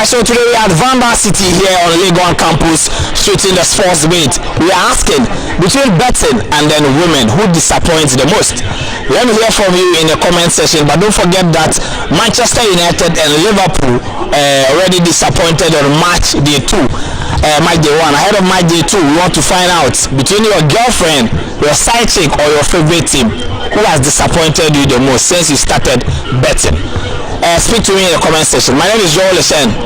Alright, so today we are at Vanda City here on Legon campus, shooting the sports debate. We are asking between betting and then women, who disappoints the most? Let me hear from you in the comment section, but don't forget that Manchester United and Liverpool already disappointed on match day 2. Match day 1. Ahead of match day 2, we want to find out between your girlfriend, your side chick, or your favorite team, who has disappointed you the most since you started betting. Speak to me in the comment section. My name is Joel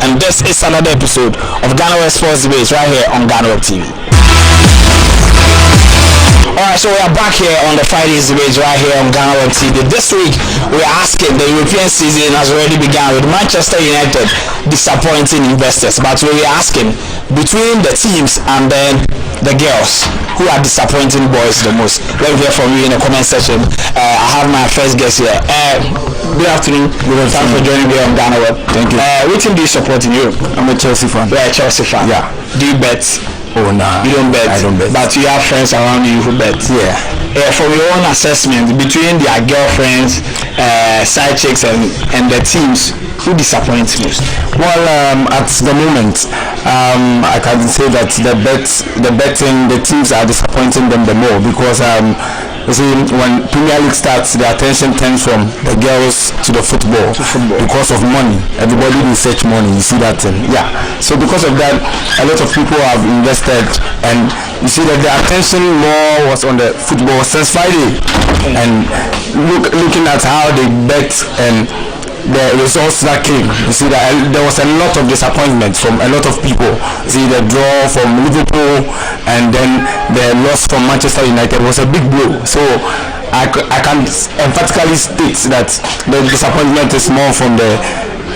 and this is another episode of GhanaWeb Sports Debate right here on GhanaWeb TV. Alright, so we are back here on the Friday's debate right here on GhanaWeb TV. This week we are asking, the European season has already begun with Manchester United disappointing investors, but we are asking between the teams and then the girls, who are disappointing boys the most. Let me hear from you in the comment section. I have my first guest here. Good afternoon. Thanks for joining me on GhanaWeb. Thank you. Which team do you support in Europe? I'm a Chelsea fan. You're a Chelsea fan? Yeah. Do you bet? Oh, nah. You don't bet? I don't bet. But you have friends around you who bet? Yeah. From your own assessment, between their girlfriends, side chicks, and the teams, who disappoints most? Well, at the moment, I can say that the teams are disappointing them the more because you see, when Premier League starts, the attention turns from the girls to the football. Because of money. Everybody will search money. You see that? Yeah. So because of that, a lot of people have invested, and you see that the attention more was on the football since Friday. And looking at how they bet and the results that came, you see that there was a lot of disappointment from a lot of people. See, the draw from Liverpool and then the loss from Manchester United was a big blow. So I can emphatically state that the disappointment is more from the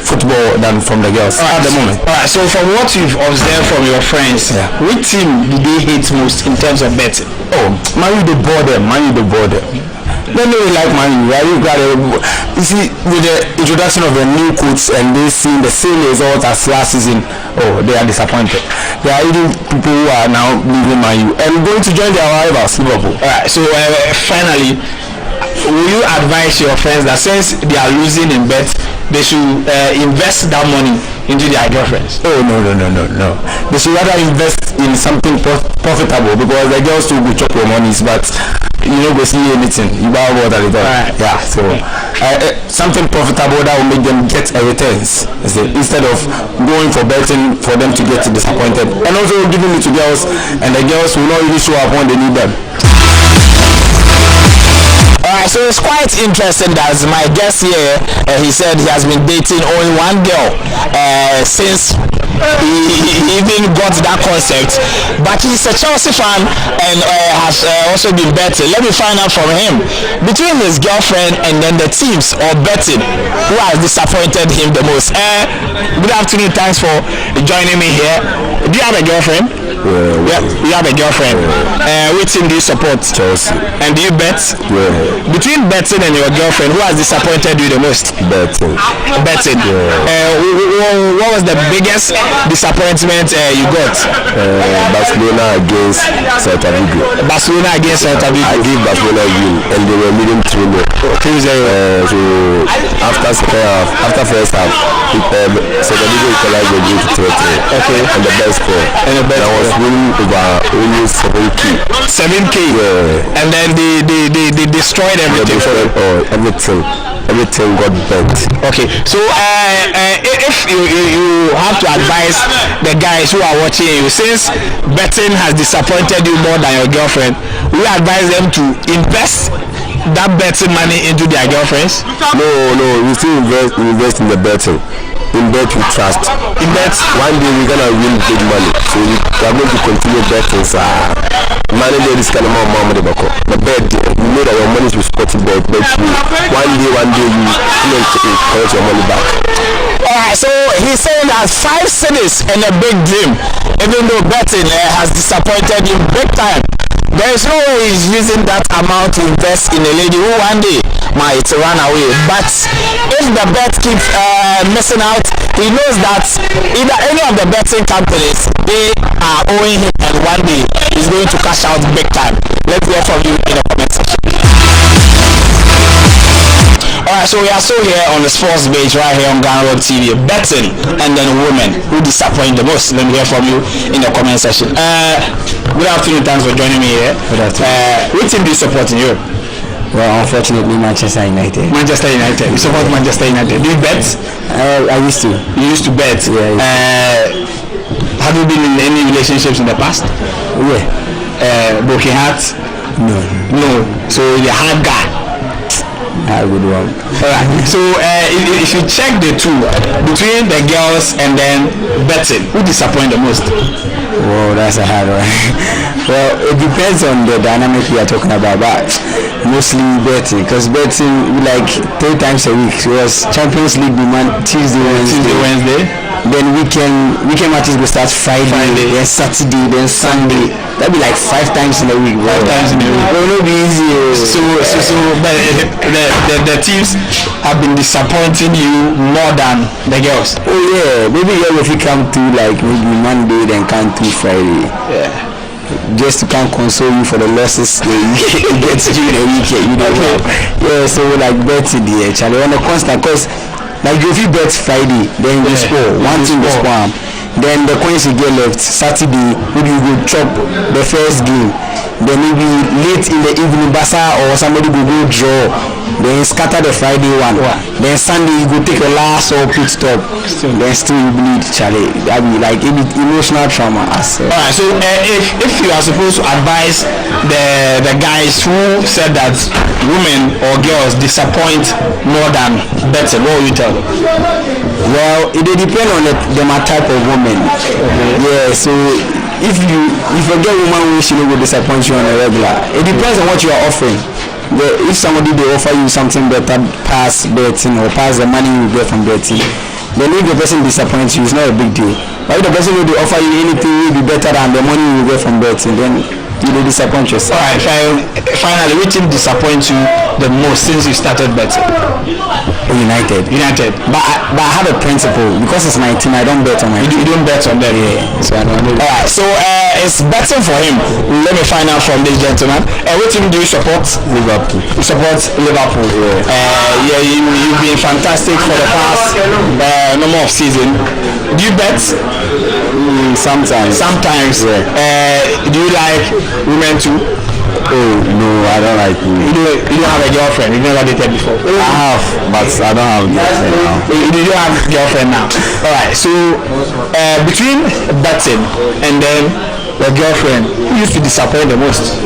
football than from the girls at the moment. Alright, so from what you've observed from your friends, which team do they hate most in terms of betting? Oh, Man U, they bore them. They don't really like Man U. You see, with the introduction of the new coach and they see the same result as last season, they are disappointed. There are even people who are now leaving Man U and going to join their rivals, Liverpool. Alright, so finally, will you advise your friends that since they are losing in bet, they should invest that money into their girlfriends? Oh, no. They should rather invest in something profitable because the girls will chop your monies, but you don't go see anything. You buy what they do. Yeah, so something profitable that will make them get a returns instead of going for betting for them to get disappointed, and also giving it to girls, and the girls will not really show up when they need them. Alright, so it's quite interesting that my guest here, he said he has been dating only one girl since he even got that concept, but he's a Chelsea fan and has also been betting. Let me find out from him, between his girlfriend and then the teams or betting, who has disappointed him the most. Good afternoon, thanks for joining me here. Do you have a girlfriend? Yeah, you have a girlfriend. Which team do you support? Chelsea. And do you bet? Yeah. Between betting and your girlfriend, who has disappointed you the most? Betting. What was the biggest disappointment you got? Barcelona against Celta Vigo. Barcelona against Celta Vigo. I give Barcelona a win and they were leading 3-0. So after first half, Celta Vigo equalized the game to 3-3. Okay. And the best score. I was winning over almost 7K. 7K? Yeah. And then they destroyed everything. Everything got bent. Okay, so if you have to advise the guys who are watching you, since betting has disappointed you more than your girlfriend, will you advise them to invest that betting money into their girlfriends? No, we still invest in the betting. In bet we trust. In bet, one day we're gonna win big money, so we are going to continue betting. Money there is kind of more money back. The bet, you know that your money is supported by bet you. One day you collect your money back. Alright, so he's saying that 5 cities and a big dream, even though betting has disappointed him big time. There is no way he's using that amount to invest in a lady who one day might run away. But if the bet keeps missing out, he knows that either any of the betting companies, they are owing him, and one day he's going to cash out big time. Let's hear from you in the comment section. Alright, so we are still here on the sports page right here on GhanaWeb TV. Betting and then women who disappoint the most. Let me hear from you in the comment section. Good afternoon, thanks for joining me here. Good afternoon. Which team do you support in Europe? Well, unfortunately, Manchester United. Manchester United. You support Manchester United. Do you bet? I used to. You used to bet? Yeah. Have you been in any relationships in the past? Yeah. Broken heart? No. No. So you're a hard guy. I would want. Alright. So if you check the two between the girls and then betting, who disappoint the most? Whoa, that's a hard one. Well, it depends on the dynamic we are talking about, but mostly betting, because betting like 3 times a week. So it was Champions League Tuesday, Wednesday. Then weekend matches will start Friday, then Saturday, then Sunday. That'd be like 5 times in a week. 5 times in a week. It will be easy. But the teams have been disappointing you more than the girls. Oh yeah, maybe if you come to like maybe Monday, then come to Friday. Yeah. Just to come console you for the losses they get during the weekend, you know. Yeah, so like betting, yeah, Charlie, on a constant, cause like if you bet Friday, then you score one team will score. Then the coins you get left Saturday, maybe you go chop the first game. Then maybe late in the evening, Basa or somebody will go draw. Then scatter the Friday one. Then Sunday you go take a last or pit stop. Then still you bleed, Charlie. That be like emotional trauma. Alright, so if you are supposed to advise the guys who said that women or girls disappoint more than betting, what will you tell them? Well, it depends on the type of woman. Okay. Yeah, so if a girl woman wish she will disappoint you on a regular, it depends on what you are offering. If somebody they offer you something better past betting or past the money you get from betting, then if the person disappoints you, it's not a big deal. But if the person will offer you anything will be better than the money you get from betting, then you will disappoint yourself. Alright, finally, which team disappoints you the most since you started betting? United. But I have a principle, because it's my team, I don't bet on my team. You don't bet on them? Yeah. So I don't do that. Alright, so it's betting for him. Let me find out from this gentleman. Which team do you support? Liverpool. You support Liverpool? Yeah. You've been fantastic for the past number of season. Do you bet? Sometimes. Yeah. Do you like women too? Oh no, I don't like women. You don't have a girlfriend? You've never dated before? I have, but I don't have a girlfriend now. You don't have a girlfriend now? Alright, so between betting and then your girlfriend, who used to disappoint the most?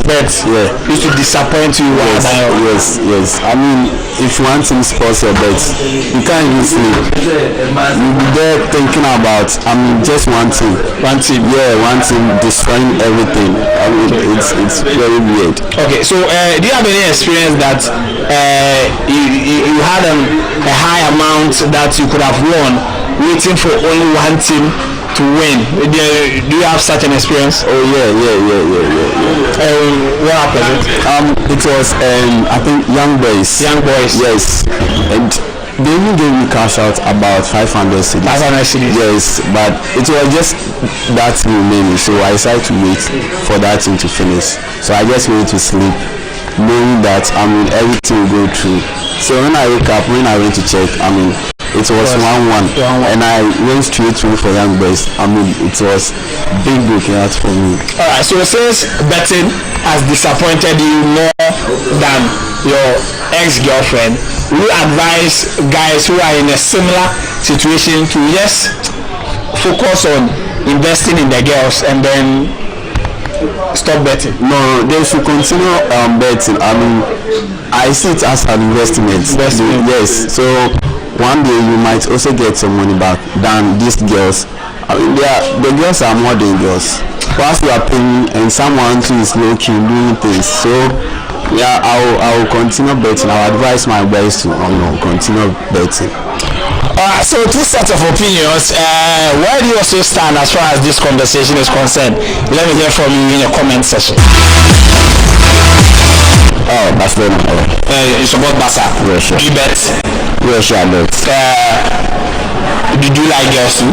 Bet, yeah. Used to disappoint you? Yes. I mean, if you want to sports your bets, you can't even sleep. You'll be there thinking about, just one team. Yeah, one team destroying everything. I mean, it's very weird. Okay, so do you have any experience that you had a high amount that you could have won waiting for only one team to win? Do you have such an experience? Oh yeah. What happened? It was I think young boys. Yes, and they even gave me cash out about 500 cedis. 500 cedis. Yes, but it was just that remaining, so I decided to wait for that thing to finish. So I just went to sleep, knowing that everything will go through. So when I wake up, when I went to check, it was 1-1, and I went straight through for young boys. It was big breaking out for me. Alright, so since betting has disappointed you more than your ex-girlfriend, we advise guys who are in a similar situation to just focus on investing in the girls and then stop betting? No, they should continue betting. I see it as an investment. Yes, so one day you might also get some money back than these girls. The girls are more dangerous. Once you are paying and someone who is low-key doing things, so yeah, I will continue betting. I will advise my boys to continue betting. Alright, so two sets of opinions. Where do you also stand as far as this conversation is concerned? Let me hear from you in the comment section. Oh, Barcelona. You support Barca? Yeah, sure. Do you bet? Yeah, sure, I bet. Did you like girls too?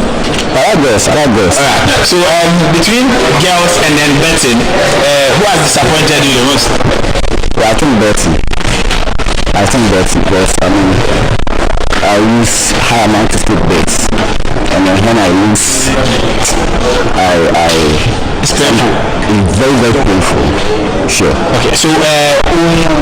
I like girls. Alright, so between girls and then betting, who has disappointed you the most? Yeah, I think betting. I think that's because I use high amount of stake bets, and then when I lose, It's painful. it's very very painful. Sure. Okay, so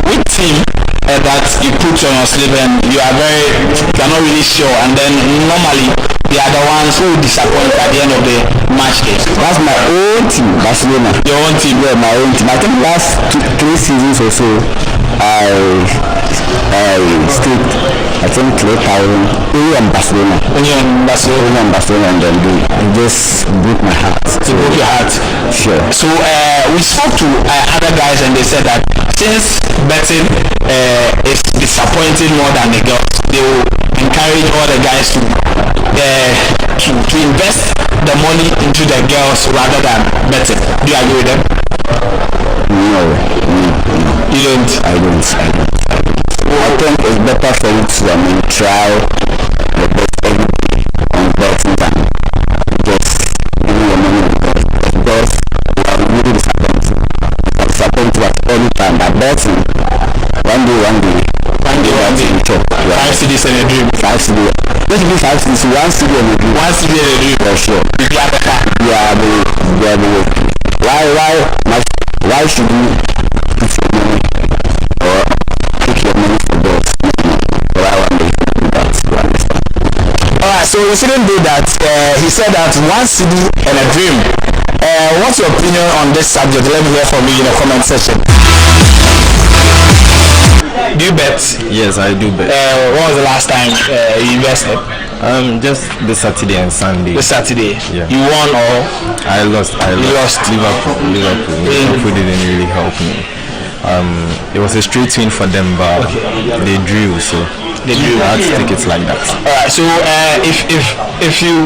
which team that you put on your sleeve and you are not really sure, and then normally they are the ones who disappoint at the end of the match day? That's my own team, Barcelona. Your own team? Yeah, my own team. I think last 3 seasons or so, I stayed, I think 3,000 only on Barcelona. Only on Barcelona? Only on Barcelona, and then it just broke my heart. It broke your heart? Sure. So we spoke to other guys, and they said that since betting is disappointing more than the girls, they will encourage all the guys to invest the money into the girls rather than betting. Do you agree with them? No. You don't? I don't. I think it's better for you to try the best every day on betting than just giving your money because you are really disappointed. You are disappointed at any time. But betting, one day, you chop. 5 cities and a dream. 5 cities. Just give 5 cities, 1 city and a dream. 1 city and a dream. For sure. You are the fan. Why should you put your money or take your money for both? Why one day do that? You understand? Alright, so he shouldn't do that. He said that 1 city and a dream. What's your opinion on this subject? Let me hear from you in the comment section. Do you bet? Yes, I do bet. When was the last time you invested? Just this Saturday and Sunday. This Saturday? Yeah. You won or? I lost. You lost. Liverpool didn't really help me. It was a straight win for them, but they drew, so they drew. I had to take it like that. Alright, so if you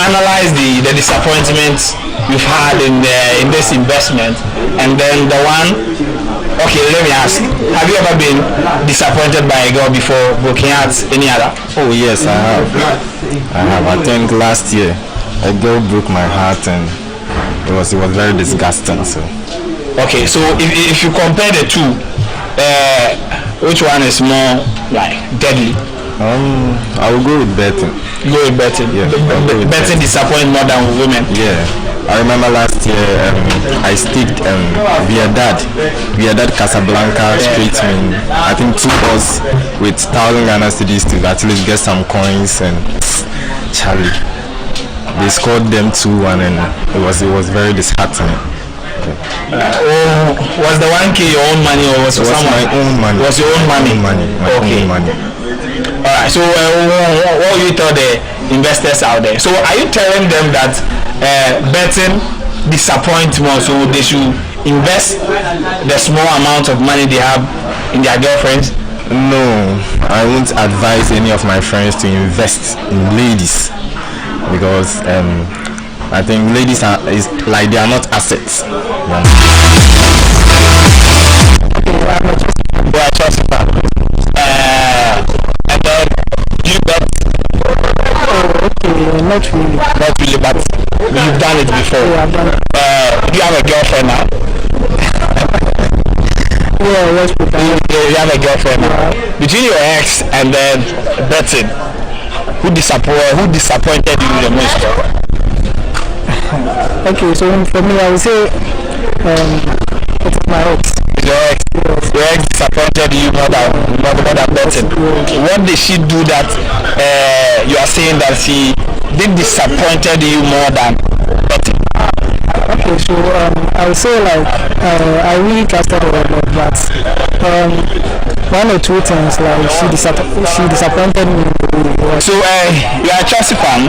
analyze the disappointments you've had in this investment, and then the one, okay, let me ask, have you ever been disappointed by a girl before, broken hearts, any other? Oh yes, I have. I think last year a girl broke my heart, and it was very disgusting. So okay, so if you compare the two, which one is more like deadly? I will go with betting. Go with betting. Yeah, betting disappoint more than women. Yeah, I remember last year I staked Viadad Casablanca straight win. I think 2 balls with 1,000 Ghana cedis to at least get some coins, and Charlie, they scored them 2-1, and it was very disheartening. Was the 1K your own money or was it my own money? Was your own money? My own money. Alright, so what will you tell the investors out there? So are you telling them that betting disappoints more, so they should invest the small amount of money they have in their girlfriends? No, I won't advise any of my friends to invest in ladies, because I think ladies is like they are not assets. Yeah. And then you bet? Okay, not really. Not really, but you've done it before. Yeah, I've done it. Do you have a girlfriend now? Yeah, yes, you have a girlfriend now. Between your ex and then betting, who disappointed you the most? Okay, so for me, I would say it's my ex. Your ex? Yes. Your ex disappointed you more than betting. What did she do that you are saying that she did disappointed you more than betting? Okay, so I would say like I really trusted her a lot, but 1 or 2 times like she disappointed me. So you are a Chelsea fan.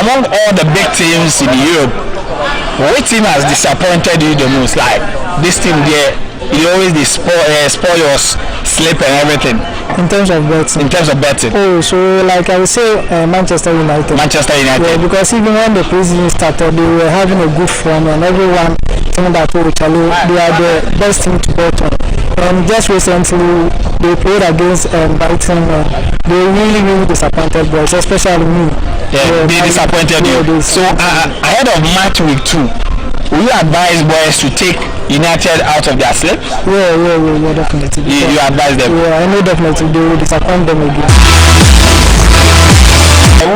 Among all the big teams in Europe, what team has disappointed you the most? Like this team there, you always spoil your sleep and everything. In terms of betting. In terms of betting. Oh, so like I would say Manchester United. Manchester United. Yeah, because even when the preseason started, they were having a good form, and everyone think that Charlie, they are the best team to bet on. And just recently, they played against Brighton, and they really disappointed boys, especially me. Yeah, they disappointed you. So ahead of match week 2, will you advise boys to take United out of their sleep? Yeah, definitely. You advise them? Yeah, I know definitely they will disappoint them again.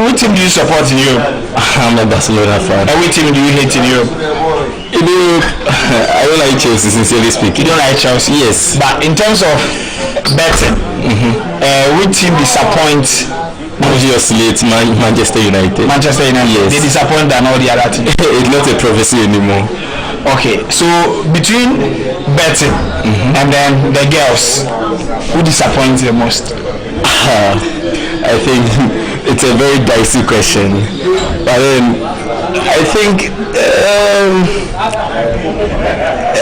Which team do you support in Europe? I'm a Barcelona fan. And which team do you hate in Europe? In Europe, I don't like Chelsea, sincerely speaking. You don't like Chelsea? Yes. But in terms of betting, which team disappoints? Obviously, it's Manchester United. Manchester United. Yes. They disappoint than all the other teams. It's not a prophecy anymore. Okay, so between betting and then the girls, who disappoints the most? I think it's a very dicey question, but then I think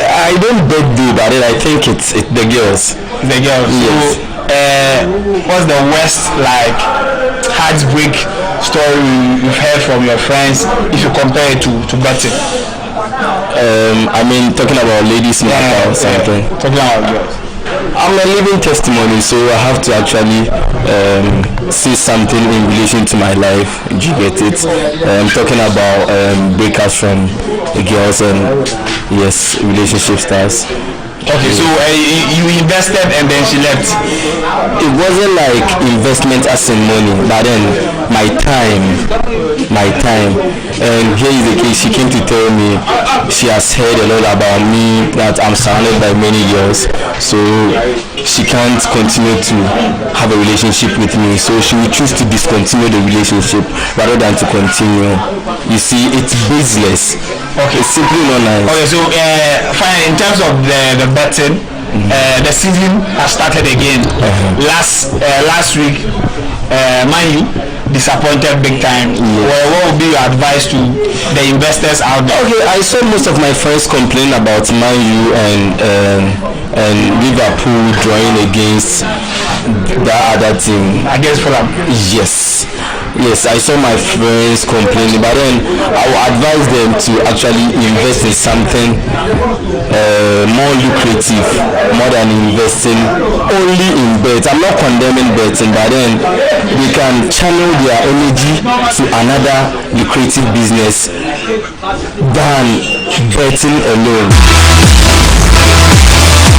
I don't bet the, but then I think it's the girls. The girls. Yes. So, what's the worst heartbreak story you've heard from your friends if you compare it to betting? I mean, talking about ladies matter or something. Talking about girls. I'm a living testimony, so I have to actually say something in relation to my life. Do you get it? I'm talking about breakups from the girls and yes, relationship stars. Okay, so you invested and then she left. It wasn't like investment as in money, but then my time. And here is the case. She came to tell me she has heard a lot about me, that I'm surrounded by many girls, so she can't continue to have a relationship with me. So she will choose to discontinue the relationship rather than to continue. You see, it's baseless. Okay, it's simply not nice. Okay, so fine. In terms of the betting, the season has started again. Last week, Man U disappointed big time. Well, what would be your advice to the investors out there? Okay, I saw most of my friends complain about Man U and Liverpool drawing against the other team. Against Fulham. Yes, I saw my friends complaining, but then I will advise them to actually invest in something more lucrative, more than investing only in bets. I'm not condemning betting, but then they can channel their energy to another lucrative business than betting alone.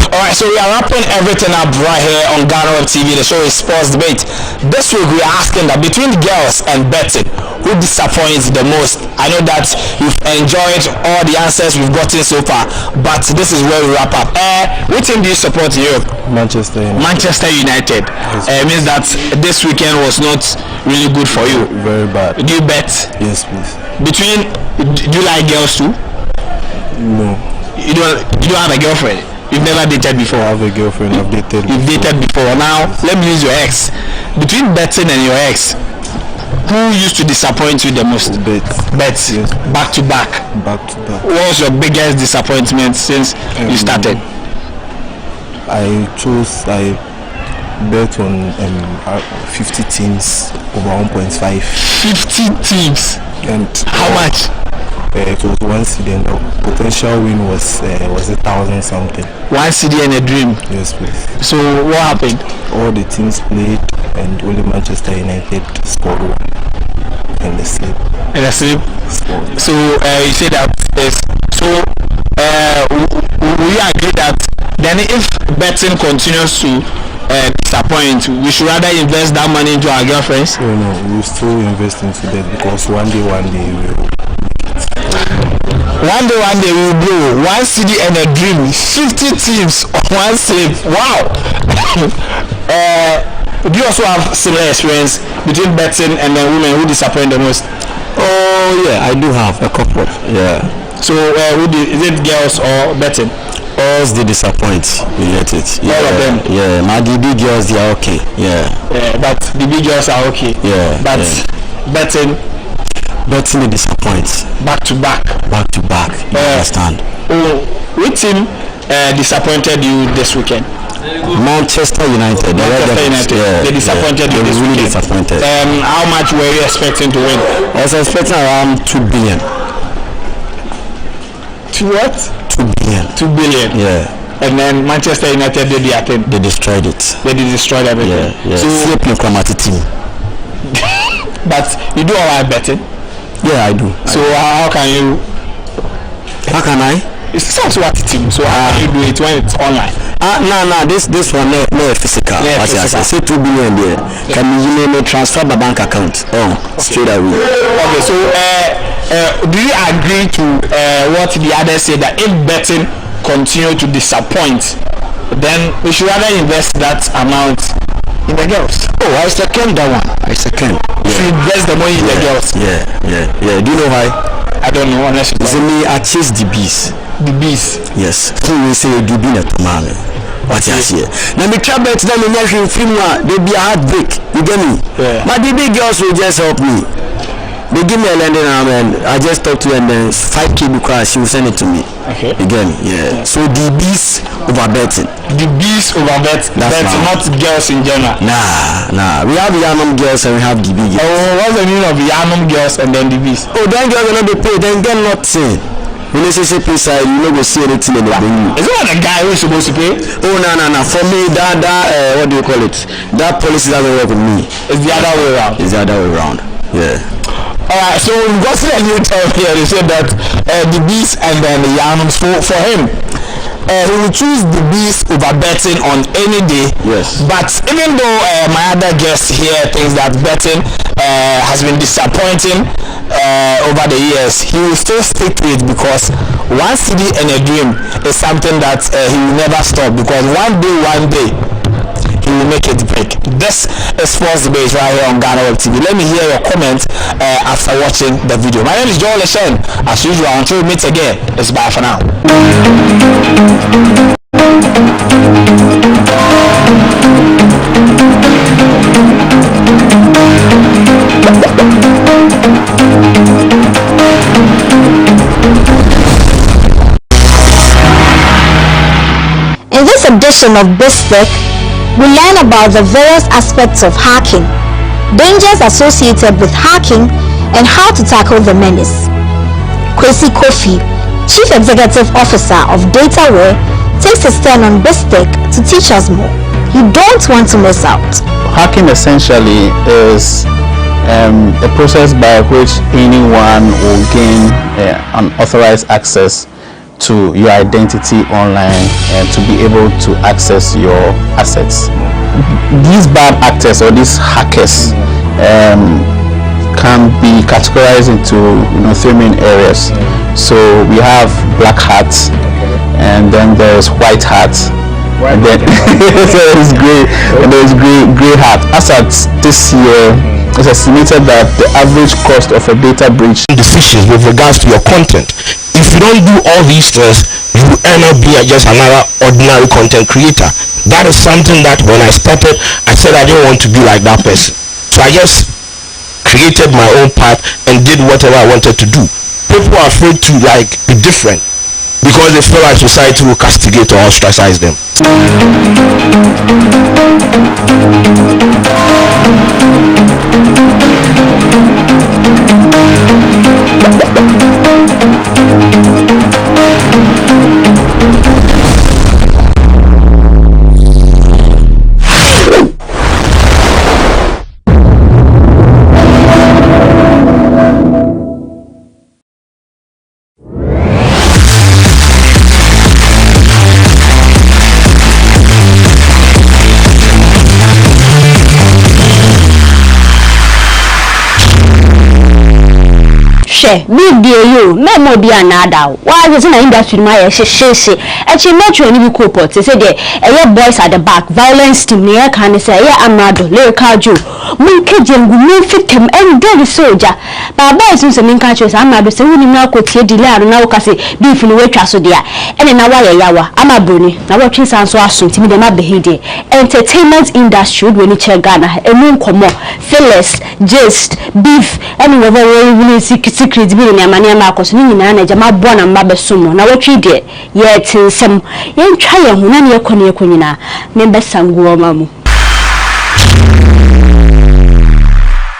Alright, so we are wrapping everything up right here on GhanaWeb TV. The show is Sports Debate. This week we are asking that between girls and betting, who disappoints the most? I know that you've enjoyed all the answers we've gotten so far, but this is where we wrap up. Which team do you support in Europe? Manchester United. Manchester United. Means that this weekend was not really good for you. Very bad. Do you bet? Yes, please. Do you like girls too? No. You don't have a girlfriend? You've never dated before? I have a girlfriend. I've dated before. You've dated before. Now, let me use your ex. Between betting and your ex, who used to disappoint you the most? Bets. Yes. Back to back. Back to back. What was your biggest disappointment since you started? I bet on 50 teams over 1.5. 50 teams. And how much? It was one CD and the potential win was 1,000 something. One CD and a dream. Yes, please. So what happened? All the teams played and only Manchester United scored one. And the sleep. So you say that we agree that then if betting continues to disappoint, we should rather invest that money into our girlfriends? No, we will still invest into that because one day we will. One day we will blow one CD and a dream, 50 teams on one sleep. Wow. Do you also have similar experience between betting and the women who disappoint the most? Oh yeah, I do have a couple. Yeah. So is it girls or betting? Girls they disappoint. You get it? Yeah. All of them. Yeah. My the big girls they are okay. Yeah. But the big girls are okay. Yeah. But betting they disappoint. Back to back. You understand? Which team disappointed you this weekend? Manchester United. Yeah, they disappointed you this really weekend. Disappointed. How much were you expecting to win? I was expecting around 2 billion. To what? 2 billion. 2 billion. Yeah. And then Manchester United did their thing. They destroyed it. They destroyed everything. Yeah. So team. But you do all right betting? Yeah, I do. So how can you? How can I? It's so what it is. So how you do it when it's online? No, this one no physical. Yeah, what physical. I say 2 billion there. Can you transfer my bank account? Straight away. Okay, so do you agree to what the others say that if betting continue to disappoint, then we should rather invest that amount in the girls? I second that one. I second. If you invest the money in the girls. Yeah. Do you know why? I don't know unless you know. Me, I chase the bees. The bees? Yes. So we say the bee not man. What you say? Now me try bet them in every film they be a heartbreak. You get me? Yeah. But the big girls will just help me. They give me a landing and I just talk to her and then 5K because she will send it to me. Okay. Again, yeah. So the bees over betting. The bees over bet. That's not girls in general. Nah. We have Yanum girls and we have the big girls. Oh, what's the meaning of Yanum girls and then the bees? Oh, then girls are not be paid. Then get nothing. When they say pay side, you know go see anything in the venue. Is it not the guy who is supposed to pay? Oh no. For me, that what do you call it? That policy doesn't work with me. It's the other way around. It's the other way around. Yeah. Alright, so we got a new term here. They said that the bees and then the Yanums for him. He will choose the bees over betting on any day. Yes. But even though my other guest here thinks that betting has been disappointing over the years, he will still stick to it because one city and a dream is something that he will never stop, because one day he will make it big. This is Sports Debate right here on GhanaWeb TV. Let me hear your comments after watching the video. My name is Joel Leshen. As usual, until we meet again, it's bye for now. In this edition of Bistek, we learn about the various aspects of hacking, dangers associated with hacking, and how to tackle the menace. Kwesi Kofi, Chief Executive Officer of DataWare, takes his turn on Bistek to teach us more. You don't want to miss out. Hacking essentially is a process by which anyone will gain unauthorized access to your identity online and to be able to access your assets. These bad actors or these hackers can be categorized into three main areas. So we have black hats, and then there's white hats, and then there's gray hat. As at this year, it's estimated that the average cost of a data breach decisions with regards to your content. If you don't do all these things, you will end up being just another ordinary content creator. That is something that when I started, I said I didn't want to be like that person. So I just created my own path and did whatever I wanted to do. People are afraid to be different because they feel like society will castigate or ostracize them. Big deal, no be another. Why is it in industry? My she actually metro any corporate. They say there boys at the back, violence team near can say Amerado-Lyrical Joe. Monkey Jim will fit him and do the soldier. But boys in some countries, Amerado say we now could see delay and now can say beef in the way so there. And in our yawa, Amabuni, now what is answer soon to me the map behavior. Entertainment industry when you check Ghana, a moon come fillers, gist, beef, and whatever really secret be in Amania Marcos, Nina, Jama Bona Mabesumo. Now what you did, yet some young child who none your conina, member Sanguo Mamu.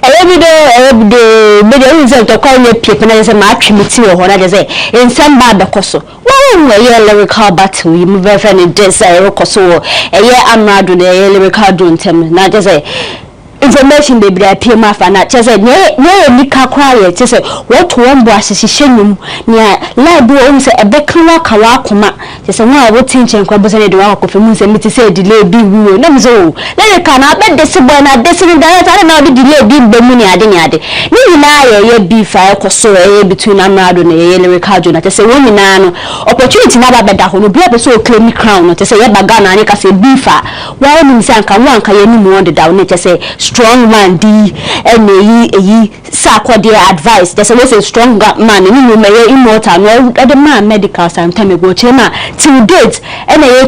Every day, but the result of calling your people as a match material, what I say, in some bad coso. Well, a year lyrical battle, you move very desire coso, a year Amerado, the lyrical don't tell me, not just say. information be bra pie ma fa na chese nye nika kwa ye chese what one bo asisi nyum nia live o se ebe kan kawa akoma chese nwa wo tinchen kwa bo se ne de wa kofe mu se meti se delay bi wi na mzo le ka na be de se boy na de se ni direct na de delay bi be mu ni ade ni na ye bi fa ekoso ye between Amerado na ye Lyrical Joe na chese wo nyina no opportunity na ba beda ho no bi be so claim crown no chese ye baga na ani ka se bi fa wa ni se anka wo anka ye ni mu on de da no chese strong man di eyi sakode advice there's always a strong man ni no me immortal no the man medical sometime ago chema till date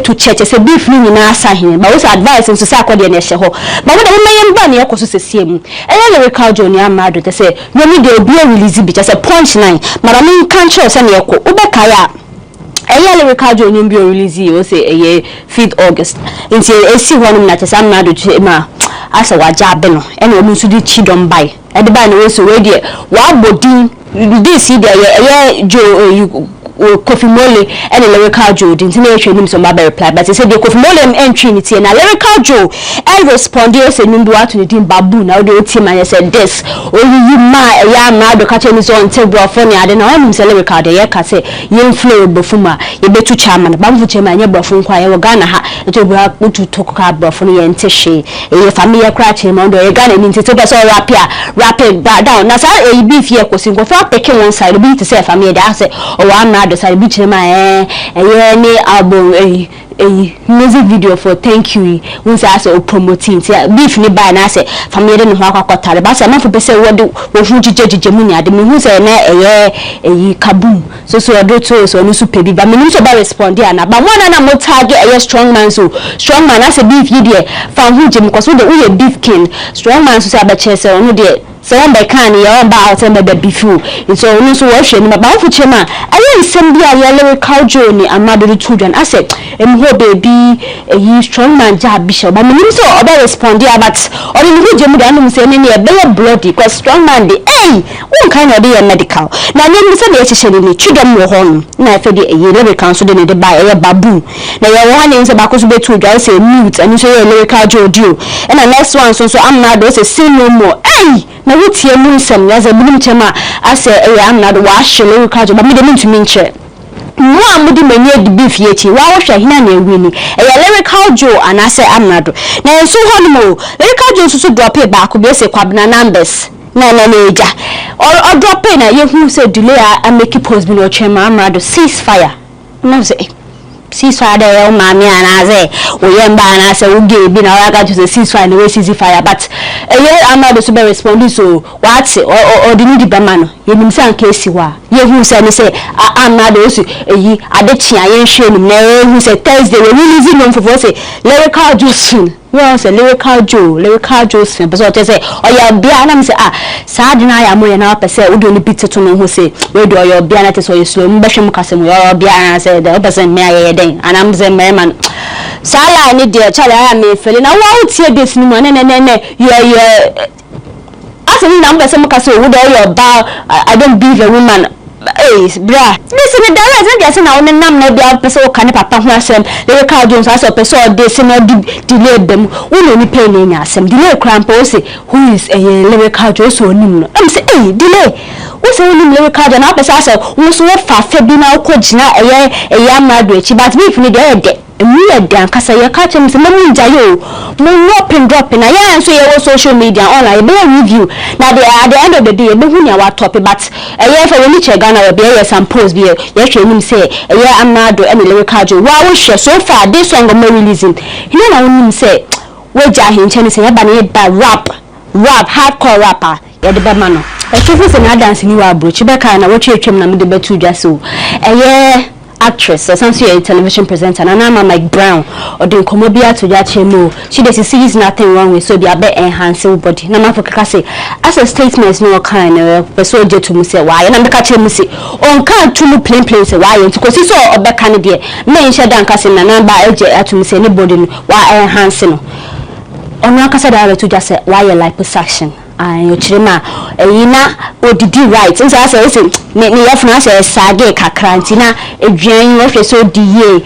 to church say beef ni na asa hin but we advice nso sakode na ehye ho but we me yemba na yakoso sesie mu Lyrical Joe ni Amerado te say no me dey obi release bi say punchline mara me kan sure say na yako ubeka ya Lyrical Joe ni bi release o say feed August nti esi honum na te say Amerado chema asa wajabe no ene omu nso di chidom bai e de ba na we so we de wa bodin this there Joe Kofi Mole and Lyrical Joe didn't know him some baba reply but he said the Kofi Mole entry ni na Lyrical Joe and respond you say ndu atu ni din babu na the team and said this you ma ya Amerado ka che ni so on table for ni ade na him say Lyrical de ye ka say ye flow bofuma ye betu chairman ba mfu chairman ye brofo kwa ye wo Ghana ha to bra utu toka brofo no ye ntehye ye family kra chairman do ye Ghana ni nti to be so rap ba down na say e beef ye kosi go for pick one side be to say family da say o wa Amerado side bi chairman ni album music video for thank you we say as o promoting beef ni buy na say family no ho akotare ba say man for be say wo hu jije mu ni ade me hu say na kabum so do to so no super bi ba me no so ba respond ya na ba one na mo tag strong man so strong man as a beef yi there fan hu jim because we beef king strong man so say abeche say no there so on be kan ya on ba out and be beefu so no so wo hwe ni ba fu chema ayi nsem bi a Lyrical Joe ni Amerado children I say baby strong man job bishop but me so oba respond ya but ori ni huje mu da no say ne be bloody because strong man dey one kind of dey medical na nem say dey hye ni chidom wo ho na fe dey Lyrical so dey buy babu na ya one in say ba ko so betu dwa say mute and so Lyrical Joe dio and the next one so Amerado say say no more na wutie mu nsem na za binim chema ase Amerado wa hye Lyrical Joe ba me dey ntumi nche no amudi manye di beef yechi wa wo hwe hina na ewi ni Lyrical Joe anase Amerado na enso honmo Lyrical Joe so drop e baako be se kwabna numbers na eja or drop e na ye hu se delay a make post bi no chema Amerado ceasefire na say ceasefire there mama anaze oyemba anase uge bi na waka to say ceasefire no ceasefire but Amerado so be respond so what or the need be man ye nim san case wa ye hu say ni say Amerado so ade chia ye hwe nim na hu say Thursday we release no for say Lyrical Joe you say Lyrical Joe but so say oya bia na me say saa de na ya mo ye na pese wo do ni bit to no hu say we do oya bia na te so ye slow me behwe mu kasem oya bia na say the person me aye den and am say man sala ni de chale ya me fele na wa utie base ni mo ne you asemi na mbese mu kase wo do oya ba I don't be a woman bra this is the direct and say na won nam na bia pese o kane papa ho asem Lyrical Joe so say pese o de se na delay dem wo ni pay na nya asem delay cramp o say who is Lyrical Joe so onim no am say delay wo say onim Lyrical Joe na pese say wo so fa fa bi na ko gina Amerado echi but beef ni de emu dan kasa ye ka chem se mamu njaye o mo drop na ya so ye wo social media online be review na at the end of the day be hu nya wa top but ye fa we ni che GhanaWeb ye some post be ye hwe nim say Amerado and Lyrical Joe wa wo hwe so far this song mo releasing you know na nim say we ja hin chen say ye ba na ba rap hardcore rapper ye de ba ma no e chifu se na dance ni wa brochi be ka na wo twetwem na me de betu dwa so actress or some sort of television presenter and I'm Mike Brown or the Komobia to Jachemo. She does sees nothing wrong with so be a bit enhance body. Nama for Kase as a statement no kind persuade to Musa why and I'm the catcher Musi on can't to plain place why and because he saw a back candidate men shut down Cassin and number LJ to Miss anybody why enhancing on Nakasa to just say why a liposuction. ayo chirema eyina odidi right nso asa ese ne yefuna asa sage kakra ntina edwan wo hwe so diye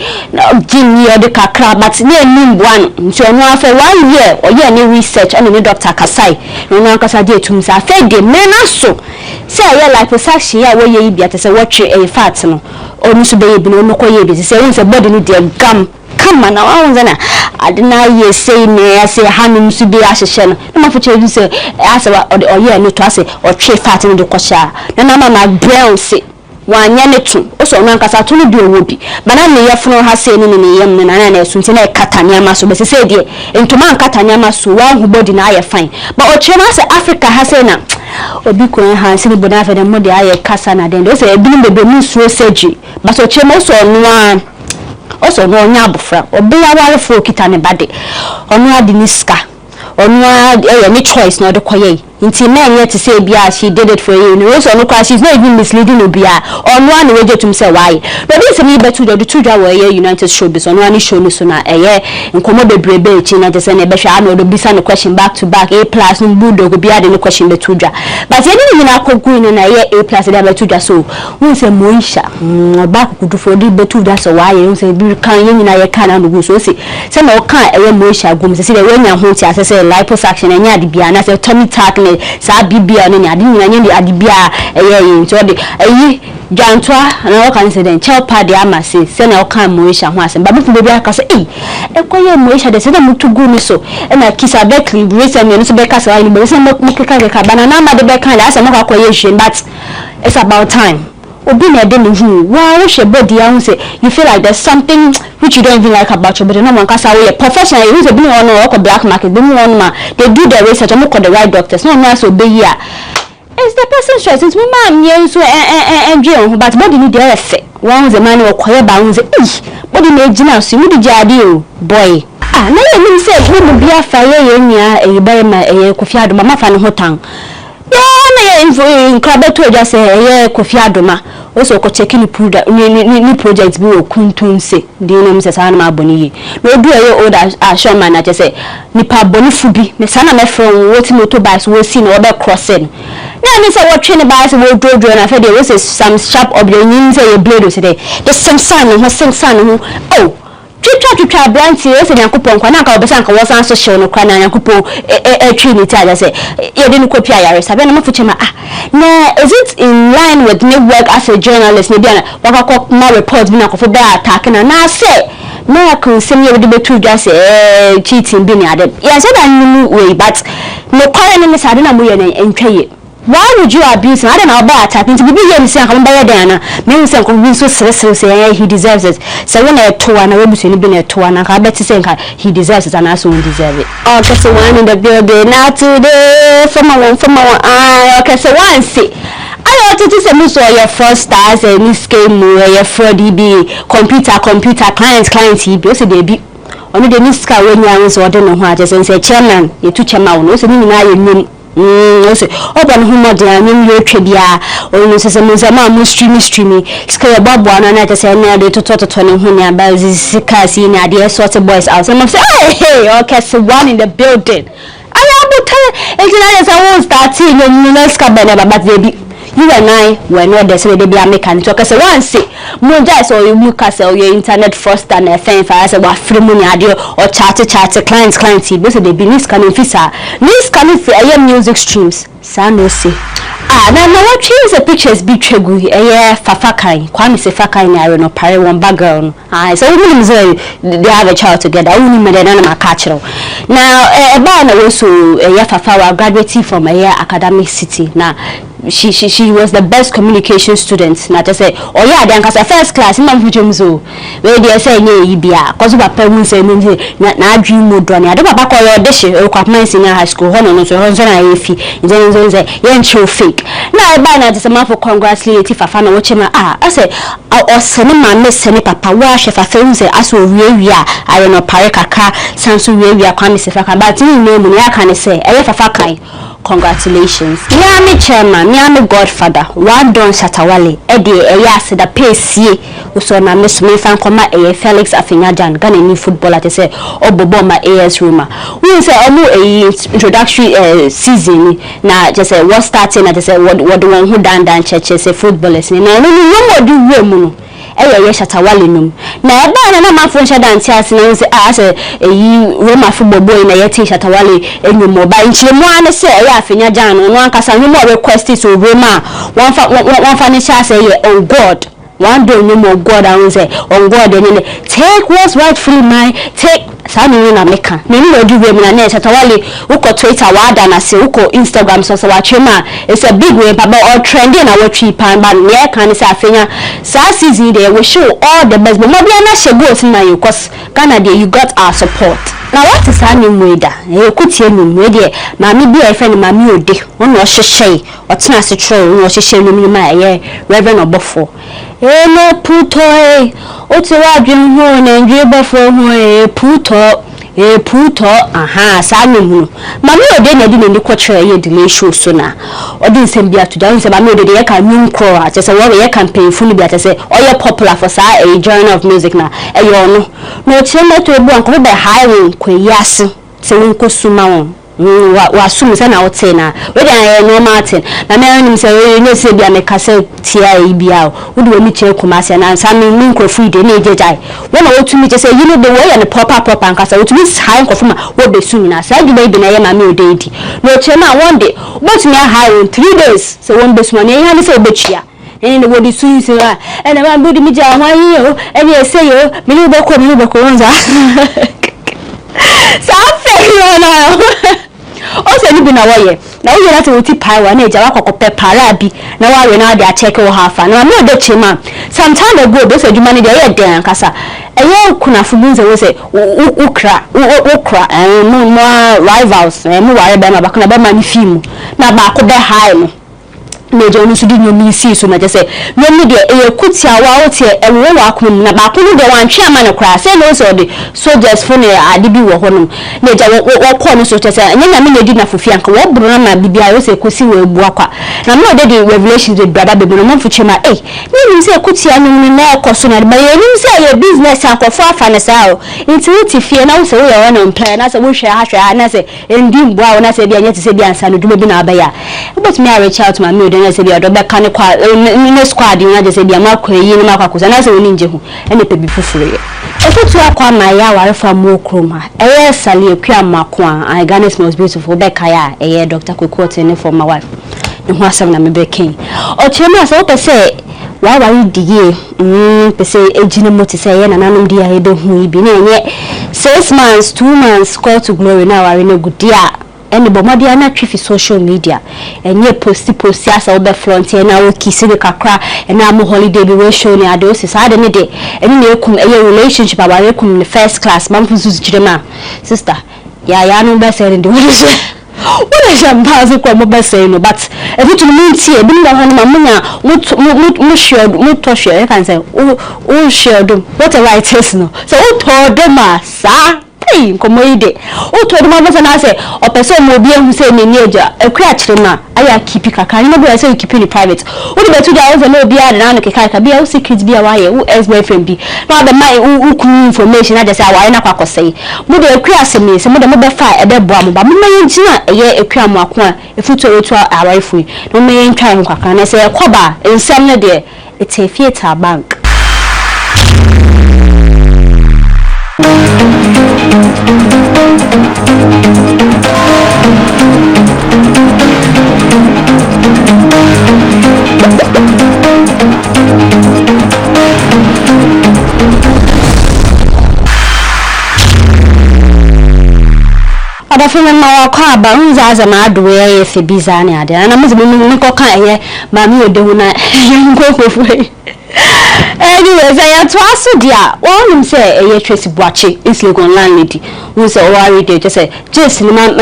gini ode kakra but ne nimbuan nso no afa 1 year oye ne research and ne Dr. Kasai no ankasa de tumsa afa de mena so say ya liposuction ya wo ye bia te se wotwe e fat no onu so be ye bi no no koye bi se won se body no de gam come on now na adina ye say ne ase hanum su bi ahehye no na mafoche you say ase oye no to ase otwe fat no de kwasha na mama brown say wanya ne tu oso no ankasa to no de owo bi bana ne yefno ha say ne yem ne na na sunti na katanya maso be say de entoma ankatanya maso wa hu body na aye fine but o chema say Africa ha say na obi ko ha say body afa de mo de aye kasa na den do say ebi bebe mu suo surgery but o chema so no also no nya abofra obi aware fo kita ne bade ono ade ni ska ono any choice no de koye nti men yet to say bia she did it for you no also no kwa she's not even misleading obia ono ane we to say why but this me betu do tudwa we United Showbiz ono ane show ni so na nkomo bebrebe echi na just na be hwa na do bisa no question back to back A+ no budo go bia de no question betudwa but ye ni na kogu ni na ye A+ de betudwa so won say moisha back kudu for di betudwa so why won say bi kan ye ni na ye kan na no so say na o kan moisha gum say we nya ho ti asese liposuction enya de bia na say tummy tuck sa bibia no ni ade nyina nye ade bia nti ode jantwa na o kan say den chel pad ama say na o kan moisha ho asem ba bi bia ka say ekoye moisha de say na mutugu ni so na kisa bekli reason no so be ka say ni be say mukeka ka banana ma de be kan la asem ka koye hwe but it's about time obi na de ni hu wa wo hwe body ya say you feel like there's something which you don't even like about your body no man kasa we professional you say be on no black market be on ma they do the research and call the right doctors no na so be here it's the person's choice since mama am so enjoy but body need the effect one the man or quiet ba say body na gina so you di jade o boy na you say we be afaye ye nia e be ma Kofi Adoma ma fa ne hotan in Krabeto just say Kofi Adoma also ko check ni project bi okuntunse de no mse sana ma boni no do old assured man just say nipa boni fubi me sana me from what motorbikes we see no be crossing na me say what train bikes we do na fe dey we say some sharp object ni say you blade say there's some sign no oh twa branch e se Nyankopon kwa na ka obesa nka wo san so hye no kwa na Nyankopon trinity aja say ye de no kopi ayare sabe na mafuche ma na is it in line with my work as a journalist ne bia na wakakọ ma report bi na kofo be attack na say na konsem ye de betu dwa say cheating bi ni ade ya say da nnu we but no kware ne sade na mo ye na entwaye. Why would you abuse him? I don't know about that. Into be here, Miss Uncle Bayadana. Maybe some convince so say he deserves it. So when I told and I will be been a tour, and I bet to say he deserves it and I also deserve it. Oh, that's the one in the building. Now today, from our eye, okay, so one see. I wanted to say, Miss, your first stars and Miss Game, your Freddie B, computer, client, he be also baby. Only the Miss Car when you was ordering what I say, chairman, you took him out, no, so you say oban humo de anyum ye twebia onu sese muzama mu streamy skere babu ana na te say na de toto ne hu ne aba zika si na de sort boys out some say hey okay so one in the building ayabu tell engineer say won start no next ka be na baba baby you and I were not there so they be American talk say one say mo just or you cast or your internet first and a thing for say wa free money ade or chat clients be so they be this coming fisa this coming for music streams sa no say na what choose the pictures be tregu fafa kan kwame se fafa ni are no pare one background so we say they have a child together we need na ma catch now ba na we so fafa wa graduate from academic city na she was the best communication student na just say oh yeah then cause first class na fujem so we dey say nye bia cause papa mu say na dream mode on ya de papa ko yo de she requirement senior high school hono no so na efi nzen say yen show fake na ba na just ma for congratulate fafa na wo chema I say o sene ma me sene papa wa she fafa mu say aso wi I no pare kaka sanso wi kwa me se fafa but ni name ni aka ne say fafa kan congratulations. Miami chairman, Miami godfather, Wandon Shatawale, Eddie Eyas, the pace, so na Miss Mefan Koma Felix Afinyajan, Ghanaian footballer, to say, Oboboma AS rumor. We say, introductory season, now just say, what starting at say, what the one who done churches, say, footballers, no more do women. Shatawale num na eba na ma fo nhyada anti ase na se ase Roma football boy na yeti Shatawale enyumo ba nchiremu ane se afenya jan no ankasa nyumo request so Roma one fa ne sha say on God one day nyumo God and say on God any take what's rightfully mine take sani na meka nini wadu we na na Shatawale uko Twitter wada na se uko Instagram so wa chema it's a big way baba all trending na watch pan ba ne kan se afenya sa season there we show all the best but maybe na she go na you cause Ghana there you got our support. Now what is her name weda e kutie num we there mami bi e friend mami ode won o hyehye otena se tro won o hyehye num ma ye Reverend Obofo no puto otu wadwen ho na ndwe bofo ho puto aha sanu mu mami ode na di ne kwotire ye delay show so na odi nsem bia to down se mami ode ye kan new crow ate se wo ye campaign funu bia ate se oye popular for sa a genre of music na eyo no chema to ebu anko be high kweyase se won kosuma won wa sum se na wote na we dey no martin na me anim se we no se bia me kase tia bia wo de woni che kumase na nsa me nkrofui de na ejejai we na wotumi che se you know the way and proper nkasa wotumi high nkofo ma wo be sum na sa dwuma bi na ye ma me odedi no chema one day wotumi high in 3 days se won be sum na ye ha se obetwia ene wo di sum se wa ene ma budi mi ja hwan yi o ene ese yo mi ni beko nza sa fe na also ni bi na woye na woye na te woti pai wa na eja wa kokope para bi na wa we na dey check wo hafa na me odo chema sometime ago be so dwuma ni dey ye den kasa eye kuna fubunze we say ukra mo rivals mo ware be ma ba kuna be ma ni film na ba ko be high no mejo no so di nyomi si so na je say nyomi de e kuti awa oti ewo wa akum na ba ko no de wan twa ma ne kra say no so de soldiers fo ne ade bi wo honom meja wo ko no so te say nya me di na fofi anka wo bro na ma bibia wo say kosi wo ebu akwa na me de the revelations de brother be no mo fu chema ni say kuti anum na ko so na ba ye ni say ye business anko fo afa ne sa o intuitive fie na wo say wo ye won plan na say wo hwa na say endi mbo a wo na say bia nya te say bia ansa no dum bi na aba ya but me reach out ma me na se bia do be kan kwa ne squad na je se bia ma kwa yi ni ma kwa kusa na se woni nje hu ene pe bi fufure otutu akwa ma ya ware fa mo kroma eye sale akwa makwa I Ghana's most beautiful be kaya eye Dr. Kwekwote ne for my wife ne ho asem na me be ken o chema so pe se wa ware die pe se ejine moti se ye na nanom dia he be hu bi na enye 6 months 2 months call to glory na ware ne gudia ene bomadi ana twifi social media enye posti asa obe frontier na wo kisi ne kakra ena am holiday bi we show ne ade o se sa de ne de ene ne ekum eye relationship abare ekum ne first class mamfu zuzu kirema sister ya no be say de what champagne kwa mo be say no but every to me tie bi na ho ma munya mu share mu to share kan say o share do what a right is no so o to do ma sa komo ide o to do ma be na say o person mo bi ehu say ne eja akura kirema aya keep kaka ni no be say keep in private o de betu da o say no bi a na no keka bi a secret bi a wa ye o ex boyfriend bi na be mai u ku information na just say wa na kwakọ say mo de akura asemi say mo de mo be fa e be boa mo ba mo mai ngina eye akura mo akon efuto etu awaifu no mai ntwa ho kaka na say koba ensem ne de etefieter bank Adafina ma kwa ba nzaza ma adowe ye fe bizane ade na muzi mi ko kan ye ma mi ode hu na nko ko fue anyways I twaso dia won say e Tracy Boache Islegon landlady who say worry dey just say just man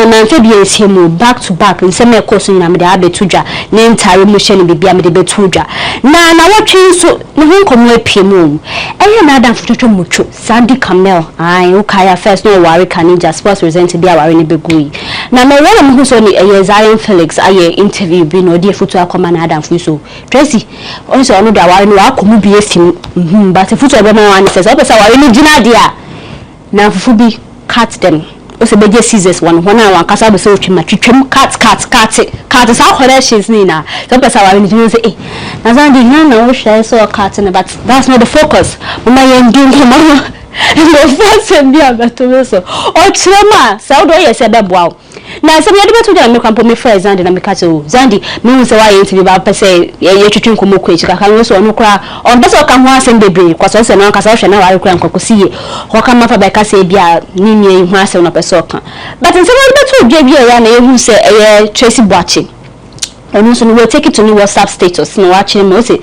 be him back to back in some course na me dey abetuja na ntare mu hye ne bibia me dey betuja na watwe so ne ho nkomo apiemu eye na adam fototo mucho Sandy Camel ai ukaya first no worry Kanija sports present dia worry ne begui na me wala mu so ni eye Zion Felix aye interview bi no dey foto akoma na adam so Tracy on so no da worry no akomu bi efim but foto be ma wan say so pesa worry ni gina dia na fufu bi cut them also be scissors one I kasa be so twema twetwem cut sa corrections ni na so pesa worry ni say eh na Sandy na wo hwe so cut but that's not the focus mama yen do mama the first be abeto so o trema sa do ye se be boa na se me de beto ja me kwampo me friend Zandi na me ka o Zandi me hu se wa yen ti ba pese ye twetwe nkomo kwa echi kaka no so no kra on pese o ka ho asem bebre kwa so se na kasa hwe na wa kra nkokosi ye ho ka mafa ba ka se bia ni nie hu asem na pese o ka but se me de beto dwa bia ya na ye hu se ye Tracy Boache onu so no we take it to new WhatsApp status no wa che me o se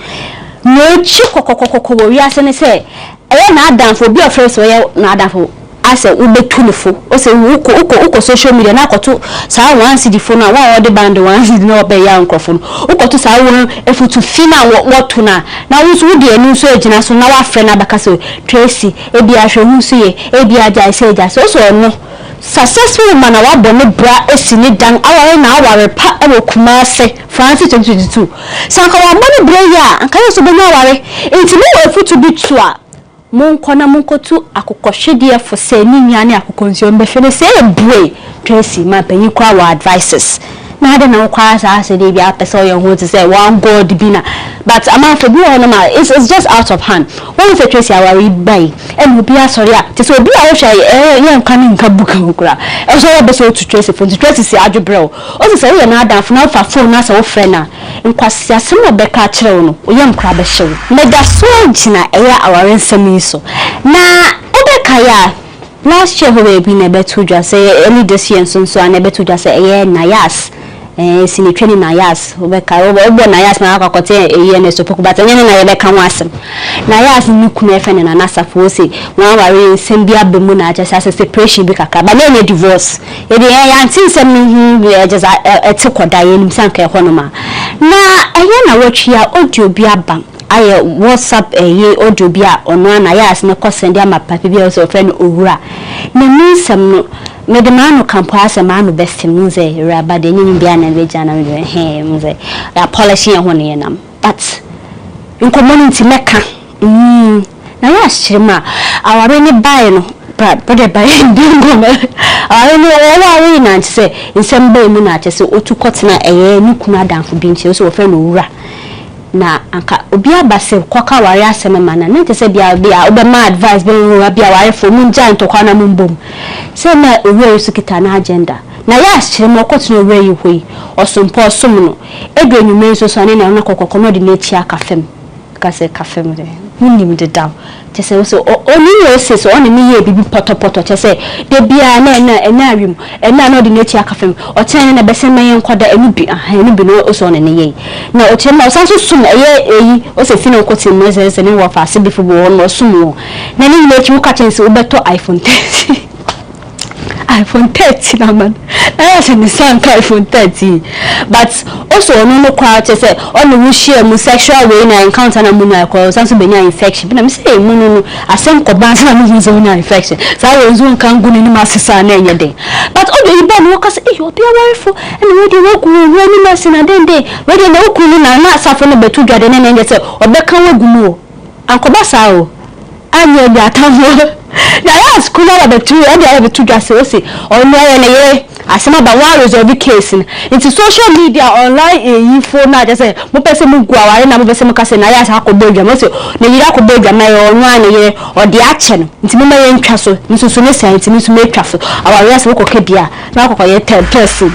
no chi kokokoko wo wi ase ne se eye na adanfo bi ofre so ye na adanfo ase ubetulufo o se uko social media na akoto sa wan cd phone na wa de band wan cd na obe ya nkrofo ukoto sa won efutu fina wotu na wo so de anu so agina so na wa frɛ na baka so Tracy ebi ahwe hu so ye ebi aja se aja so no successful man wa bone bra esini dan aware na aware pa e kuma se France 2022 sanka wa bone bra ya anka so be na aware enti mo efutu bi tu a monkona monkotu akokohwede fo se ni nwane akokonsion be hwe se ebue Tracy ma panyi kwa wa advices na ade na kwa sa ase de bia pese yo ho to say one god bina but amafo bi no ma it's just out of hand when say Tracy awari bai and obi asori a te so obi a wo hwe ye nka ni nka buka nkura e so wo be so to Tracy phone Tracy si adwobrel o se ye na adan na fa phone na sa wo frɛ na nkwasi asem no be ka kire wo no o ye nkra be hye wo me da so gina eya awari nsem yi so na obe kaya last year we be na betu dwa say any this year so na betu dwa say ye na yas sini twene na yas obeka obo na yas na akokote eye na sopoku but nyene na yebeka ho asem na yas ni kunu efe na nasafo se wan ware nsem bia bemu na aja say separation bi kaka ba na divorce e de ya ntin nsem ni just etikoda ye nim sanka e hono ma na eye na watwia audio bi aba aye WhatsApp eye audio bi a ono na yas na kosende ama papa bi o so friend owura na nsem no me de manu kampo ase manu best muze raba de nyi bia na beja na me he muze ya policy ho ne nam but in community meka na ya shirima aware ni bai no brother bai ndingo me aware ni aware na nse nsem bai mu na chese otukotena eye ni kuna danfo bi nche so ofe no wura na anka obi abase kwaka ware aseme mana na nte se bia obe ma advice be wura bia ware fo mu nja ntokwa na mumbom se na owe su kita na agenda na ya shire mo kotuna owe yi hoi osompo osom no edwanyu menso so ane na kokoko no de na chi akafem ka se kafem de nim de daw te se so oni yo se so oni mi ye bibi poto te se de bia na awim na no de na chi akafem o ten na bese men nkoda enu bi no so ne ye na o chen na so sum eyi o se fino kotin mo se ne wo fa se bi fu bo no sum na ni le chi wo ka chen se obeto iPhone 30 iPhone 30 na man I say Nissan iPhone 30 but also no kwa che say on we share mu sexual way na encounter na mu na kwa sanso benya infection na me say mu no asem ko ban na mu zo na infection sa we zo kan gu ni ma sesa na enye den but odo iba no ka say eh obi awarefo and we dey work we ni ma sena den dey we dey na oku ni na asafo no betu dwade na enye say obeka wagu mu ankoba sa o anya bi atavo na ya school na betu e dey betu dwase o say onu ya na ye asema ba wa resolve case into social media online info na just say mo pese mu gu aware na mo pese mo kase na ya sa akobodwa mo say na yira akobodwa ma ye onu an ye odi ache no nti mo ma ye ntwa so nsusu ne sai nti nsusu me twa so aware ya se ko kebia na akokọ ye 10 person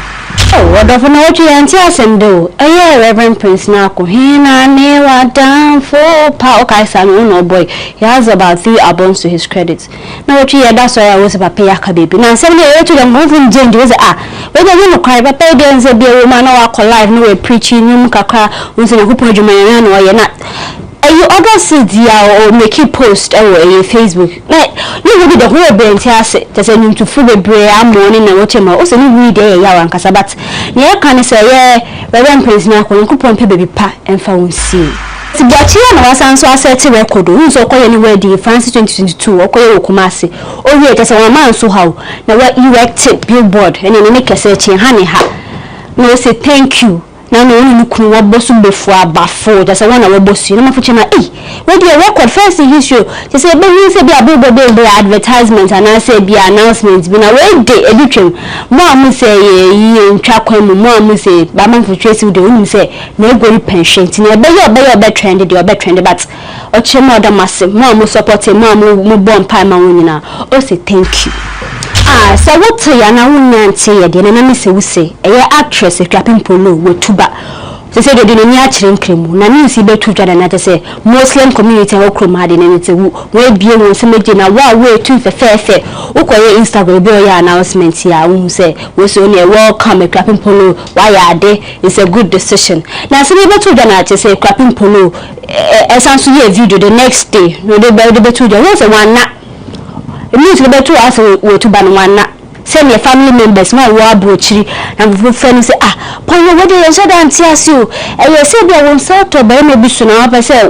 what of no to anti asendo Reverend Prince na ko hina ne wa down for pa okay san no boy he has about 3 albums to his credit na what you that's why I was papa ya ka baby na say na to dem even change we say we dey no cry papa dey say be woman na wa live no we preaching nyum kakra we say na ko podwuma ya na o ye na you August dia or make you post on Facebook. Like you be the whole brain tiase just say to full bebre amoni na woche ma o se ni wi dey ya wan kasa but ne kan say ye reverend praise na ko nkupon pe baby pa emfa wonsi ti boachi na wasan so asset record o so koye ni wedding France 2022 okoye okumase o wi e say one man so how na we erect billboard ene ne kese chi ha ne ha no say thank you na no ni kunu wa bosu befu abafo just one na bosu na mafuche na we dey record first issue just say be we say be abebe advertisement and I say be announcement be na we dey edutwem mo am say ye ntwa kwam mo am say ba man fuche si dey we say na egori pension ti na be trend dey obe trend but o chemo da massive mo am support mo am mo bomb pie ma wonyina o say thank you. So what ya na wunante ye de na me se wo se eye actress Clapping Polo we tuba se se de ni akire nkremu na ni si betu dwa na say Muslim community wo krom ha de ne te we bie no se meje na wa we tu fefe ukoye Instagram be o ya announcement ya wo se we so ne welcome Clapping Polo wa ya de is a good decision na se betu dwa na say Clapping Polo esanso ye video the next day no de betu dwa wo se wan na means the better as we to ban one send your family members my war brochiri and friends say pono we dey so dan tias you e say be won so to be me bisu na pa say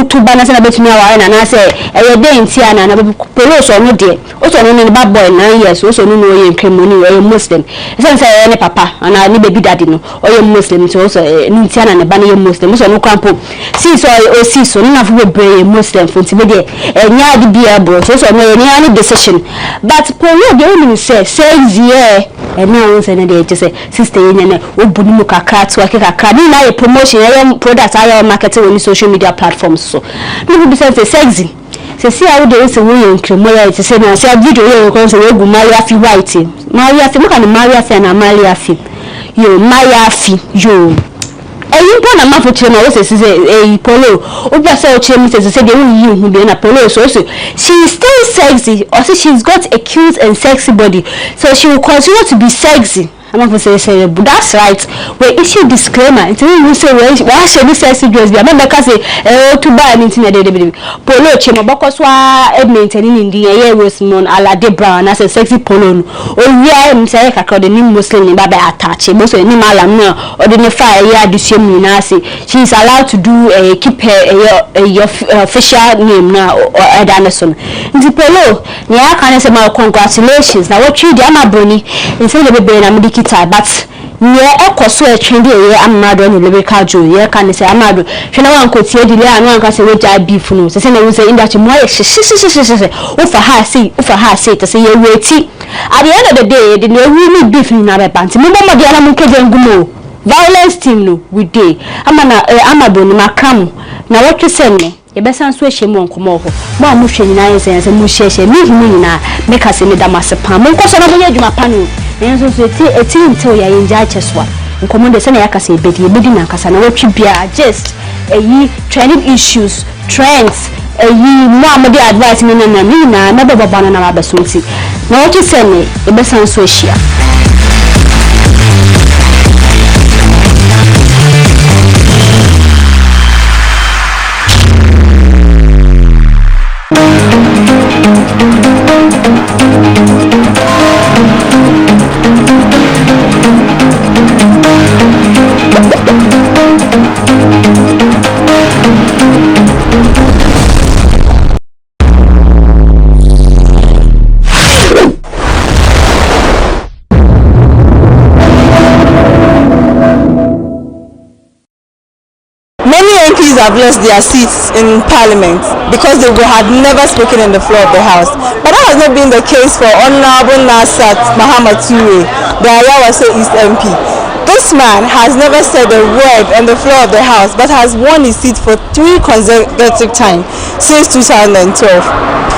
to ban na betumi aware na say e dey ntia na police no dey o so no ni bad boy 9 years o so no no ye nkemoni o ye muslim say any papa and ni baby daddy no o ye muslim so ni ntia na ne ba na ye muslim so no kwampo see so o see so na fu be muslim for ti be dey nya di bia bro so no ni any decision but polo dey only say yeah and now say na dey say sister yen na obuni mu kakra to akeka ni na promotion ya product aya marketing on social media platforms so no be say sexy say see how dey say we nkremo ya say na say video ya ko say we gu Maria fi white Maria fi muka ni Maria fi na Maria fi yo Maria fi yo eyin po na mafuche na wo say polo oba say o chemi say dey wu hu be na polo so she is still sexy or say she's got a cute and sexy body so she will continue to be sexy. I'm going to say but that's right we issue disclaimer until you say why should be sexy dress be am make say to buy anything dey polo chemo bokoswa maintaining in the year was known alade brown as a sexy polo no o wi am say kakra the new muslim ni baba attach mo so ni malam no o dey fire ya adisem ni na say she is allowed to do keep her official name na edanason nti polo ni aka say my congratulations na what you dey amaboni say the baby na mediki but yeah ekoso e twende ye Amerado-Lyrical Joe ye kan say Amerado hwe na wan kotie dile anu an ka say we ja beef no say na we say industry mo ye hye ufa ha say to say ye weti at the end of the day the we beef ni na be panti mo mo de na mo keje ngumo violence team no we dey amana Amerado ni makram na what we say no yebesan so ehye mo nkomo ho mo amuhwe nyina yense mo hyehye mi himi nyina make us me damasepa mo nkoso na mo ye adwuma pa no enso so eti until ya yenja cheswa nkomo de se na yakasa ebedi na kasa na watwi bia just trending issues trends mo amode advice ni na na baba bana na mabeso nti na watwi se ne yebesan so ehia. Have lost their seats in parliament because they had never spoken in the floor of the house. But that has not been the case for Honorable Nasat Muhammad Ture, the Ayawase East MP. This man has never said a word on the floor of the house but has won his seat for 3 consecutive times since 2012.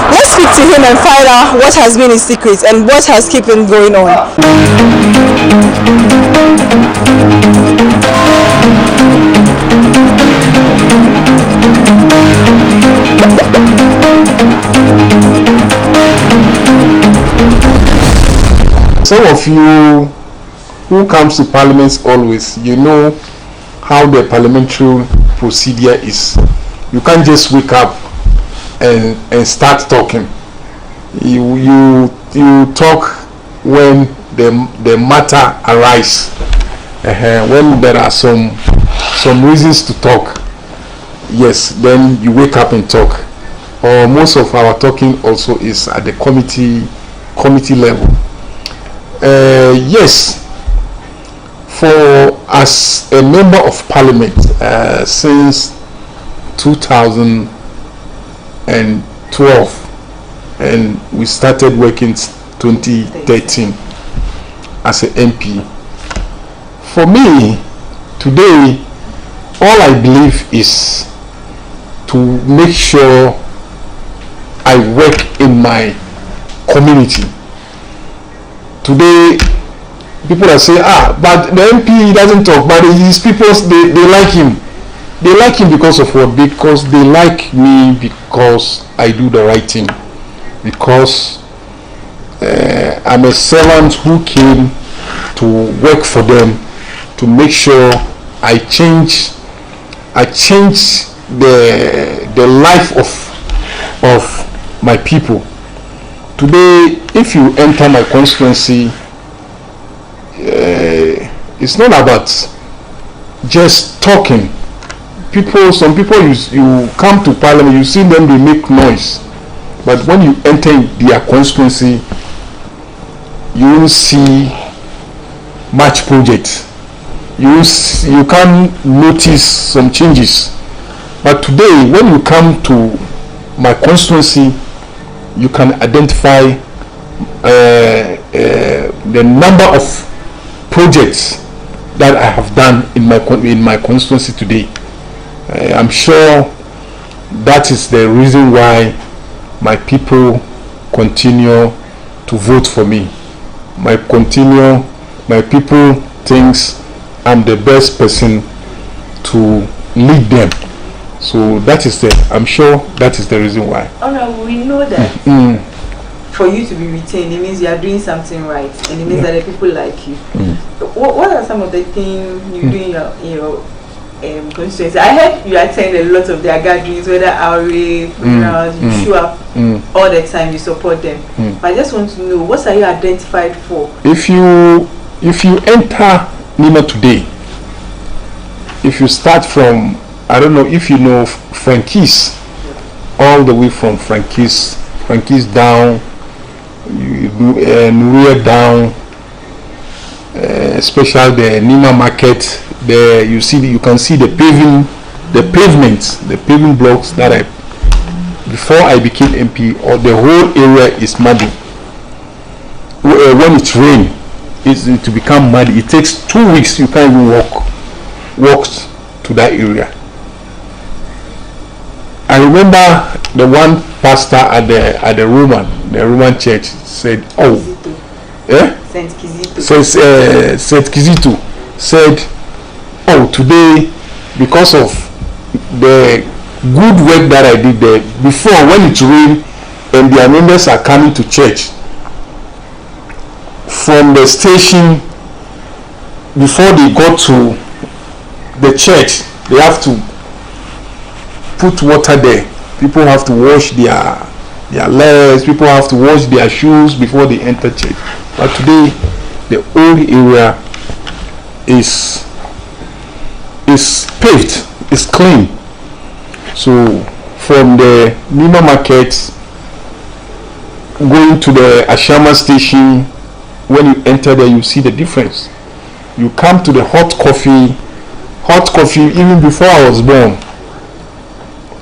Let's speak to him and find out what has been his secret and what has kept him going on. Some of you who comes to parliaments always, you know how the parliamentary procedure is. You can't just wake up and start talking. You talk when the matter arise. When there are some reasons to talk, yes, then you wake up and talk. Or most of our talking also is at the committee level. Yes, for as a member of parliament since 2012, and we started working 2013 as an MP. For me, today, all I believe is to make sure I work in my community. Today, people are saying, but the MP doesn't talk, but his people, they like him. They like him because of what? Because they like me because I do the right thing. Because I'm a servant who came to work for them, to make sure I change the life of my people. Today, if you enter my constituency, it's not about just talking. Some people you come to parliament, you see them, they make noise. But when you enter their constituency, you will see much projects. You can notice some changes. But today, when you come to my constituency, you can identify the number of projects that I have done in my constituency today. I'm sure that is the reason why my people continue to vote for me. My people thinks I'm the best person to lead them. So I'm sure that is the reason why. No, we know that for you to be retained, it means you are doing something right, and it means that the people like you. What are some of the things you do in your constituency? I heard you attend a lot of their gatherings, whether RA, funerals, you show up all the time, you support them. But I just want to know, what are you identified for? If you enter Nima today, if you start from, I don't know if you know Frankie's, all the way from Frankie's down, Nuria down, especially the Nima market. There you can see the paving blocks that before I became MP, or the whole area is muddy. When it rains, to become muddy, it takes 2 weeks. You can't even walk to that area. I remember the one pastor at the Roman church said, Saint Kizito said, today, because of the good work that I did there, before when it rained and their members are coming to church, from the station, before they go to the church, they have to put water there. People have to wash their legs, people have to wash their shoes before they enter church. But today, the whole area is paved, is clean. So from the Nima market going to the Ashama station, when you enter there, you see the difference. You come to the hot coffee even before I was born,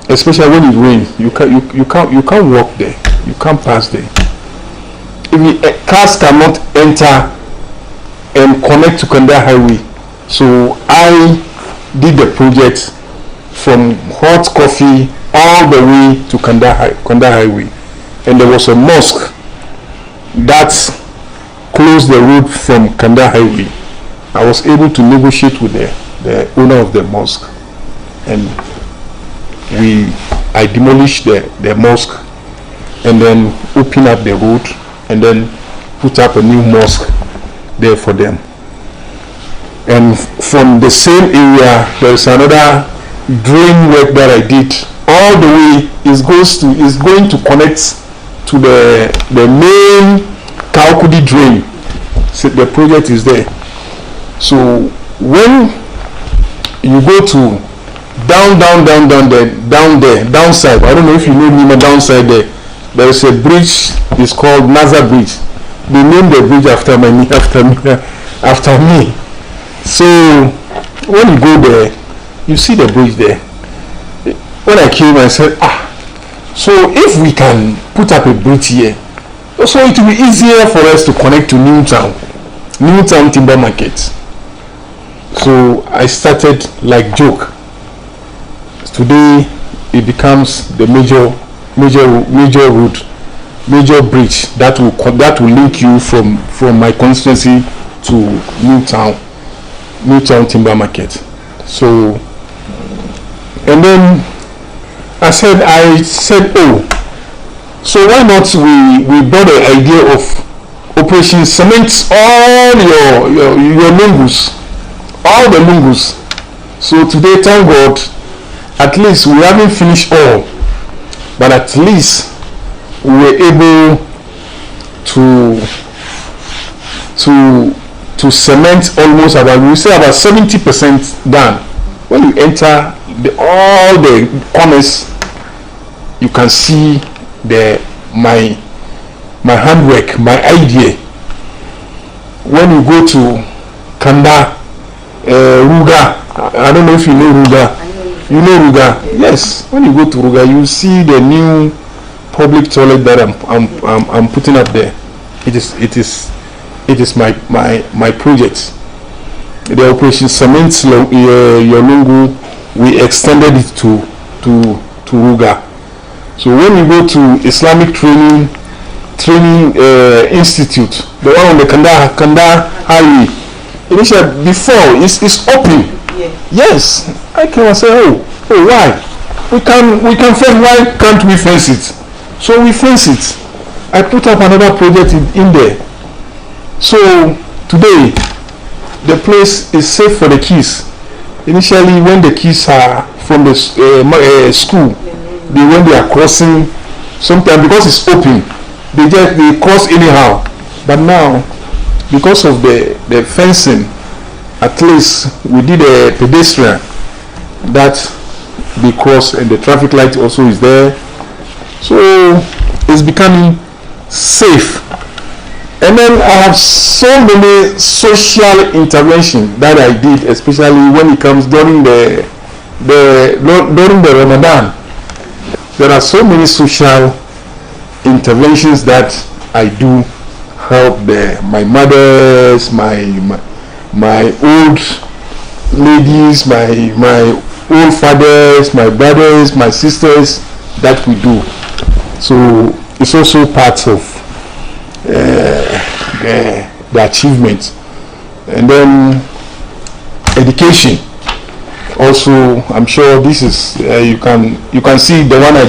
especially when it rains, you can't walk there, you can't pass there. Cars cannot enter and connect to Kanda Highway. So I did the project from hot coffee all the way to Kanda Highway, and there was a mosque that closed the road from Kanda Highway. I was able to negotiate with the owner of the mosque, and I demolished the mosque and then open up the road and then put up a new mosque there for them. And from the same area, there is another drain work that I did all the way is going to connect to the main Kaokudi drain. So the project is there. So when you go to downside, I don't know if you know Nima, downside there is a bridge. It's called Naza Bridge. They named the bridge after me. So when you go there, you see the bridge there. When I came, I said, so if we can put up a bridge here, so it will be easier for us to connect to Newtown Timber Market. So I started like joke. Today it becomes the major route, major bridge that will link you from my constituency to Newtown Timber Market. So, and then I said, oh, so why not we brought the idea of Operation Cement all your lungus, all the lungus. So today, thank God, at least we haven't finished all, but at least we were able to cement almost about 70% done. When you enter all the corners, you can see my handwork, my idea. When you go to Kanda, Ruga, I don't know if you know Ruga. You know Ruga? Yes. When you go to Ruga, you see the new public toilet that I'm putting up there. It is my project. The Operation Cement Yolungu, we extended it to Ruga. So when you go to Islamic Training Institute, the one on the Kanda Highway, initially before it's open. Yes, I can say, oh, why? We can fence. Why can't we fence it? So we fence it. I put up another project in there. So today, the place is safe for the kids. Initially, when the kids are from the school, when they are crossing, sometimes because it's open, they cross anyhow. But now, because of the fencing, at least we did a pedestrian that they cross, and the traffic light also is there. So it's becoming safe. And then I have so many social interventions that I did, especially when it comes during the Ramadan. There are so many social interventions that I do help my mothers, my old ladies, my old fathers, my brothers, my sisters, that we do. So it's also part of the achievement. And then education also, I'm sure this is you can see the one I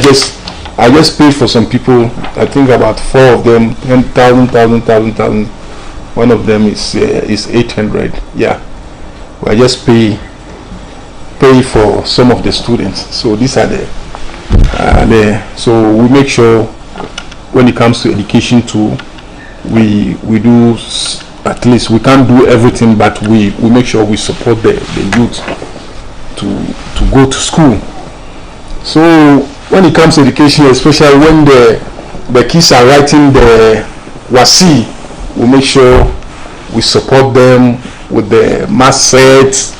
just paid for some people. I think about 4 of them, 10,000. One of them is 800. Yeah, I just pay for some of the students. So these are so we make sure when it comes to education too, we do, at least we can't do everything, but we make sure we support the youth to go to school. So when it comes to education, especially when the kids are writing the wasi, we make sure we support them with the math sets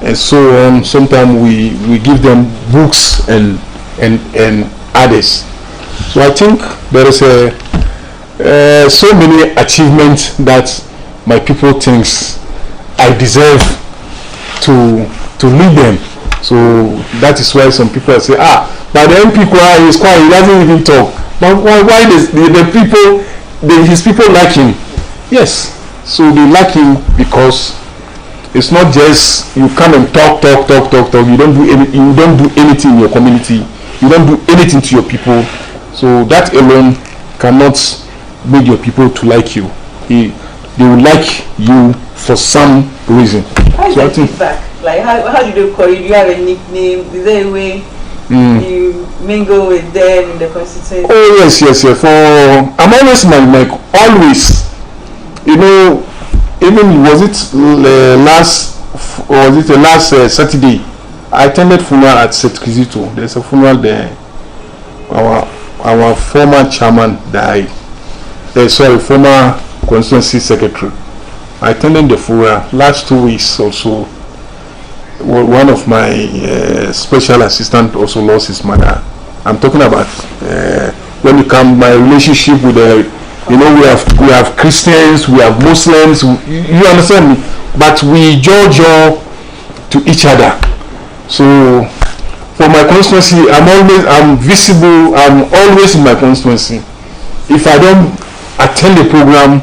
and so on. Sometimes we give them books and others. So I think there is so many achievements that my people think I deserve to lead them. So that is why some people say, but the MP is quiet, he doesn't even talk. But why his people like him? Yes, so they like him because it's not just you come and talk. You don't do anything in your community. You don't do anything to your people. So that alone cannot make your people to like you. They will like you for some reason. How is the feedback? Like how do they call you? Do you have a nickname? Is there a way you mingle with them in the constituency? Oh yes. For I'm always always. You know, even was it last Saturday? I attended funeral at St. Kizito. There's a funeral there. Our former chairman died. Former constituency secretary. I attended the funeral last 2 weeks also. One of my special assistant also lost his mother. I'm talking about when you come my relationship with the, you know, we have Christians, we have Muslims, you understand me, but we judge to each other. So for my constituency, I'm visible, I'm always in my constituency. If I don't attend the program,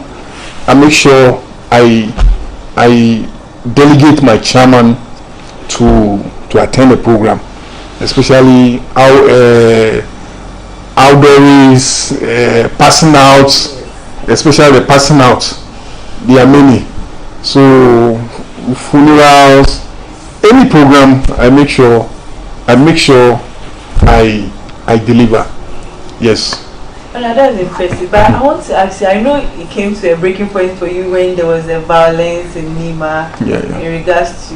I make sure I delegate my chairman to attend the program, especially outdoors, passing out, especially the passing out. There are many. So funerals, any program, I make sure I deliver. Yes. Oh, no, that's impressive. But I want to ask you, I know it came to a breaking point for you when there was a violence in Nima in regards to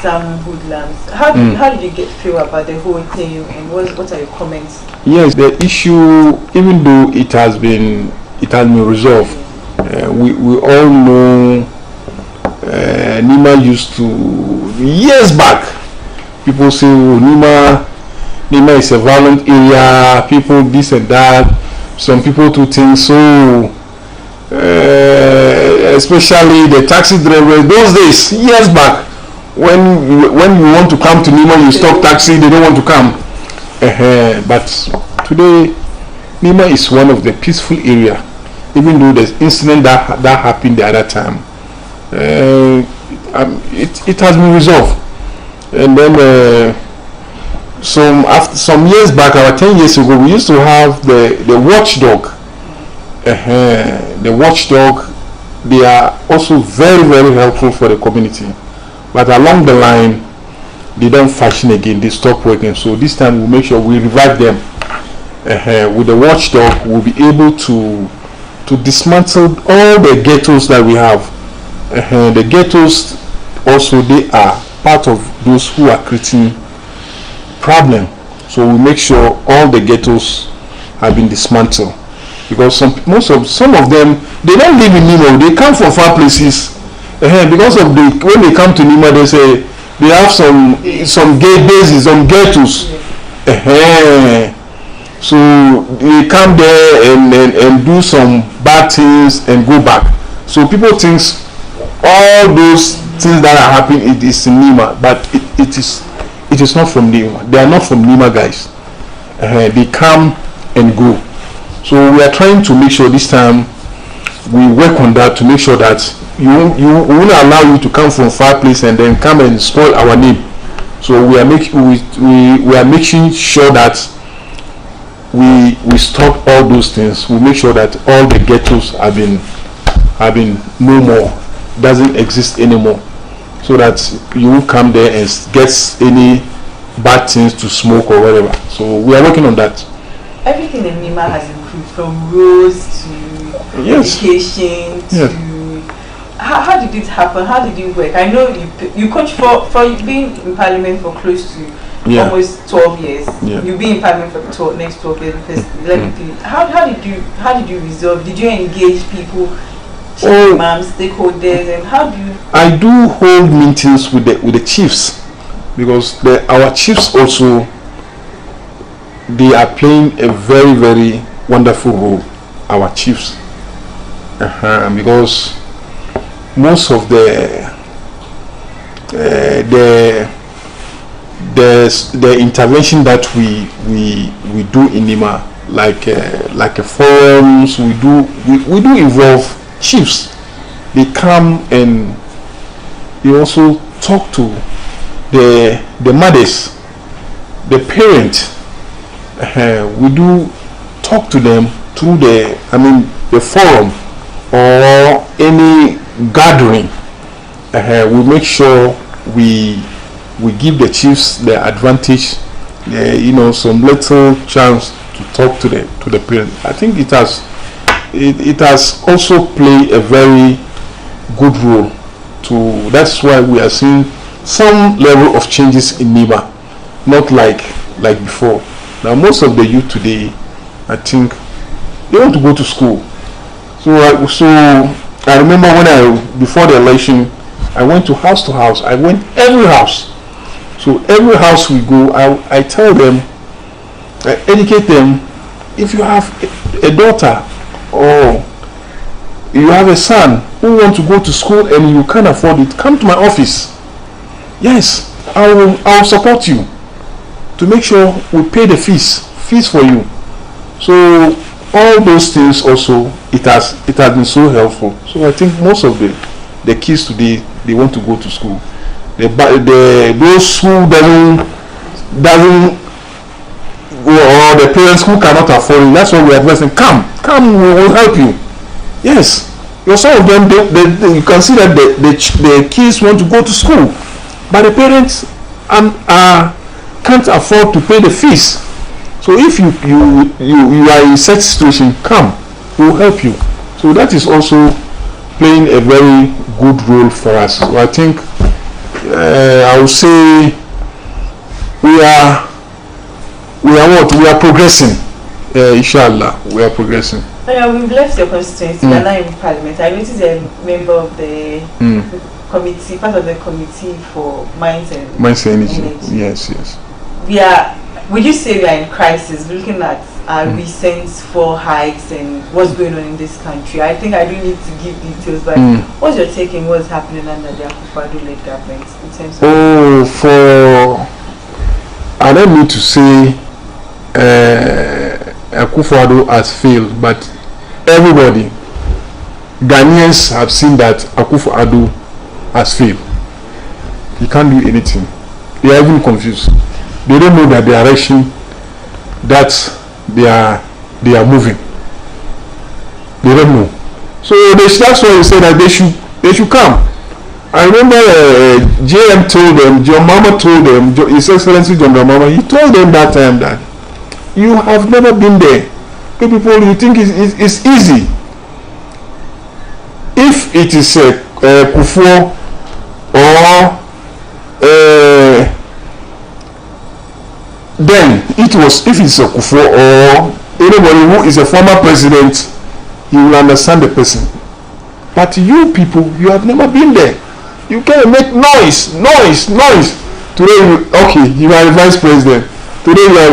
some hoodlums. How did you feel about the whole thing, and what are your comments? Yes, the issue, even though it has been resolved, we all know Nima used to, years back, people say, oh, Nima is a violent area, people this and that. Some people do things so, especially the taxi drivers, those days, years back, when you want to come to Nima, you stop taxi, they don't want to come. But today, Nima is one of the peaceful area, even though the incident that happened the other time. It has been resolved. And then some years back, about 10 years ago, we used to have the watchdog. The watchdog, they are also very, very helpful for the community. But along the line, they don't function again. They stop working. So this time we'll make sure we revive them. With the watchdog, we'll be able to dismantle all the ghettos that we have. The ghettos also, they are part of those who are creating problem. So we make sure all the ghettos have been dismantled, because some of them, they don't live in Nima. They come from far places. Because of when they come to Nima, they say they have some gay bases, some ghettos. So they come there and do some bad things and go back. So people think all those things that are happening, it is in Nima, but it is not from Nima. They are not from Nima, guys. They come and go. So we are trying to make sure this time we work on that, to make sure that we won't allow you to come from far place and then come and spoil our name. So we are making sure that we stop all those things. We make sure that all the ghettos have been no more, doesn't exist anymore, so that you won't come there and get any bad things to smoke or whatever. So we are working on that. Everything in Nima has improved, from roads to education to how did it happen? How did it work? I know you coach for being in parliament for close to almost 12 years. You've been in parliament for next 12 years because how did you resolve? Did you engage people, stakeholders, and how do you? I do hold meetings with the chiefs, because our chiefs also, they are playing a very, very wonderful role. Our chiefs, because most of the intervention that we do in Nima, like forums, we do involve chiefs. They come and they also talk to the mothers, the parents. We do talk to them through the forum or any gathering. We make sure we give the chiefs the advantage some little chance to talk to the parents. I think it has also played a very good role. That's why we are seeing some level of changes in Nima, not like before. Now most of the youth today, I think, they want to go to school. So I remember before the election, I went to house. I went every house. So every house we go, I tell them, I educate them. If you have a daughter or you have a son who wants to go to school and you can't afford it, come to my office. Yes, I will support you to make sure we pay the fees for you. So all those things also, it has been so helpful. So I think most of the kids today, they want to go to school. Those who doesn't or the parents who cannot afford it, that's why we advise them, come, we will help you. Yes, some of them, you can see that the kids want to go to school, but the parents can't afford to pay the fees. So if you are in such situation, come, we will help you. So that is also playing a very good role for us. So I think I would say we are progressing. Inshallah, we are progressing. We've left your constituency. We are now in Parliament. I noticed a member of the committee, part of the committee for mines and energy. Yes. Would you say we are in crisis, looking at our recent fuel hikes and what's going on in this country? I think I don't need to give details, but what's your take on what's happening under the Akufo-Addo-led government in terms of... I don't need to say Akufo-Addo has failed, but everybody, Ghanaians have seen that Akufo-Addo has failed. He can't do anything. They are even confused. They don't know the direction that they are moving. They don't know. So that's why they say that they should come. I remember JM told them, John Mama told them, His Excellency John Mama, he told them that time that you have never been there. People, you think it's easy. If it is Kufuor or then it was, if it's a Kufuor or anybody who is a former president, you will understand the person. But you people, you have never been there. You can make noise. Today, you are the vice president. Today you are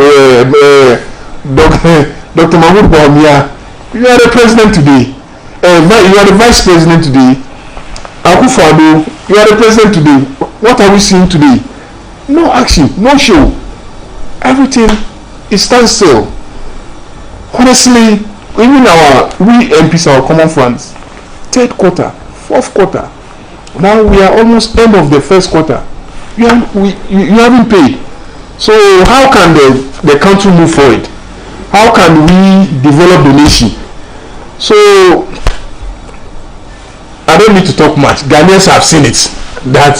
Dr. Mahmoud Bawumia. You are the president today. You are the vice president today. Akufo-Addo, you are the president today. What are we seeing today? No action, no show. Everything is standstill. Honestly, even we MPs, our common funds, third quarter, fourth quarter. Now we are almost end of the first quarter. You haven't paid. So how can the country move forward? How can we develop the nation? So I don't need to talk much. Ghanaians have seen it that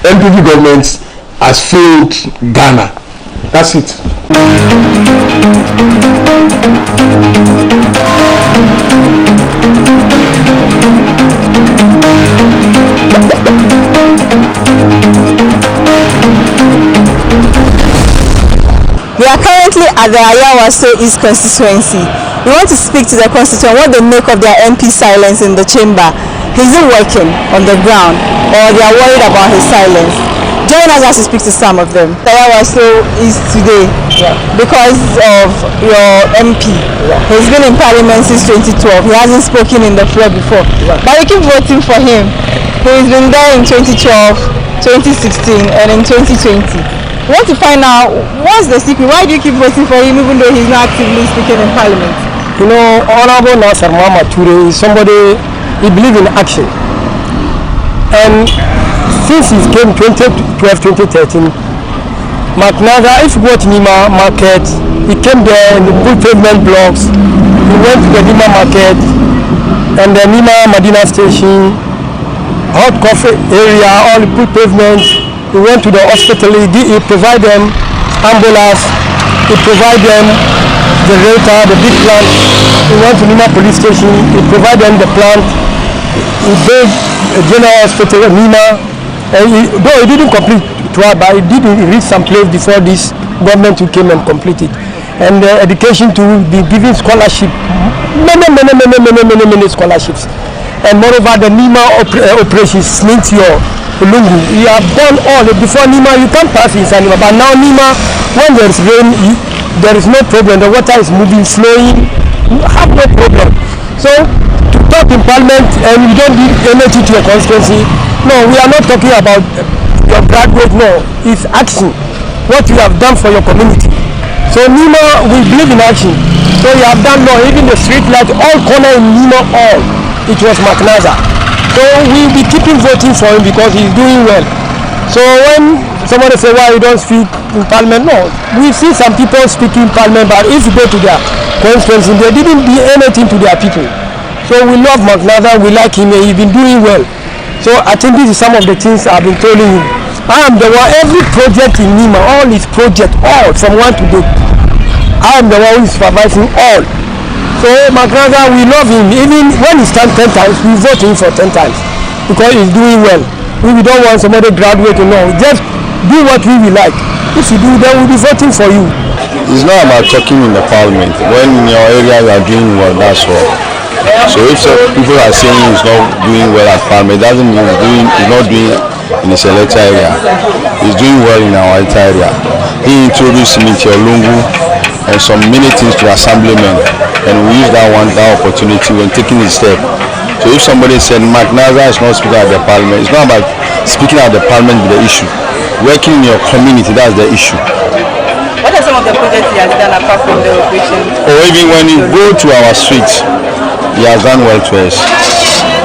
MPP government has failed Ghana. That's it. We are currently at the Ayawaso East constituency. We want to speak to the constituent what they make of their MP silence in the chamber. Is it working on the ground, or they are worried about his silence? Join us as we speak to some of them. Ayawaso East today because of your MP. He's been in Parliament since 2012. He hasn't spoken in the floor before, but we keep voting for him. He's been there in 2012, 2016, and in 2020. We want to find out what's the secret. Why do you keep voting for him even though he's not actively speaking in Parliament? You know, Honorable Nasser Muhammad Toure is somebody, he believes in action. And since he came 2012, 2013, McNaga, if you go to Nima Market, he came there and he put pavement blocks. He went to the Nima Market and the Nima Madina Station, hot coffee area, all he put pavements. He went to the hospital, he provided them ambulance, he provide them generator, the big plant. He went to Nima police station, he provide them the plant. He built a general hospital in Nima. And though he didn't complete it, but he did reach some place before this government came and completed. And education to be giving scholarship, many scholarships. And moreover, the Nima operations linked your Lungu. You have done all. Before Nima, you can't pass inside Nima. But now Nima, when there is rain, there is no problem. The water is moving, flowing. You have no problem. So, to talk in Parliament and you don't give energy to your constituency, no, we are not talking about your graduate, no. It's action. What you have done for your community. So Nima, we believe in action. So you have done more, even the street light, all corner in Nima, all. It was McNaza. So we'll be keeping voting for him because he's doing well. So when somebody say, why you don't speak in Parliament? No, we see some people speaking in Parliament, but if you go to their constituency, they didn't do anything to their people. So we love McNaza, we like him, he's been doing well. So I think this is some of the things I've been telling you. I am the one, every project in Nima, all his projects, all, from one to the, I am the one who is supervising all. So McNaza, we love him. Even when he stands 10 times, we vote him for 10 times. Because he's doing well. We don't want somebody graduate to know. Just do what we will like. If you do, then we'll be voting for you. It's not about talking in the Parliament. When in your area you are doing well, that's all. So if people are saying he's not doing well at Parliament, it doesn't mean he's not doing in his electoral area. He's doing well in our electoral area. He introduced me to Lungu and some many things to assemblymen, and we use that opportunity when taking his step. So if somebody said McNaza is not speaking at the Parliament, it's not about speaking at the Parliament with the issue. Working in your community, that's the issue. What are some of the projects he has done apart from the operation? Or even when you go to our streets, he has done well to us.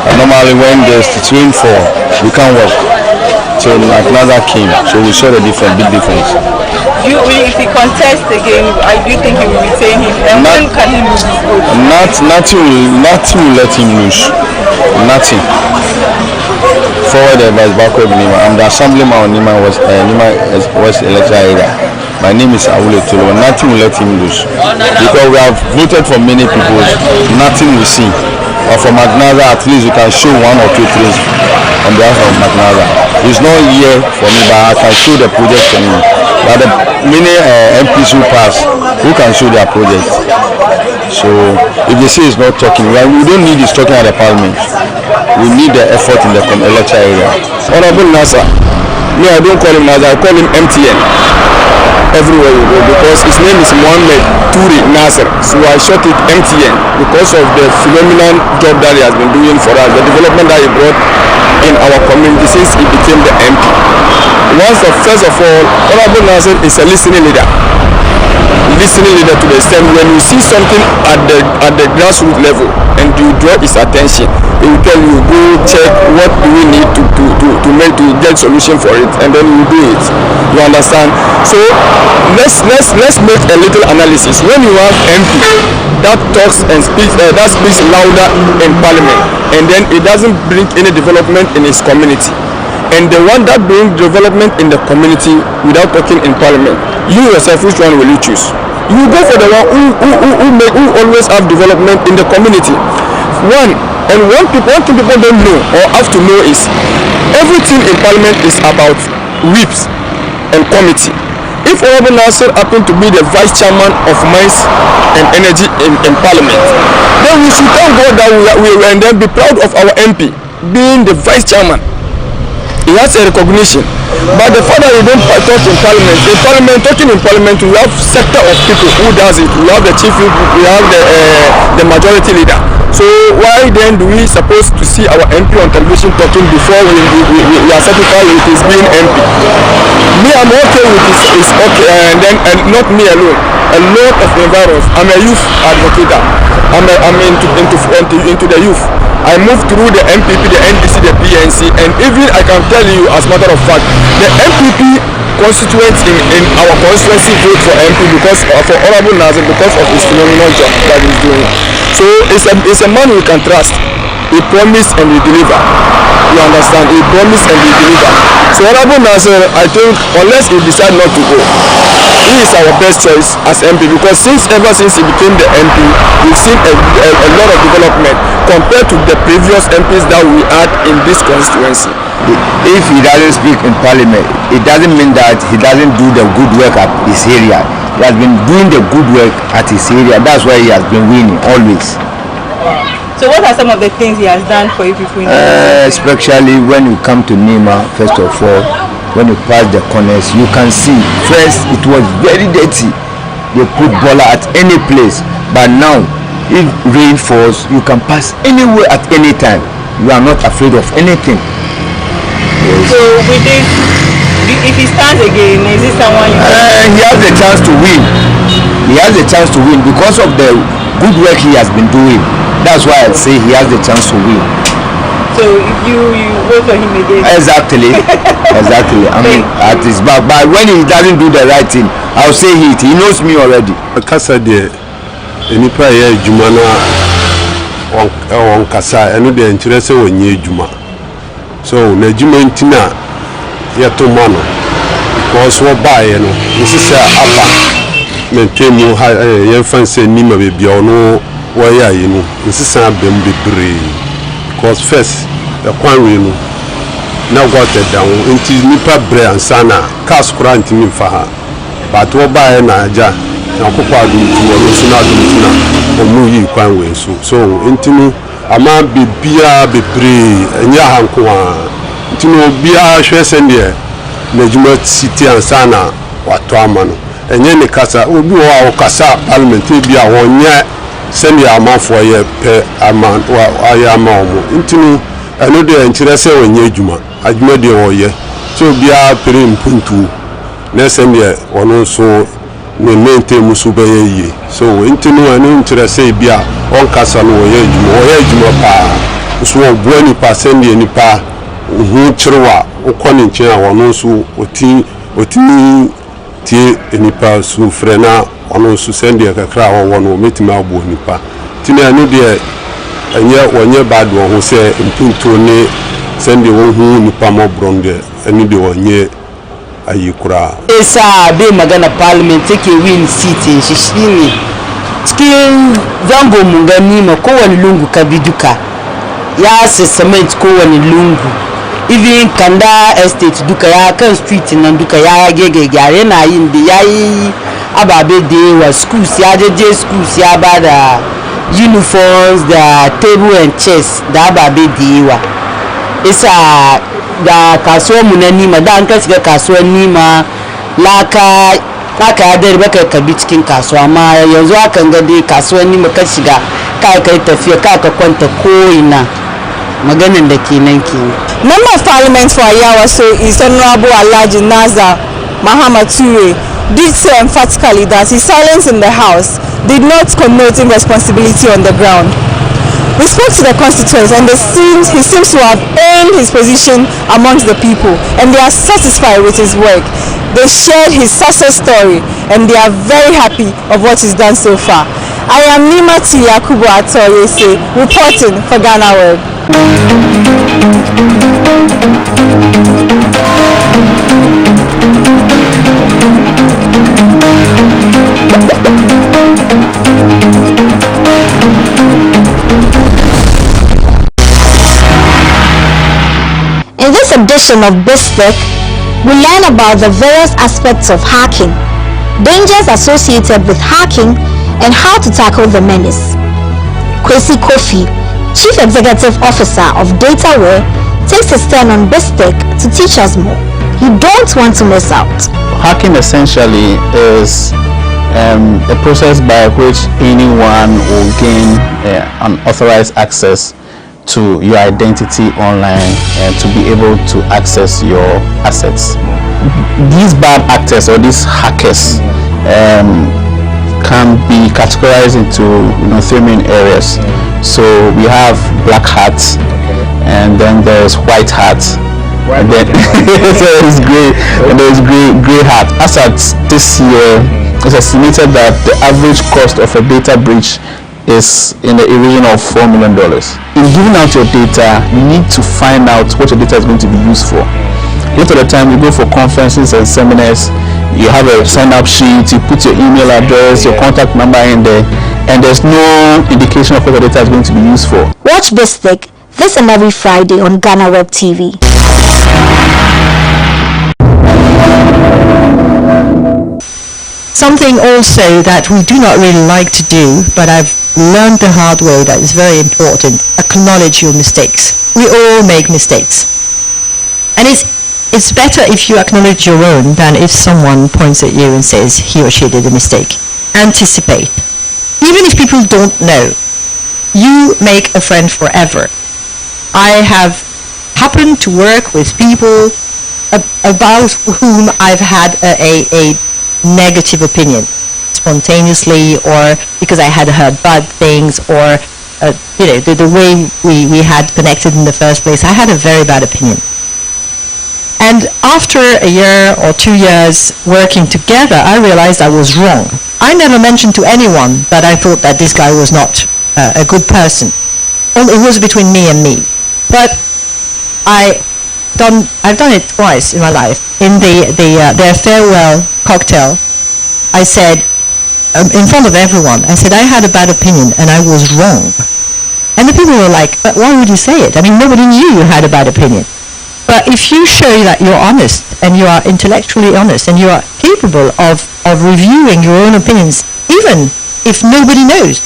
And normally when there's rain fall, we can't walk. So McNaza came, so we saw the big difference. If he contests again, do you think he will retain him? And when can he lose his vote? Nothing will let him lose. Nothing. Forward advice, backward Nima. I'm the assemblyman on Nima was electoral area. My name is Awule Tolo. Nothing will let him lose. Because we have voted for many people, nothing we see. But for McNaza, at least we can show one or two things on behalf of McNaza. It's not here for me, but I can show the project for me. But the many MPs who pass, who can show their project. So if they say it's not talking, we don't need his talking at the Parliament. We need the effort in the electoral area. Honorable Nasa, me, I don't call him Nasa, I call him MTN. Everywhere you go, because his name is Mohammed Turi Nasser. So I short it MTN because of the phenomenal job that he has been doing for us, the development that he brought in our community since he became the MP. First of all, Honorable Nasser is a listening leader to the extent when you see something at the grassroots level and you draw his attention, he will tell you, go check what do we need to get solution for it, and then you do it. You understand? So let's make a little analysis. When you have MP that talks and speaks louder in Parliament, and then it doesn't bring any development in his community, and the one that brings development in the community without talking in Parliament, you yourself, which one will you choose? You go for the one who always have development in the community. One thing people don't know or have to know is everything in Parliament is about whips and committee. If Honorable Nasser happened to be the vice chairman of Mines and Energy in Parliament, then we should thank God that we and then be proud of our MP being the vice chairman. He has a recognition. But the fact that we don't talk in Parliament, talking in Parliament, we have sector of people who does it. We have the chief whip, we have the majority leader. So why then do we supposed to see our MP on television talking before we are satisfied with his being MP? Me, I'm okay with his okay, and not me alone. A lot of environs. I'm a youth advocate. I'm into the youth. I moved through the MPP, the NDC, the PNC, and even I can tell you, as a matter of fact, the MPP constituents in our constituency vote for MP because for Honorable Nasser because of his phenomenal job that he's doing. So it's a man we can trust. He promised and he deliver. You understand? He promised and he delivered. So Honorable Nasser, I think unless he decide not to go, he is our best choice as MP, because ever since he became the MP, we've seen a lot of development compared to the previous MPs that we had in this constituency. If he doesn't speak in parliament, it doesn't mean that he doesn't do the good work at his area. He has been doing the good work at his area. That's why he has been winning always. So what are some of the things he has done for you people in especially when you come to Nima, first of all, when you pass the corners, you can see first it was very dirty. They put bola at any place, but now if rain falls, you can pass anywhere at any time. You are not afraid of anything. Yes. So with this, if he stands again, is this someone you he has the chance to win. He has the chance to win because of the good work he has been doing. That's why I say he has the chance to win. So if you vote for him again? Exactly. Exactly. I mean, at his back. But when he doesn't do the right thing, I'll say it. He knows me already. Kasa de enipa ye juma na on kasa eno de nkyerɛ sɛ wonye juma. So na juma ntina ye to mano. Because wo bae no, nsisa aba mentemu ha ye fanse nima be bia ono wo ya yi no. Nsisa bem bebre. Because first the kwanwe no na got down into nipa bre ansana cars kura ntimi fa ha. But wo bae na aja na kokwa adu no so na adu na omu yi kwanwe so ntimi ama bibia bebre enya hanko a ntimi obia hwe sende na juma city ansana wato ama no enye ne kasa obi wo kasa parliament bia wonye sende amafo ye pe ama wa ya ama omo ntimi eno de nkyerɛ sɛ wonye adwuma adwuma de wo ye so bia pere mpuntu na sende wono so ne mente musu be ye so ntimi eno nkyerɛ sɛ bia on kasa no wo ye adwuma pa so wo bo ni pa sende ni pa hu kyerwa ukɔne nkyɛn a wono so oti tie nipa so frena wono so sende kakra wo no metima abo nipa tina no de wonye bad wo sɛ mpunto ne sende wo hu nipa mo bronde ani de wonye ayikura esa be magana parliament take win seat in shishini cikin zango mungani ma kowane lungu kabiduka ya se cement kowane lungu even Kanda estate duka ya kan street nan duka ya gege gyare na yin da yayi ababe da wa schools ya je schools ya bada uniforms da table and chairs da ababe da yawa isa da kasuwar mu na Nima da an ka shiga kasuwar Nima laka ya dare baka kabi cikin kasuwa amma yanzu akan ga dai kasuwar Nima ka shiga kai tafiya ka kwanta koina maganin da kenan kenan. Member of Parliament for Ayawa so is Honorable Alhaji Nazar Muhammad Ture did say emphatically that his silence in the House did not connote irresponsibility on the ground. We spoke to the constituents and he seems to have earned his position amongst the people and they are satisfied with his work. They shared his success story and they are very happy of what he's done so far. I am Nimati Yakubu Atoyese reporting for GhanaWeb. In this edition of Bistek, we learn about the various aspects of hacking, dangers associated with hacking, and how to tackle the menace. Kwesi Kofi, Chief Executive Officer of DataWare, takes his turn on Bistek to teach us more. You don't want to miss out. Hacking essentially is a process by which anyone will gain unauthorized access to your identity online and to be able to access your assets. These bad actors or these hackers can be categorized into three main areas. So we have black hats, and then there's white hats, and then there's gray hat. As at this year, it's estimated that the average cost of a data breach is in the region of $4 million. In giving out your data, you need to find out what your data is going to be used for. Most of the time, you go for conferences and seminars, you have a sign-up sheet, you put your email address, your contact number in there, and there's no indication of what the data is going to be used for. Watch Bistek this and every Friday on GhanaWeb TV. Something also that we do not really like to do, but I've learned the hard way that is very important: acknowledge your mistakes. We all make mistakes. And it's better if you acknowledge your own than if someone points at you and says he or she did a mistake. Anticipate. Even if people don't know, you make a friend forever. I have happened to work with people about whom I've had a negative opinion, spontaneously, or because I had heard bad things, or the way we had connected in the first place. I had a very bad opinion. And after a year or 2 years working together, I realized I was wrong. I never mentioned to anyone that I thought that this guy was not a good person. It was between me and me. But I've done it twice in my life. In their farewell cocktail, I said, in front of everyone, I said I had a bad opinion and I was wrong. And the people were like, but why would you say it? I mean, nobody knew you had a bad opinion. But if you show that you're honest, and you are intellectually honest, and you are capable of reviewing your own opinions, even if nobody knows,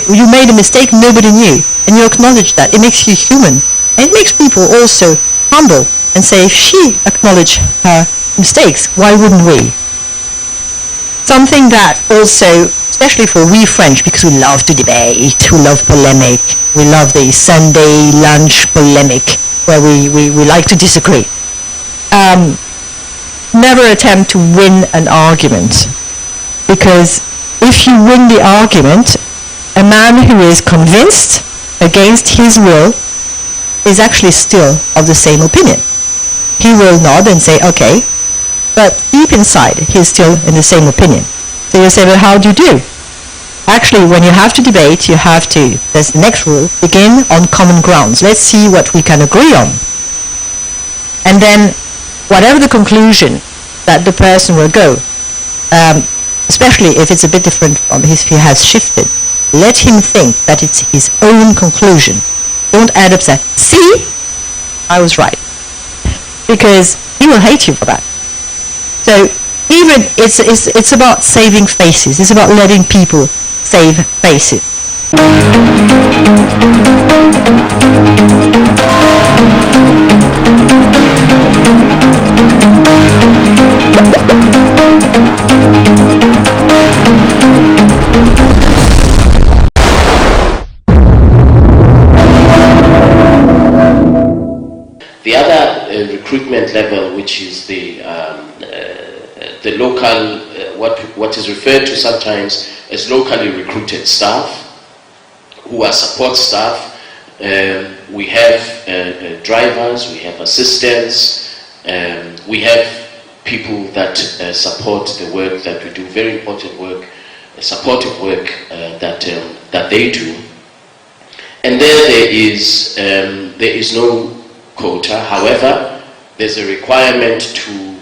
you made a mistake, nobody knew, and you acknowledge that, it makes you human. And it makes people also humble and say, if she acknowledged her mistakes, why wouldn't we? Something that also, especially for we French, because we love to debate, we love polemic, we love the Sunday lunch polemic, where we like to disagree. Never attempt to win an argument, because if you win the argument, a man who is convinced against his will is actually still of the same opinion. He will nod and say, okay, but deep inside, he's still in the same opinion. So you say, well, how do you do? Actually, when you have to debate, you have to, there's the next rule, begin on common grounds. Let's see what we can agree on. And then, whatever the conclusion that the person will go, especially if it's a bit different from if he has shifted, let him think that it's his own conclusion. Don't add up, say, see, I was right. Because he will hate you for that. So, even, it's about saving faces. It's about letting people save faces. The other recruitment level, which is the local, what is referred to sometimes as locally recruited staff, who are support staff. We have drivers, we have assistants, we have people that support the work that we do, very important work, supportive work that they do. And there is no quota. However, there's a requirement to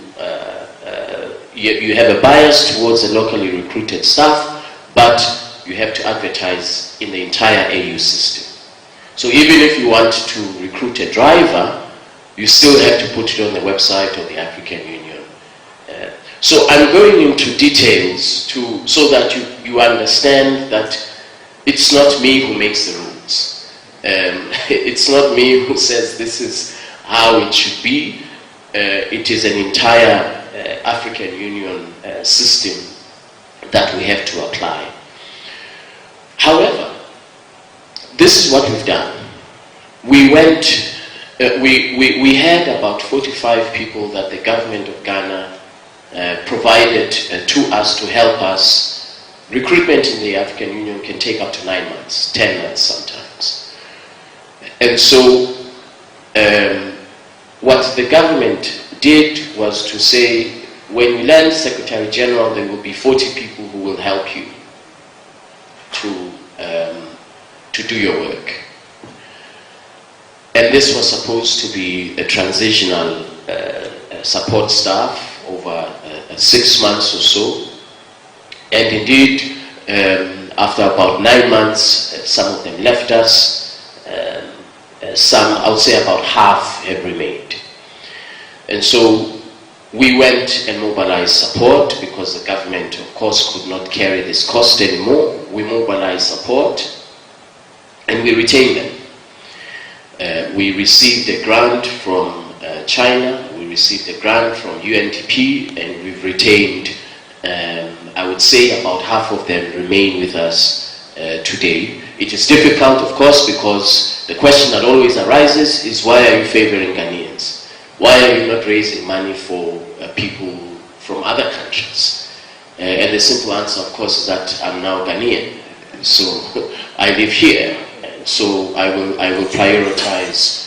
you have a bias towards the locally recruited staff, but you have to advertise in the entire AU system. So even if you want to recruit a driver, you still have to put it on the website of the African Union. So I'm going into details so that you understand that it's not me who makes the rules. It's not me who says this is how it should be. It is an entire African Union system that we have to apply. However, this is what we've done. We went, we had about 45 people that the government of Ghana provided to us to help us. Recruitment in the African Union can take up to 9 months, 10 months sometimes. And so what the government did was to say, when you land Secretary General, there will be 40 people who will help you to to do your work. And this was supposed to be a transitional support staff over 6 months or so. And indeed, after about 9 months, some of them left us. Some, I would say about half have remained. And so we went and mobilized support because the government, of course, could not carry this cost anymore. We mobilized support and we retained them. We received a grant from China, we received a grant from UNDP, and we've retained, I would say about half of them remain with us today. It is difficult, of course, because the question that always arises is, why are you favoring Ghanaians? Why are you not raising money for people from other countries? And the simple answer, of course, is that I'm now Ghanaian. So I live here. So I will prioritize.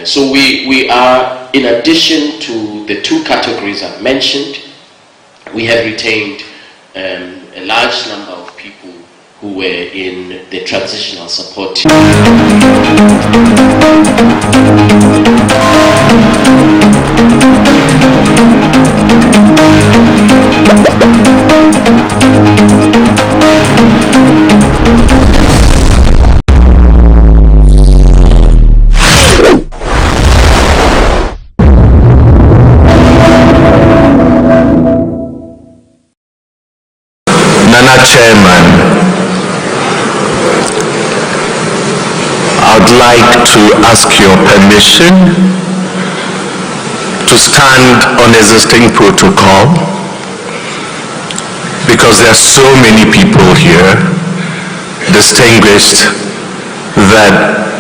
So we are, in addition to the 2 categories I've mentioned, we have retained a large number of people who were in the transitional support team. Chairman, I would like to ask your permission to stand on existing protocol, because there are so many people here, distinguished, that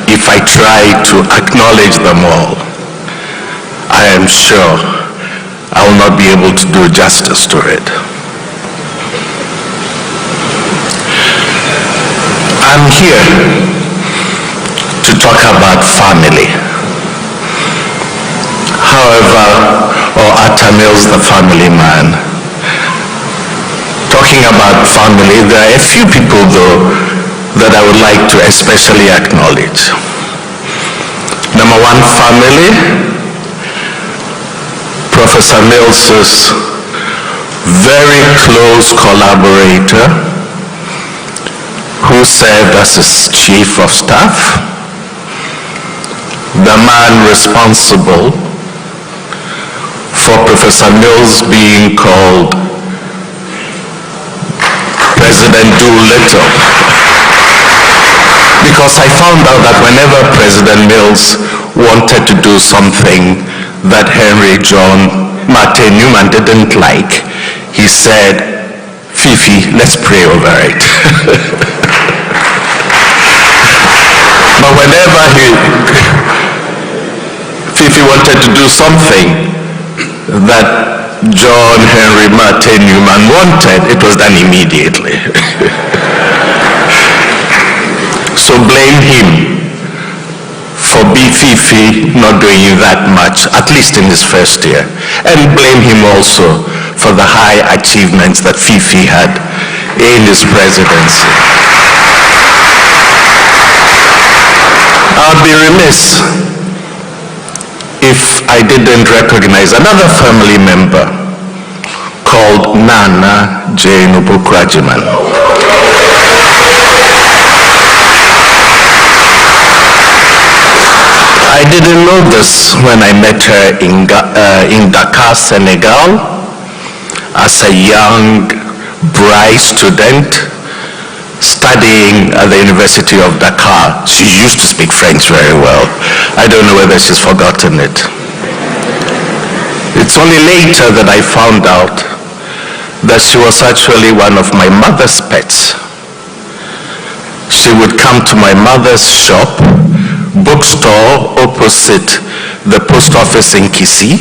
if I try to acknowledge them all, I am sure I will not be able to do justice to it. I'm here to talk about family. However, Atamil's the family man. Talking about family, there are a few people though that I would like to especially acknowledge. Number one, family. Professor Mills's very close collaborator, who served as his chief of staff, the man responsible for Professor Mills being called President Doolittle. Because I found out that whenever President Mills wanted to do something that Henry John Martin Newman didn't like, he said, Fifi, let's pray over it. But whenever Fifi wanted to do something that John Henry Martin Newman wanted, it was done immediately. So blame him for Fifi not doing that much, at least in his first year. And blame him also for the high achievements that Fifi had in his presidency. I'd be remiss if I didn't recognize another family member called Nana Jane Obukrajiman. I didn't know this when I met her in Dakar, Senegal, as a young, bright student studying at the University of Dakar. She used to speak French very well. I don't know whether she's forgotten it. It's only later that I found out that she was actually one of my mother's pets. She would come to my mother's shop, bookstore opposite the post office in Kisi,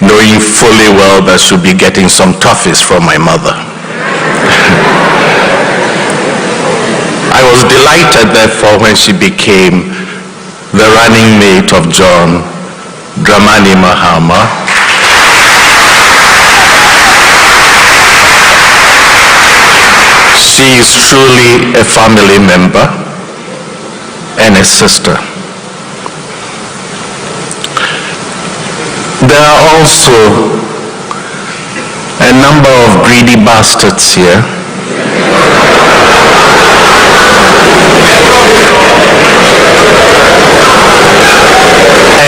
knowing fully well that she'll be getting some toffees from my mother. I was delighted, therefore, when she became the running mate of John Dramani Mahama. She is truly a family member. and a sister. There are also a number of greedy bastards here.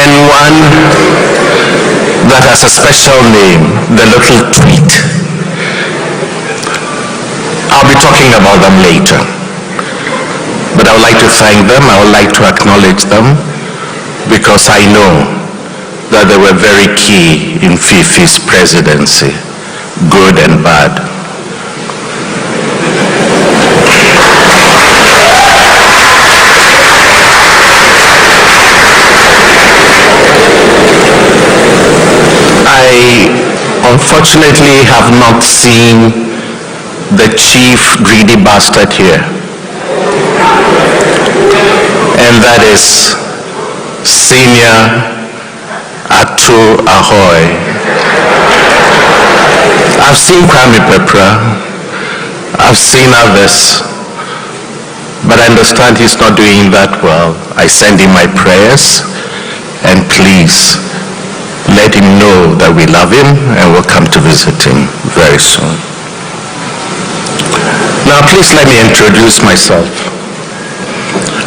And one that has a special name, the little tweet. I'll be talking about them later. But I would like to thank them, I would like to acknowledge them, because I know that they were very key in Fifi's presidency, good and bad. I unfortunately have not seen the chief greedy bastard here, and that is Senior Atu Ahoy. I've seen Kwame Pepra, I've seen others, but I understand he's not doing that well. I send him my prayers, and please let him know that we love him and will come to visit him very soon. Now please let me introduce myself.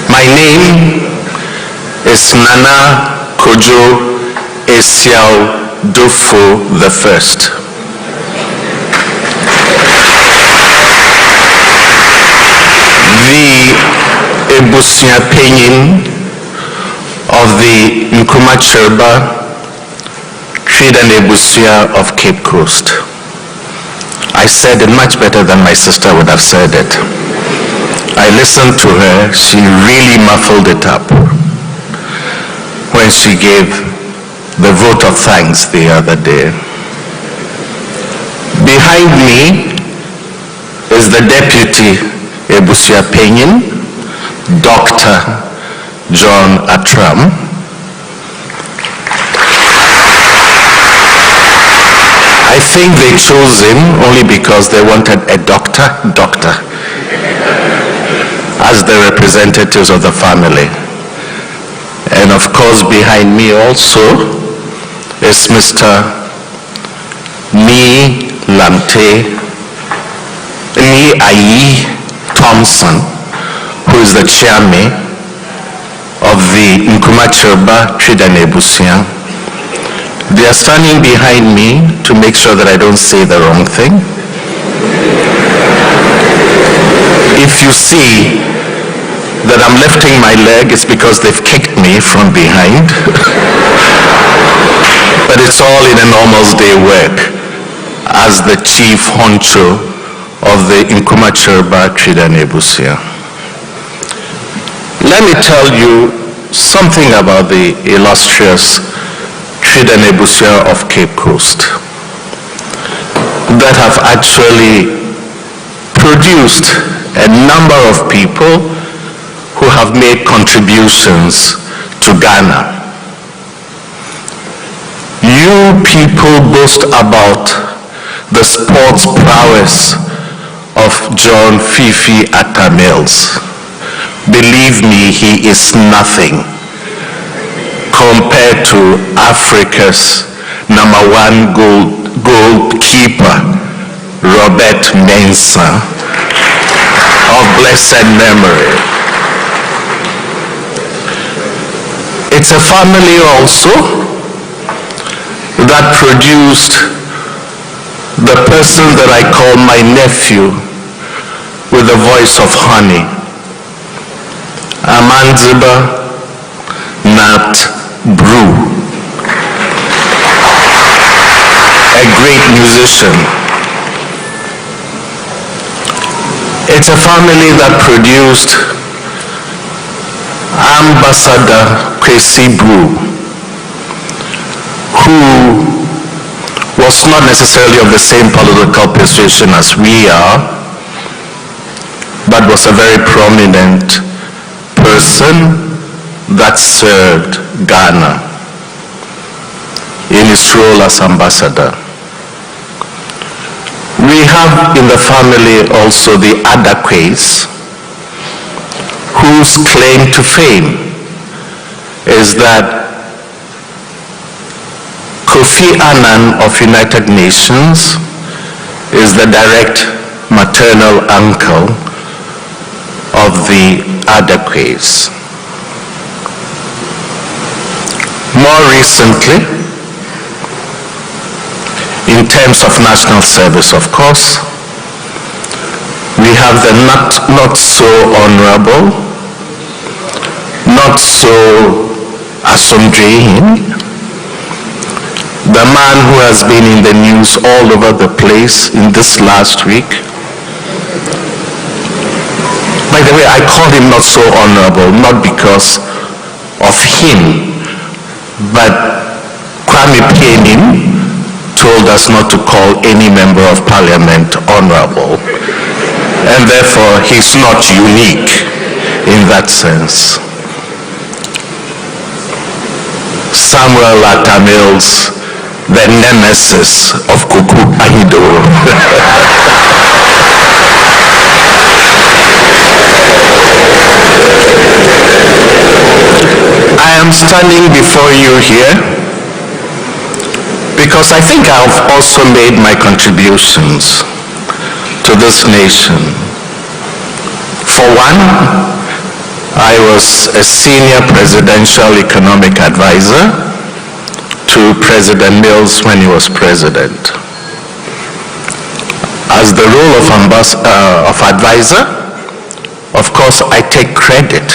My name is Nana Kojo Esiao Dofo the First. The Ebusia Penyin of the Nkrumah Cherba Trade and Ebusia of Cape Coast. I said it much better than my sister would have said it. I listened to her, she really muffled it up when she gave the vote of thanks the other day. Behind me is the Deputy Ebusia Penyin, Dr. John Atram. I think they chose him only because they wanted a doctor as the representatives of the family. And of course behind me also is Mr. Ni Ayi Thompson, who is the chairman of the Nkrumah Cherba Trade and Ebusia. They are standing behind me to make sure that I don't say the wrong thing. If you see that I'm lifting my leg, it's because they've kicked me from behind. But it's all in a normal day work as the chief honcho of the Nkrumah Cherba Trade and Ebusia. Let me tell you something about the illustrious Trade and Ebusia of Cape Coast that have actually produced a number of people who have made contributions to Ghana. You people boast about the sports prowess of John Fifi Atta-Mills. Believe me, he is nothing compared to Africa's #1 goalkeeper, Robert Mensah, of blessed memory. It's a family also that produced the person that I call my nephew with the voice of honey, Amanziba Nat Brew, a great musician. It's a family that produced Ambassador Kwesi Brew, who was not necessarily of the same political persuasion as we are, but was a very prominent person that served Ghana in his role as ambassador. We have in the family also the Adakways, whose claim to fame is that Kofi Annan of United Nations is the direct maternal uncle of the Adekways. More recently, in terms of national service, of course, we have the not so honorable, not so Asomdwehin, the man who has been in the news all over the place in this last week. By the way, I call him not so honorable, not because of him, but Kwame Pienim told us not to call any member of parliament honorable, and therefore he's not unique in that sense. Samuel Atta-Mills, the nemesis of Kuku Ahido. I am standing before you here because I think I've also made my contributions to this nation. For one, I was a senior presidential economic advisor to President Mills when he was president. As the role of advisor, of course, I take credit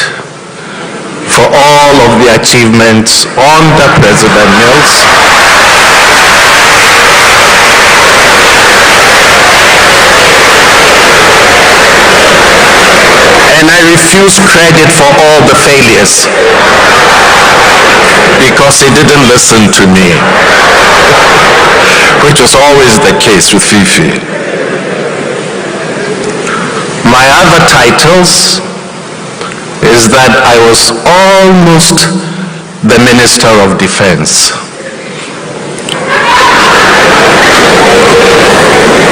for all of the achievements under President Mills. And I refuse credit for all the failures because he didn't listen to me, which was always the case with Fifi. My other titles is that I was almost the Minister of Defense.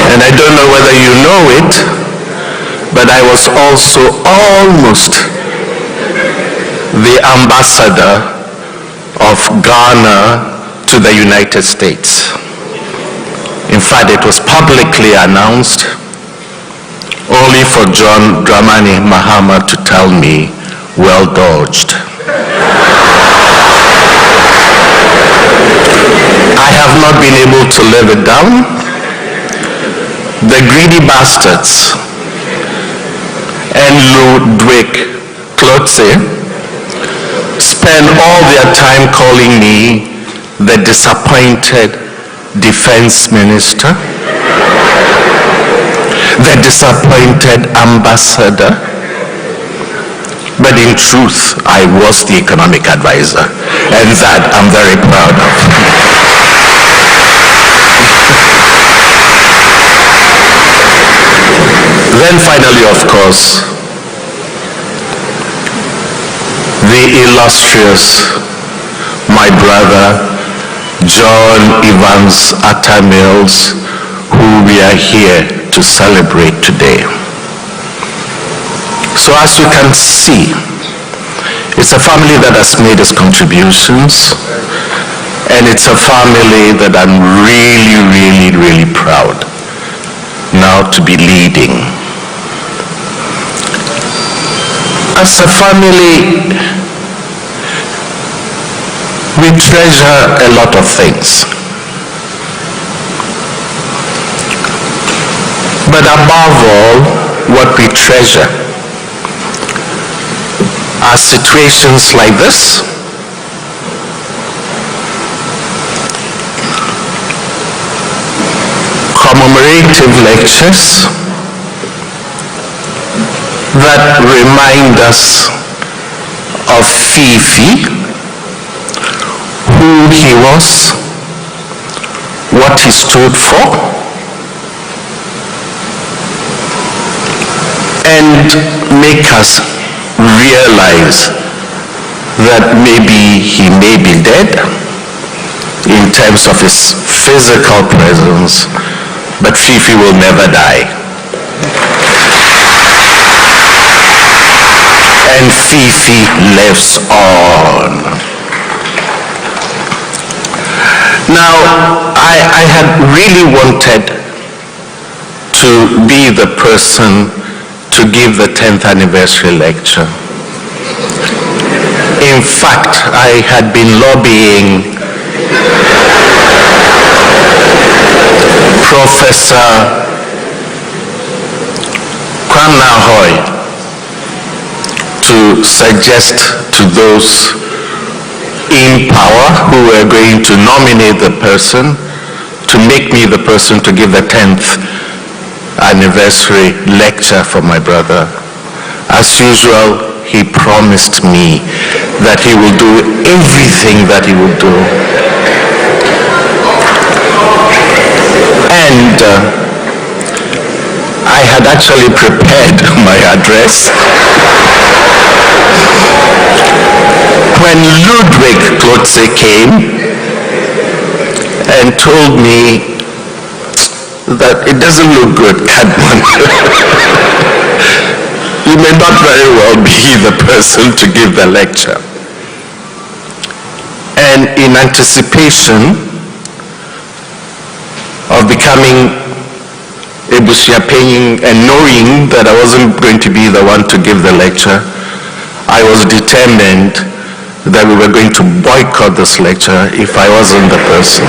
And I don't know whether you know it, but I was also almost the ambassador of Ghana to the United States. In fact, it was publicly announced only for John Dramani Mahama to tell me, well dodged. I have not been able to live it down. The greedy bastards and Ludwig Klotze spend all their time calling me the disappointed defense minister, the disappointed ambassador, but in truth, I was the economic advisor, and that I'm very proud of. Then finally, of course, the illustrious, my brother, John Evans Atta-Mills, who we are here to celebrate today. So as you can see, it's a family that has made its contributions, and it's a family that I'm really, really, really proud now to be leading. As a family, we treasure a lot of things. But above all, what we treasure are situations like this, commemorative lectures that remind us of Fifi, who he was, what he stood for, and make us realize that maybe he may be dead in terms of his physical presence, but Fifi will never die. and Fifi lives on. Now, I had really wanted to be the person to give the 10th anniversary lecture. In fact, I had been lobbying Professor Kwanahoy to suggest to those in power who were going to nominate the person to make me the person to give the 10th anniversary lecture for my brother. As usual, he promised me that he will do everything that he will do. And I had actually prepared my address when Ludwig Klotze came and told me that it doesn't look good, Cadman. You may not very well be the person to give the lecture. And in anticipation of becoming a Busiapening and knowing that I wasn't going to be the one to give the lecture, I was determined that we were going to boycott this lecture if I wasn't the person.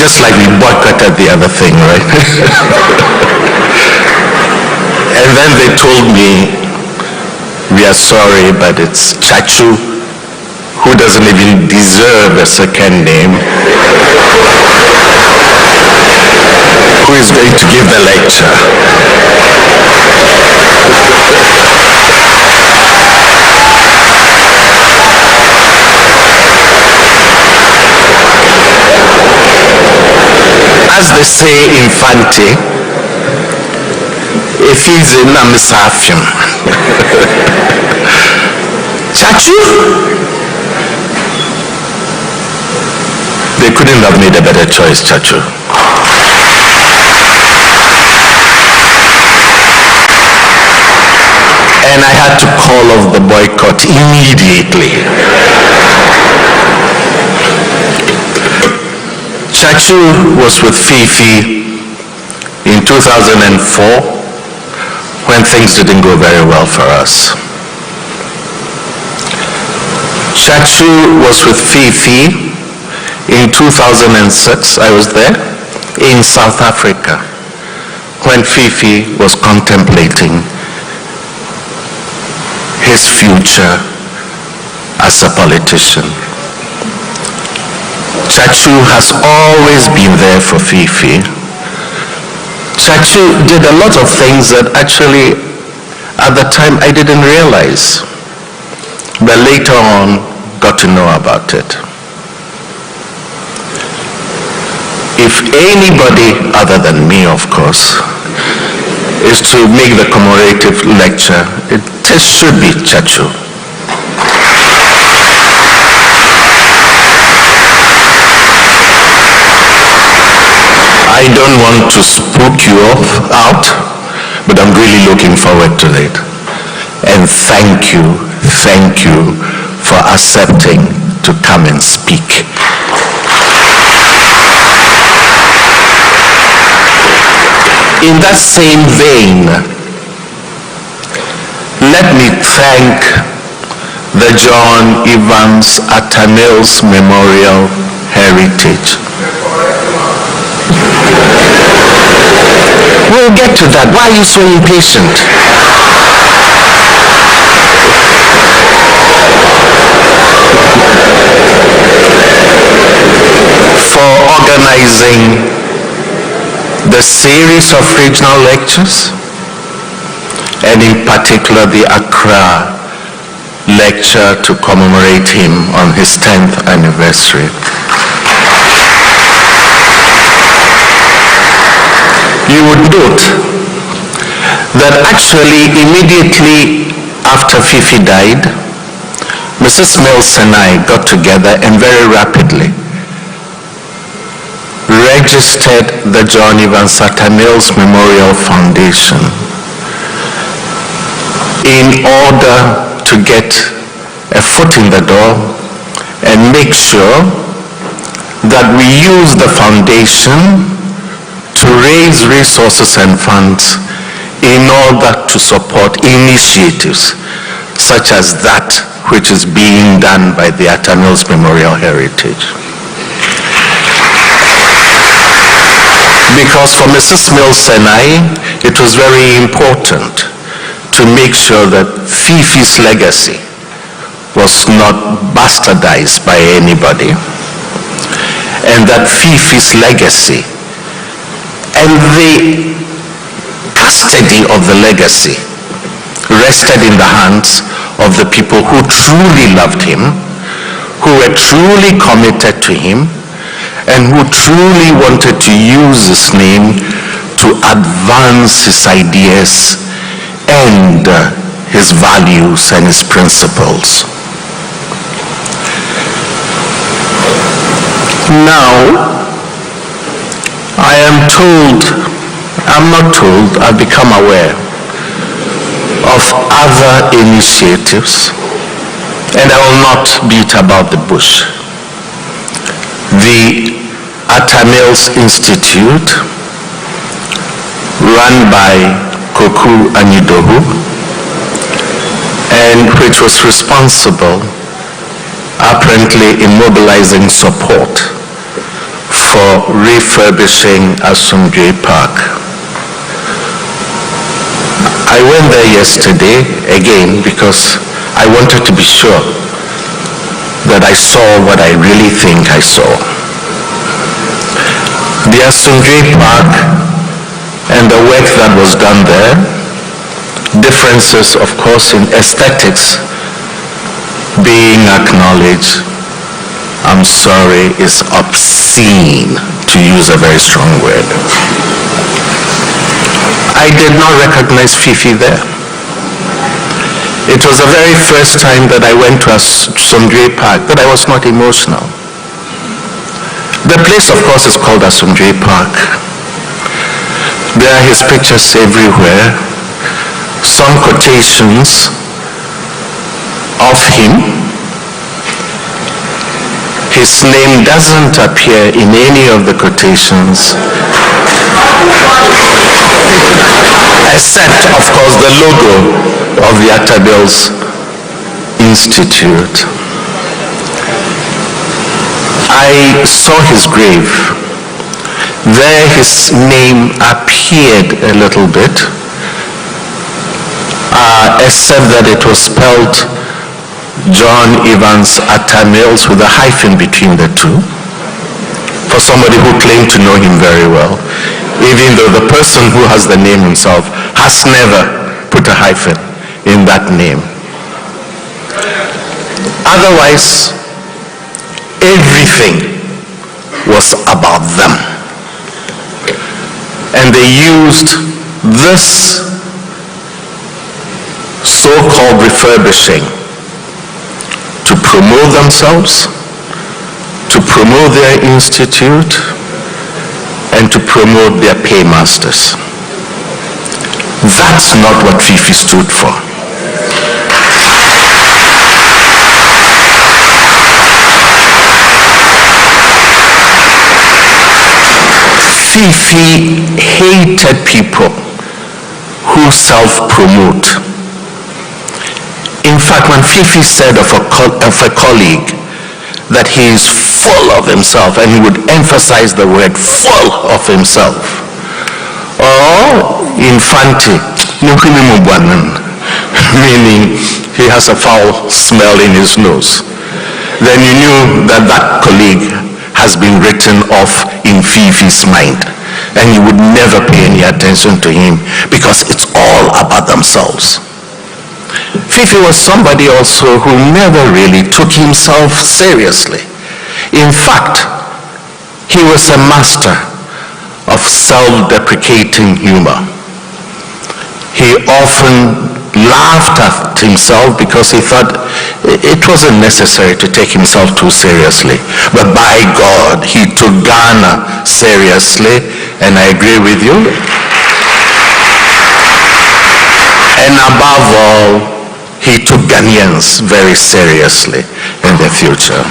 Just like we boycotted the other thing, right? And then they told me, we are sorry, but it's Chachu, who doesn't even deserve a second name, who is going to give the lecture. As they say in Fante, if he's in Namisafium. Chachu? They couldn't have made a better choice, Chachu. And I had to call off the boycott immediately. Chachu was with Fifi in 2004 when things didn't go very well for us. Chachu was with Fifi in 2006, I was there, in South Africa, when Fifi was contemplating his future as a politician. Chachu has always been there for Fifi. Chachu did a lot of things that actually at the time I didn't realize, but later on got to know about it. If anybody other than me, of course, is to make the commemorative lecture, it should be Chachu. I don't want to spook you out, but I'm really looking forward to it. And thank you for accepting to come and speak. In that same vein, let me thank the John Evans Atta Mills Memorial Heritage. We'll get to that. Why are you so impatient? For organizing the series of regional lectures, and in particular the Accra lecture to commemorate him on his 10th anniversary. You would note that actually immediately after Fifi died, Mrs. Mills and I got together and very rapidly registered the John Evans Atta Mills Memorial Foundation in order to get a foot in the door and make sure that we use the foundation to raise resources and funds in order to support initiatives such as that which is being done by the Atta Mills Memorial Heritage. Because for Mrs. Mills and I, it was very important to make sure that Fifi's legacy was not bastardized by anybody, and that Fifi's legacy and the custody of the legacy rested in the hands of the people who truly loved him, who were truly committed to him, and who truly wanted to use his name to advance his ideas and his values and his principles. Now, I'm not told, I've become aware of other initiatives, and I will not beat about the bush. The Atta Mills Institute, run by Koku Anidohu, and which was responsible, apparently, in mobilizing support for refurbishing Asumdwe Park. I went there yesterday again because I wanted to be sure that I saw what I really think I saw. The Asumdwe Park and the work that was done there, differences of course in aesthetics being acknowledged, I'm sorry, is obscene, to use a very strong word. I did not recognize Fifi there. It was the very first time that I went to Asumdwe Park that I was not emotional. The place, of course, is called Asumdwe Park. There are his pictures everywhere, some quotations of him. His name doesn't appear in any of the quotations, except, of course, the logo of the Atta Mills Institute. I saw his grave. There his name appeared a little bit, except that it was spelled John Evans Atta Mills with a hyphen between the two, for somebody who claimed to know him very well, even though the person who has the name himself has never put a hyphen in that name. Otherwise, everything was about them. And they used this so-called refurbishing to promote themselves, to promote their institute, and to promote their paymasters. That's not what Fifi stood for. Fifi hated people who self-promote. In fact, when Fifi said of a colleague that he is full of himself, and he would emphasize the word full of himself, or infante, meaning he has a foul smell in his nose, then you knew that that colleague has been written off in Fifi's mind, and you would never pay any attention to him because it's all about themselves. Fifi was somebody also who never really took himself seriously. In fact, he was a master of self-deprecating humor. He often laughed at himself because he thought it wasn't necessary to take himself too seriously. But by God, he took Ghana seriously, and I agree with you. And above all, he took Ghanaians very seriously in the future.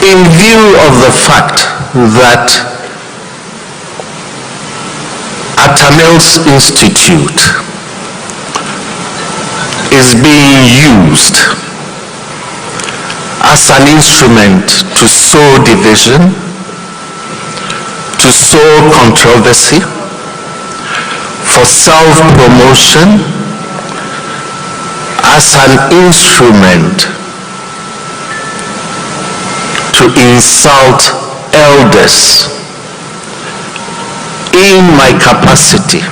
In view of the fact that Atamil's Institute is being used as an instrument to sow division, to sow controversy, for self-promotion, as an instrument to insult elders. In my capacity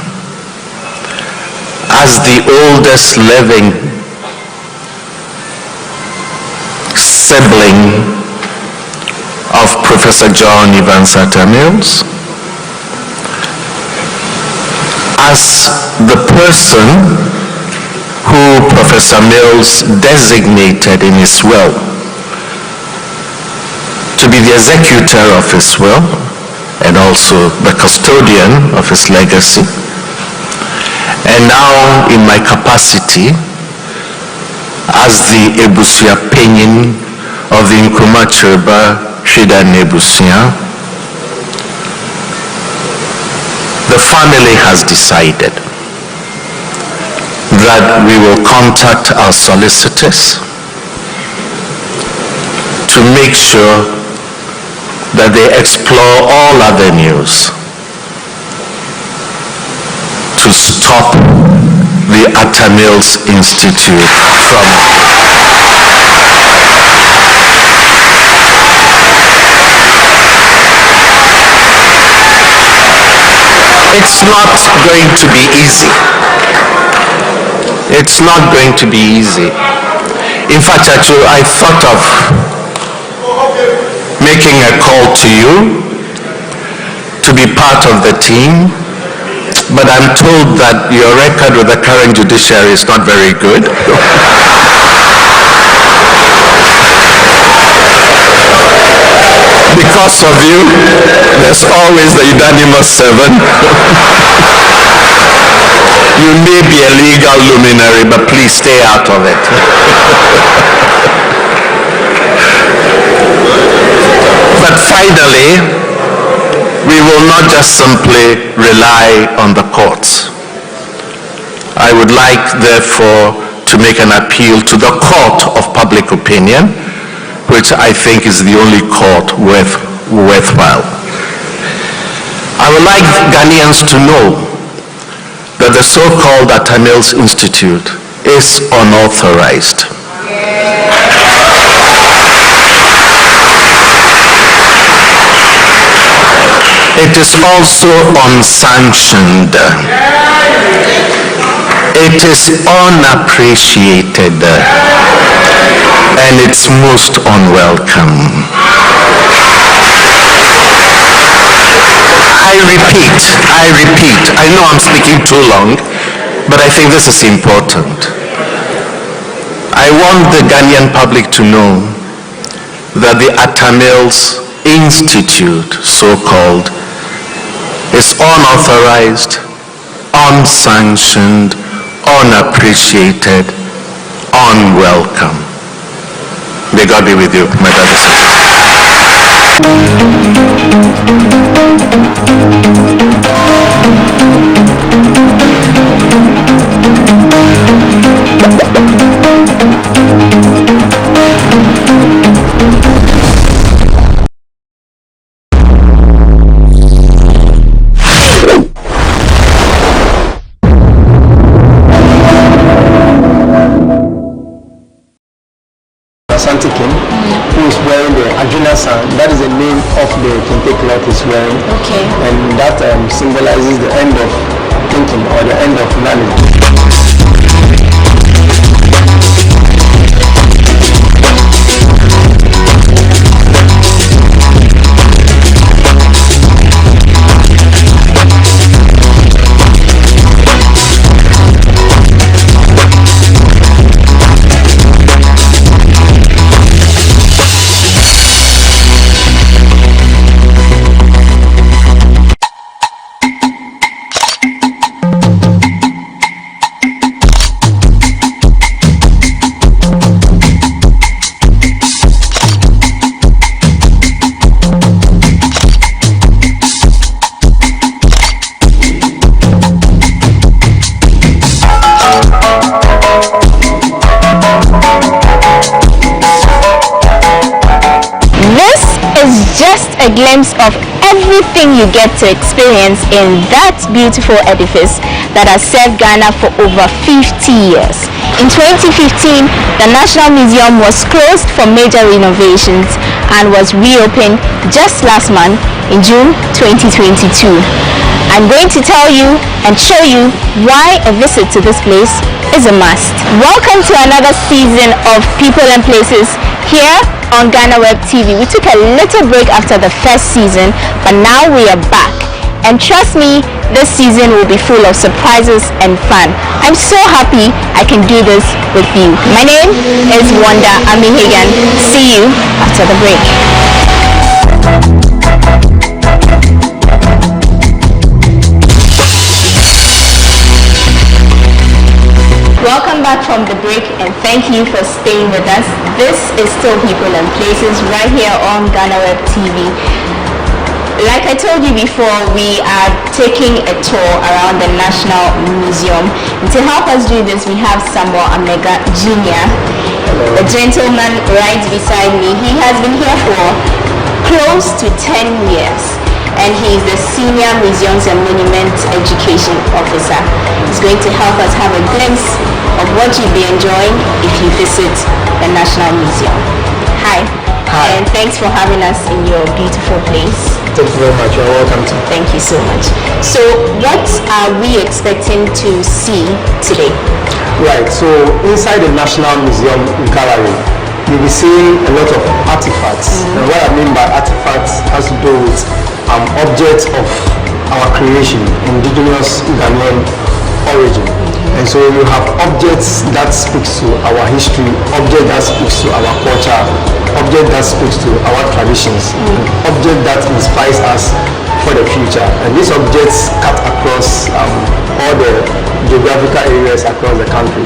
as the oldest living sibling of Professor John Evans Atta-Mills, as the person who Professor Mills designated in his will to be the executor of his will and also the custodian of his legacy, and now in my capacity as the Ebusua Penyin of the Nkrumah Chirba Shida Nebusua, the family has decided that we will contact our solicitors to make sure that they explore all avenues to stop the Atta-Mills Institute from it's not going to be easy. It's not going to be easy. In fact, I thought of making a call to you to be part of the team, but I'm told that your record with the current judiciary is not very good. Because of you, there's always the unanimous 7. You may be a legal luminary, but please stay out of it. But finally, we will not just simply rely on the courts. I would like, therefore, to make an appeal to the court of public opinion, which I think is the only court worthwhile. I would like Ghanaians to know that the so-called Atta-Mills Institute is unauthorized. It is also unsanctioned. It is unappreciated, and it's most unwelcome. I repeat, I know I'm speaking too long, but I think this is important. I want the Ghanaian public to know that the Atta-Mills Institute, so-called, is unauthorized, unsanctioned, unappreciated, unwelcome. May God be with you, my brothers and who is wearing the Arjuna San. That is the name of the kente cloth he's wearing. Okay. And that symbolizes the end of thinking or the end of knowledge. a glimpse of everything you get to experience in that beautiful edifice that has served Ghana for over 50 years. In 2015, the National Museum was closed for major renovations and was reopened just last month in June 2022. I'm going to tell you and show you why a visit to this place is a must. Welcome to another season of People and Places here on GhanaWeb TV. We took a little break after the first season, but now we are back. And trust me, this season will be full of surprises and fun. I'm so happy I can do this with you. My name is Wanda Amihegan. See you after the break. Welcome back from the break and thank you for staying with us. This is still People and Places right here on GhanaWeb TV. Like I told you before, we are taking a tour around the National Museum. And to help us do this, we have Samuel Amega Jr., the gentleman right beside me. He has been here for close to 10 years. And he's the Senior Museums and Monuments Education Officer. He's going to help us have a glimpse of what you'll be enjoying if you visit the National Museum. Hi. Hi. And thanks for having us in your beautiful place. Thank you very much. You're welcome to. Thank you so much. So what are we expecting to see today? Right. So inside the National Museum Gallery, you'll be seeing a lot of artifacts. And what I mean by artifacts has to do with objects of our creation, indigenous Ghanaian origin. And so you have objects that speaks to our history, object that speaks to our culture, object that speaks to our traditions, object that inspires us for the future. And these objects cut across all the geographical areas across the country.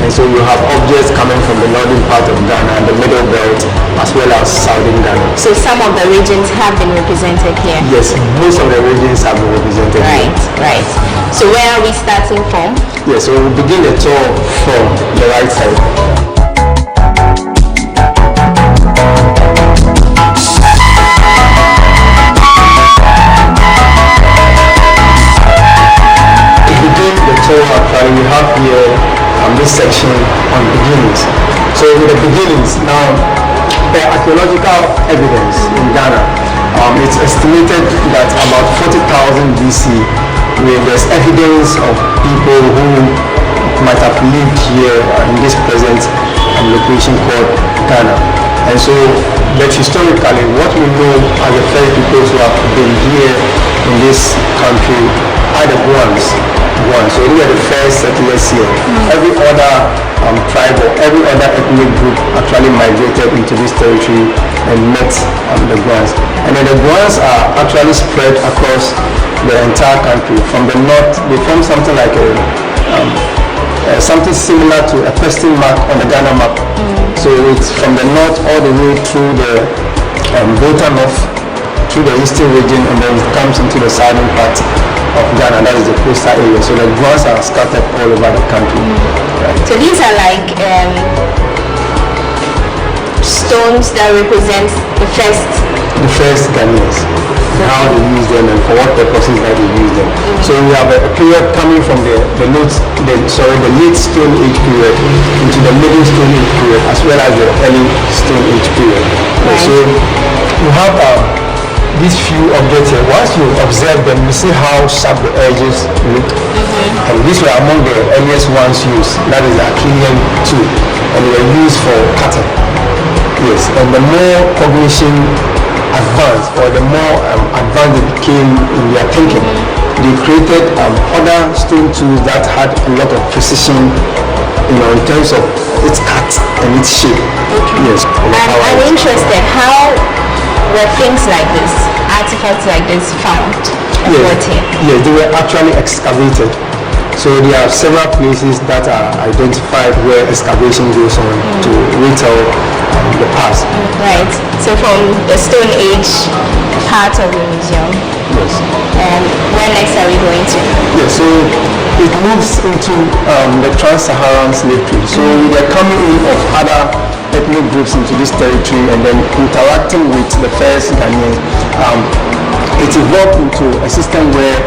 And so you have objects coming from the northern part of Ghana, the middle belt, as well as southern Ghana. So some of the regions have been represented here? Yes, most of the regions have been represented here. Right. So where are we starting from? Yes, so we'll begin the tour from the right side. Actually, we have here this section on beginnings. So with the beginnings, now the archaeological evidence in Ghana, it's estimated that about 40,000 BC, there's evidence of people who might have lived here in this present location called Ghana. And so, but historically, what we know as the first people who have been here in this country are the ones. So we are the first settlers here. Every other tribe or every other ethnic group actually migrated into this territory and met the Guans. And then the Guans are actually spread across the entire country. From the north, they form something like something similar to a question mark on the Ghana map. So it's from the north all the way through the Volta North, through the eastern region, and then it comes into the southern part of Ghana, that is the coastal area. So the Guans are scattered all over the country. Right. So these are like stones that represent the first Ghanaians, how they use them and for what purposes that they use them. So we have a period coming from the late Stone Age period into the Middle Stone Age period, as well as the early Stone Age period. Right. So you have these few objects here. Once you observe them, you see how sharp the edges look. And these were among the earliest ones used. That is the Achillean tool, and they were used for cutting. Yes, and the more cognition advanced, or the more advanced they became in their thinking, they created other stone tools that had a lot of precision, in terms of its cut and its shape. Yes. I'm interested, how were things like this, artifacts like this found? Yes, they were actually excavated. So there are several places that are identified where excavation goes on to retell the past. Right. So from the Stone Age part of the museum. Yes. And where next are we going to? Yes. So it moves into the trans-Saharan slave trade. So they're coming in of other ethnic groups into this territory and then interacting with the first Ghanaians, it evolved into a system where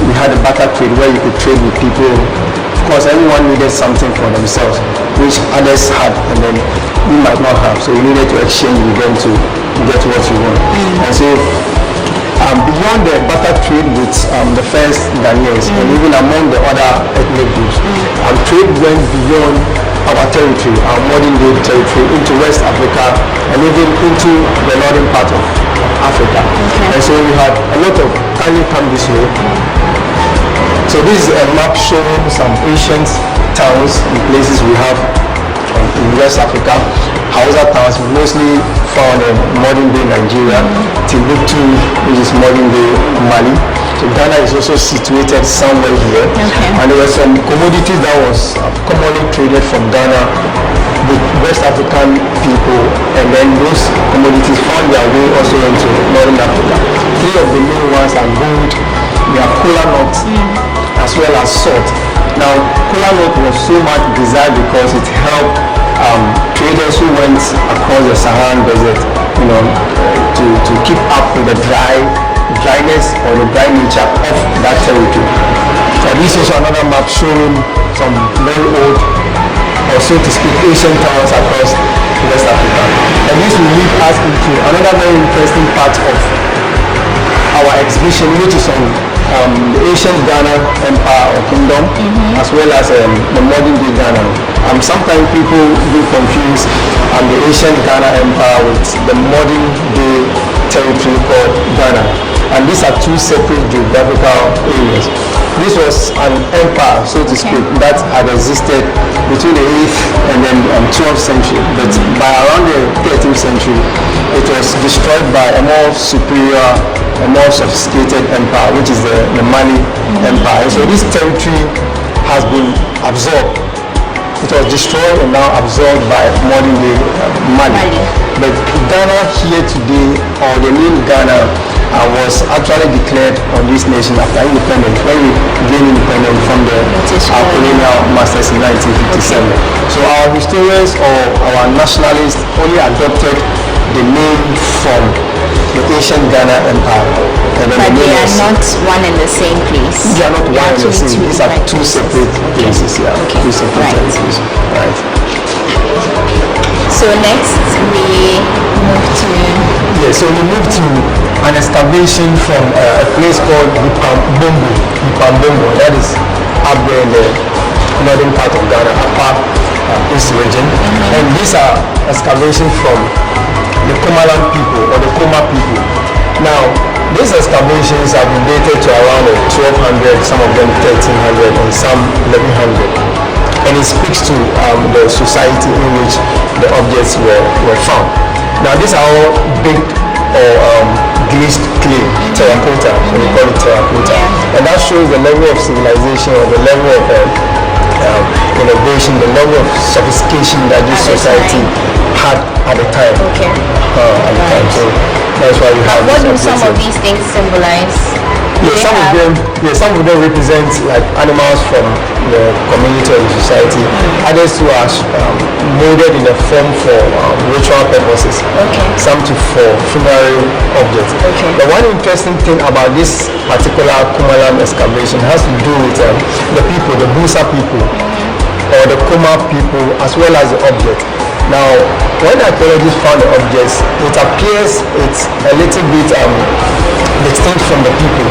we had a barter trade where you could trade with people. Of course, everyone needed something for themselves, which others had, and then you might not have. So you needed to exchange with them to get what you want. And so beyond the barter trade with the first Ghanaians and even among the other ethnic groups, trade went beyond our territory, our modern day territory, into West Africa and even into the northern part of Africa. And so we had a lot of kindly come this way. So this is a map showing some ancient towns and places we have in West Africa. Hausa towns mostly found in modern day Nigeria, Timbuktu, which is modern day Mali. So Ghana is also situated somewhere here. And there were some commodities that was commonly traded from Ghana with West African people, and then those commodities found their way also into Northern Africa. Three of the main ones are gold, we have kola nut, as well as salt. Now, kola nut was so much desired because it helped traders who went across the Saharan desert, to keep up with the dryness or the dry nature of that territory. And this is also another map showing some very old, or so to speak, ancient towns across West Africa. And this will lead us into another very interesting part of our exhibition, which is on the ancient Ghana Empire or Kingdom, as well as the modern day Ghana. Sometimes people do confuse the ancient Ghana Empire with the modern day territory called Ghana. And these are two separate geographical areas. This was an empire, so to speak, that had existed between the 8th and then 12th century. But by around the 13th century, it was destroyed by a more superior, a more sophisticated empire, which is the Mali Empire. So this territory has been absorbed. It was destroyed and now absorbed by modern day Mali. But Ghana here today, or the name Ghana, was actually declared on this nation after independence, when we gained independence from the colonial masters in 1957. So our historians or our nationalists only adopted the name from the ancient Ghana Empire. But they are not one and the same place. They are not one and the same. These are two separate places. Yeah, two separate places. Right. So next we move to... Yeah, so we move to an excavation from a place called Ipambombo. That is up there in the northern part of Ghana, upper east region. And these are excavations from the Komaland people or the Koma people. Now, these excavations have been dated to around 1200, some of them 1300 and some 1100. And it speaks to the society in which the objects were found. Now these are all baked or glazed clay, terracotta, so we call it terracotta. And that shows the level of civilization or the level of innovation, the level of sophistication that this society had at the time. So that's why we have. What do some of these things symbolize? Some of them represent like animals from the community or the society. Others who are molded in a form for ritual purposes. Some for funerary objects. But one interesting thing about this particular Kumaland excavation has to do with the people, the Busa people, or the Kuma people, as well as the object. Now, when archaeologists found the objects, it appears it's a little bit distinct from the people.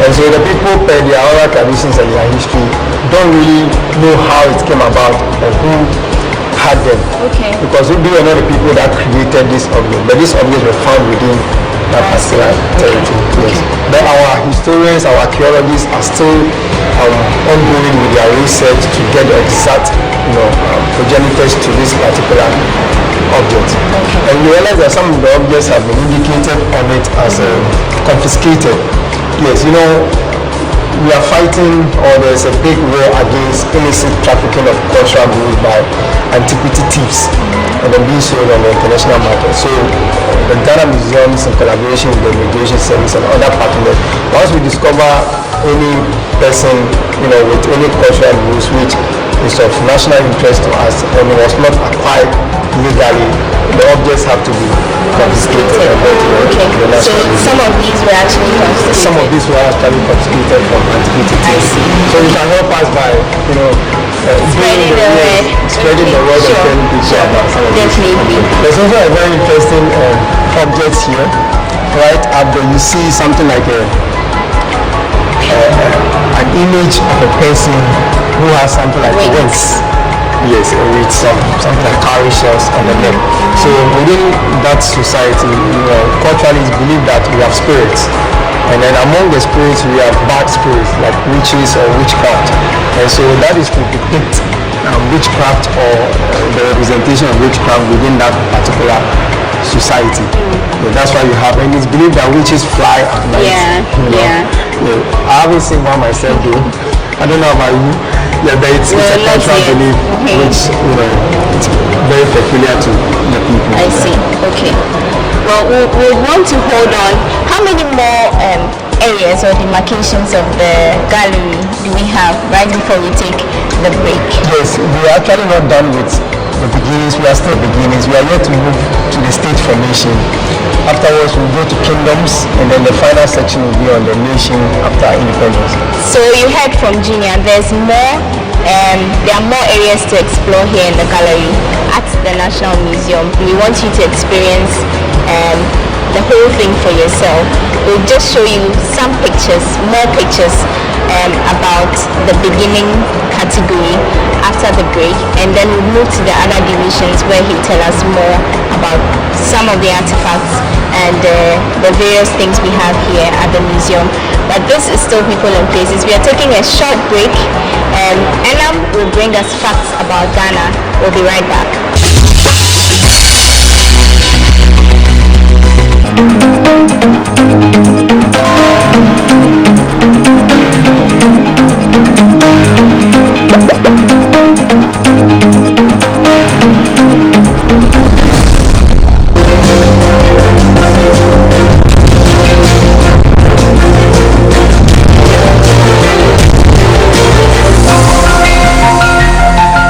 And so the people, per their oral traditions and their history, don't really know how it came about or who had them. Because they were not the people that created this object, but these objects were found within that particular territory. But our historians, our archaeologists are still ongoing with their research to get the exact progenitors to this particular object. And we realize that some of the objects have been indicated on it as confiscated. Yes, we are fighting, or there's a big war against illicit trafficking of cultural goods by antiquity thieves and then being sold on the international market. So the Ghana Museums, in collaboration with the Immigration Service and other partners, once we discover any person with any cultural goods which is of national interest to us and was not acquired legally, the objects have to be confiscated and brought to the National Museum. Some of these were actually confiscated. Some of these were actually confiscated from antiquity. I see. So you can help us by, spreading the word and telling people about some of these. Definitely. There's also a very interesting object here. Right up there, you see something like an image of a person who has something like wings. Yes, with something like cowrie shells on the neck. So within that society, culturally it's believed that we have spirits. And then among the spirits, we have bad spirits like witches or witchcraft. And so that is to depict witchcraft or the representation of witchcraft within that particular society. That's why you have, and it's believed that witches fly at night. I haven't seen one myself though. I don't know about you. Yeah, but it's a cultural belief which it's very peculiar to the people. I see. Okay. Well, we want to hold on. How many more areas or demarcations of the gallery do we have right before we take the break? Yes, we are actually not done with the beginnings. We are still beginnings. We are yet to move to the state formation. Afterwards, we'll go to kingdoms, and then the final section will be on the nation after independence. So you heard from Junior, there's more, there are more areas to explore here in the gallery at the National Museum. We want you to experience the whole thing for yourself. We'll just show you some pictures, more pictures about the beginning category after the break, and then we'll move to the other divisions where he'll tell us more about some of the artifacts and the various things we have here at the museum. But this is still People and Places. We are taking a short break, and Enam will bring us facts about Ghana. We'll be right back.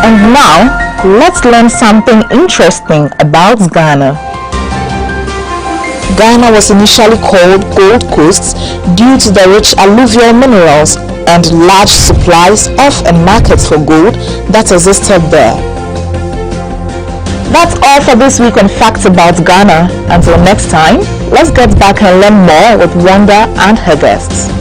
And now, let's learn something interesting about Ghana. Ghana was initially called Gold Coast due to the rich alluvial minerals and large supplies of and markets for gold that existed there. That's all for this week on Facts About Ghana. Until next time, let's get back and learn more with Wanda and her guests.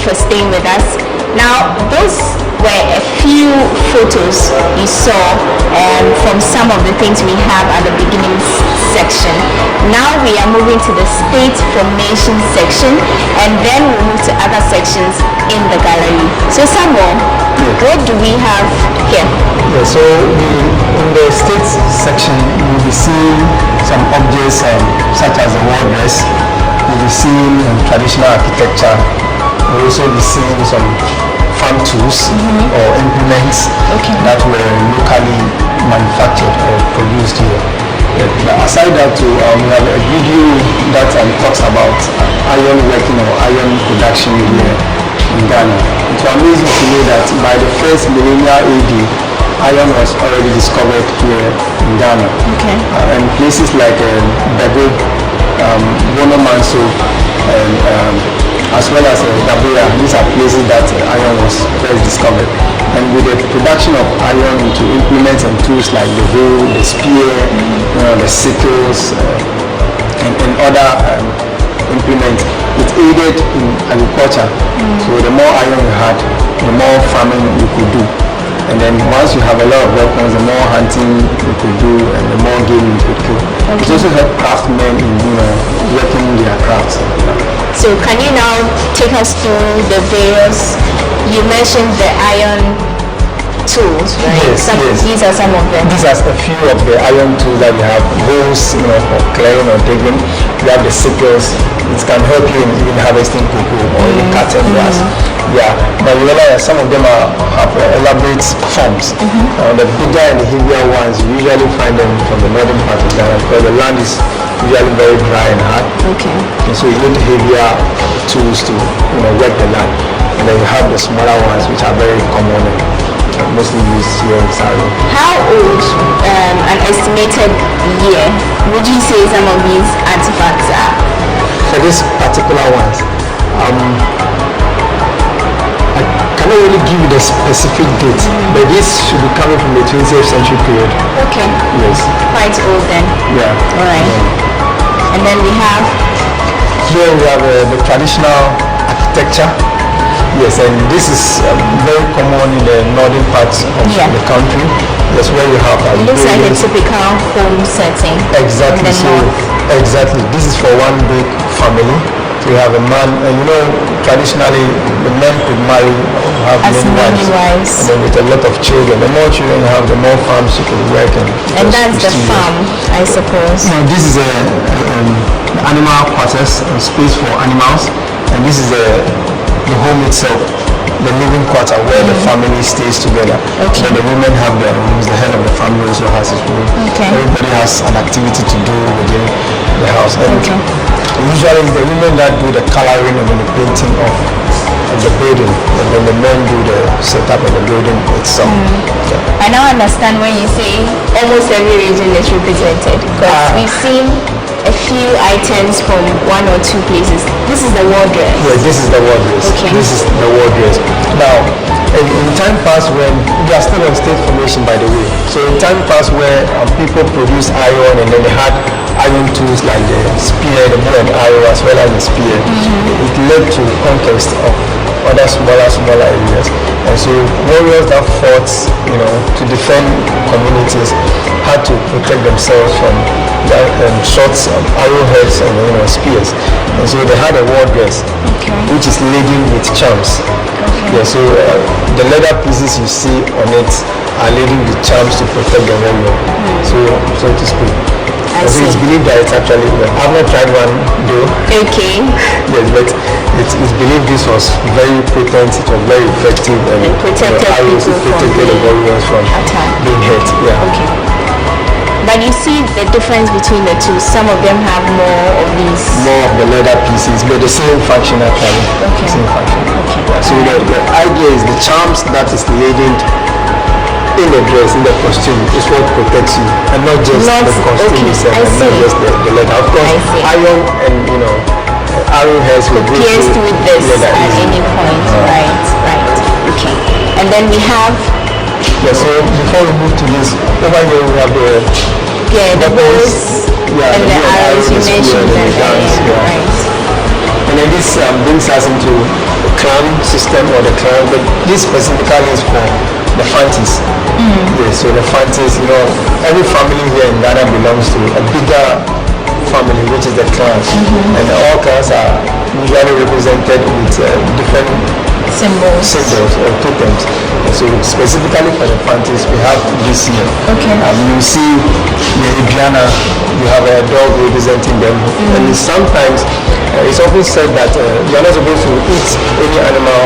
For staying with us. Now, those were a few photos you saw from some of the things we have at the beginning section. Now we are moving to the state formation section, and then we'll move to other sections in the gallery. So Samuel, what do we have here? Yeah, so in the state section, you'll be seeing some objects such as the war dress. You'll be seeing traditional architecture. We'll also be seeing some farm tools or implements that were locally manufactured or produced here. Aside that too, we have a video that talks about iron working or iron production here in Ghana. It's amazing to know that by the first millennia AD, iron was already discovered here in Ghana. And places like Bego, Bonomanso, and as well as Dabuya, these are places that iron was first discovered. And with the production of iron into implements and tools like the hoe, the spear, the sickles, and other implements, it aided in agriculture. So the more iron you had, the more farming you could do. And then once you have a lot of weapons, the more hunting you could do and the more game you could kill. It also helped craftsmen in working their crafts. So can you now take us through the various, you mentioned the iron tools, right? Yes, These are some of them. These are a few of the iron tools that we have. Hoes, for clearing or digging. We have the sickles. It can help you in even harvesting cocoa or even cutting grass. Yeah, but you realize some of them have elaborate forms. The bigger and the heavier ones, you usually find them from the northern part of Ghana because the land is usually very dry and hard. And so you need heavier tools to work the land. And then you have the smaller ones which are very common and mostly used here in Saro. How old, an estimated year, would you say some of these artifacts are? For these particular ones, I cannot really give you the specific date, but this should be coming from the 20th century period. Yes. Quite old then. Yeah. Alright. And then we have? Here we have the traditional architecture. Yes, and this is very common in the northern parts of the country. That's where you have it looks like a typical home setting. Exactly. So exactly. This is for one big family. So you have a man, and traditionally the men could marry, have many wives, and then with a lot of children. The more children you have, the more farms you could work in. And that's the farm, I suppose. No, this is animal quarters, a space for animals, and this is the home itself, the living quarter where the family stays together. So the women have their rooms, the head of the family also has his room. Everybody has an activity to do within the house. And usually the women that do the coloring and the painting of the building, and then the men do the setup of the building itself. I now understand when you say almost every region is represented, because we've seen a few items from one or two places. This is the wardress. Yeah, this is the wardress. This is the wardress. Now, in time past when, we are still on state formation by the way, so in time past where people produced iron and then they had iron tools like the spear, the bow and arrow as well as the spear, it led to conquest of other smaller areas. And so warriors that fought, to defend communities had to protect themselves from shots, arrowheads and spears. And so they had a wardress, which is laden with charms. Yeah, so the leather pieces you see on it are laden with charms to protect the warrior, so to speak. So it's believed that it's actually, I've not tried one though. Yes, but it's believed this was very potent, it was very effective, and protected the warriors from being hurt. But you see the difference between the two. Some of them have more of these. More of the leather pieces, but the same function actually. Same function. So the idea is the charms that is laden in the dress, in the costume, is what protects you, and not just the costume itself, and not just the leather. Of course, iron and arrowheads will be pierced with this at any point. And then we have. So before we move to this, over here we have the bows and the arrows you mentioned. And then this brings us into the clan system or the clan, but this specifically is for the fancies. So the fancies, every family here in Ghana belongs to a bigger family, which is the clans. And all clans are usually represented with different symbols or tokens. And so specifically for the fancies, we have this here. You see the Iguana, you have a dog representing them. And sometimes it's often said that you are not supposed to eat any animal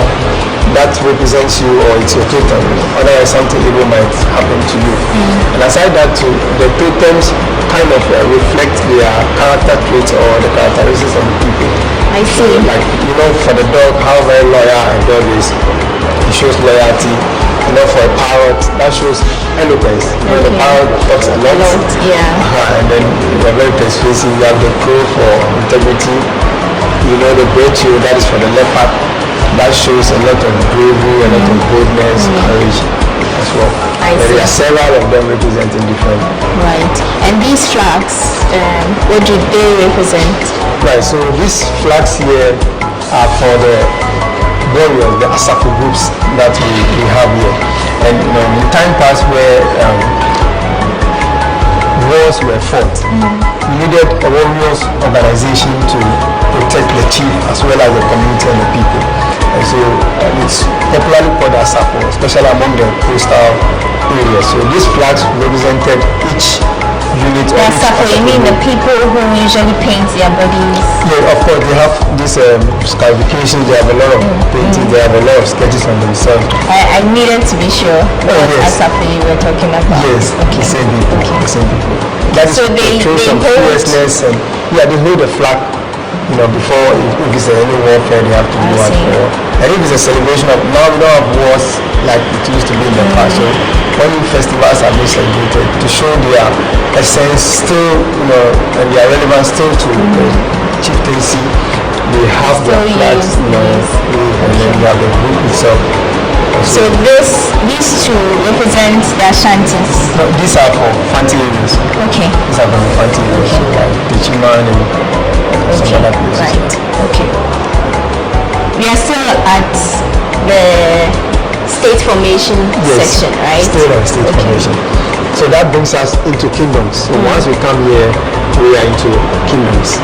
that represents you or it's your totem, otherwise something evil might happen to you. And aside that too, the totems kind of reflect their character traits or the characteristics of the people. I see. So, like, you know, for the dog, how very loyal a dog is, it shows loyalty. You know, for a parrot, that shows eloquence. You know, the parrot talks a lot. And then they're very persuasive. You have the crow for integrity. You know, the virtue, that is for the leopard. That shows a lot of bravery, a lot of boldness, courage as well. There are several of them representing different. Right. And these flags, what do they represent? Right, so these flags here are for the warriors, the Asafu groups that we have here. And you know, in time past where wars were fought, you needed a warriors organization to protect the chief as well as the community and the people. And so it's popularly called Asafu, especially among the coastal areas. So these flags represented each unit. Asafu, you mean the people who usually paint their bodies? Yeah, of course, they have this scarification, they have a lot of painting, they have a lot of sketches on themselves. I needed to be sure what Asafu you were talking about. Yes, the same people. The same people. That is so they some fierceness and they hold the flag. You know, before if it's any warfare, they have to do what for. And if it's a celebration of now, we don't have wars like it used to be in the past. So when festivals are being celebrated, to show their essence still, you know, and their relevance still to the chieftaincy, they have their flags, you know, and then they have the group itself. So these two represent the Ashantis? No, these are for Fanti areas. Okay. These are for the Fanti areas, so like Pichiman and some other places. Right, okay. We are still at the state formation section, right? Still at state formation. So that brings us into kingdoms. So once we come here, we are into kingdoms.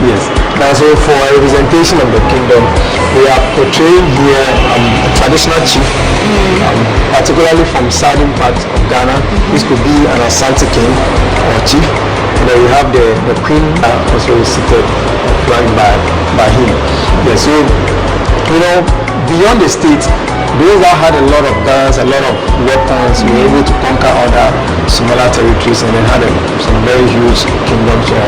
Yes. Now, so for a representation of the kingdom, we are portraying here a traditional chief, particularly from southern part of Ghana. This could be an Asante king or chief. And then we have the queen also seated right by him. Yes. So, you know, beyond the state, those that had a lot of guns, a lot of weapons, were able to conquer other smaller territories and then had some very huge kingdoms or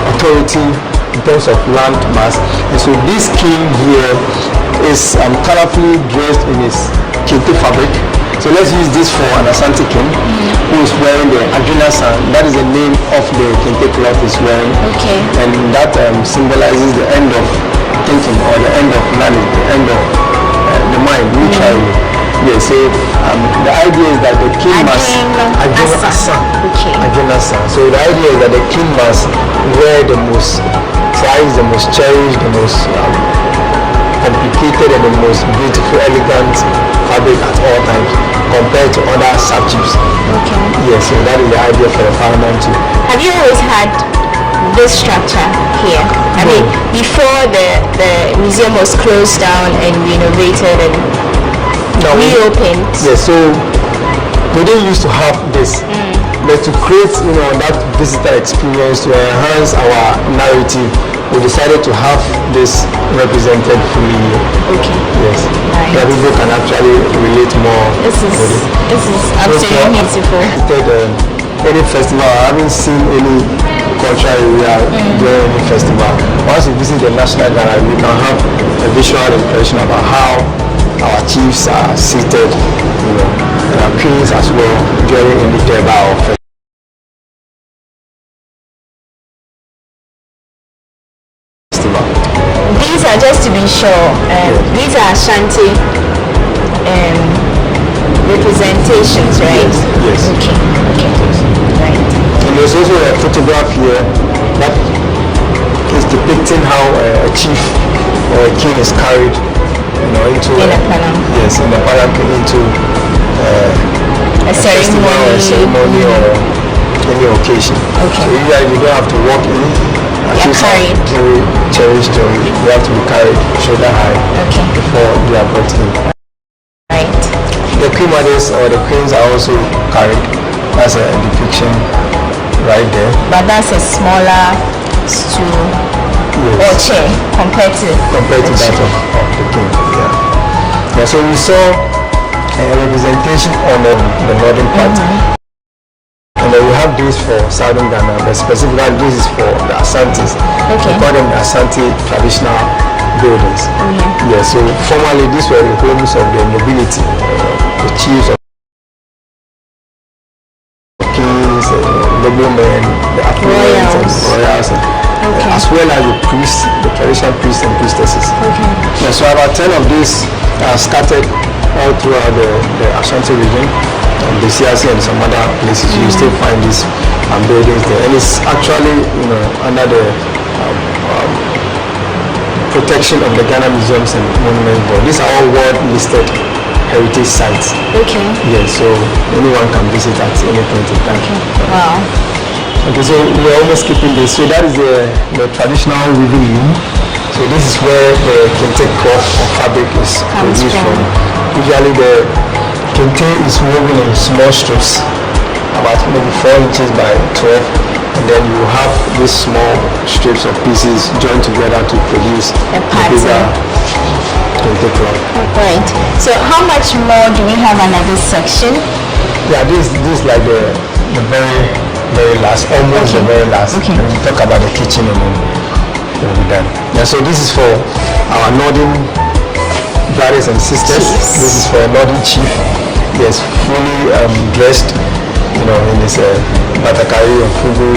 authority in terms of land mass. And so this king here is colorfully dressed in his kente fabric. So let's use this for an Asante king who is wearing the Adrenasan. That is the name of the kente cloth he's wearing. Okay. And that symbolizes the end of thinking or the end of knowledge, the end of the mind, neutrally. Yes, so the idea is that the king must Adrenasan. So the idea is that the king must wear the most prized, the most cherished, the most complicated and the most beautiful, elegant fabric at all times compared to other sub-chiefs. Okay. Yes, so that is the idea for the paramount too. Have you always had this structure here? I mean, before the museum was closed down and renovated and reopened. Yes, so we didn't used to have this. But to create, you know, that visitor experience, to enhance our narrative, we decided to have this represented fully. Okay. Yes. Nice. That people can actually relate more. This is absolutely beautiful. Any festival, I haven't seen any cultural area during any festival. Once you visit the National Gallery, you can have a visual impression about how our chiefs are seated, you know, and our queens as well during any Deba or festival. These are, just to be sure, these are Ashanti representations, right? Yes. Okay. Right. And there's also a photograph here that is depicting how a chief or a king is carried, you know, into in a palanquin. Yes, in a palanquin into a ceremony or any occasion. Okay. So usually you don't have to walk in. You're carried. Very cherished, you have to be carried shoulder high before you are brought in. Right. The queen mothers or the queens are also carried. That's a depiction right there. But that's a smaller stool. or chair compared to that of the king. Yeah. So we saw representation on the northern part. And then we have this for southern Ghana, but specifically this is for the Asantes. We call them the Asante traditional buildings. Yeah, so formerly these were the homes of the nobility, the chiefs of kings, noblemen, the affluents and royals, as well as the priests, the traditional priests and priestesses. Yeah, so about 10 of these are scattered all throughout the Ashanti region, the CRC and some other places. You still find these buildings there, and it's actually under the protection of the Ghana Museums and Monuments Board. These are all world listed heritage sites. Yeah, so anyone can visit at any point in time. Wow. Okay, so we're almost skipping this. So that is the traditional weaving loom. So this is where the kente cloth or fabric is produced from. Usually the kente is woven in small strips, about maybe 4 inches by 12, and then you have these small strips of pieces joined together to produce a bigger kente cloth. Right. So how much more do we have another section? Yeah, this is like the very last, almost the very last. And we talk about the kitchen and then we'll be done. Yeah, so this is for our northern brothers and sisters. This is for a northern chief. Yes, fully dressed, in his batakari and fugu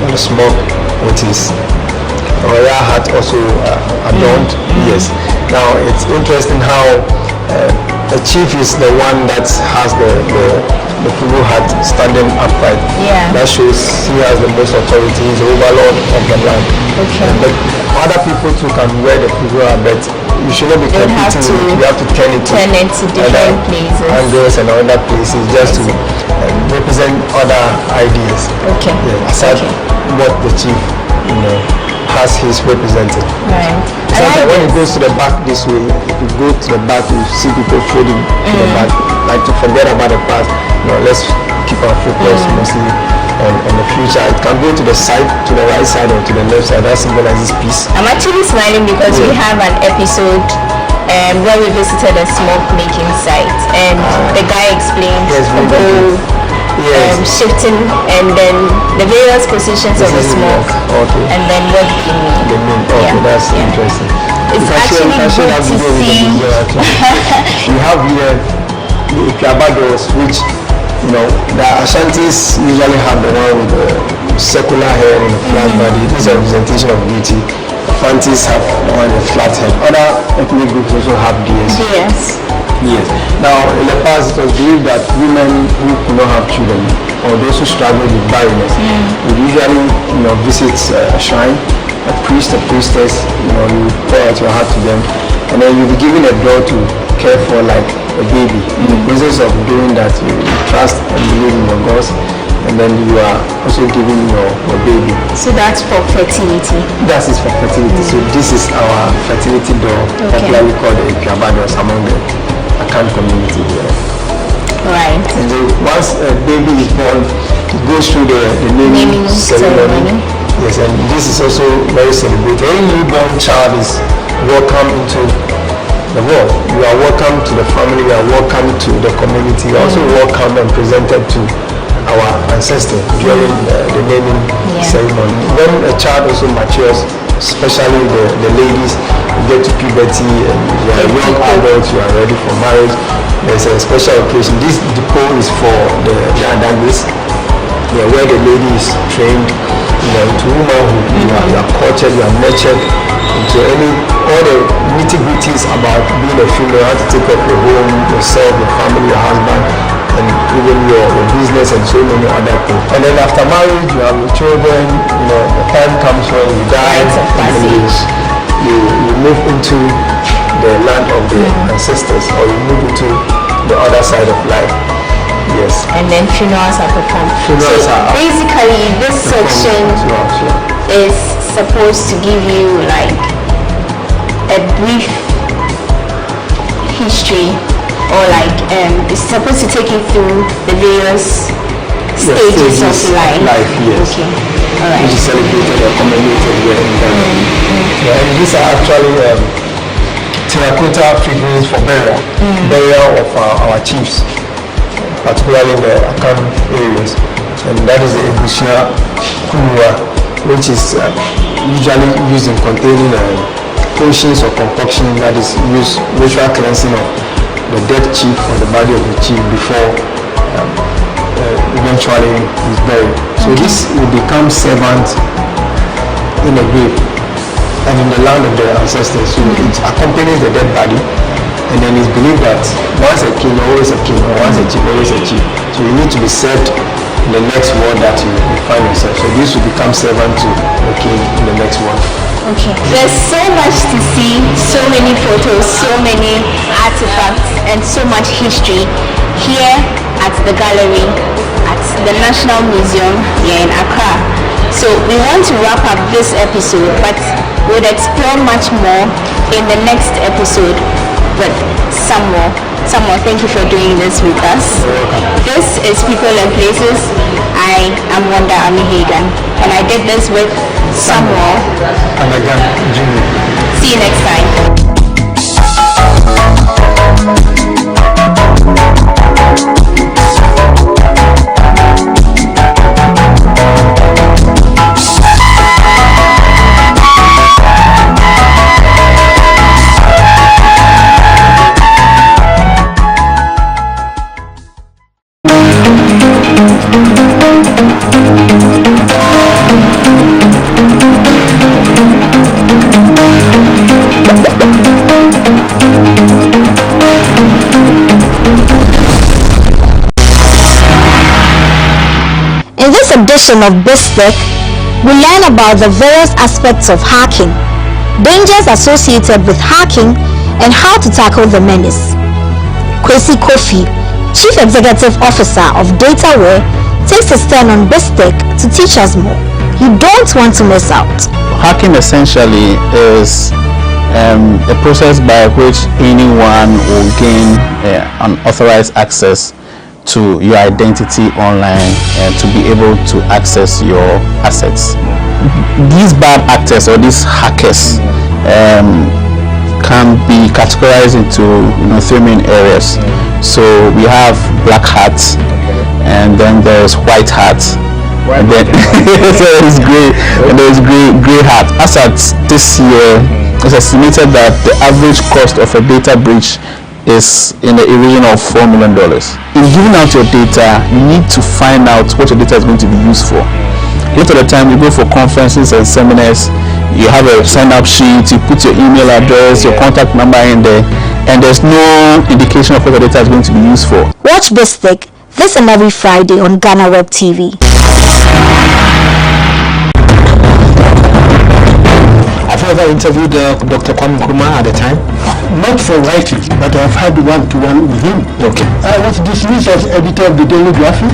and smoke with his royal hat also adorned. Yes. Now it's interesting how the chief is the one that has the fugu hat standing upright. That shows he has the most authority. He's the overlord of the land. But other people too can wear the fugu hat, but you should not be competing. You have to turn it to different places, angles and other places, just to represent other ideas. Aside what the chief has his represented. So when it goes to the back this way, if you go to the back, you see people trading to the back, like to forget about the past. Let's keep our focus mostly on the future. It can go to the side, to the right side or to the left side. That symbolizes peace. I'm actually smiling because we have an episode where we visited a smoke making site, and the guy explained the whole shifting and then the various positions of the smoke and then what they mean. That's interesting. It's actually good to see. We have here the Ipiabados, which the Ashantis usually have the one with the circular hair and the flat body. This is a representation of beauty. The Fantis have the one with the flat head. Other ethnic groups also have DS. Yes. Now, in the past, it was believed that women who could not have children, or those who struggled with barrenness, would usually, visit a shrine, a priest, a priestess. You pour out your heart to them, and then you'll be given a doll to care for like a baby. In the process of doing that, you trust and believe in your gods, and then you are also giving your baby. So that's for fertility. That is for fertility. So this is our fertility doll, popularly called the Ipiabados among the Akan community here. Right. And then once a baby is born, it goes through the naming ceremony. Yes, and this is also very celebrated. Any newborn child is welcome into the world. You are welcome to the family, you are welcome to the community, you are also welcome and presented to our ancestors during the naming ceremony. When a child also matures, especially the ladies, you get to puberty and you are a young adult, you are ready for marriage, there's a special occasion. This depot is for the Adagris, where the lady is trained into womanhood. You are cultured, you are nurtured into all the nitty-gritties about being a female, how to take care of your home, yourself, your family, your husband, and even your business and so many other things. And then after marriage, you have your children, the time comes when you die, and you move into the land of the ancestors, or you move into the other side of life. Yes. And then funerals are performed. Basically, this section is supposed to give you like a brief history, or like it's supposed to take you through the various stages of life. Yes. Okay. which is celebrated or commemorated here in Ghana. And these are actually terracotta figurines for burial of our chiefs, particularly in the Akan areas. And that is the Ebusia Kunua, which is usually used in containing potions or concoction that is used ritual cleansing of the dead chief or the body of the chief before eventually he's buried. So this will become servant in the grave and in the land of their ancestors. So it accompanies the dead body, and then it's believed that once a king, always a king, or once a chief, always a chief. So you need to be served in the next world that you find yourself. So this will become servant to the king in the next world. Okay. There's so much to see, so many photos, so many artifacts, and so much history here at the gallery at the National Museum here in Accra. So we want to wrap up this episode, but we'll explore much more in the next episode with Samuel. Samuel, thank you for doing this with us. This is People and Places. I am Wanda Amihagan, and I did this with Samuel. And again, Jimmy. See you next time. In this edition of BizTech, we learn about the various aspects of hacking, dangers associated with hacking, and how to tackle the menace. Kwesi Kofi, Chief Executive Officer of DataWare, takes his turn on BizTech to teach us more. You don't want to miss out. Hacking essentially is a process by which anyone will gain unauthorized access to your identity online and to be able to access your assets. These bad actors or these hackers can be categorized into three main areas. So we have black hats, and then there's white hats, and then there's gray hat. As at this year, it's estimated that the average cost of a data breach is in the region of $4 million. In giving out your data, you need to find out what your data is going to be used for. Most of the time, you go for conferences and seminars, you have a sign-up sheet, you put your email address, your contact number in there, and there's no indication of what the data is going to be used for. Watch BizTech this and every Friday on GhanaWeb TV. I've ever interviewed Dr. Kwame Nkrumah at the time. Not for writing, but I've had one-to-one with him. Okay. I was dismissed as editor of the Daily Graphic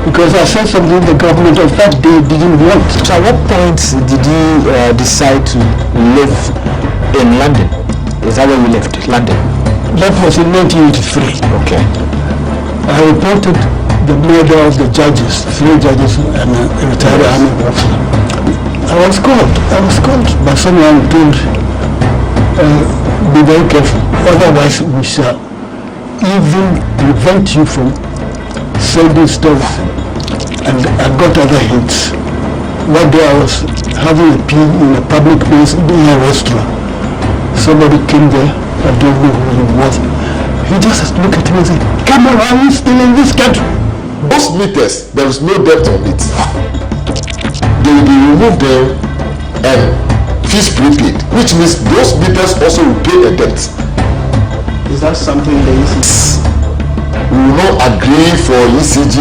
because I said something the government of that day didn't want. So at what point did you decide to live in London? Is that where you lived, London? That was in 1983. Okay. I reported the murder of the judges, 3 judges and a retired army officer. I was called by someone told, be very careful, otherwise we shall even prevent you from sending stories. And I got other hints. One day I was having a pee in a public place in a restaurant. Somebody came there, I don't know who he was. He just looked at me and said, "Come on, are you still in this country?" Those meters, there is no debt on it. They will be removed there and fees prepaid, which means those meters also will pay a debt. Is that something that is? We will not agree for ECG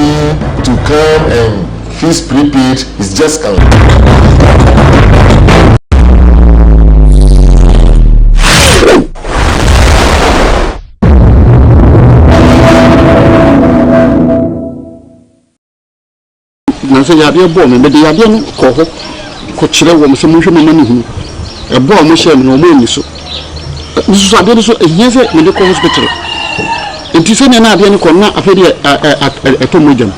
to come and fees prepaid. It's just coming. Nanso yadeɛ bɔ me mede yadeɛ no kɔ hɔ kɔkyerɛ wɔ m sɛ monhwɛ mama no hu ɛbɔ a mohyɛ me no ɔmo ani so nso adeɛ no so ɛhia sɛ mede kɔ hospital nti sɛ ne na adeɛ no kɔ na afɛ deɛ ɛtɔ mogyam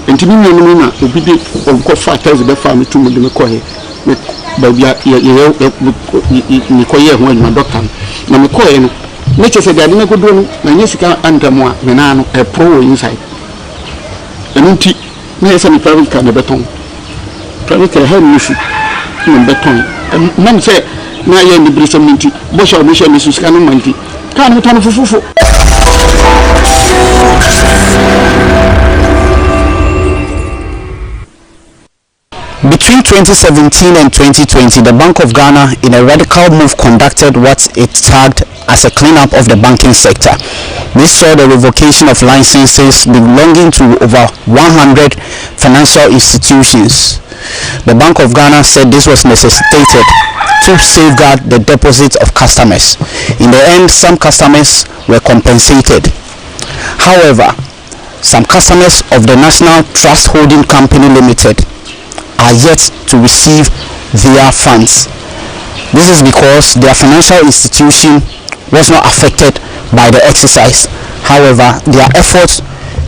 enti ni no na obi de onko fa taxi be fa me tu mu de me koye me ba bia me koye ho adwuma doctor na me koye no me che se de ade me godo no na nye sika antamo a me na no e pro wo inside enti na yesa me private car na beton private car ha ni su na beton man say na ye ni brisam nti bo sha me sha me su sika no manti kan mo tan fufufu. Between 2017 and 2020, the Bank of Ghana, in a radical move, conducted what it tagged as a cleanup of the banking sector. This saw the revocation of licenses belonging to over 100 financial institutions. The Bank of Ghana said this was necessitated to safeguard the deposits of customers. In the end, some customers were compensated. However, some customers of the National Trust Holding Company Limited are yet to receive their funds. This is because their financial institution was not affected by the exercise. However, their efforts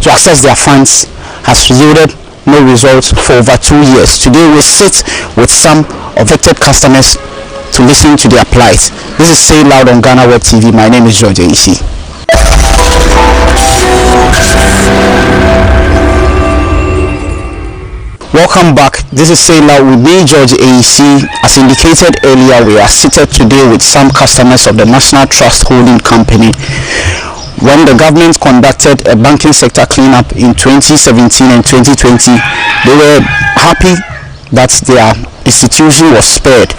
to access their funds has yielded no results for over 2 years. Today we sit with some affected customers to listen to their plight. This is Say Loud on GhanaWeb TV. My name is George Isi. Welcome back. This is Say Loud with me, George AC. As indicated earlier, we are seated today with some customers of the National Trust Holding Company. When the government conducted a banking sector cleanup in 2017 and 2020, they were happy that their institution was spared.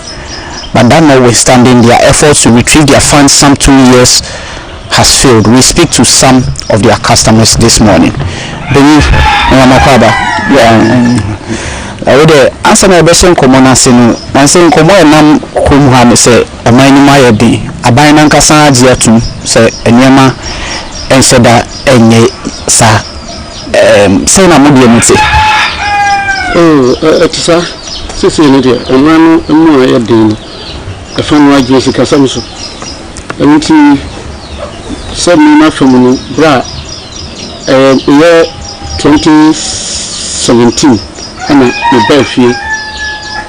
But that notwithstanding, their efforts to retrieve their funds some 2 years has failed. We speak to some of their customers this morning. I would answer my best in common and saying, come on, and come home, say, a mining my day, a binding Cassandra to say, and Yama, and said that, and ye, sir, say, I'm not sir, Cecilia, and one more a day, a fan like Jessica Samson, and he said me not from bra, year 2017. And the birthday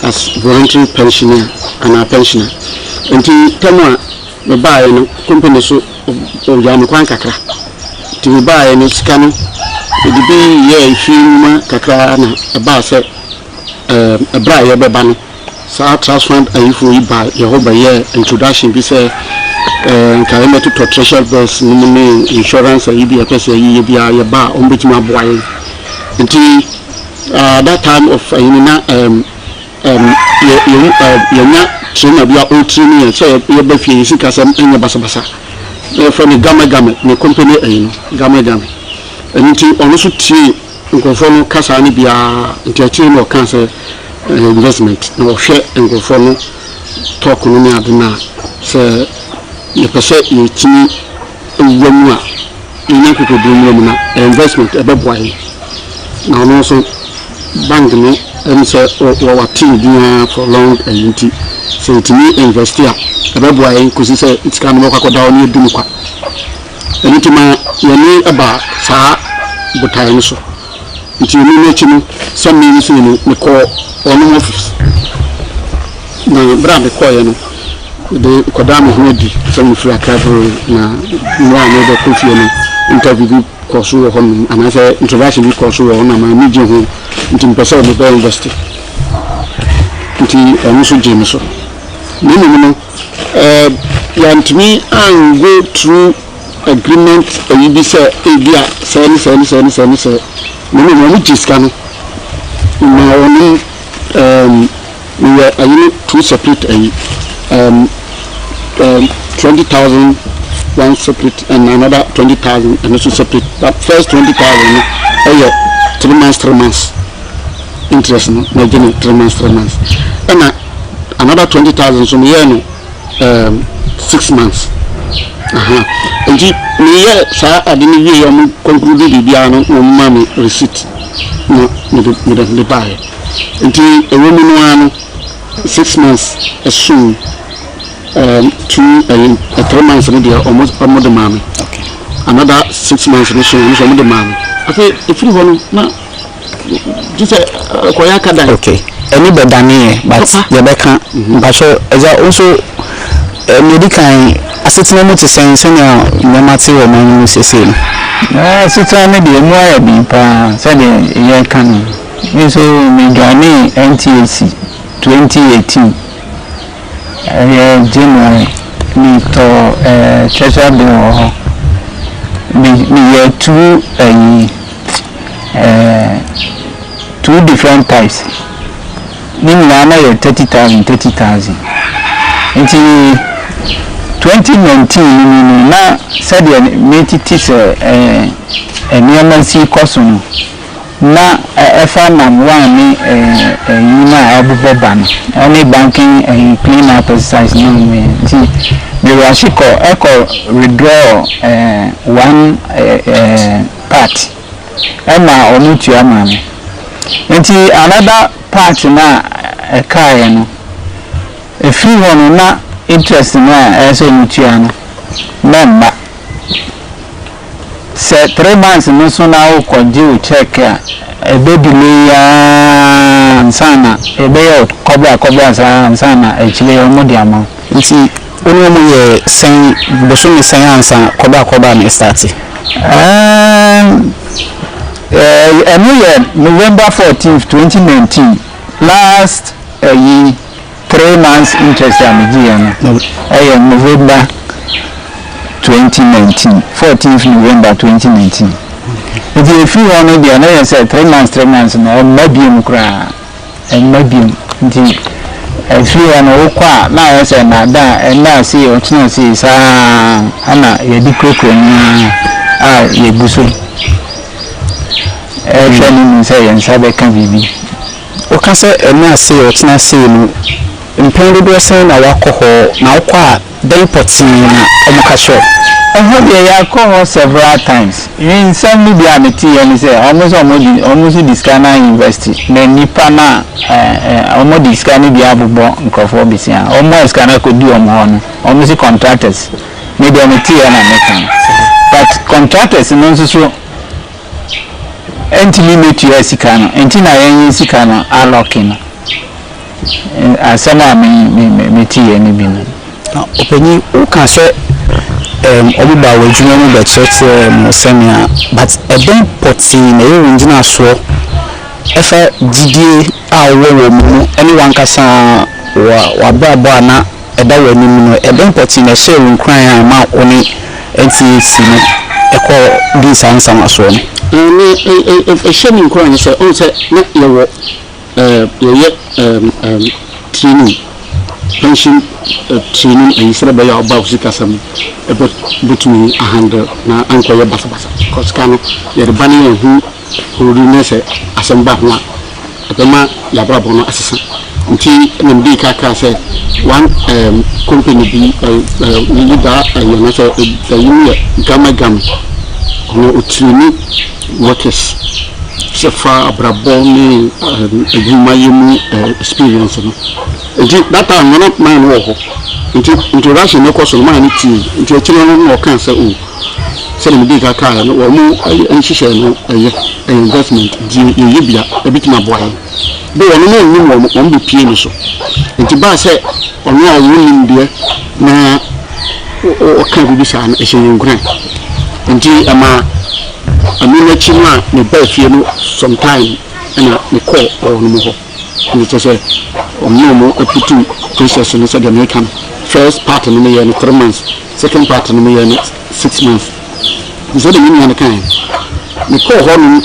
as voluntary pensioner and a pensioner. Until Tamwa, the buy and company so of Yamakwan Kakra. To buy and it's coming. It be ye, Huma Kakra, a bass, a briar babano. So I transferred a if we buy your whole year introduction, be say, Karameto to treasure bills, insurance, or you be a person, you be a bar, on which my boy. Until that time of trainer be old training so you be fi sika sam enya basabasa for the gamma the company gamma enti ono so tie nkofo no kasa ne bia enti no cancer investment no hwe nkofo no talk no ne adena se ye pese ye tini ewamu a enya kokodo mu na investment ebe boy na no so bank no and so our team for long and so to me invest here ebe because say it's can work down you do kwa and my you about sa butai so it you know chino some me so me call on office na brand call no the kodam ho di some free travel na no another coffee no interview course wo hon and I say introduction course wo hon na my media ho nti mpesa wo be university nti amuso jemi so no want me and go through agreement you be say ebia say no jiska no na oni we were two separate 20,000 one separate and another 20,000 and also separate. That first 20,000 3 months interest no 3 months and another 20,000 so me 6 months and me sa adini we am conclude bibia no mama receipt no me the buy until a woman no 6 months soon 3 months in there almost the mommy. Okay. Another 6 months in the show, the mommy. Okay, if you want now, just koya kada okay any bedani but yebeka mpacho eza also medical asetina mo te sense na nyamate wo man sese no asetina me de mu aya bi pa se de ye kan me so me join NTAC 2018 January me to treasure bill me year two different types ni na ye 30,000 nti 2019 ni na said me titi se NMC course no na efa nam one ni na abubo ban any banking clean up exercise no me nti me wa shiko withdraw one part ema omutu ama me nti another part na ekaye no efi hono na interest na eso omutu ano memba se 3 months no so na o konje check ebe delay sana ebe yo kobra sana echile yo modi ama nti onu mo ye sen boso mi sen ansa kobra na start November 14th 2019 last year 3 months interest am November 2019 14th November 2019 if you want to be another say 3 months na mabium kra and mabium nti if you want to kwa na say na da na see o tuna see sa ana ye di krokro ni ye buso training say en sabe kan bibi o ka say na see o tuna see no mpendo do say na wakoho na kwa den potin na omuka show they are called several times. In some media, almost discount university. Then Nipana, almost discount the Abubo and Crawfordisia. Almost can I could do almost contractors. Maybe I'm a tier and American. But contractors and also limit to Sikano, Entina Sikano are locking. And some are me tea and bin. Open you can say. Obuba we junior no be church semia but eben poti na ye engineer so efa didie a wo mu anyone kasa wa baba na eda we ni no eben poti na share nkran ma oni NTAC no eko this answer so no share nkran say o say na ye wo training pension training and instead of about Sikasam about between a handle na anko basa because kano ye the banning who remains as a bahwa atama ya brabo no asesa nti nmd kaka say one company be leader and you say the union GhanaWeb no training workers so far brabo ni humayemu experience no that time not man work into Russian no cost man into children no can say oh say me dey car no mu enhihye no investment you bia a bit my boy be one no nyi be pie no so into ba say ono a wonim de na o kan bi sa na ehye ngran nti ama amina chima ne ba fie no sometime na me call or no ho and it say no put process no say the American first part no me 3 months second part no me 6 months so the meaning na kan me call ho no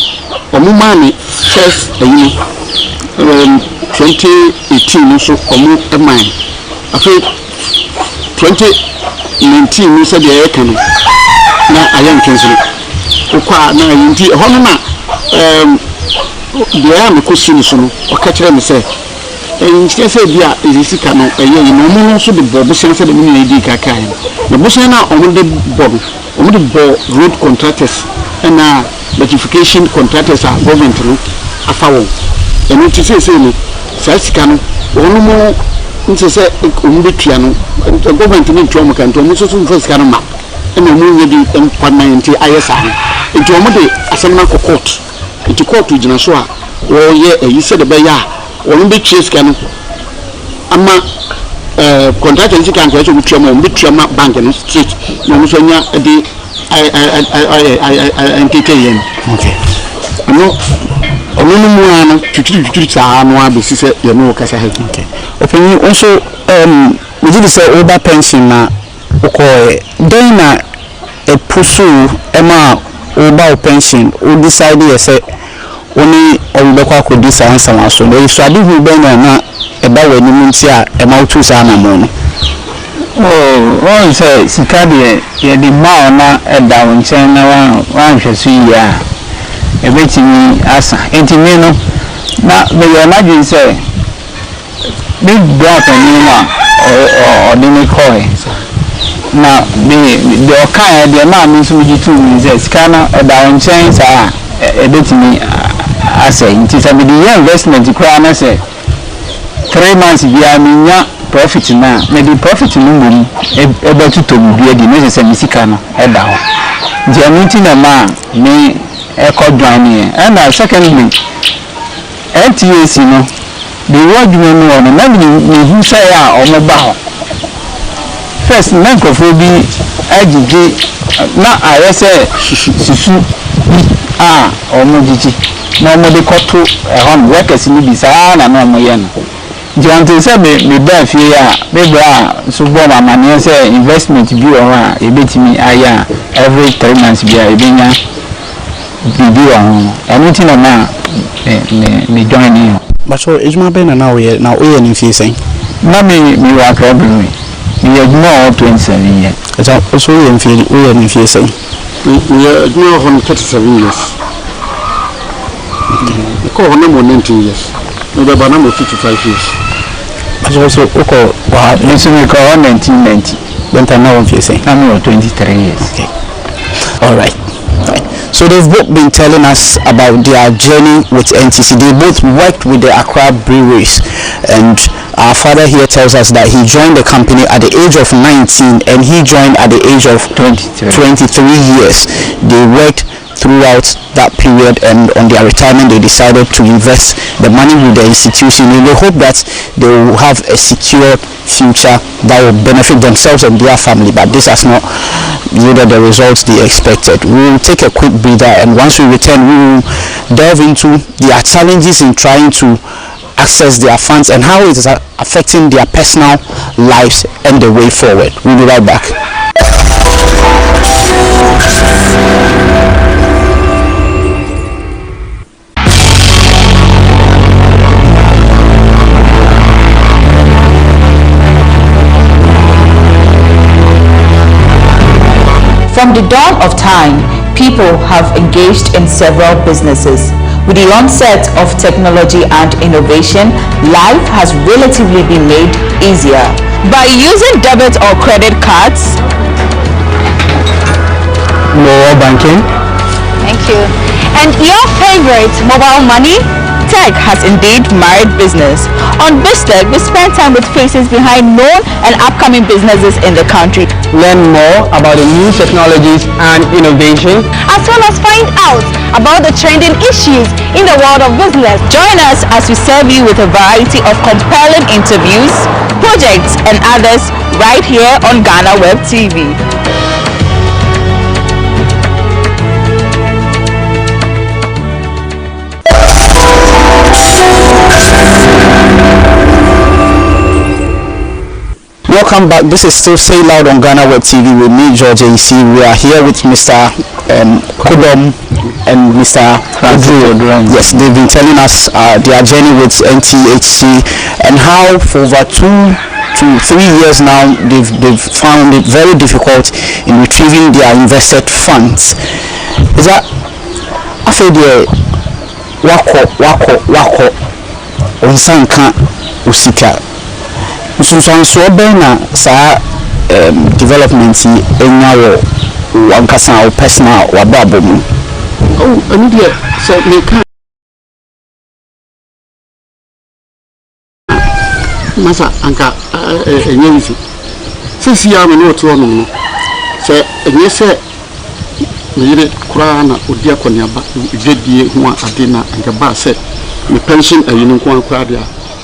omo ma me first 2018 so omo mine after 2019 no say the American na ayan cancel ukwa na yinti ho no na dia me question so no o ka kire me say en say bia ezisika no eye no mo so de bobo sense de me di kaka yin na bo sen na o de bobo o de bo road contractors na electrification contractors are government no afawo en ti say no sa sika no onu mo nti say o mo betua no government ni ntwa mo kan to mo so so sika no ma e mo mo di en kwana nti ayesa no nti o mo de asem na court nti court gina so a or you said the Baya, or in the chase can. Ama contract and can go to Mutuama Bank and Street, Namusonia, I entertain. Okay. No, no, okay. Open also, we did say over pension now. Okay, then a pursue Emma over pension, who decided, say, only on the quack with this answer. So they shall be now. About when you mean a mouth to Sanamon. Oh, one says, Sicabia, the Mauna and down China, one shall see ya. A bit me as Antimino. Now, may you imagine, say, big brought a new one or the coin. Now, the Oka, the man means to says, Scanner, a down chains are a bit me. I say, it is a bit investment to crown, I say. 3 months via minya profit na maybe profit no mum ebe to be the necessary sikana e da ho the meeting na ma me e ko dwan ni and secondly NTAC no the word you know no na me hu say a o mo ba ho first na nkofo bi agigi na ayese susu o mo gigi na mo de koto e hon workers ni bi sa na no mo ye no Jantin say me ba fie a me bra so bo mama ne say investment bi o ha e betimi aya every 3 months bi a e benya bi o anything na me join you but so ejuma be na we na o ye ni fie sen na me wa ka bi me ye no 27 years so ye fie o ye ni fie sen ye no 37 years ko hono mo 19 years no be ba na mo 55 years. Also, okay, wow, listen, we call 1990. Don't I know what you're saying? I'm 23 years. Okay. All right. So they've both been telling us about their journey with NTC. They both worked with the Accra breweries, and our father here tells us that he joined the company at the age of 19 and he joined at the age of 23 years. They worked throughout that period, and on their retirement they decided to invest the money with the institution, and they hope that they will have a secure future that will benefit themselves and their family, but this has not yielded the results they expected. We will take a quick breather, and once we return we will delve into their challenges in trying to access their funds and how it is affecting their personal lives and the way forward. We'll be right back. From the dawn of time, people have engaged in several businesses. With the onset of technology and innovation, life has relatively been made easier. By using debit or credit cards, mobile banking. Thank you. And your favorite mobile money? Tech has indeed married business. On BizTech, we spend time with faces behind known and upcoming businesses in the country. Learn more about the new technologies and innovation, as well as find out about the trending issues in the world of business. Join us as we serve you with a variety of compelling interviews, projects, and others right here on GhanaWeb TV. Welcome back. This is still Say Loud on GhanaWeb TV with me, George AC. We are here with Mr. Kodom and Mr. Adru. Yes, they've been telling us their journey with NTHC and how for over 2 to 3 years now they've found it very difficult in retrieving their invested funds. Is that after the wako onsanka usika? So na sa development enya wo wankasa wo personal wababo mu. Oh, ani dia so me kan masa anka enye nsi sisi ya me no to no se enye se me yire kura na odi akoniaba jedie ho ade na anka ba se me pension a yinu ko akwa dia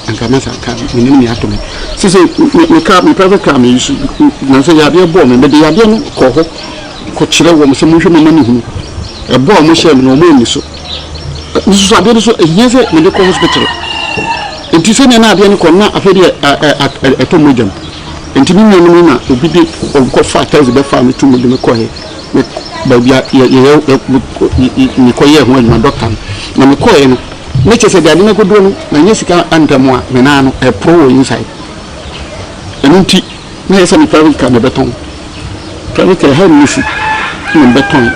anka masa ka me nim ni ato me sisi me ka me private car me use na so ya de bo me de ya de no ko ho ko kire wo me se mo hwe me mani hu e bo mo hye me no mo ni so so ade so yeze me de ko hospital enti se ne na ade ni ko na afedi eto mojam enti ni nyanu na obi de ko fa tazi be fa me tu mo de me ko he ba bia ni ko ye ho na doctor na me ko he no ne chese de ade na ko do no na nyesika antamo a me na no e pro inside enti na yesa ni private car na beton private car ha ni si na beton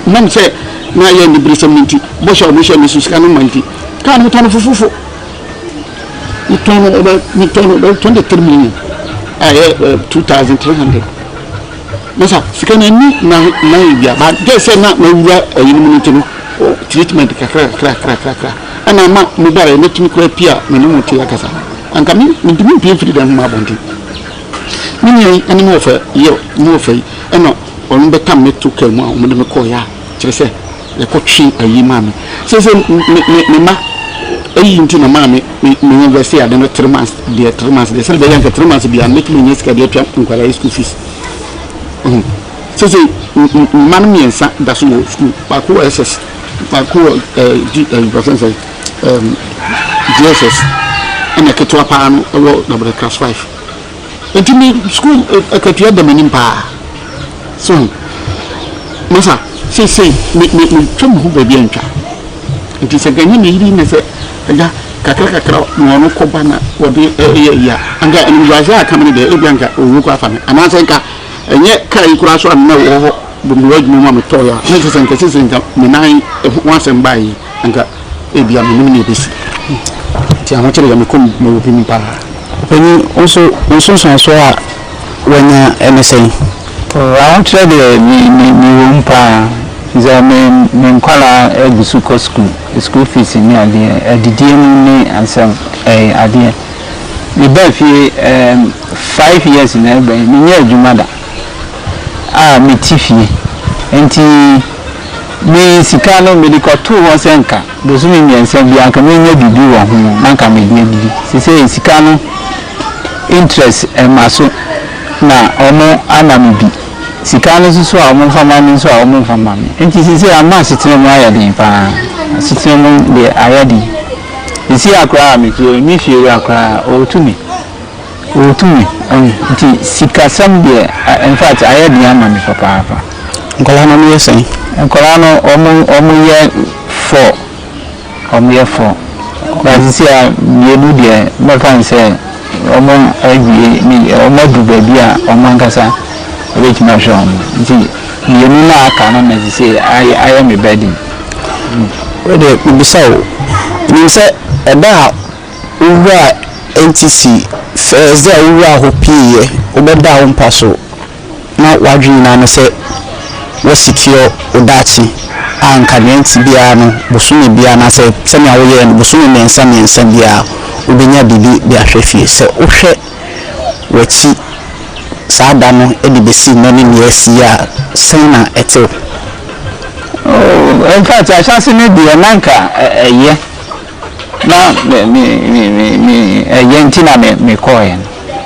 nam se na ye ni brisam nti bo sha mo sha ni sika no manti kan mo tan fufufu ni tono 23 million aye 2300 masa sika na ni na bia ba de se na wura ayin mu nti no treatment kakra ana ma mo bare ne tumi kra pia me no muti akasa anka mi ndimi pia firi da ma bonti mini ani mo fa yo mo fa eno onu betam me to ka mu a mo de me ko ya kire se e ko twi ayi ma me se me ma ayi nti na ma me university ade no 3 months de se be yanka 3 months bia make me nyeska de twa nkwara school fees se man mi ensa da so school ba ko SS ba ko professor GSS ina ketwa pa no no class 5 enti mi school akatua da manim pa so masa se me twam hu ba bi antwa enti se ganyi me yiri ne se ja kakra no ko bana wodi ya anga en waza kamene de e bianka owu ko afa me ana se nka enye kai kura so na wo ho bu mi wajmu ma me toya ne se nka me nan wansem bai anga e bia me nim ne besi ti awon chere ya me kom mo bi mi pa When also so when anything around the me umpa is a me kwala egusuko school fees ni ade didie ni ansem ade me ba fi 5 years na ba me nya adwumada me tifie enti me sikano medical to won senka bozu me nsem bia nka me nya bibi wo ho nanka me bia bibi se sikano interest maso na omo anamibi sikano so omo famani so omo famani enti sisi ama sitire mo ayade pa sitire mo de ayade isi akra mi so mi fie akra otumi enti sikasam de in fact ayade ama mi papa nkola no me say nkola no omo ye 4 ba sisi a yenu de me fan say omo ayi ni omo du bia omo nkasa which ma show nti yenu na aka no na say I am a bedi we de bisawo ni say eda uwa NTC first day uwa ho pie obeda ho mpaso na wadwi na no say we secure odachi anka nti bia no bosumi bia na say sema wo ye no bosumi mensa bia ubenya bibi bi ahwefie se uhwe wachi saada no edi besi no ni yesia sena eto in fact I shall see me nanka eye na me yenti na me koyen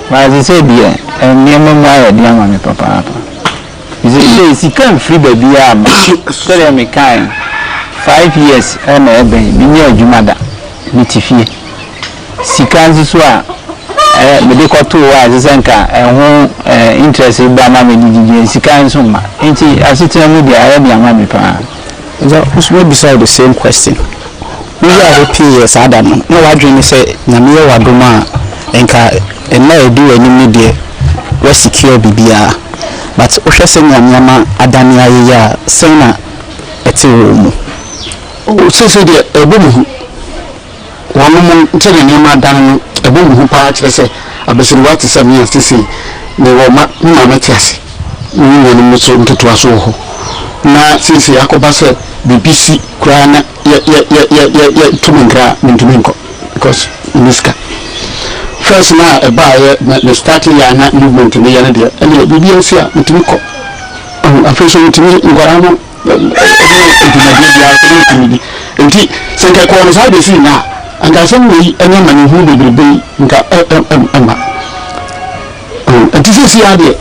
but I say bi niam ma ya dia ma me papa is can free baby am so me kind 5 years na ebe me nya adwumada ni tifie sikanzi so a me de ko to wa zesenka ho interest ba na me di sikanzi so ma enti asitena mu dia ya bia ma me pa that was beside the same question we are happy yes adam no wadwin say na me wadoma enka na edu anim de we secure bibia but o hwese nyama adani ayeya sena etiwo mu o sese de ebomu wanu ntene ne ma dan ebomu hu pa kire se abesiri wati sami asisi ne wo ma matiasi ni ne mu so ntoto aso ho na sisi yakoba se BBC kura na ya tumingra mintuminko because niska first na eba na start ya na movement ne ya na de ene BBC a mintuminko afeso mutumi ngorano enti senke ko no sa de si na anka sɛ we ɛnyɛ ma ne hu bebrebe nka ɛma ɛti sɛ ade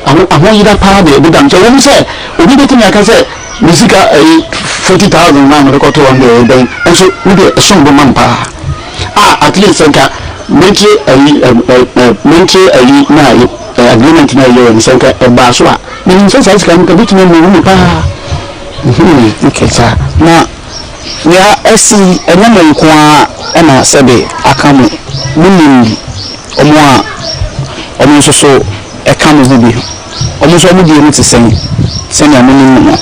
ahɔ yira paa de bi dam sɛ wɔn sɛ obi betumi aka sɛ musika 40,000 na me rekɔtɔ wɔn de bɛn nso wo de ɛsom bo man paa at least nka mentre ayi na agreement na yɛ wɔn sɛ nka ɛba so a menim sɛ saa sika nka betumi mu paa okay sa na ya esi ɛnyɛ nko a ɛna sɛbe aka mu munim ɔmo nso so ɛka mu bi ɔmo so ɔmo die mu te sɛn sɛnea munim no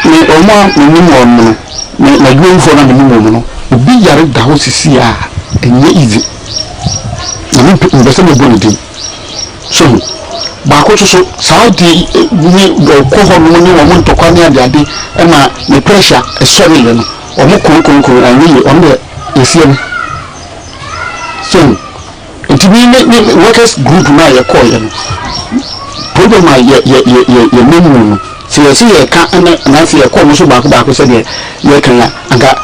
me ɔmo munim ɔmo no na dwonfo na munim ɔmo no obi yare da ho sisi a ɛnyɛ easy na me mbɛsɛ me bɔ ne din so baako so saa di ni ko ho no ni wo ntokwa ne ade na ne pressure esori le no o mo konkon ani o mo esiem so ntimi ne workers group na ye call ye no problem ye menu no se ye ka na se ye call mo so baako se de ye kan ya aga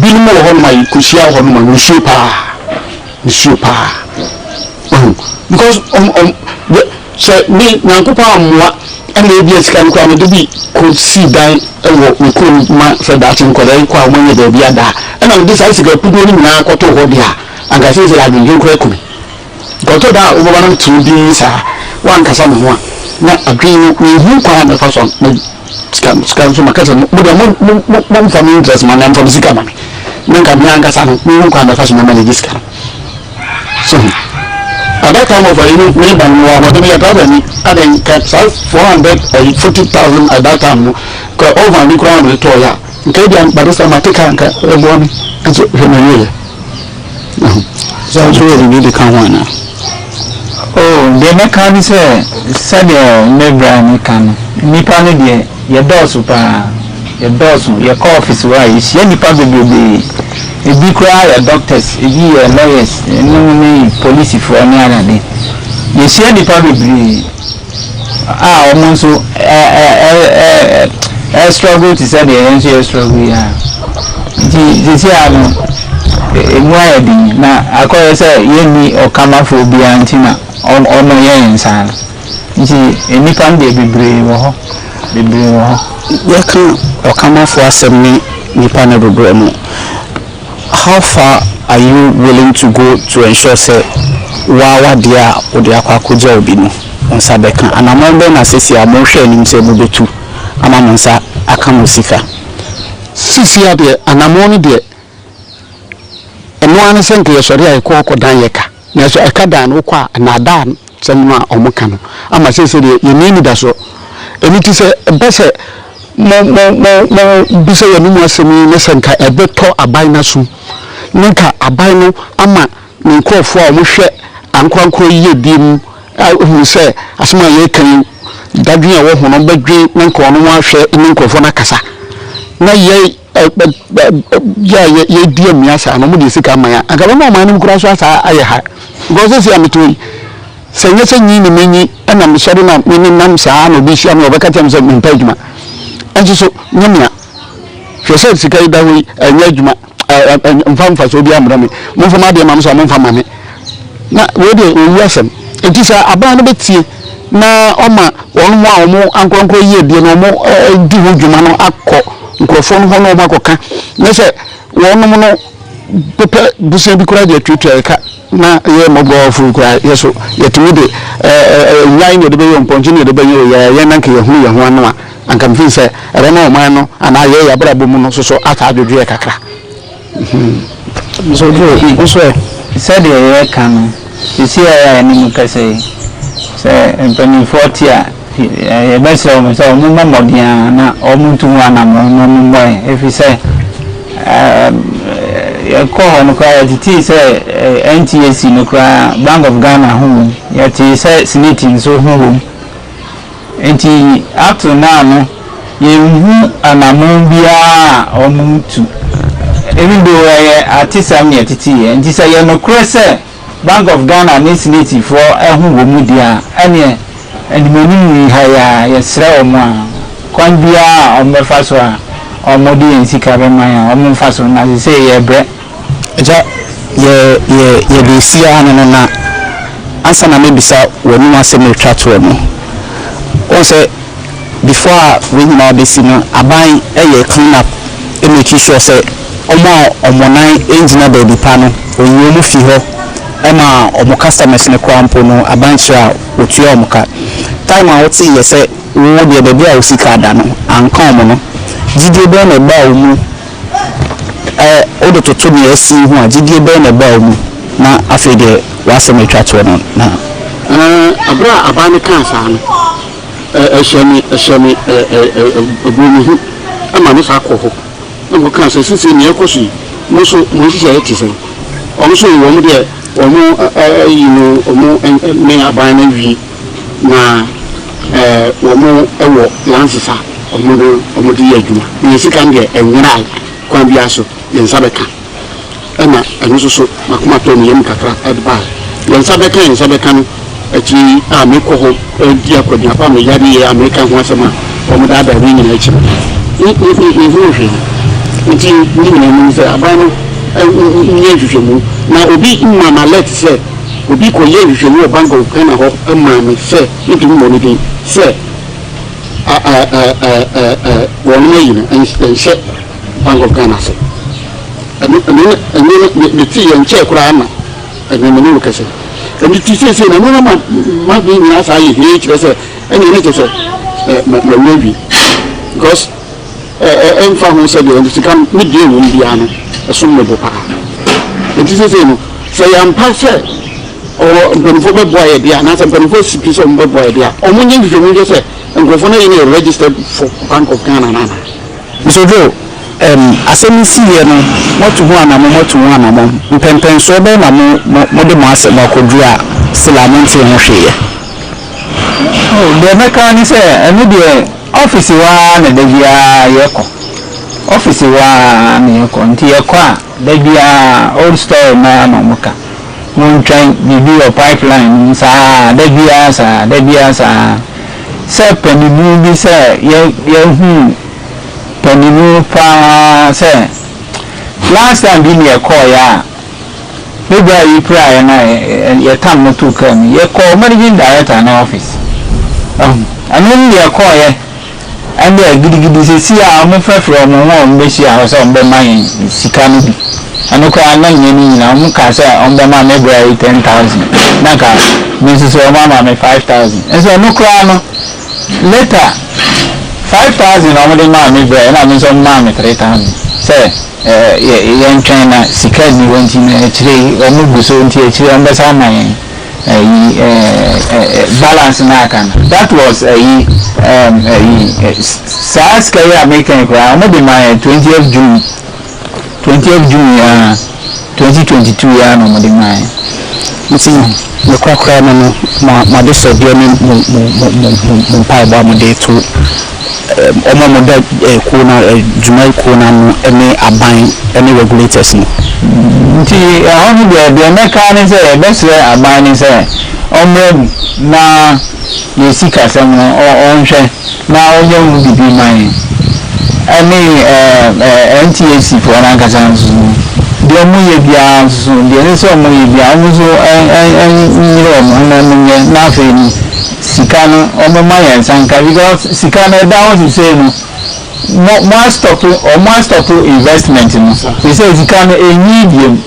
bi no mo ho no mai kushia ho no ma no super because so me nankopa amwa ana ebi esika nko amede bi ko si dan ewo me ko ma se da tin ko dai ko amanye da bi ada ana me sai sika pudo ni na akoto ho dia anga se se adun nko ekumi goto da o baba no tu bi sa wan kasa mo ho na adwin ni hu kwa na fa so na sika so makasa mo da mo family interest man na from sika mami nka bi anga sa no hu kwa na fa so na mali sika so at that time of me ban more but me problem and then 440,000 at that time ko over the crown the toya nke dia barista matika nka ebo mi nso hemeye so really need the can one oh the mechanic say nebra ni kan nipa no de ye dosu pa ye dosu ye call office wa ye nipa bebe ebi kura ya doctors ebi ya lawyers ni police for any other day you see the people be almost struggle to say the struggle ya you see anu emwa bi na akoye say ye ni okama for bi antina ono ye nsan nti enipa de bebre wo ho ye kan okama for asem ni nipa na bebre mu. How far are you willing to go to ensure say wawa dia odia kwakuja obinu onsa beka anamombe na sisi amonhwe nim se mubetu ama monsa aka musika sisi ya de anamoni de eno ane senke yesori ay ko dan yeka na so eka dan wo kwa na dan semma omuka no ama sisi de yenini da so eniti se bese mo bisa ya numu asemi ne senka ebeto aban na su ninka aban no ama nkofo a mo hwe ankoranko yiye dim hu se asema ye kan dadwe a wo hono badwe ninka ono mo ahwe nkofo na kasa na ye di amiasa no mo de sika man agaba mo man nim kura so asa aye ha gozo si amitoi senye senyi ni menyi na me sori na menyi nam saa no bi hia no obeka tem se mpa adwuma enso so nyamia hwese sika ida wi anya adwuma mfamfa so bi amra me mfama de mam so mfama me na we de owu asem entisa aban no betie na oma won mu a omo ankonkro yie die no omo di ho dwuma no akọ nkrofo no ho no makoka na se won no no pepe buse bi kura de twetwe ka na ye mogo fu kura yeso yetimi de nyan de be yo mponji ne de be yo ye nanke ye hu anwa anka mfin se ere na oman no ana ye ya bra bomu no so aka adwedwe kakra so do so said ye kan isi ya ni mukase se empani 40 ye bese o so mu mamodia na o muntu ana mo boy if say ko hono kwa titi say NTAC no kwa Bank of Ghana hu ya ti say sinitin so hu enti up to now no ye hu anamon bia omuntu even though artisam ne titi enti say ye no krese Bank of Ghana ne siniti for ehu wo mu dia ene endimoni ha ya ye sre o mu a kwan bia o mefa so a ọmọdé yẹn sika bẹ man ọmọ nfa so na say ye bre eja ye de sia no na ansa na me bisa wonu asem no twa to no on say before we nyina be si no aban ye clean up e make sure say omo nan engineer baby pa no onyi mu fi ho e ma omo customers ne kwampo no aban chia otua omo ka time a woti ye say wo de baby a osika da no anka omo no jidie be na ba omu odo toto ne asi hu a jidie be na ba omu na afi de wasem atwa to no na abra abane kan sa no ehwemi obumu ama no sa ko ho na mo kan se sisi ne ekosu mo so se ti se o so wo mo de o mo yino o mo me abane wi na wo mo ewo lansisa o mo de adwuma ni sika nge enwira kwa bia so yensa beka ena eno so makoma to ne yem kakra adba yensa beka no achi a me ko ho di akwadua pa me yari ye America ho asema o mo da da wi nyina achi ni nti ni ni se abano nye hwehwemu na obi mama let say obi ko ye hwehwemu o bank of Ghana ho ama me say nti mo ni din say won me yin en she bank of Ghana say ani ti yen che kura na ani me no kase ani ti say na no ma bi ni asa ye he kire say ani ne che say ma wi because fa ho se de nti kan mi de wo bia no eso me bo pa nti se no se yam pa se o mpanifo be boy e dia na se mpanifo sipi so be boy e dia o mo nyi hwehwe mo se ngofo na ye registered for Bank of Ghana na Mr. Joe asemi si ye no motu ho anamo mpempen so be na mo de mo ase mo kodu a sila mo nti ho hwe ye de meka ni se enu de office wa na de bia yeko office wa na yeko nti yeko a de bia old store na muka mun train bibi o pipeline sa de bia sa se penimu bi se ye hu penimu pa se last time bi ne call ya maybe you pray na ye tam no to come ye call managing director na office anu ye call ye and they gidi say see a mo fa from mo be shi a so be man sika no bi anu ko anan ni na mo ka say on be man me bra 10,000 na ka me so mama me 5,000 and so no ko ano later 5,000 on the man me bra na me so mama me 3,000 say ye China sika ni wonti na chire o mo guso nti e chire on be sa man balance na kan that was SARS kaya American kwa mo my 20th June 2022 ya no mo de my nti ne kwakra no ma de so bi mo pa ba mo de to omo mo da ko na jumai ko na no ene aban ene regulators no nti ahụ de meka ni se best aban ni se omo na ye sika sam no onhwe na onye mu bibi man ani NTAC for na kazanzu de mu ye bia so de ne so mu ye bia mu so nyiro mu na nye na fe ni sika no omo ma ye sanka because sika no down to say no more stop investment no we say sika no enyi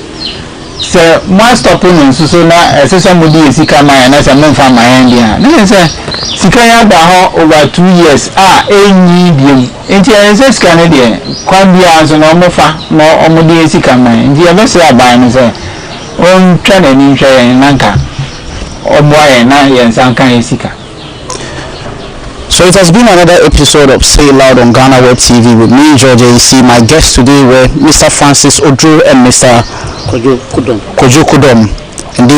se more stop no so na esesa mo di sika ma na se mo fa ma yan dia na se sika ya da ho over 2 years enyi biem enti en sika no de kwa bia so no mo fa no omo di sika ma enti e be se aban no se on twa na ni hwe na nka omo aye na yen sanka sika. So it has been another episode of Say Loud on GhanaWeb TV with me, George AC. My guests today were Mr. Francis Odro and Mr. Kojo Kudom. And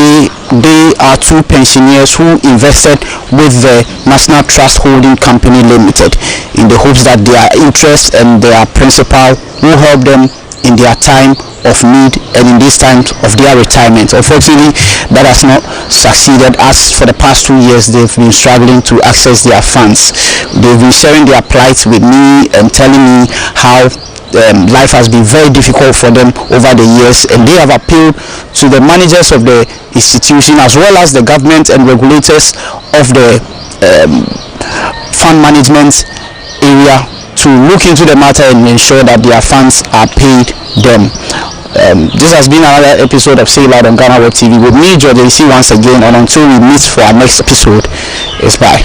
they are two pensioners who invested with the National Trust Holding Company Limited in the hopes that their interest and their principal will help them in their time of need and in this time of their retirement. Unfortunately, that has not succeeded, as for the past 2 years they've been struggling to access their funds. They've been sharing their plight with me and telling me how life has been very difficult for them over the years, and they have appealed to the managers of the institution as well as the government and regulators of the fund management area to look into the matter and ensure that their funds are paid them. This has been another episode of Say Loud on GhanaWeb TV with me, George AC, once again, and until we meet for our next episode, it's bye.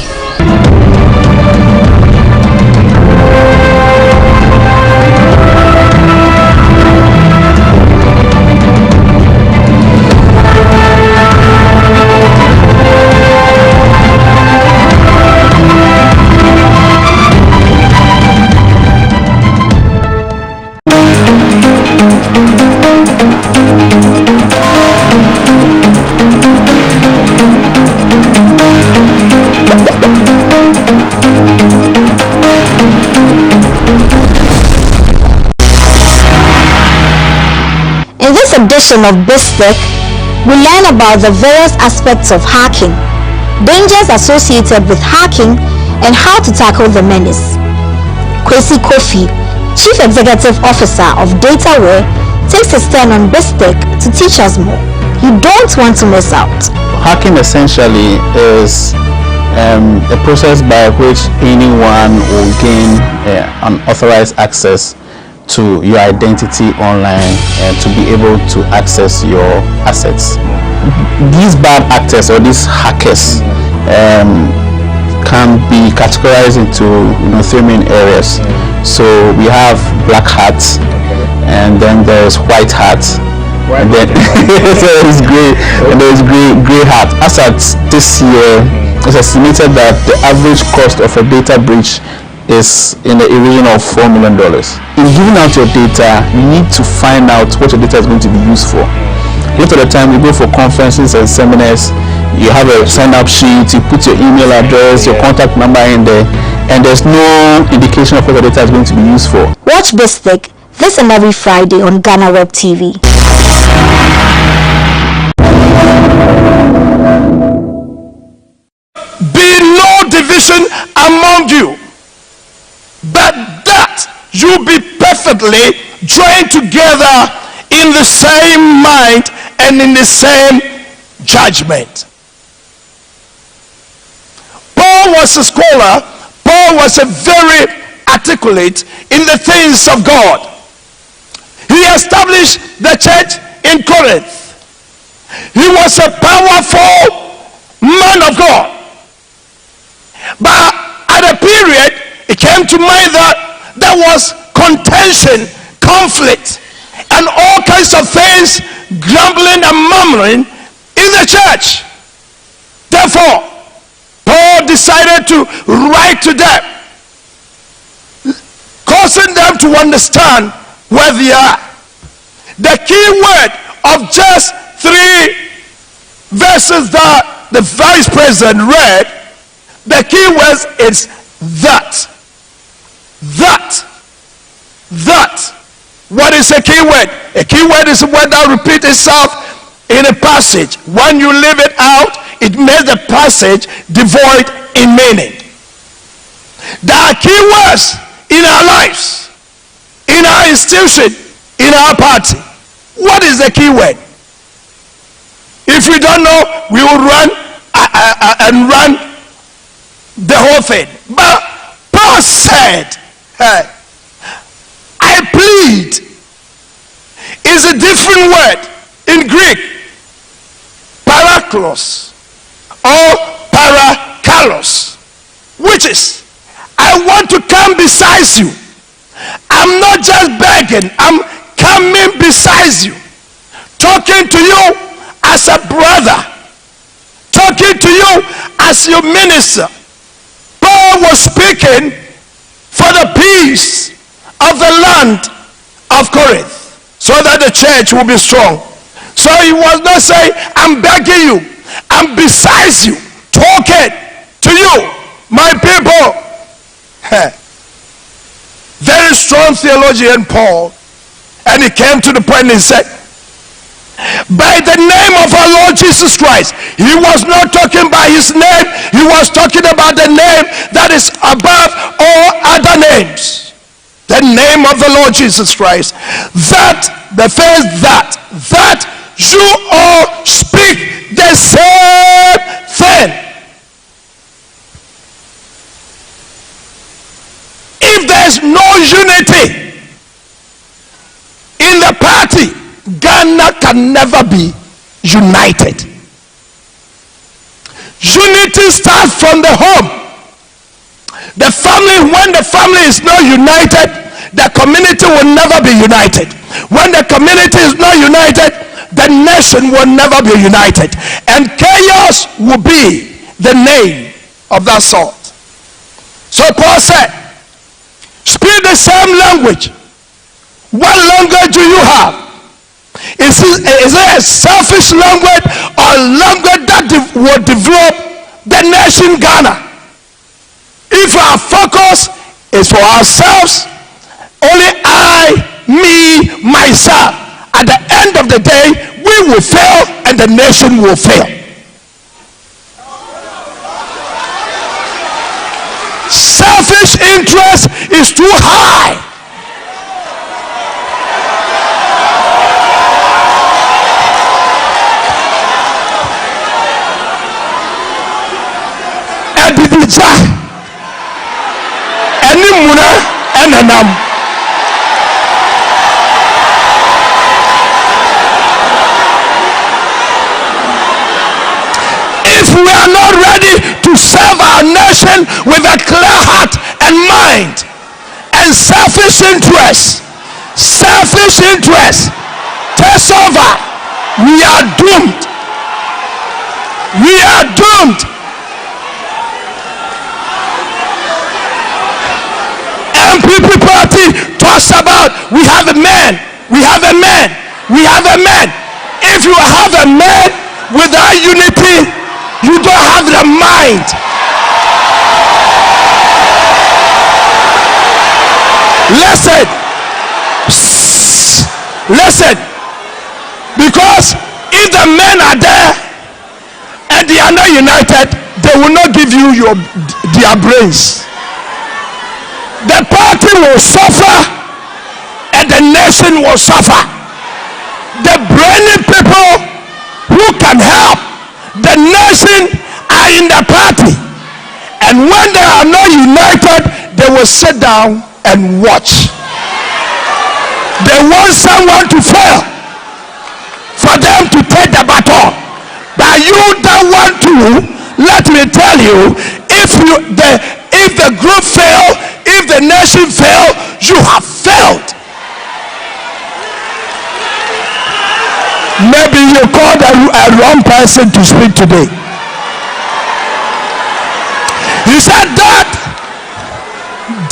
In this edition of BizTech, we learn about the various aspects of hacking, dangers associated with hacking, and how to tackle the menace. Kwesi Kofi, Chief Executive Officer of DataWare, takes his turn on BizTech to teach us more. You don't want to miss out. Hacking essentially is a process by which anyone will gain unauthorized access to your identity online and to be able to access your assets. These bad actors or these hackers can be categorized into three main areas. So we have black hats, and then there's white hats, and then there's gray hat. As at this year, it's estimated that the average cost of a data breach is in the region of $4 million. In giving out your data, you need to find out what your data is going to be used for. A lot of the time, you go for conferences and seminars, you have a sign-up sheet, you put your email address, your contact number in there, and there's no indication of what the data is going to be used for. Watch BizTech this and every Friday on GhanaWeb TV. Be no division among you, but that you be perfectly joined together in the same mind and in the same judgment. Paul was a scholar. Paul was a very articulate in the things of God. He established the church in Corinth. He was a powerful man of God. But at a period, it came to mind that there was contention, conflict, and all kinds of things grumbling and murmuring in the church. Therefore, Paul decided to write to them, causing them to understand where they are. The key word of just 3 verses that the vice president read, the key word is that. What is a key word? A key word is a word that repeats itself in a passage. When you leave it out, it makes the passage devoid in meaning. There are key words in our lives, in our institution, in our party. What is the key word? If we don't know, we will run the whole thing. But Paul said, hey, I plead is a different word in Greek, paraklos or parakalos, which is, I want to come beside you. I'm not just begging, I'm coming beside you, talking to you as a brother, talking to you as your minister. Paul was speaking for the peace of the land of Corinth, so that the church will be strong. So he was not saying, I'm begging you, I'm beside you, talking to you, my people. Very strong theologian Paul, And he came to the point and he said, by the name of our Lord Jesus Christ. He was not talking by his name. He was talking about the name that is above all other names. The name of the Lord Jesus Christ. That you all speak the same thing. If there's no unity in the party, Ghana can never be united. Unity starts from the home. The family, when the family is not united, the community will never be united. When the community is not united, the nation will never be united. And chaos will be the name of that sort. So Paul said, speak the same language. What language do you have? Is it a selfish language or language that will develop the nation Ghana? If our focus is for ourselves, only I, me, myself, at the end of the day, we will fail and the nation will fail. Selfish interest is too high. If we are not ready to serve our nation with a clear heart and mind, and selfish interest takes over, we are doomed. We are doomed. MPP party talks about we have a man. If you have a man without unity, you don't have the mind. Listen, because if the men are there and they are not united, they will not give you their brains. The party will suffer and the nation will suffer. The brainy people who can help the nation are in the party, and when they are not united, they will sit down and watch. They want someone to fail for them to take the baton, but you don't want to. Let me tell you, if the group fail, if the nation fail, you have failed. Maybe you called a wrong person to speak today. He said that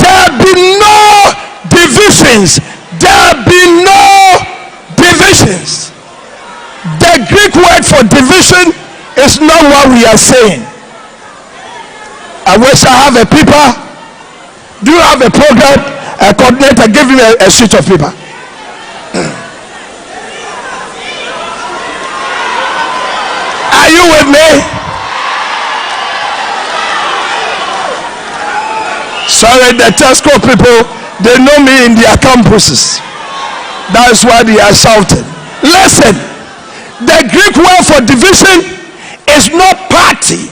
there be no divisions. There be no divisions. The Greek word for division is not what we are saying. I wish I have a paper. Do you have a program, a coordinator? Give me a sheet of paper. Are you with me? Sorry, the Tesco people, they know me in their campuses. That's why they are shouting. Listen, the Greek word for division is not party,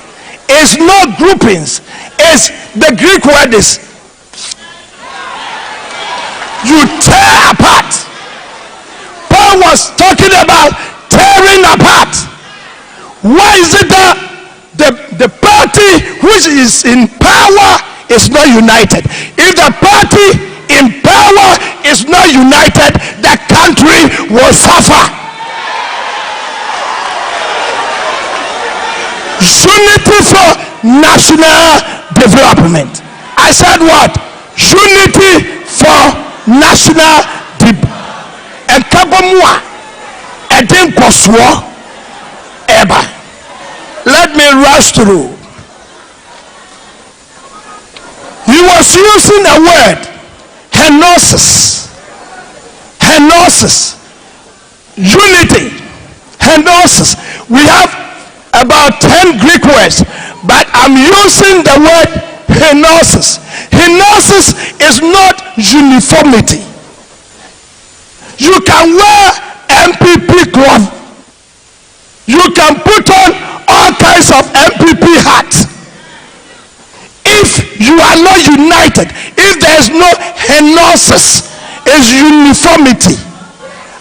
it's not groupings. It's the Greek word is you tear apart. Paul was talking about tearing apart. Why is it that the party which is in power is not united? If the party in power is not united, the country will suffer. Unity for national development. I said what? Unity for national development. And kabamwa edin koswo eba. Let me rush through. He was using a word, henosis. Henosis. Unity. Henosis. We have about 10 Greek words, but I'm using the word henosis. Henosis is not uniformity. You can wear MPP cloth. You can put on all kinds of MPP hats. If you are not united, if there is no henosis, is uniformity.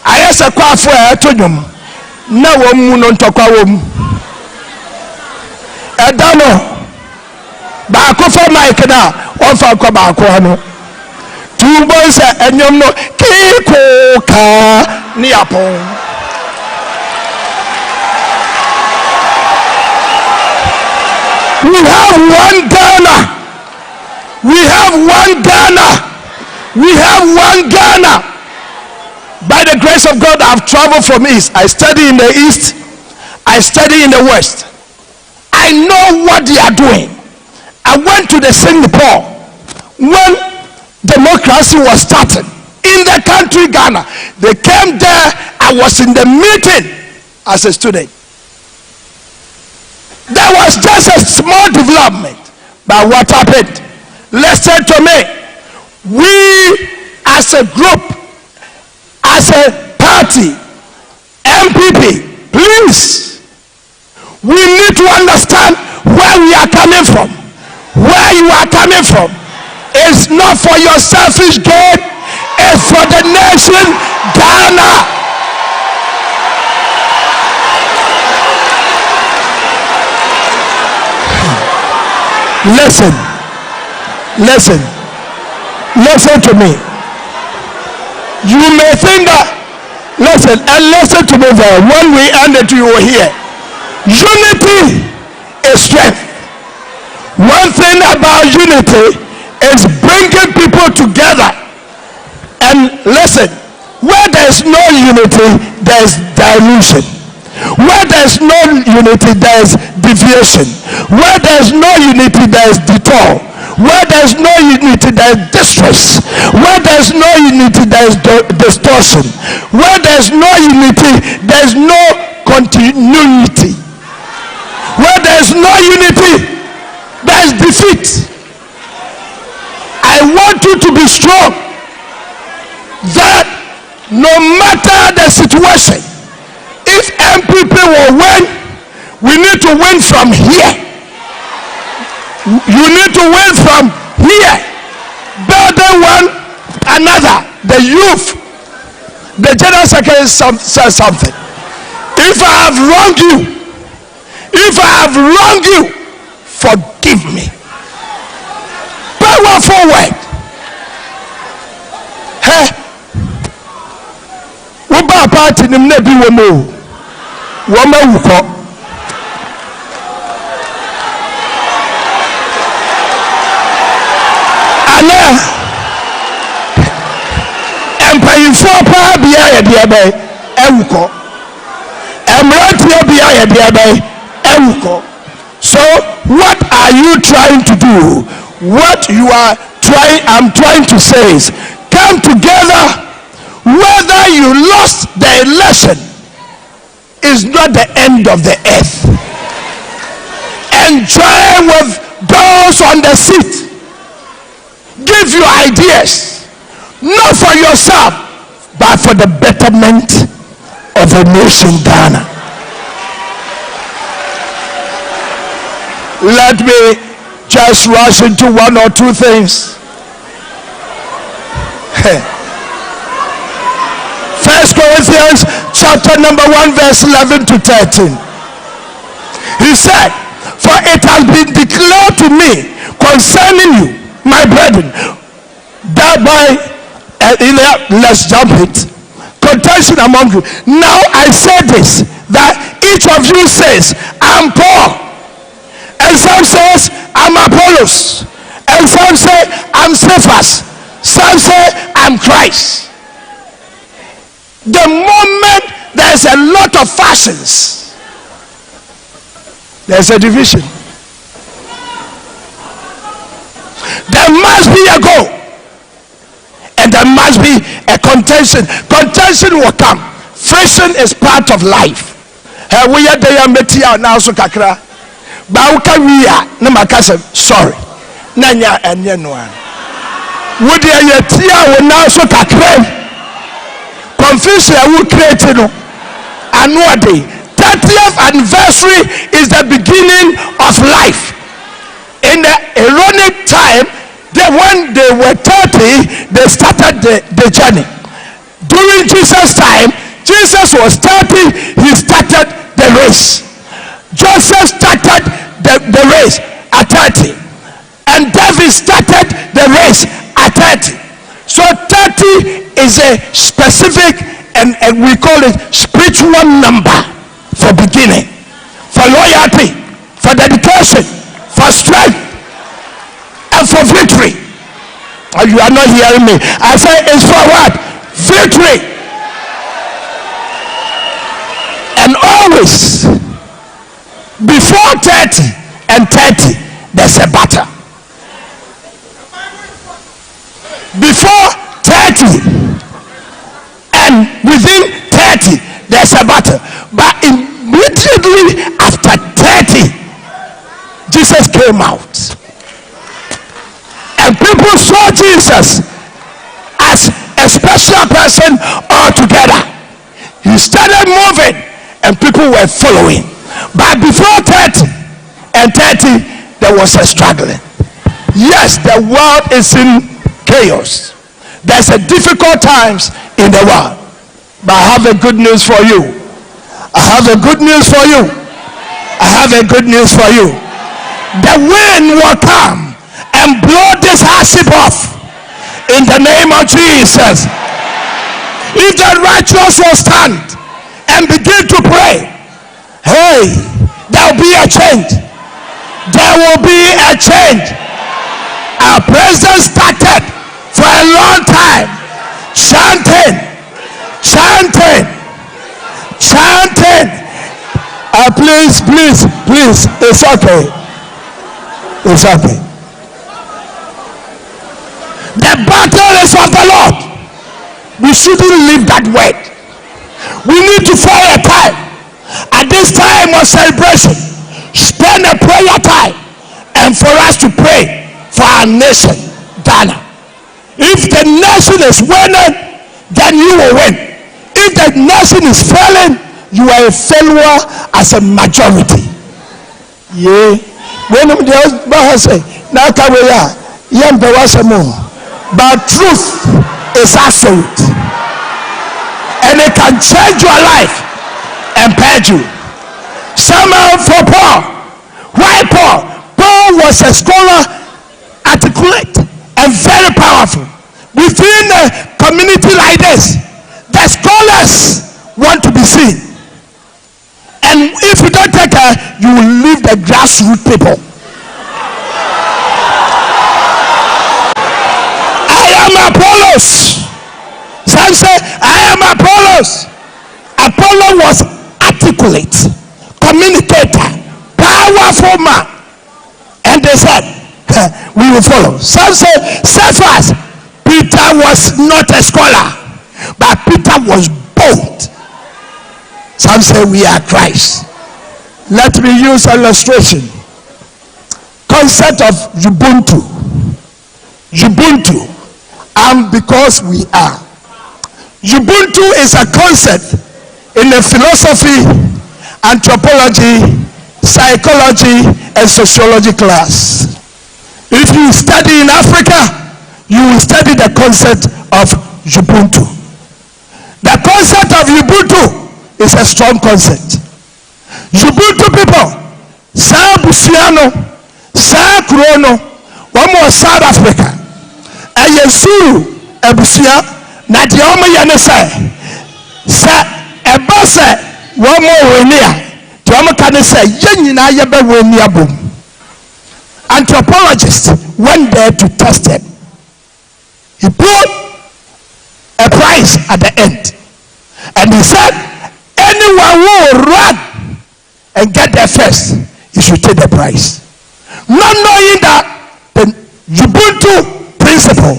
I ask a question for Antonio. Na womu no ntokwa womu. Edano. Ba ko for mic na, on fa kwa ba ko no. Two boys enyom no kiko ka ni apon. We have one Ghana. We have one Ghana. We have one Ghana. By the grace of God, I've traveled from East. I study in the East. I study in the West. I know what they are doing. I went to the Singapore when democracy was starting in the country Ghana. They came there. I was in the meeting as a student. There was just a small development. But what happened? Listen to me. We as a group, as a party, MPP, please, we need to understand where we are coming from. Where you are coming from is not for your selfish gain, it's for the nation Ghana. Listen to me. You may think that, listen to me there. When we end it, you will hear. Unity is strength. One thing about unity is bringing people together. And listen, where there is no unity, there is dilution. Where there is no unity, there is deviation. Where there is no unity, there is detour. Where there is no unity, there is distress. Where there is no unity, there is distortion. Where there is no unity, there is no continuity. Where there is no unity, there is defeat. I want you to be strong. That no matter the situation, if MPP will win, we need to win from here. You need to win from here. Building one another. The youth. The general secretary says something. If I have wronged you, forgive me. Power forward. Hey. Uba party ni mnebi womo. Woma wuko. Ana empayifo pa bia ye de ebe ewuko. Amerado bia ye de ebe ewuko. So what are you trying to do? What I'm trying to say is come together. Whether you lost the election is not the end of the earth. Enjoy with those on the seat. Give your ideas, not for yourself, but for the betterment of the nation Ghana. Let me just rush into one or two things. First Corinthians chapter number 1 verse 11 to 13. He said, for it has been declared to me concerning you, my brethren, that by let's jump it, contention among you. Now I say this, that each of you says, I'm Paul, and some says I'm Apollos, and some say I'm Cephas, some say I'm Christ. The moment there's a lot of fashions, there's a division. There must be a goal. and there must be a contention. Contention will come. Friction is part of life. We are there metia now so kakra. Bauka we are no makasa sorry. Nanya enye no an. Would you tia we now so kakra. Confusion will create no. Annual day. 30th anniversary is the beginning of life. In the Aaronic time, when they were 30, they started the journey. During Jesus' time, Jesus was 30, he started the race. Joseph started the race at 30. And David started the race at 30. So 30 is a specific and we call it spiritual number for beginning, for loyalty, for dedication, for strength, and for victory. Oh, you are not hearing me. I say it's for what? Victory. And always before 30 and 30 there's a battle. Before 30 and within 30 there's a battle. But immediately after 30 Jesus came out. And people saw Jesus as a special person altogether. He started moving and people were following. But before 30 and 30, there was a struggling. Yes, the world is in chaos. There's a difficult times in the world. But I have a good news for you. I have a good news for you. I have a good news for you. The wind will come and blow this hardship off in the name of Jesus. If the righteous will stand and begin to pray, hey, there will be a change. There will be a change. Our president started for a long time chanting. Please, it's okay. It's okay. The battle is of the Lord. We shouldn't leave that word. We need to find a time. At this time of celebration, spend a prayer time and for us to pray for our nation, Ghana. If the nation is winning, then you will win. If the nation is failing, you are a failure as a majority. Yeah. When the say, now but truth is absolute, and it can change your life and purge you. Somehow for Paul. Why Paul? Paul was a scholar, articulate and very powerful. Within a community like this, the scholars want to be seen. And if you don't take care, you will leave the grassroots people. I am Apollos. Some say, I am Apollos. Apollo was articulate, communicator, powerful man. And they said, we will follow. Some say, Cephas. Peter was not a scholar, but Peter was bold. Some say we are Christ. Let me use illustration. Concept of Ubuntu. Ubuntu. And because we are. Ubuntu is a concept in the philosophy, anthropology, psychology, and sociology class. If you study in Africa, you will study the concept of Ubuntu. The concept of Ubuntu is a strong concept. Ubuntu people, Sa Busiano, Sa Kurono, one more South Africa, and Yesuru, Ebusia, Nadioma Yanese, Sa Ebase, one more Wenia, Toma Kanese, Yenina Yabe Wenia Boom. Anthropologists went there to test him. He put a price at the end. And he said, anyone who will run and get there first, he should take the prize. Not knowing that the Ubuntu principle,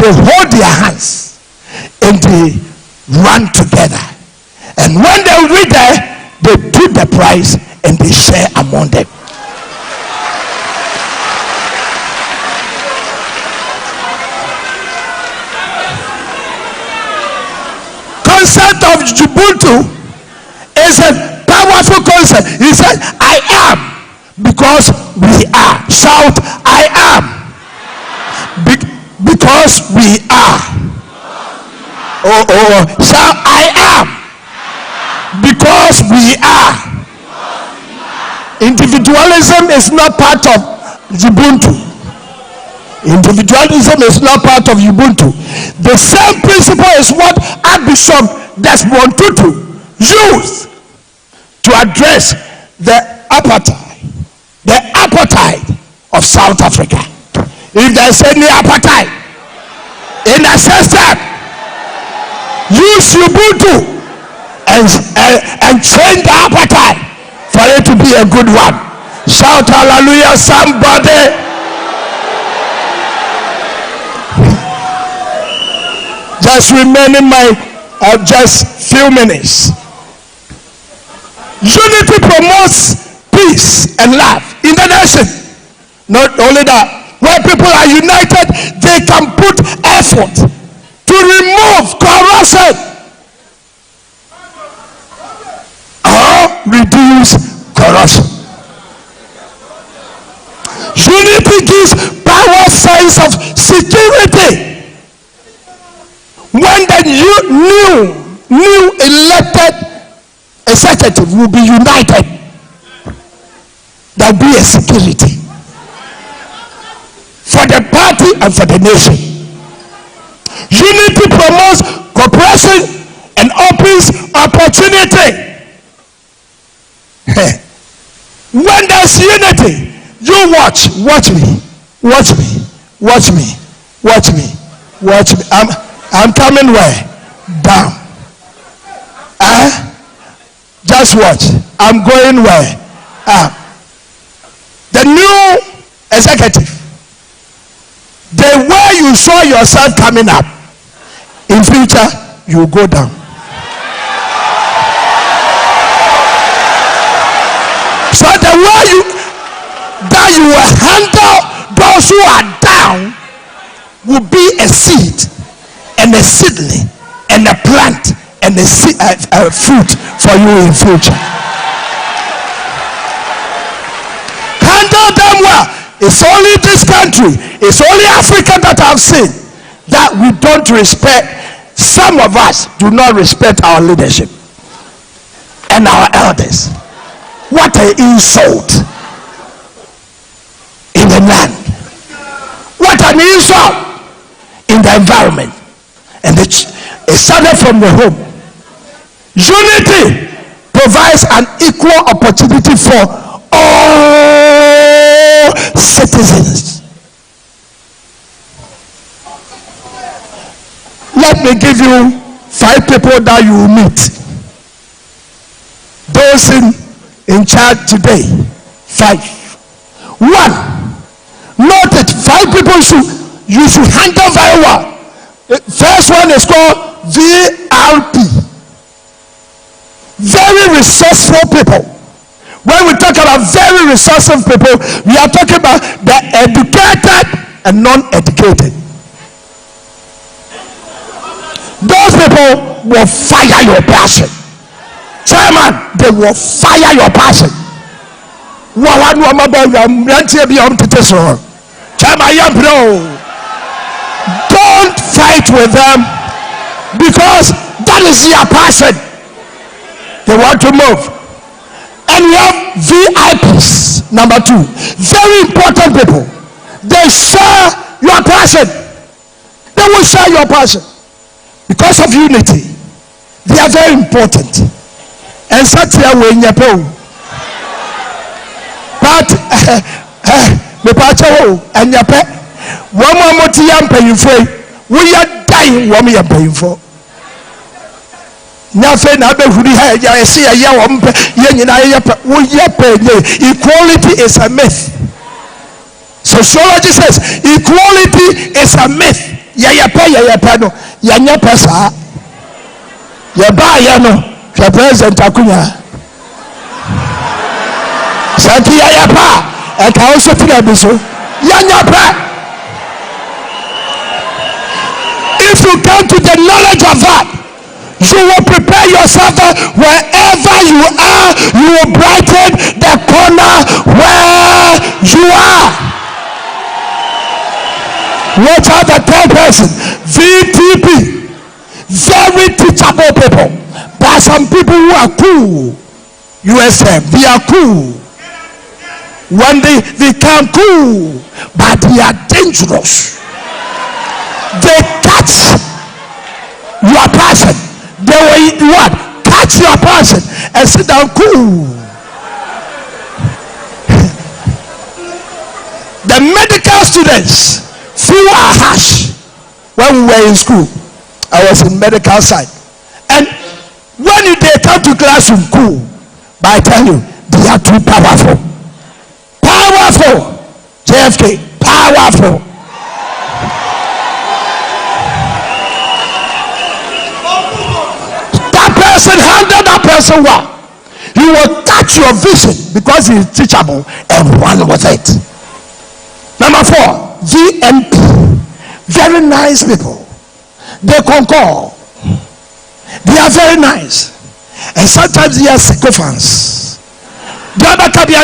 they hold their hands and they run together. And when they reach there, they put the prize and they share among them. Concept of Ubuntu is a powerful concept. He said, I am because we are. Shout, I am because we are. Shout, I am because we are. Individualism is not part of Ubuntu. Individualism is not part of Ubuntu. The same principle is what Archbishop Desmond Tutu used to address the appetite of South Africa. If there's any appetite in the system, use Ubuntu and change the appetite for it to be a good one. Shout hallelujah, somebody. Just remaining my just few minutes. Unity promotes peace and love in the nation. Not only that, where people are united, they can put effort to remove corruption or reduce corruption. Unity gives power, sense of security. When the new elected executive will be united, there will be a security for the party and for the nation. Unity promotes cooperation and opens opportunity. When there's unity, you watch me. I'm coming where? Down. Just watch. I'm going where? Up. The new executive, the way you saw yourself coming up, in future, you go down. So the way that you will handle those who are down will be a seed and a seedling and a plant and a fruit for you in future. Handle them well. It's only this country, it's only Africa that I've seen that we don't respect. Some of us do not respect our leadership and our elders. What an insult in the land. What an insult in the environment. And it started from the home. Unity provides an equal opportunity for all citizens. Let me give you 5 people that you will meet. Those in charge today. 5. 1. Note it. 5 people you should handle very well. First one is called VRP. Very resourceful people. When we talk about very resourceful people, we are talking about the educated and non-educated. Those people will fire your passion. Chairman, they will fire your passion. Don't fight with them because that is your passion. They want to move. And we have VIPs. Number 2, very important people. They share your passion. They will share your passion because of unity. They are very important. And such a way in your poem. But the pacho and your pet. One more yam paying for. We are dying. One year paying for. Nothing. Equality is a myth. Sociology says equality is a myth. yɛyɛpɛ no yɛnyɛ pɛ saa yɛbaayɛ no hwɛ president Akunya sɛ nti yɛyɛpɛ a ɛka wo so tena bi so yɛnyɛ pɛ. If you come to the knowledge of that, you will prepare yourself wherever you are. You will brighten the corner where you are. Watch out the third person. VTP. Very teachable people. There are some people who are cool. USM. They are cool. When they come cool, but they are dangerous. They catch your person. They will what? Catch your person and sit down cool. The medical students who are harsh. When we were in school, I was in medical side, and when they come to classroom cool, but I tell you, they are too powerful. Powerful. JFK, powerful. Handle that person well. He will catch your vision because he is teachable and run with it. Number 4, VMP. Very nice people. They concur. They are very nice. And sometimes they are sycophants. They are not going to be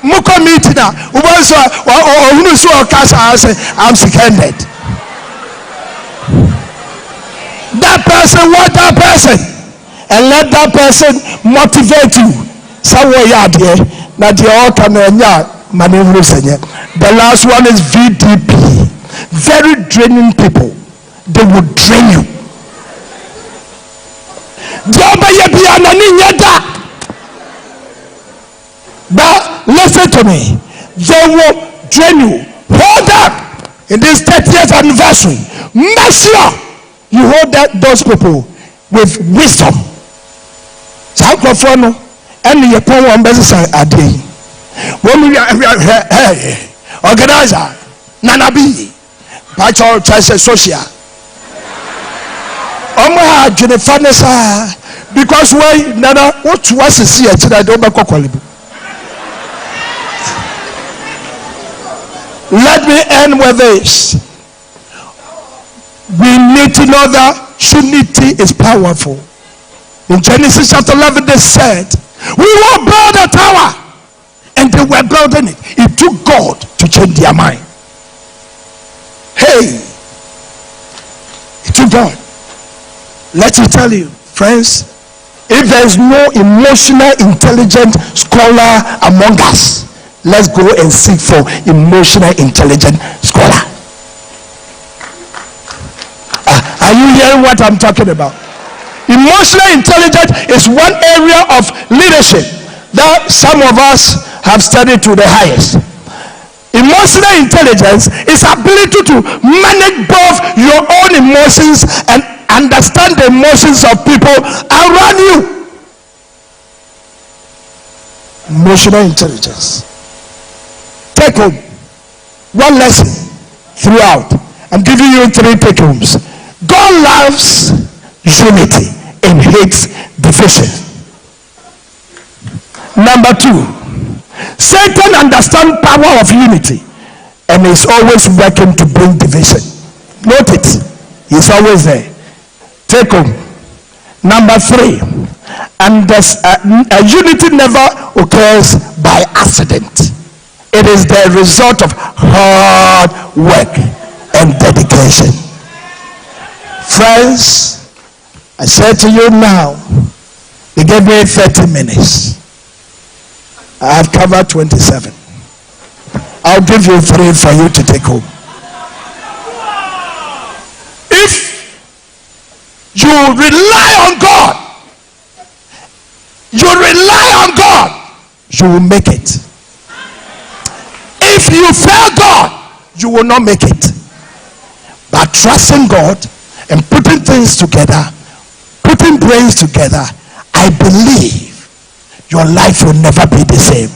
muko meeting na ubanso ohunu so okasa say I'm seconded. That person, what that person, and let that person motivate you. Somewhere you are there, now the all can the last one is VDP. Very draining people. They will drain you. But listen to me. They will drain you. Hold up in this 30th anniversary. Make sure you hold those people with wisdom. And you put one business a day. When we are organizer, Nanabi, Pacho Chase Social. Oma Jennifer, because why Nana, what was to see a child? Let me end with this. We need to know that unity is powerful. In Genesis chapter 11 they said, we will build a tower. And they were building it. It took God to change their mind. Hey, it took God. Let me tell you, friends, if there is no emotional intelligent scholar among us, let's go and seek for emotional intelligent scholar. Are you hearing what I'm talking about? Emotional intelligence is one area of leadership that some of us have studied to the highest. Emotional intelligence is ability to manage both your own emotions and understand the emotions of people around you. Emotional intelligence. Take home one lesson throughout. I'm giving you 3 take-homes. God loves unity and hates division. Number 2, Satan understands power of unity and is always working to bring division. Note it. He's always there. Take home. Number 3, unity never occurs by accident. It is the result of hard work and dedication. Friends, I said to you now, they gave me 30 minutes. I have covered 27. I'll give you 3 for you to take home. If you rely on God, you will make it. If you fail God, you will not make it. But trusting God and putting things together, putting brains together, I believe your life will never be the same.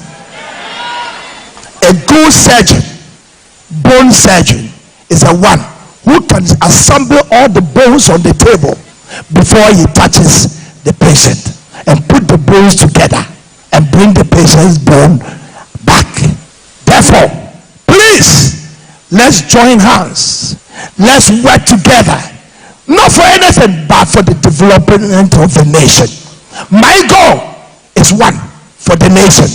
A good surgeon bone surgeon is the one who can assemble all the bones on the table before he touches the patient and put the bones together and bring the patient's bone back. Therefore, please, let's join hands. Let's work together. Not for anything, but for the development of the nation. My goal is one for the nation.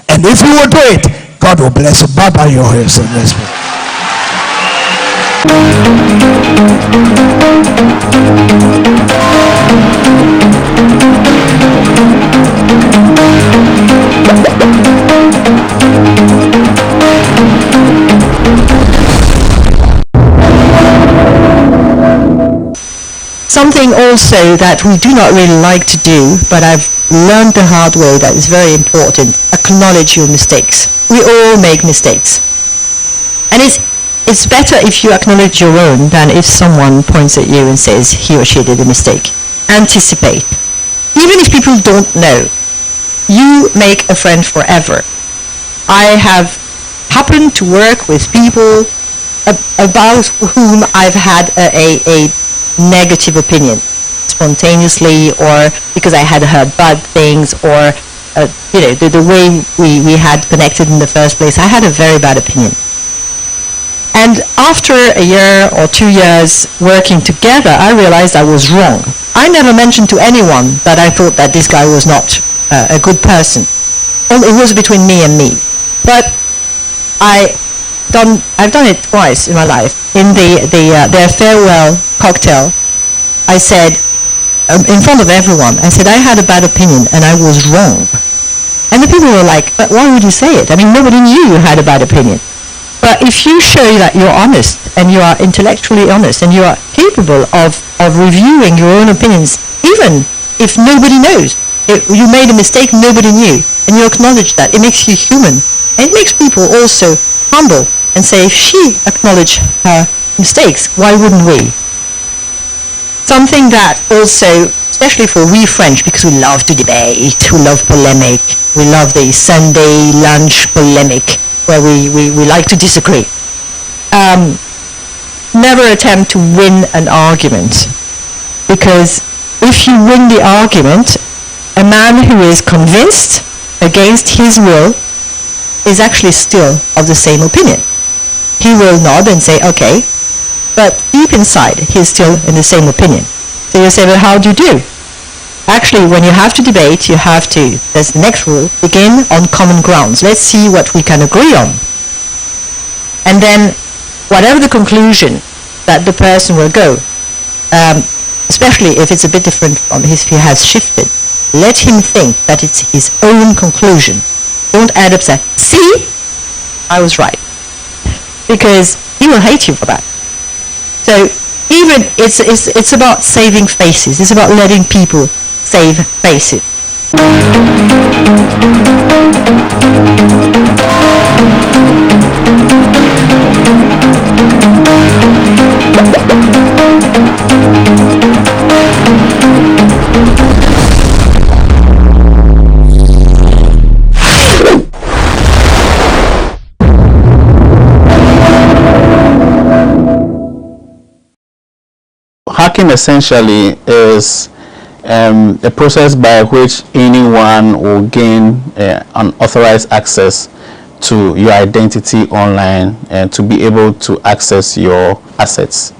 And if you will do it, God will bless you. Bow down your heads and let's pray. Something also that we do not really like to do, but I've learned the hard way that is very important: acknowledge your mistakes. We all make mistakes. And it's better if you acknowledge your own than if someone points at you and says he or she did a mistake. Anticipate. Even if people don't know, you make a friend forever. I have happened to work with people about whom I've had a negative opinion, spontaneously, or because I had heard bad things, or the way we had connected in the first place. I had a very bad opinion. And after a year or 2 years working together, I realized I was wrong. I never mentioned to anyone that I thought that this guy was not a good person. It was between me and me. But I've done it twice in my life. In their farewell cocktail, I said, in front of everyone, I said I had a bad opinion and I was wrong. And the people were like, but why would you say it? I mean, nobody knew you had a bad opinion. But if you show that you're honest and you are intellectually honest and you are capable of reviewing your own opinions, even if nobody knows, you made a mistake, nobody knew, and you acknowledge that, it makes you human. And it makes people also humble and say, if she acknowledged her mistakes, why wouldn't we? Something that also, especially for we French, because we love to debate, we love polemic, we love the Sunday lunch polemic, where we like to disagree. Never attempt to win an argument, because if you win the argument, a man who is convinced against his will is actually still of the same opinion. He will nod and say, okay, but deep inside, he's still in the same opinion. So you say, well, how do you do? Actually, when you have to debate, you have to, there's the next rule, begin on common grounds. Let's see what we can agree on. And then, whatever the conclusion that the person will go, especially if it's a bit different from if he has shifted, let him think that it's his own conclusion. Don't add up, say, see, I was right. Because he will hate you for that. So, even, it's about saving faces. It's about letting people save faces. Hacking essentially is a process by which anyone will gain unauthorized access to your identity online and to be able to access your assets.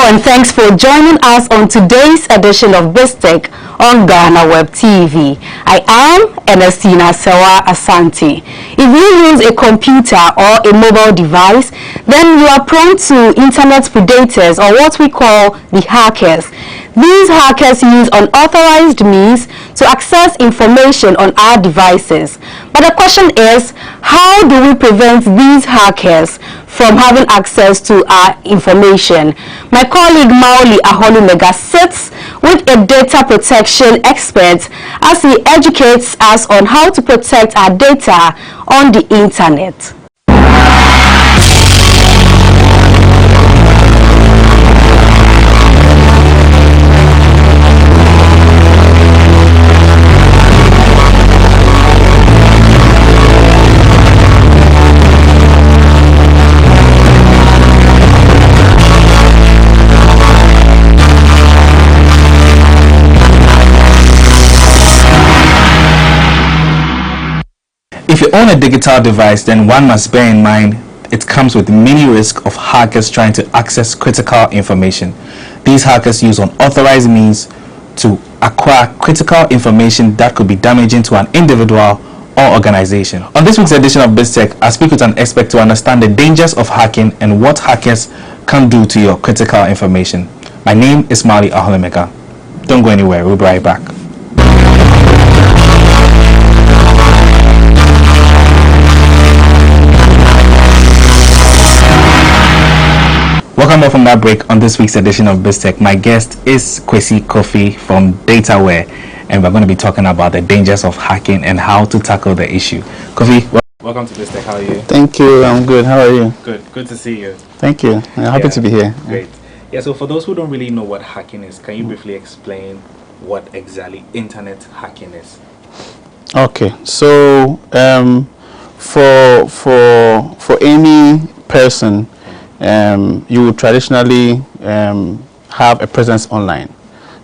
And thanks for joining us on today's edition of BizTech on GhanaWeb TV. I am Ernestina Sewa Asante. If you use a computer or a mobile device, then you are prone to internet predators, or what we call the hackers. These hackers use unauthorized means to access information on our devices. But the question is, how do we prevent these hackers from having access to our information? My colleague Maoli Aholumega sits with a data protection expert as he educates us on how to protect our data on the internet. If you own a digital device, then one must bear in mind it comes with many risks of hackers trying to access critical information. These hackers use unauthorized means to acquire critical information that could be damaging to an individual or organization. On this week's edition of BizTech, I speak with an expert to understand the dangers of hacking and what hackers can do to your critical information. My name is Maoli Aholumega. Don't go anywhere, we'll be right back. Welcome back from that break. On this week's edition of BizTech, my guest is Kwesi Kofi from DataWare, and we're going to be talking about the dangers of hacking and how to tackle the issue. Kofi, welcome to BizTech. How are you? Thank you. I'm good. How are you? Good to see you. Thank you. I'm happy to be here. Great. Yeah, so for those who don't really know what hacking is, can you briefly explain what exactly internet hacking is? Okay. So for any person, you would traditionally have a presence online.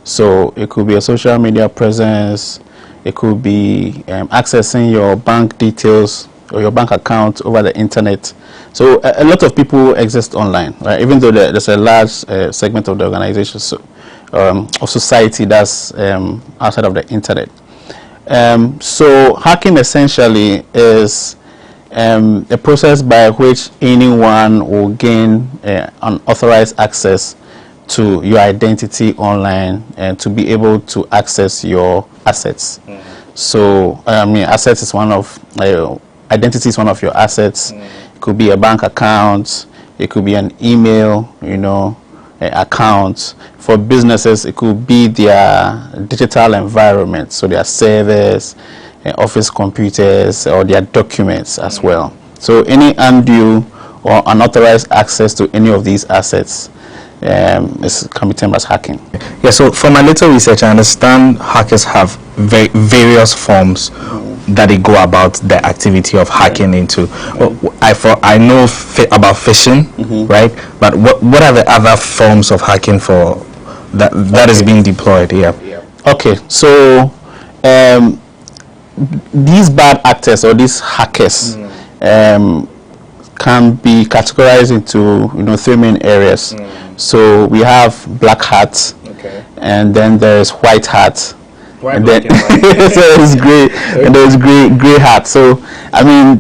So it could be a social media presence, it could be accessing your bank details or your bank account over the internet. So a lot of people exist online, right? Even though there's a large segment of the organization, of society that's outside of the internet. So hacking essentially is a process by which anyone will gain unauthorized access to your identity online and to be able to access your assets. So assets is one of identity is one of your assets. It could be a bank account, it could be an email, account. For businesses, it could be their digital environment, so their servers, office computers, or their documents as well. So any undue or unauthorized access to any of these assets can be termed as hacking. Yeah, so from my little research, I understand hackers have various forms that they go about the activity of hacking into. I know about phishing, right? But what are the other forms of hacking for that is being deployed? Okay, so these bad actors or these hackers can be categorized into three main areas. So we have black hat, and then there's white hat, and then so there's gray, and there's gray hat. So I mean,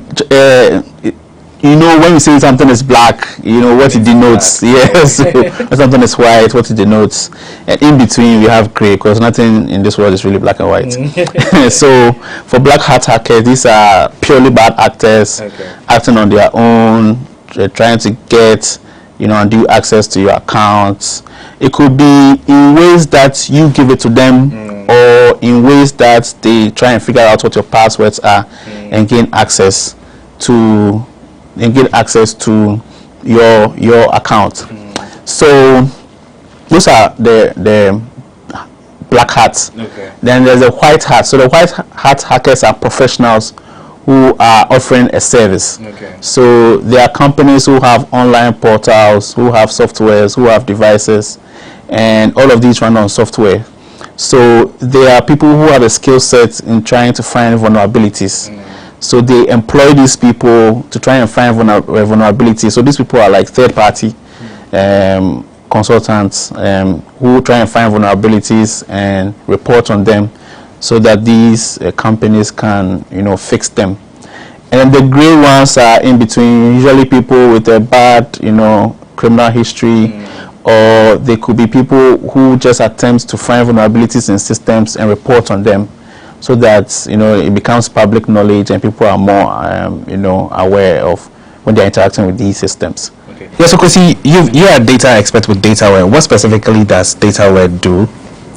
when you say something is black, what it denotes. Yes, when something is white, what it denotes. And in between, we have gray, because nothing in this world is really black and white. So for black hat hackers, these are purely bad actors acting on their own, trying to get undue access to your accounts. It could be in ways that you give it to them, or in ways that they try and figure out what your passwords are and gain access to your account. So those are the black hats. Then there's a white hat. So the white hat hackers are professionals who are offering a service. So there are companies who have online portals, who have softwares, who have devices, and all of these run on software. So there are people who have a skill set in trying to find vulnerabilities. So they employ these people to try and find vulnerabilities. So these people are like third-party consultants who try and find vulnerabilities and report on them, so that these companies can fix them. And the gray ones are in between, usually people with a bad criminal history, or they could be people who just attempt to find vulnerabilities in systems and report on them, so that it becomes public knowledge and people are more aware of when they're interacting with these systems. Okay. Yeah, so Kwesi, you're a data expert with DataWare. What specifically does DataWare do?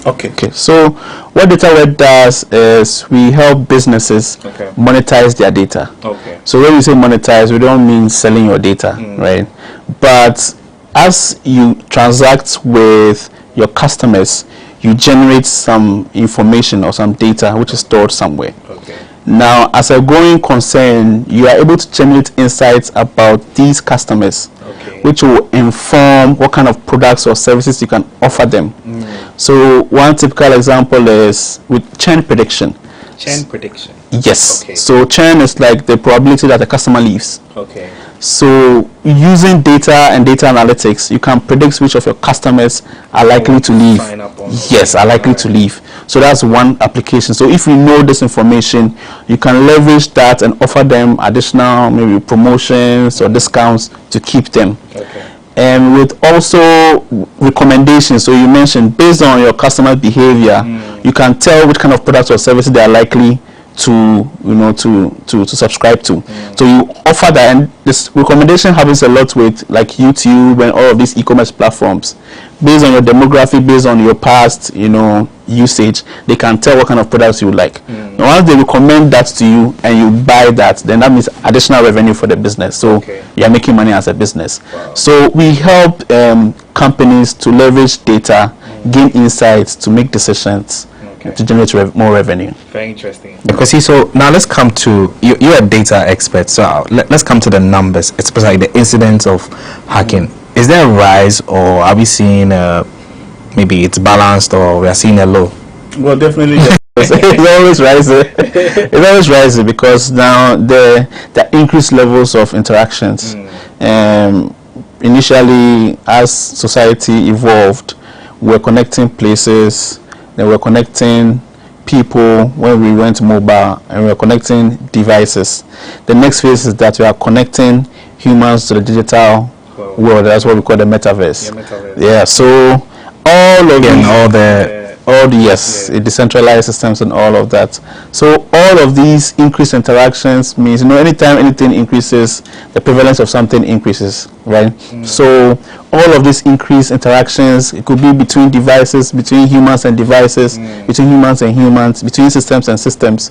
Okay. So what DataWare does is we help businesses monetize their data. Okay. So when we say monetize, we don't mean selling your data, right? But as you transact with your customers, you generate some information or some data which is stored somewhere. Okay. Now, as a growing concern, you are able to generate insights about these customers, which will inform what kind of products or services you can offer them. So one typical example is with churn prediction. Churn prediction? Yes. Okay. So churn is like the probability that a customer leaves. Okay. So using data and data analytics, you can predict which of your customers are likely to leave. Yes, are likely to leave. So that's one application. So if you know this information, you can leverage that and offer them additional maybe promotions or discounts to keep them. Okay. And with also recommendations, so you mentioned based on your customer behavior, you can tell which kind of products or services they are likely to subscribe to. So you offer that, and this recommendation happens a lot with like YouTube and all of these e-commerce platforms. Based on your demographic, based on your past usage, they can tell what kind of products you would like. And once they recommend that to you and you buy that, then that means additional revenue for the business. So you're making money as a business. So we help companies to leverage data, gain insights, to make decisions, to generate more revenue. Very interesting. Because so now let's come to you're a data expert, so let's come to the numbers, especially the incidence of hacking. Is there a rise, or are we seeing maybe it's balanced, or we are seeing a low? Well, definitely it always rises. It always rises because now the increased levels of interactions. Initially, as society evolved, we're connecting places, then we're connecting people when we went mobile, and we're connecting devices. The next phase is that we are connecting humans to the digital world. That's what we call the metaverse. Yeah, so all of decentralized systems and all of that. So all of these increased interactions means anytime anything increases, the prevalence of something increases, right? So all of these increased interactions, it could be between devices, between humans and devices, between humans and humans, between systems and systems.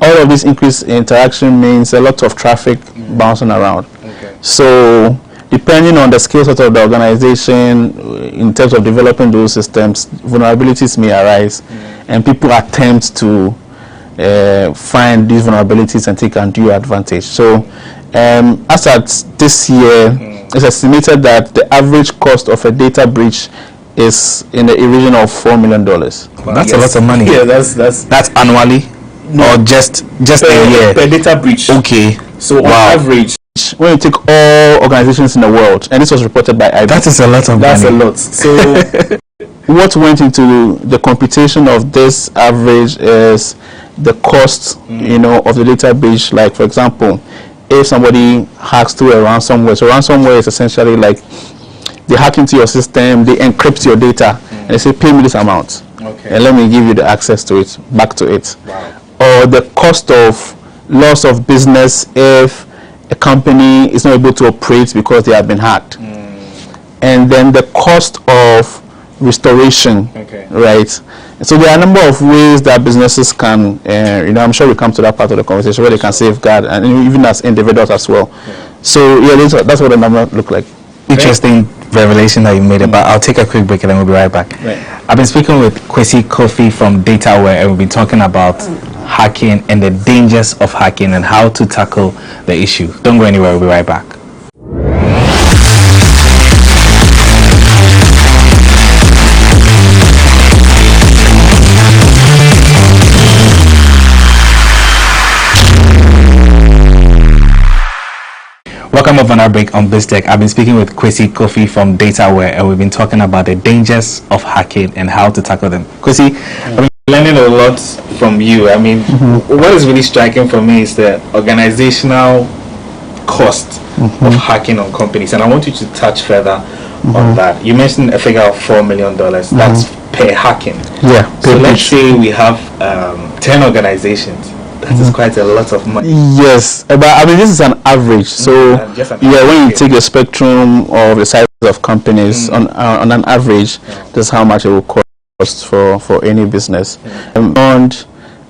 All of this increased interaction means a lot of traffic bouncing around. So depending on the skill set of the organization in terms of developing those systems, vulnerabilities may arise, and people attempt to find these vulnerabilities and take undue advantage. So as at this year, it's estimated that the average cost of a data breach is in the region of $4 million. Wow. That's a lot of money. Yeah, that's annually, or just a year per data breach. Okay. So on average, when you take all organizations in the world, and this was reported by IBM, that is a lot of money. That's a lot. So what went into the computation of this average is the cost, of the data breach. Like, for example, if somebody hacks through a ransomware, so ransomware is essentially like they hack into your system, they encrypt your data, and they say, pay me this amount, and let me give you the access to it, back to it. Or the cost of loss of business if a company is not able to operate because they have been hacked. And then the cost of restoration, right? So there are a number of ways that businesses can, I'm sure we'll come to that part of the conversation where they can safeguard, and even as individuals as well. So that's what the number look like. Interesting revelation that you made about. I'll take a quick break and then we'll be right back. I've been speaking with Kwesi Kofi from DataWare, and we've been talking about hacking and the dangers of hacking and how to tackle the issue. Don't go anywhere, we'll be right back. Welcome up on our break on BizTech. I've been speaking with Kwesi Kofi from DataWare, and we've been talking about the dangers of hacking and how to tackle them. Kwesi, I've been learning a lot from you. I mean, what is really striking for me is the organizational cost of hacking on companies, and I want you to touch further on that. You mentioned a figure of $4 million. That's per hacking. Yeah. So let's say we have 10 organizations. That is quite a lot of money. Yes, but I mean, this is an average. So when you take the spectrum of the size of companies on an average, that's how much it will cost for any business. On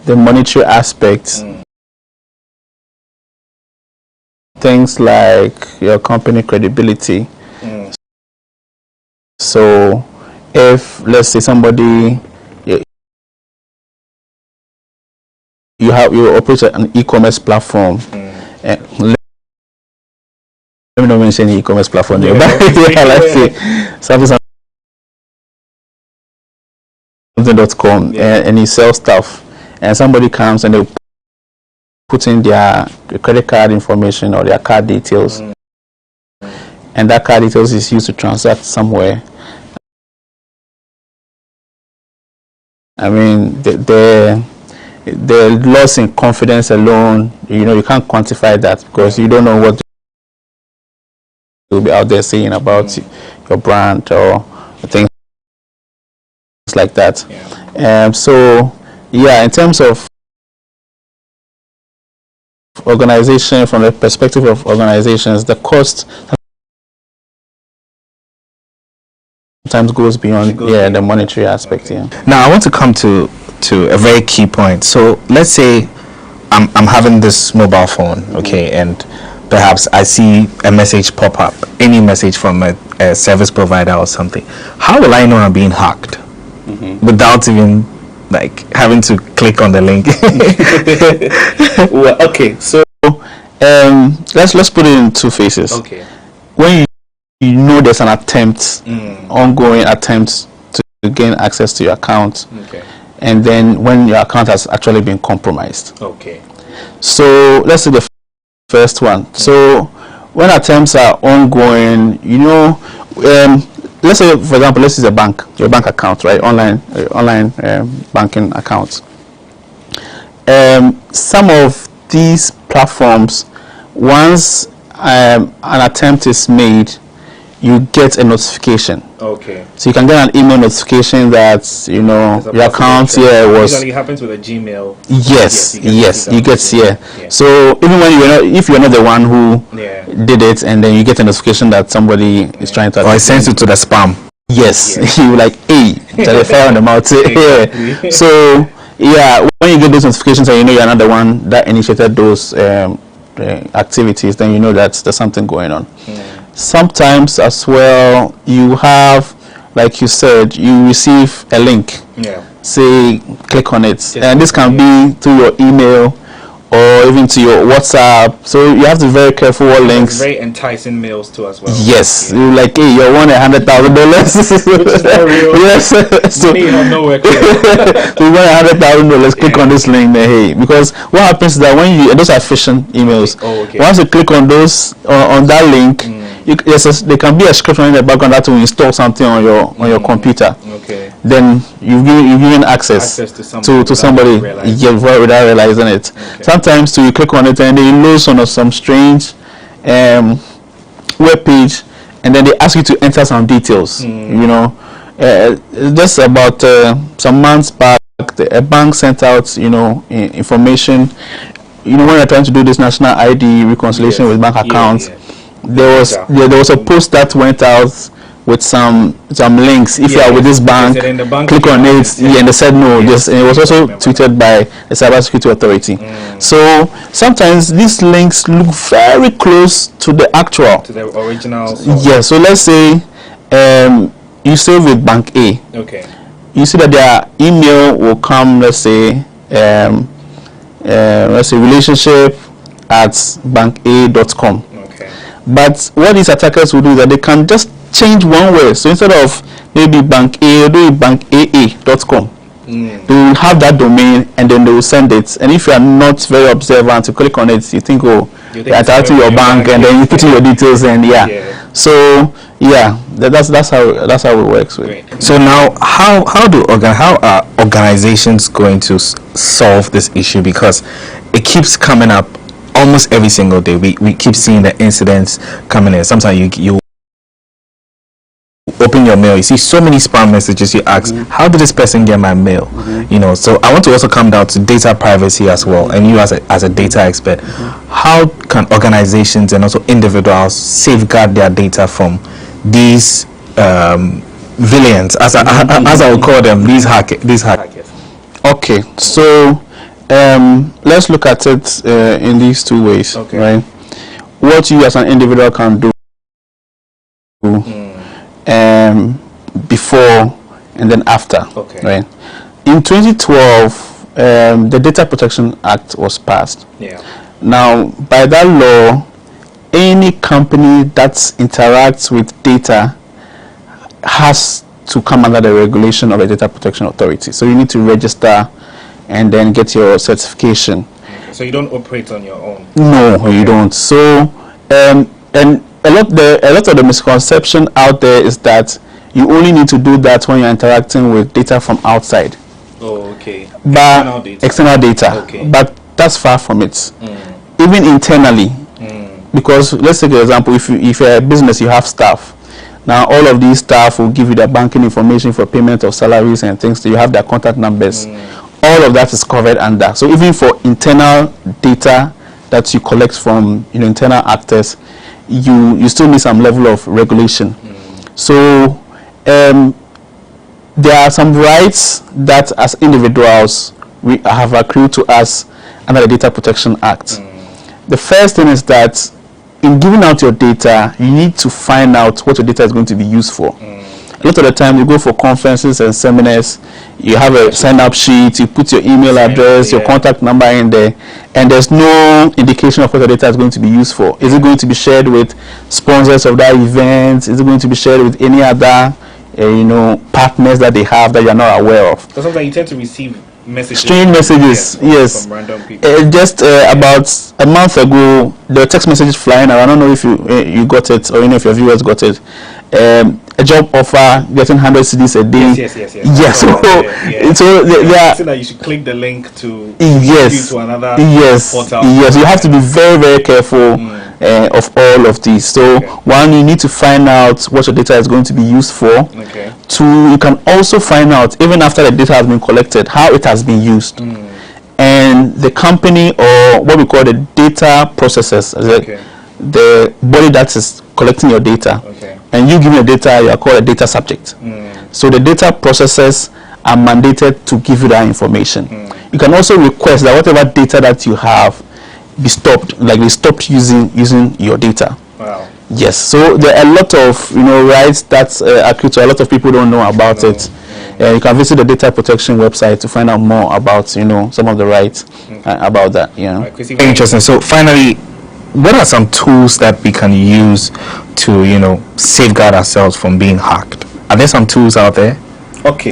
the monetary aspects, things like your company credibility. So if, let's say, somebody you operate an e-commerce platform, let me not mention e-commerce platform there, but let's say something.com, and you sell stuff, and somebody comes and they put in their credit card information or their card details, and that card details is used to transact somewhere. I mean, the loss in confidence alone, you can't quantify that, because you don't know what will be out there saying about your brand or things like that. So in terms of organization, from the perspective of organizations, the cost sometimes goes beyond the monetary aspect. Now I want to come to a very key point. So let's say I'm having this mobile phone, and perhaps I see a message pop up, any message from a service provider or something. How will I know I'm being hacked without even having to click on the link? Well, so let's put it in two phases. When you know there's an attempt, ongoing attempt to gain access to your account, and then when your account has actually been compromised. So let's say the first one. So when attempts are ongoing, let's say, for example, let's use a bank, your bank account, right? Online banking accounts. Some of these platforms, once an attempt is made, you get a notification. So you can get an email notification that your account was. Usually happens with a Gmail. Yes, you get So even when if you're not the one who did it, and then you get a notification that somebody is trying to, or it sends it to the spam. Yes, you like, hey, the fire on the mouth. So when you get those notifications and you're not the one that initiated those activities, then you know that there's something going on. Sometimes as well, you have, like you said, you receive a link, say click on it, and this can be through your email or even to your WhatsApp. So you have to be very careful what links. Very enticing mails too as well. Yes, you're like, hey, you won $100,000. Which is not real. Yes, so money out nowhere. So you won $100,000. Click on this link there, hey. Because what happens is that when those are phishing emails. Once you click on those on that link, there can be a script in the background that will install something on your computer. Then you've given access to somebody without realizing it. Sometimes you click on it and they load on some strange web page, and then they ask you to enter some details. Just about some months back, a bank sent out information. When you're trying to do this national ID reconciliation with bank accounts, there was a post that went out with some links. If you are with this bank, click on it, and they said no. And it was also tweeted by the Cybersecurity Authority. So sometimes these links look very close to the actual, to the original. So let's say you save with Bank A. You see that their email will come. Let's say relationship@banka.com. But what these attackers will do is that they can just change one word. So instead of maybe Bank A, do it bankaa.com. They will have that domain, and then they will send it. And if you are not very observant, you click on it, you think, oh, you're attached to your bank, and then you put in your details, and so that's how it works. So now, how are organizations going to solve this issue? Because it keeps coming up almost every single day. We keep seeing the incidents coming in. Sometimes you open your mail, you see so many spam messages. You ask, how did this person get my mail? You know, so I want to also come down to data privacy as well. And you as a data expert, how can organizations and also individuals safeguard their data from these villains, as I would call them, these hackers? Okay, so let's look at it in these two ways, right? What you as an individual can do before and then after, right? In 2012, the Data Protection Act was passed. Now, by that law, any company that interacts with data has to come under the regulation of the Data Protection Authority. So you need to register and then get your certification. So you don't operate on your own? No, you don't. So and a lot of the misconception out there is that you only need to do that when you're interacting with data from outside. Oh, okay. But external data. Okay. But that's far from it. Even internally, because let's take an example. If you're a business, you have staff. Now all of these staff will give you their banking information for payment of salaries and things. So you have their contact numbers. All of that is covered under. So even for internal data that you collect from internal actors, you still need some level of regulation. So there are some rights that as individuals we have accrued to us under the Data Protection Act. The first thing is that in giving out your data, you need to find out what your data is going to be used for. A lot of the time you go for conferences and seminars, you have a sign-up sheet, you put your email address, your contact number in there, and there's no indication of what the data is going to be used for. Is it going to be shared with sponsors of that event? Is it going to be shared with any other partners that they have that you're not aware of? Because sometimes you tend to receive messages, strange messages, yes. from random people. Just about a month ago, there were text messages flying around. I don't know if you got it or any of your viewers got it. A job offer, getting 100 CDs a day. Yes. So they are. So that you should click the link to yes to another portal. Yes, you have to be very, very careful of all of these. So one, you need to find out what your data is going to be used for. Two, you can also find out, even after the data has been collected, how it has been used. And the company, or what we call the data processors, the body that is collecting your data, and you give me the data, you are called a data subject. So the data processors are mandated to give you that information. You can also request that whatever data that you have be stopped, like they stopped using your data. Wow. Yes, so there are a lot of rights that accrue to a lot of people don't know about it. You can visit the data protection website to find out more about some of the rights about that. Very interesting. So finally, what are some tools that we can use to safeguard ourselves from being hacked? Are there some tools out there? Okay.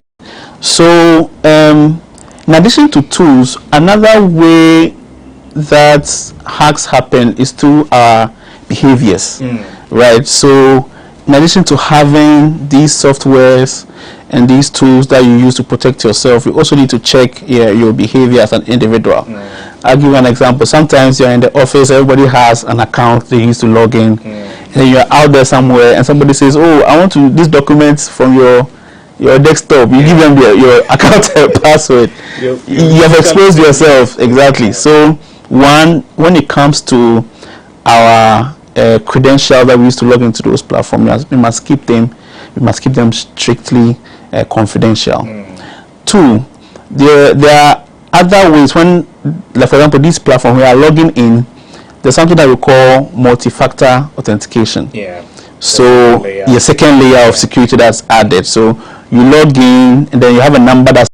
So in addition to tools, another way that hacks happen is through our behaviors, right? So in addition to having these softwares and these tools that you use to protect yourself, you also need to check your behavior as an individual. I'll give you an example. Sometimes you're in the office, everybody has an account they used to log in, and you're out there somewhere and somebody says, oh, I want these documents from your desktop. You give them your account password. You have exposed yourself. Exactly. So when it comes to our credentials that we used to log into those platforms, we must keep them strictly confidential. Two, there are other ways. When, like for example, this platform we are logging in, there's something that we call multi-factor authentication. So your second layer of security that's added. So you log in and then you have a number that's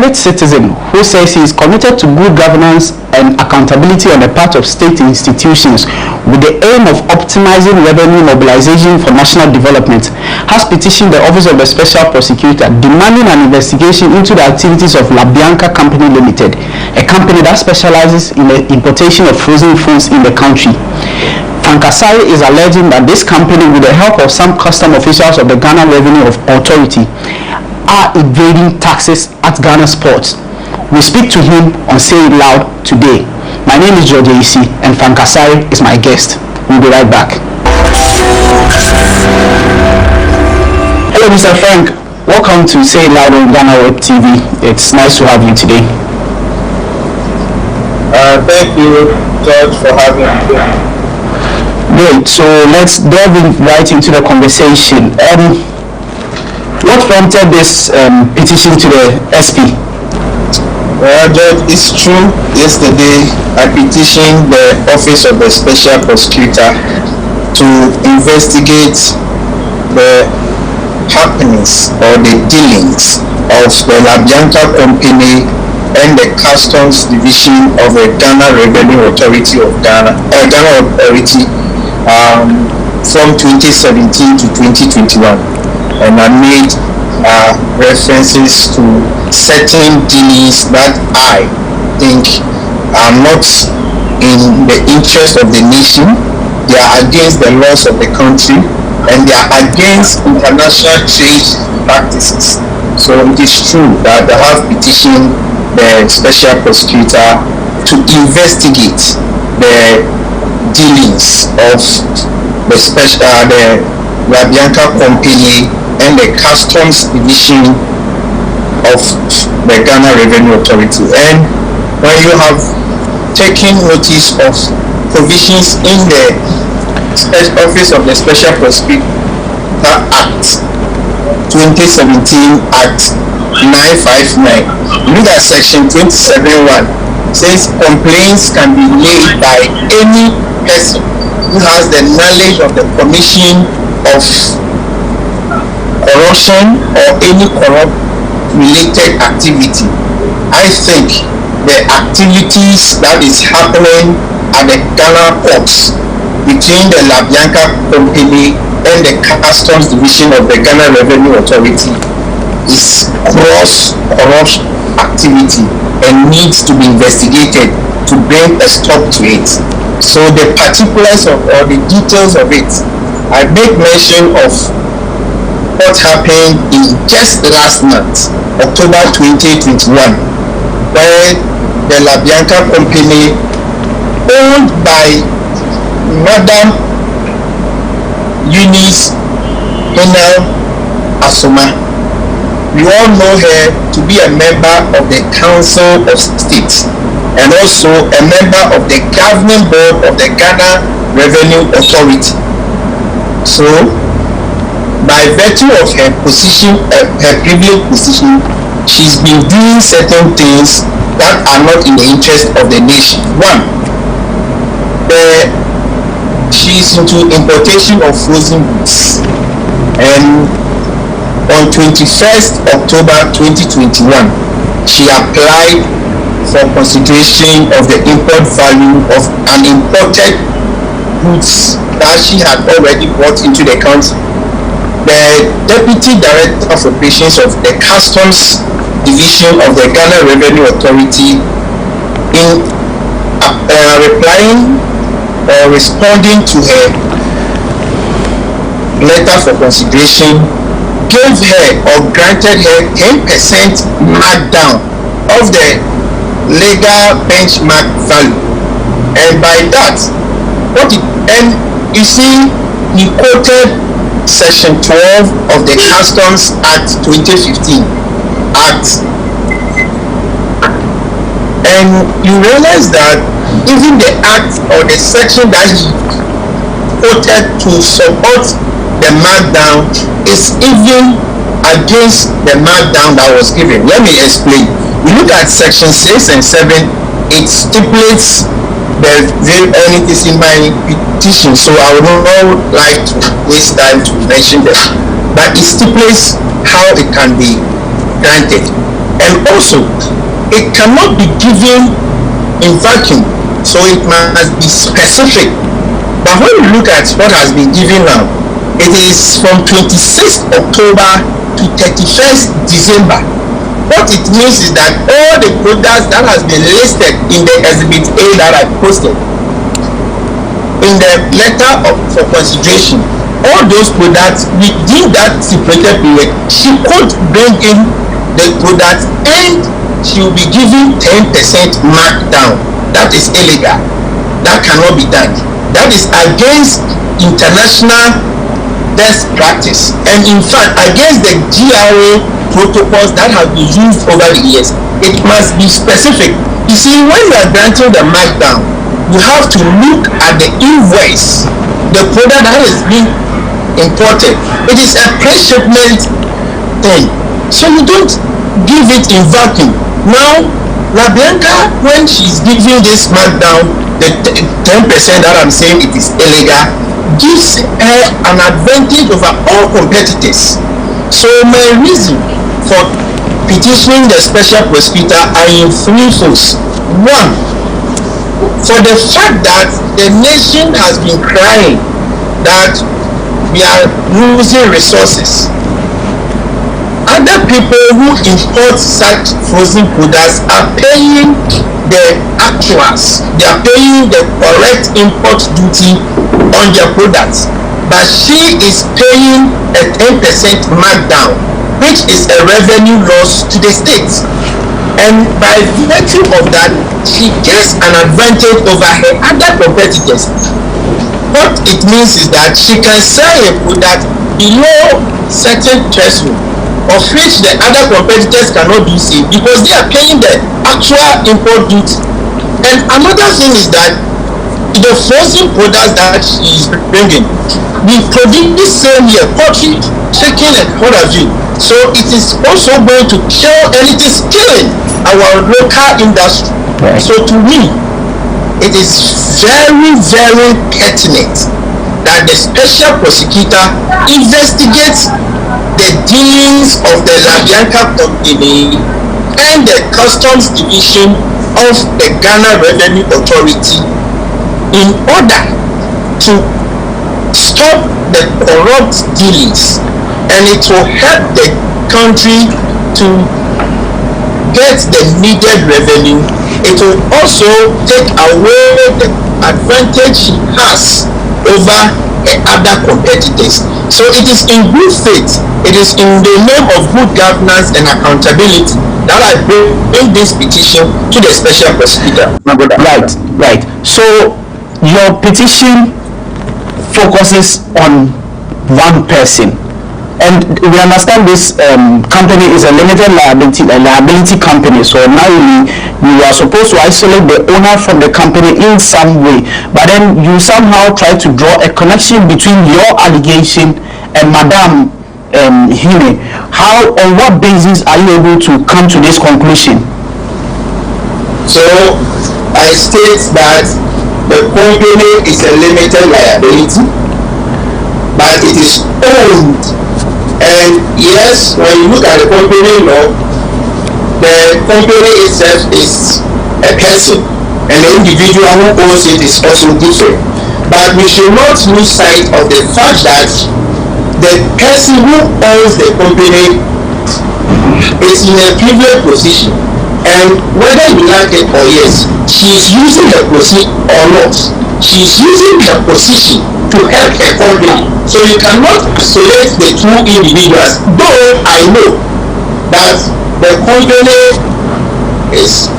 private citizen who says he is committed to good governance and accountability on the part of state institutions with the aim of optimizing revenue mobilization for national development, has petitioned the Office of the Special Prosecutor demanding an investigation into the activities of La Bianca Company Limited, a company that specializes in the importation of frozen foods in the country. Fankasari is alleging that this company, with the help of some custom officials of the Ghana Revenue Authority, are evading taxes at Ghana ports. We speak to him on Say It Loud today. My name is George Isi and Fankasari is my guest. We'll be right back. Hello, Mr. Frank. Welcome to Say It Loud on GhanaWeb TV. It's nice to have you today. Thank you, George, for having me. Great. So let's delve right into the conversation. What prompted this petition to the SP? Well, Judge, it's true. Yesterday, I petitioned the Office of the Special Prosecutor to investigate the happenings or the dealings of the La Bianca Company and the Customs Division of the Ghana Revenue Authority of Ghana, Ghana Authority, from 2017 to 2021. And I made references to certain dealings that I think are not in the interest of the nation. They are against the laws of the country and they are against international trade practices. So it is true that I have petitioned the Special Prosecutor to investigate the dealings of the La Bianca Company and the Customs Division of the Ghana Revenue Authority. And when you have taken notice of provisions in the Office of the Special Prosecutor Act 2017 Act 959, look at section 27.1, says complaints can be made by any person who has the knowledge of the commission of corruption or any corrupt related activity. I think the activities that is happening at the Ghana ports between the La Bianca Company and the Customs Division of the Ghana Revenue Authority is cross-corruption activity and needs to be investigated to bring a stop to it. So the particulars of or the details of it, I make mention of what happened in just last month, October 2021, where the La Bianca Company, owned by Madam Eunice Henel Asoma, we all know her to be a member of the Council of State and also a member of the governing board of the Ghana Revenue Authority. So, by virtue of her position, her privileged position, she's been doing certain things that are not in the interest of the nation. One, she's into importation of frozen goods, and on 21st October 2021, she applied for consideration of the import value of an imported goods that she had already brought into the country. The Deputy Director of Operations of the Customs Division of the Ghana Revenue Authority, in replying or responding to her letter for consideration, gave her or granted her 10% markdown of the legal benchmark value. And by that, and you see, he quoted Section 12 of the Customs Act 2015 Act, and you realize that even the act or the section that he quoted to support the markdown is even against the markdown that was given. Let me explain. We look at Section 6 and 7, it stipulates and it is in my petition, so I would not like to waste time to mention them, but it stipulates how it can be granted. And also, it cannot be given in vacuum, so it must be specific. But when you look at what has been given now, it is from 26th October to 31st December. What it means is that all the products that has been listed in the Exhibit A that I posted in the letter for consideration, all those products within that stipulated period, she could bring in the product and she will be given 10% markdown. That is illegal. That cannot be done. That is against international best practice, and in fact against the GRA protocols that have been used over the years. It must be specific. You see, when you are granting the markdown, you have to look at the invoice, the product that is being imported. It is a pre-shipment thing, so you don't give it in vacuum. Now LaBianca, when she's giving this markdown, the 10% that I'm saying it is illegal, gives her an advantage over all competitors. So my reason for petitioning the special prosecutor are in three folds. One, for the fact that the nation has been crying that we are losing resources. Other people who import such frozen products are paying the actuals. They are paying the correct import duty on their products. But she is paying a 10% markdown, which is a revenue loss to the state. And by virtue of that, she gets an advantage over her other competitors. What it means is that she can sell a product below certain threshold, of which the other competitors cannot do so because they are paying the actual import duty. And another thing is that the frozen products that she is bringing, we produce the same year, poultry, chicken, and what have you. So it is also going to kill, and it is killing our local industry. Right. So to me, it is very, very pertinent that the special prosecutor investigates the dealings of the LaBianca company and the customs division of the Ghana Revenue Authority in order to stop the corrupt dealings, and it will help the country to get the needed revenue. It will also take away the advantage she has over other competitors. So it is in good faith, it is in the name of good governance and accountability that I bring this petition to the special prosecutor. Right. So your petition focuses on one person, and we understand this company is a limited liability company. So now you are supposed to isolate the owner from the company in some way, but then you somehow try to draw a connection between your allegation and Madam Hine. How, on what basis are you able to come to this conclusion? So I state that the company is a limited liability, but it is owned. And yes, when you look at the company law, the company itself is a person, and the individual who owns it is also different. But we should not lose sight of the fact that the person who owns the company is in a privileged position, and whether you like it or yes, she is using the position or not, she is using the position to help a company. So you cannot isolate the two individuals, though I know that the company is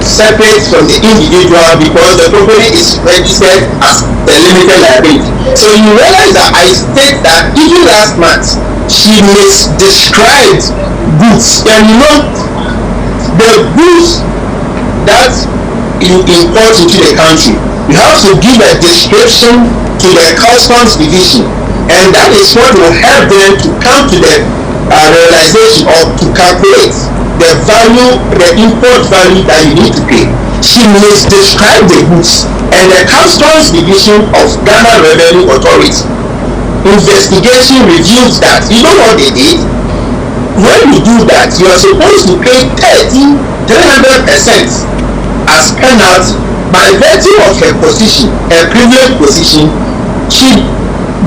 separate from the individual because the company is registered as a limited liability. So you realize that I state that even last month she misdescribed goods, and you know the goods that you import into the country, you have to give a description to the customs division, and that is what will help them to come to the realization or to calculate the value, the import value that you need to pay. She misdescribed the goods, and the customs division of Ghana Revenue Authority investigation reveals that, you know what they did? when you do that, you are supposed to pay 300% as penalty. By virtue of her position, her privileged position, she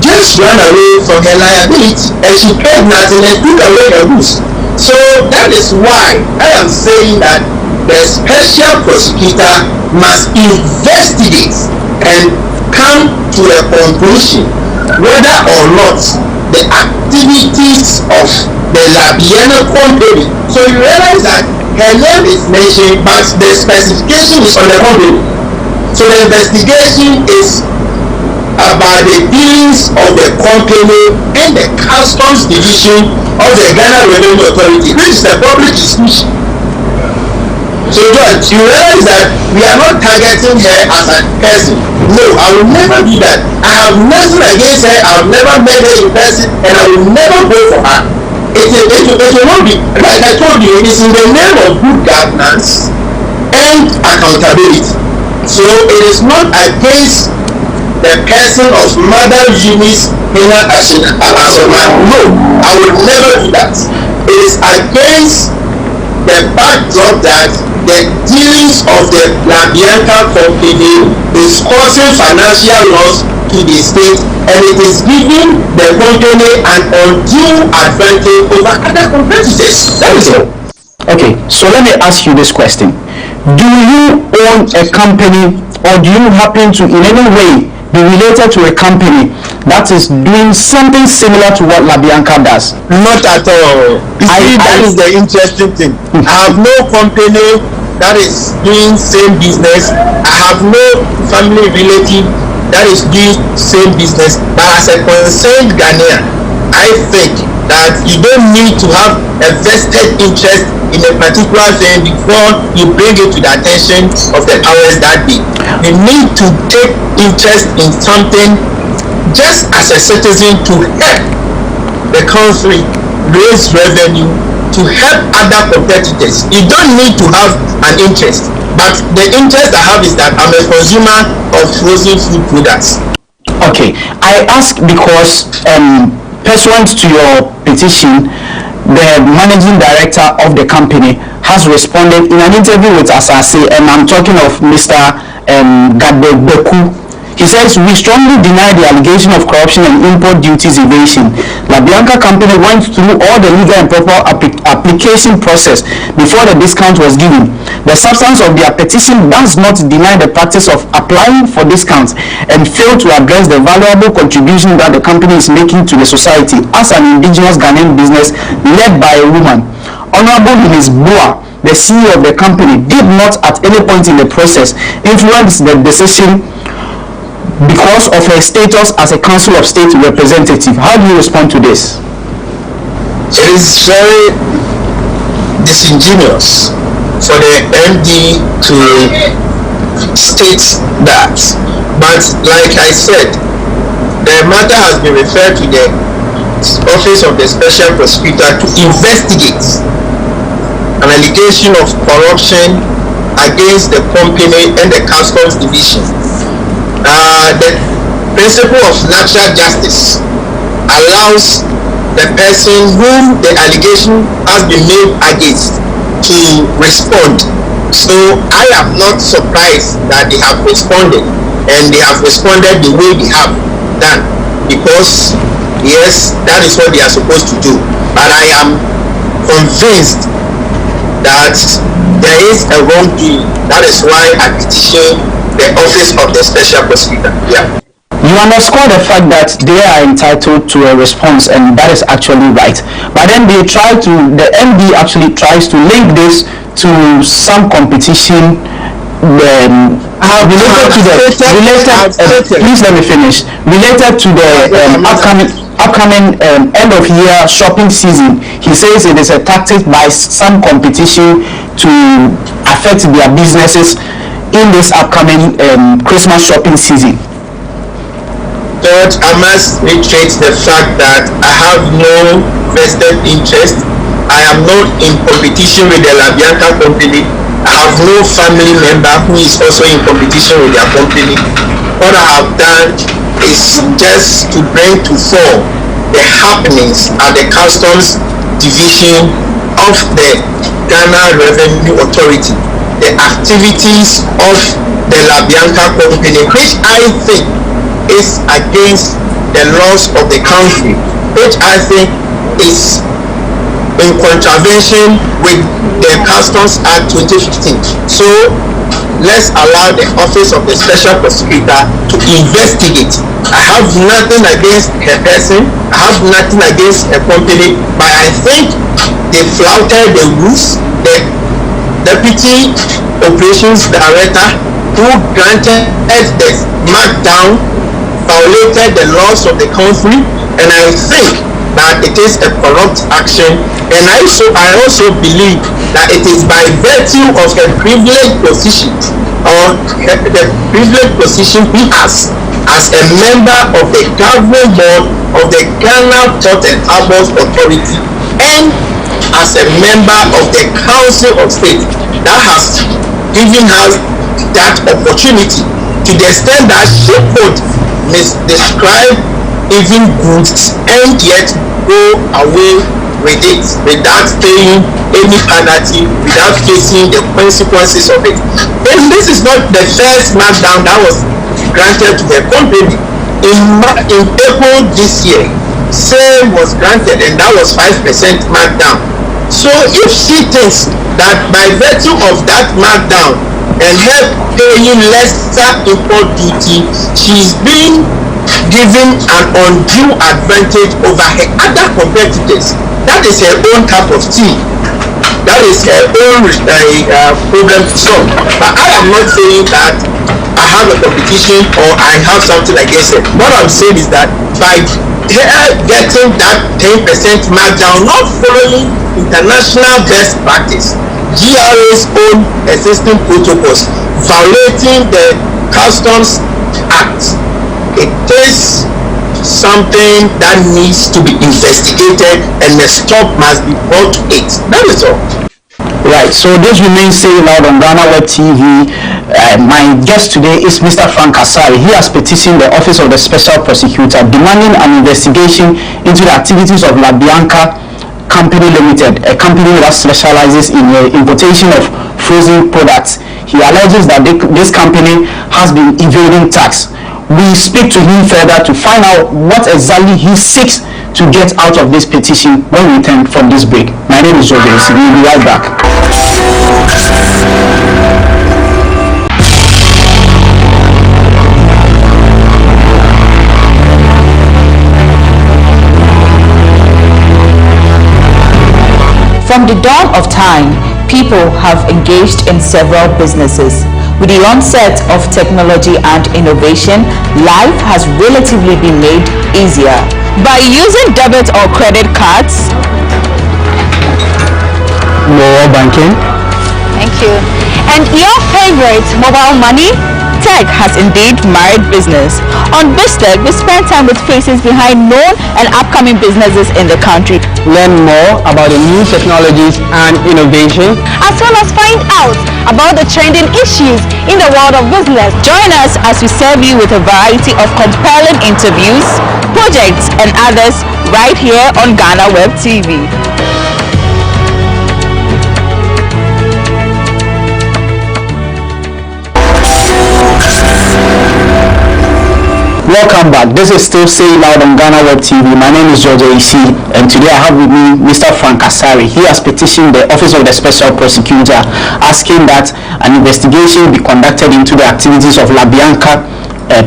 just ran away from her liability and she paid nothing and took away her goods. So that is why I am saying that the special prosecutor must investigate and come to a conclusion whether or not the activities of the Labiana company. So you realize that her name is mentioned, but the specification is on the company. So the investigation is about the dealings of the company and the customs division of the Ghana Revenue Authority, which is a public institution. So George, you realize that we are not targeting her as a person. No, I will never do that. I have nothing against her. I have never met her in person, and I will never go for her. It will not be, like I told you, it is in the name of good governance and accountability. So it is not against the person of Mother Eunice Hina Ashina. No, I will never do that. It is against the backdrop that the dealings of the Labianca company is causing financial loss to the state, and it is giving the company an undue advantage over other competitors. That is all. Okay, so let me ask you this question. Do you own a company, or do you happen to in any way be related to a company that is doing something similar to what Labianca does? Not at all. You see, that is the interesting thing. I have no company that is doing same business. I have no family relative that is doing same business. But as a concerned Ghanaian, I think that you don't need to have a vested interest in a particular thing before you bring it to the attention of the powers that be. You need to take interest in something just as a citizen to help the country raise revenue, to help other competitors. You don't need to have an interest, but the interest I have is that I'm a consumer of frozen food products. Okay, I ask because pursuant to your petition, the managing director of the company has responded in an interview with Asase, and I'm talking of Mr. Gadbeku. He says, we strongly deny the allegation of corruption and import duties evasion. Labianca company went through all the legal and proper application process before the discount was given. The substance of their petition does not deny the practice of applying for discounts and fail to address the valuable contribution that the company is making to the society as an indigenous Ghanaian business led by a woman. Honorable Ms. Bua, the CEO of the company, did not at any point in the process influence the decision because of her status as a Council of State representative. How do you respond to this? It is very disingenuous for the MD to state that. But like I said, the matter has been referred to the Office of the Special Prosecutor to investigate an allegation of corruption against the company and the Customs Division. The principle of natural justice allows the person whom the allegation has been made against to respond. So I am not surprised that they have responded, and they have responded the way they have done, because yes, that is what they are supposed to do. But I am convinced that there is a wrongdoing. That is why I petition the Office of the Special Prosecutor. Yeah. You underscore the fact that they are entitled to a response, and that is actually right. But then the MD actually tries to link this to some competition related to the upcoming end of year shopping season. He says it is a tactic by some competition to affect their businesses in this upcoming Christmas shopping season. Third, I must reiterate the fact that I have no vested interest. I am not in competition with the Labianca company. I have no family member who is also in competition with their company. What I have done is just to bring to fore the happenings at the Customs division of the Ghana Revenue Authority, the activities of the LaBianca company, which I think is against the laws of the country, which I think is in contravention with the Customs Act 2015. So let's allow the Office of the Special Prosecutor to investigate. I have nothing against her person, I have nothing against her company, but I think they flouted the rules. The Deputy Operations Director who granted the markdown violated the laws of the country, and I think that it is a corrupt action. And I also believe that it is by virtue of her privileged position or the privileged position he has as a member of the governing board of the Ghana Port and Harbors Authority and as a member of the Council of State that has given her that opportunity, to the extent that she could misdescribe even goods and yet go away with it without paying any penalty, without facing the consequences of it. And this is not the first markdown that was granted to the company. In April this year, same was granted, and that was 5% markdown. So if she thinks that by virtue of that markdown and her paying lesser import duty, she's being given an undue advantage over her other competitors, that is her own cup of tea. That is her own problem to solve. But I am not saying that I have a competition or I have something against it. What I'm saying is that by her getting that 10% markdown, not following international best practice, GRA's own existing protocols, violating the Customs Act, it is something that needs to be investigated and a stop must be brought to it. That is all. Right, so this remains saying loud on GhanaWeb TV. My guest today is Mr. Frank Asari. He has petitioned the Office of the Special Prosecutor demanding an investigation into the activities of LaBianca Company Limited, a company that specializes in the importation of frozen products. He alleges that this company has been evading tax. We speak to him further to find out what exactly he seeks to get out of this petition when we return from this break. My name is Joe. We'll be right back. From the dawn of time, people have engaged in several businesses. With the onset of technology and innovation, life has relatively been made easier. By using debit or credit cards, mobile banking. Thank you. And your favorite mobile money? Tech has indeed married business. On BizTech, we spend time with faces behind known and upcoming businesses in the country. Learn more about the new technologies and innovation, as well as find out about the trending issues in the world of business. Join us as we serve you with a variety of compelling interviews, projects, and others right here on GhanaWeb TV. Welcome back. This is still Say Loud on GhanaWeb TV. My name is George AC, and today I have with me Mr. Frank Asari. He has petitioned the Office of the Special Prosecutor asking that an investigation be conducted into the activities of LaBianca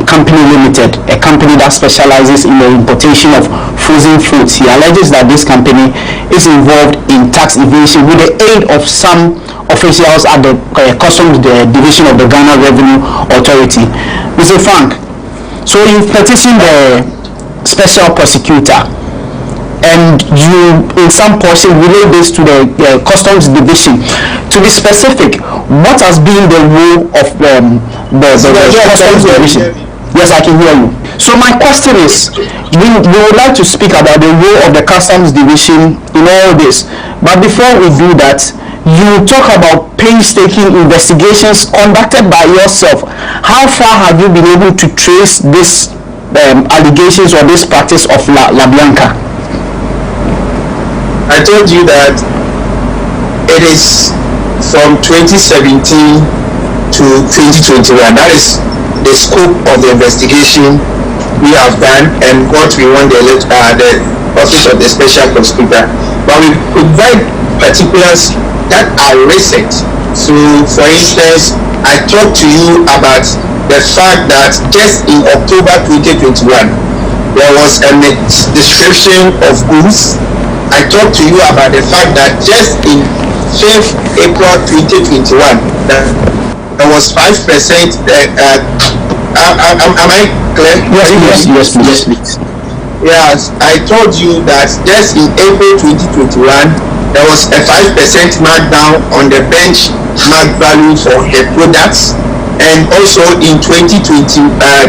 Company Limited, a company that specializes in the importation of frozen foods. He alleges that this company is involved in tax evasion with the aid of some officials at the Customs Division of the Ghana Revenue Authority. Mr. Frank, so you petitioned the Special Prosecutor, and you in some portion relate this to the Customs Division. To be specific, what has been the role of the Customs Division? Yes, I can hear you. So my question is, we would like to speak about the role of the Customs Division in all this. But before we do that, you talk about painstaking investigations conducted by yourself. How far have you been able to trace this allegations or this practice of LaBianca? I told you that it is from 2017 to 2021. That is the scope of the investigation we have done and what we want the Office of the Special Prosecutor. But we provide particulars that are recent. So, for instance, I talked to you about the fact that just in October 2021, there was a description of goods. I talked to you about the fact that just in 5th April 2021, that there was 5%. Am I clear? Yes, please. Yes, I told you that just in April 2021, there was a 5% markdown on the benchmark value for her products, and also in 2020,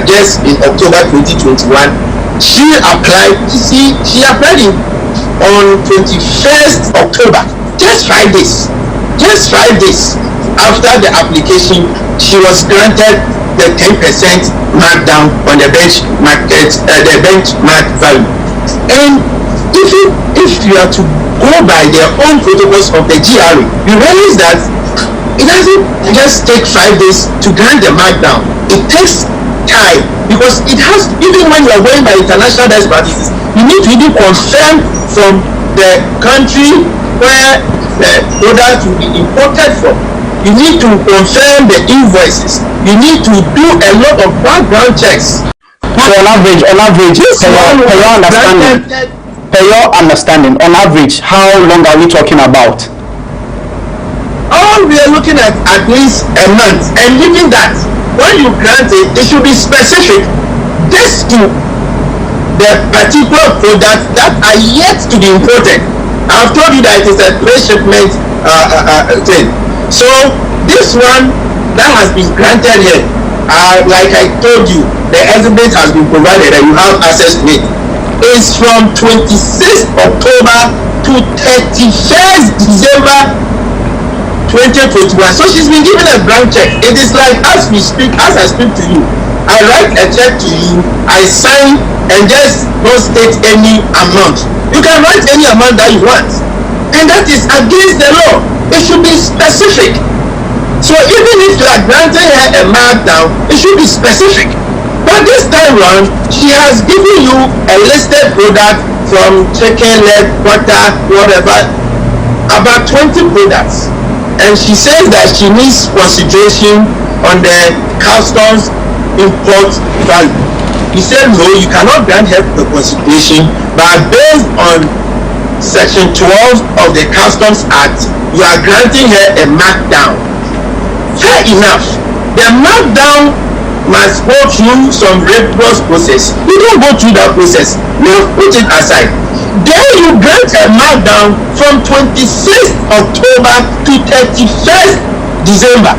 just in October 2021, she applied on 21st October, just 5 days after the application, she was granted the 10% markdown on the benchmark value. And if you are to go by their own protocols of the GRA, you realize that it doesn't just take 5 days to grant the markdown. It takes time, because it has, even when you are going by international best practices, you need to even confirm from the country where the product will be imported from. You need to confirm the invoices. You need to do a lot of background checks. So on average, per your understanding, on average, how long are we talking about? Oh, we are looking at least a month. And even that, when you grant it, it should be specific just to the particular products that are yet to be imported. I've told you that it is a pre-shipment thing. So this one that has been granted here, like I told you, the exhibit has been provided and you have access to it. Is from 26th October to 31st December 2021. So she's been given a blank check. It is like as I speak to you, I write a check to you, I sign, and just don't state any amount. You can write any amount that you want, and that is against the law. It should be specific. So even if you are granting her a markdown, it should be specific. But this time round, she has given you a listed product from chicken, leg, butter, whatever, about 20 products. And she says that she needs consideration on the customs import value. He said no, you cannot grant her the consideration, but based on Section 12 of the Customs Act, you are granting her a markdown. Fair enough. The markdown must go through some rigorous process. You don't go through that process. You put it aside. Then you grant a markdown from 26th October to 31st December.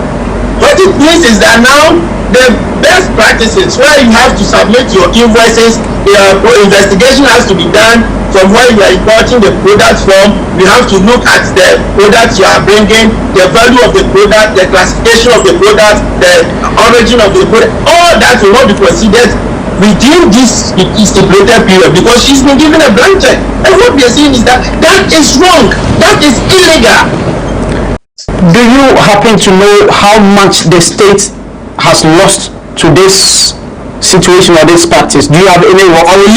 What it means is that now the best practices where you have to submit your invoices, your investigation has to be done from where you are importing the product from. You have to look at the product you are bringing, the value of the product, the classification of the product, the origin of the product. All that will not be considered within this stipulated period because she's been given a blank check. And what we are saying is that is wrong. That is illegal. Do you happen to know how much the state has lost to this situation or this practice? Do you have any? I will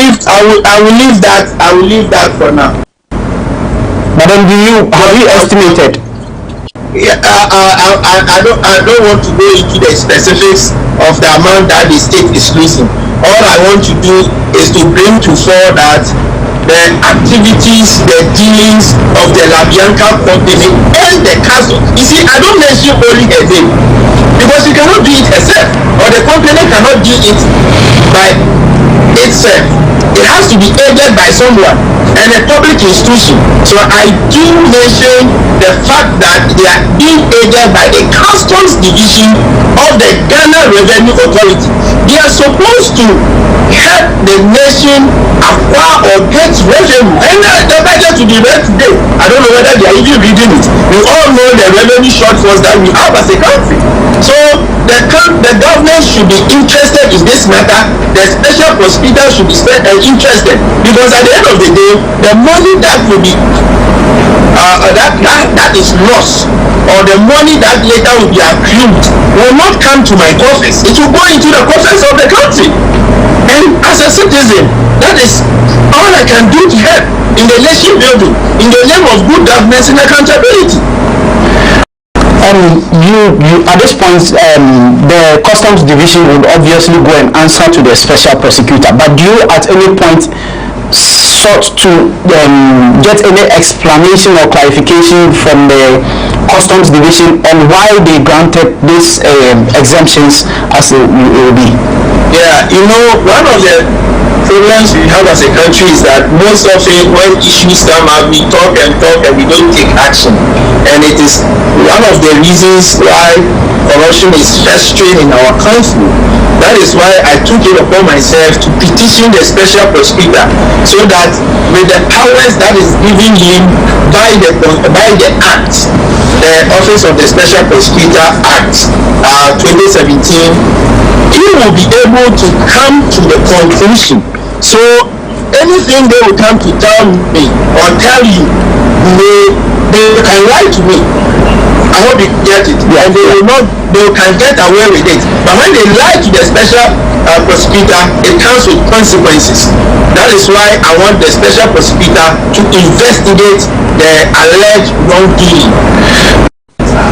leave that for now. But then have you estimated? Yeah, I don't want to go into the specifics of the amount that the state is losing. All I want to do is to bring to fore that the activities, the dealings of the Labianca company and the castle. You see, I don't mention only her name because you cannot do it herself, or the company cannot do it by itself. It has to be aided by someone and a public institution. So I do mention the fact that they are being aided by the customs division of the Ghana Revenue Authority. They are supposed to help the nation acquire or get revenue, and the budget will be read today. I don't know whether they are even reading it. We all know the revenue shortfalls that we have as a country. So the government should be interested in this matter, the special prosecutor should be interested, because at the end of the day, the money that will be that is lost, or the money that later will be accrued, will not come to my coffers. It will go into the coffers of the country. And as a citizen, that is all I can do to help in the nation building, in the name of good governance and accountability. You at this point, the customs division would obviously go and answer to the special prosecutor, but do you at any point sought to get any explanation or clarification from the customs division on why they granted these exemptions as it will be? Yeah, you know, one of the problems we have as a country is that most often when issues come up, we talk and we don't take action. And it is one of the reasons why corruption is festering in our country. That is why I took it upon myself to petition the special prosecutor, so that with the powers that is given him by the Act, the Office of the Special Prosecutor Act 2017, he will be able to come to the conclusion. So anything they will come to tell me or tell you, they can lie to me. I hope you get it. And they can get away with it. But when they lie to the special prosecutor, it comes with consequences. That is why I want the special prosecutor to investigate the alleged wrongdoing.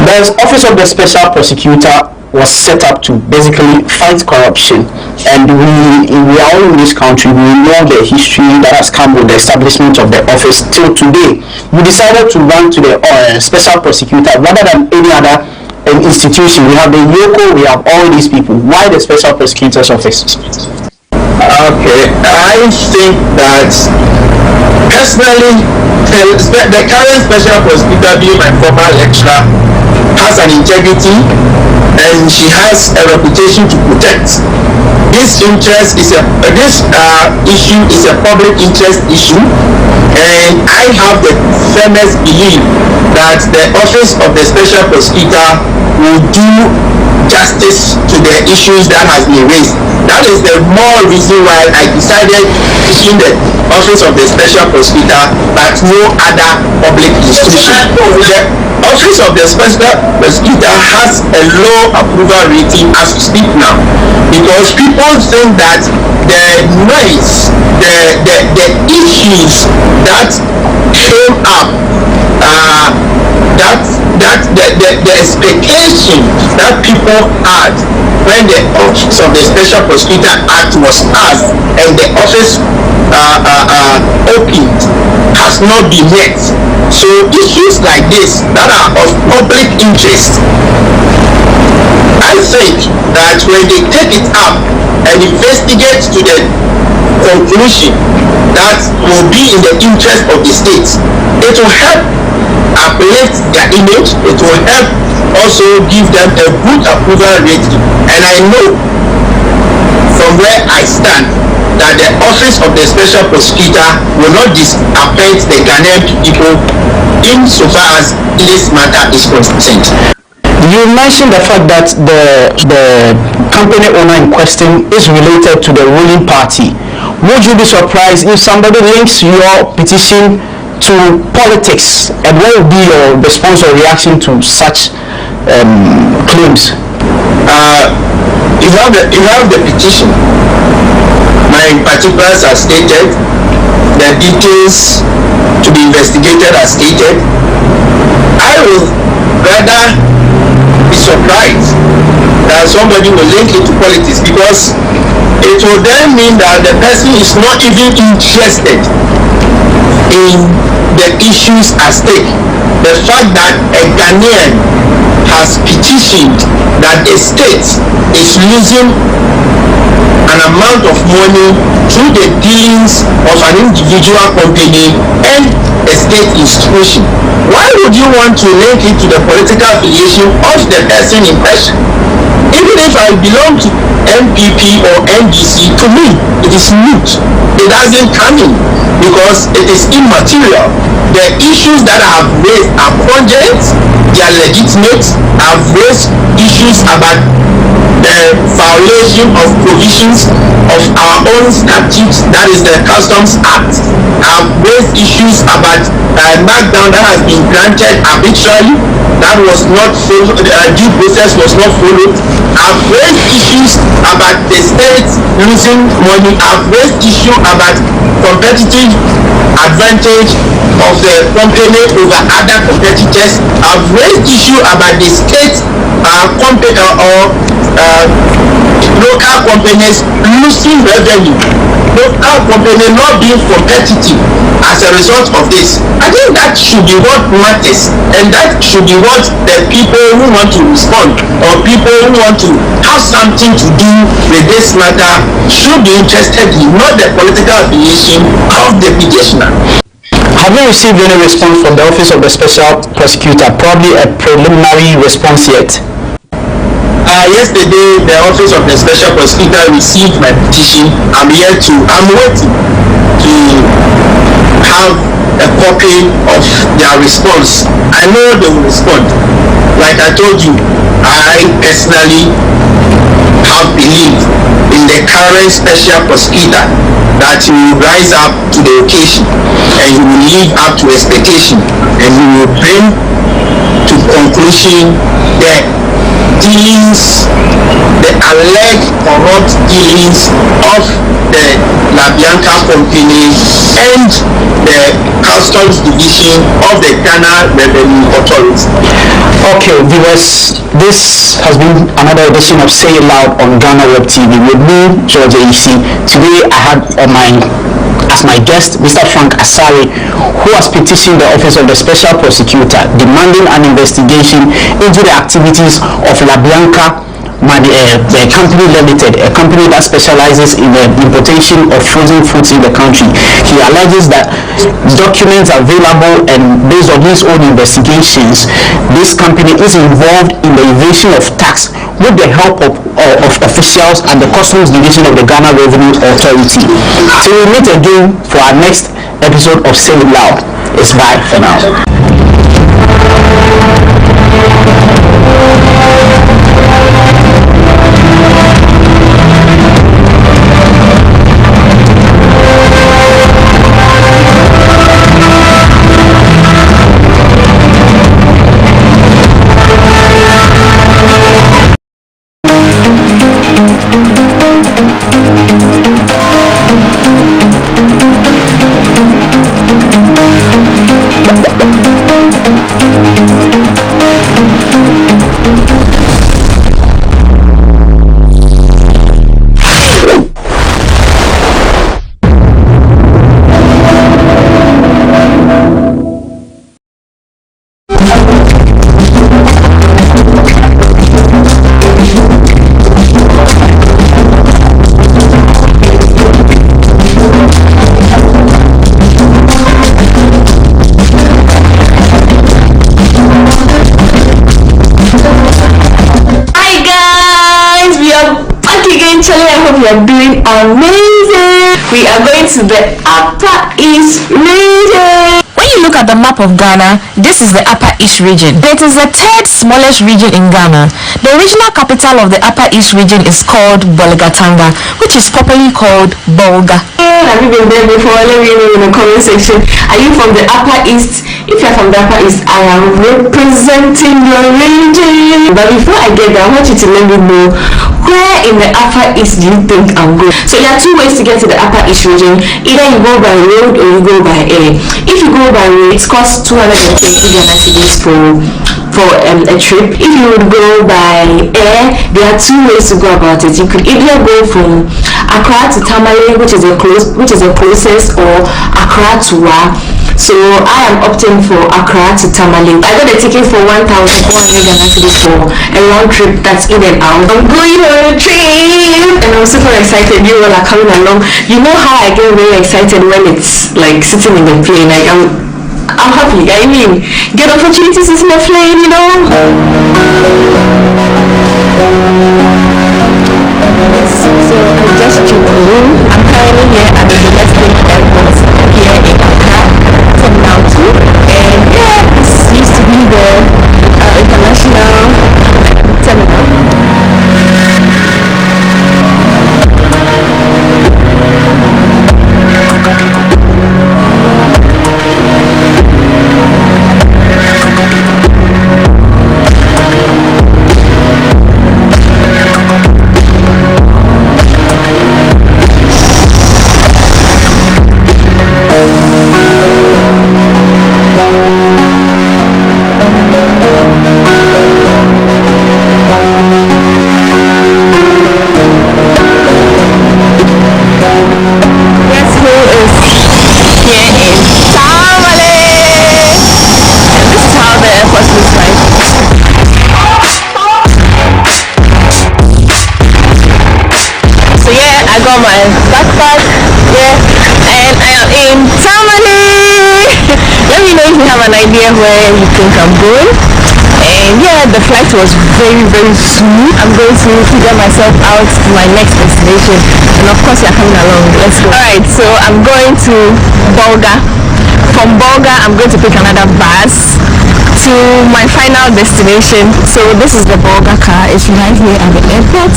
The Office of the Special Prosecutor was set up to basically fight corruption, and we are all in this country. We know the history that has come with the establishment of the office till today. We decided to run to the special prosecutor rather than any other institution. We have the YOCO, we have all these people. Why the special prosecutor's office? Okay, I think that personally, the current special prosecutor, being my former lecturer, has an integrity and she has a reputation to protect. This issue is a public interest issue, and I have the firmest belief that the Office of the Special Prosecutor will do justice to the issues that has been raised. That is the more reason why I decided to petition the Office of the Special Prosecutor, but no other public institution. The Office of the Special Prosecutor has a low approval rating as we speak now, because people think that the noise, the issues that came up, the expectation that people had when the Office of the Special Prosecutor Act was passed and the office opened has not been met. So issues like this that are of public interest, I think that when they take it up and investigate to the conclusion that will be in the interest of the state, it will help uplift their image, it will help also give them a good approval rating. And I know from where I stand that the Office of the Special Prosecutor will not disappoint the Ghanaian people insofar as this matter is concerned. You mentioned the fact that the company owner in question is related to the ruling party. Would you be surprised if somebody links your petition to politics, and what would be your response or reaction to such claims? You have the petition. My particulars are stated. The details to be investigated are stated. I will rather be surprised that somebody will link it to politics, because it will then mean that the person is not even interested in the issues at stake. The fact that a Ghanaian has petitioned that a state is losing an amount of money through the dealings of an individual company and a state institution. Why would you want to link it to the political affiliation of the person in question? Even if I belong to MPP or NDC, to me it is moot. It doesn't come in because it is immaterial. The issues that I have raised are cogent, they are legitimate. I have raised issues about the violation of provisions of our own statutes, that is the Customs Act. I've raised issues about markdown that has been granted arbitrarily, that was not followed, due process was not followed. I've raised issues about the state losing money. I've raised issue about competitive advantage of the company over other competitors. I've raised issue about the state company local companies losing revenue, local company not being competitive as a result of this. I think that should be what matters, and that should be what the people who want to respond or people who want to have something to do with this matter should be interested in, not the political affiliation of the petitioner. Have you received any response from the Office of the Special Prosecutor? Probably a preliminary response yet. Yesterday, the Office of the Special Prosecutor received my petition. I'm waiting to have a copy of their response. I know they will respond. Like I told you, I personally have believed in the current Special Prosecutor that he will rise up to the occasion and he will live up to expectation and he will bring to conclusion the dealings, the alleged corrupt dealings of the Labianca company and the Customs Division of the Ghana Revenue Authority. Okay, viewers, this has been another edition of Say It Loud on GhanaWeb TV with me, George AC. Today I had as my guest Mr. Frank Asare, who has petitioned the Office of the Special Prosecutor demanding an investigation into the activities of Labianca, the company limited, a company that specializes in the importation of frozen foods in the country. He alleges that documents are available, and based on his own investigations, this company is involved in the evasion of tax with the help of officials at the Customs Division of the Ghana Revenue Authority. So we meet again for our next episode of Say It Loud. It's bye for now. We are doing amazing. We are going to the Upper East region. When you look at the map of Ghana, this is the Upper East region. It is the third smallest region in Ghana. The regional capital of the Upper East region is called Bolgatanga, which is properly called Bolga. Have you been there before? Let me know in the comment section. Are you from the Upper East? If you're from the Upper East, I am representing your region. But before I get there, I want you to let me know, where in the Upper East do you think I'm going? So there are two ways to get to the Upper East region. Either you go by road or you go by air. If you go by road, it costs 220 Ghana cedis for a trip. If you would go by air, there are two ways to go about it. You could either go from Accra to Tamale, which is the closest, or Accra to Wa. So I am opting for Accra to Tamale. I got a ticket for 1,400 Ghana cedis for a round trip. That's in and out. I'm going on a trip, and I'm super excited. You all are coming along. You know how I get very excited when it's like sitting in the plane. Like I'm happy. I mean, get opportunities is my flame, you know. So I just took a room. I'm currently here at the domestic airport here in Accra, Terminal 2, and yeah, this used to be the international terminal. on my backpack, yeah, and I am in Tamale. Let me know if you have an idea where you think I'm going. And yeah, the flight was very, very smooth. I'm going to figure myself out to my next destination, and of course you're coming along. Let's go. Alright, so I'm going to Bolga. From Bolga, I'm going to pick another bus to my final destination. So this is the Bolga car. It's right here at the airport.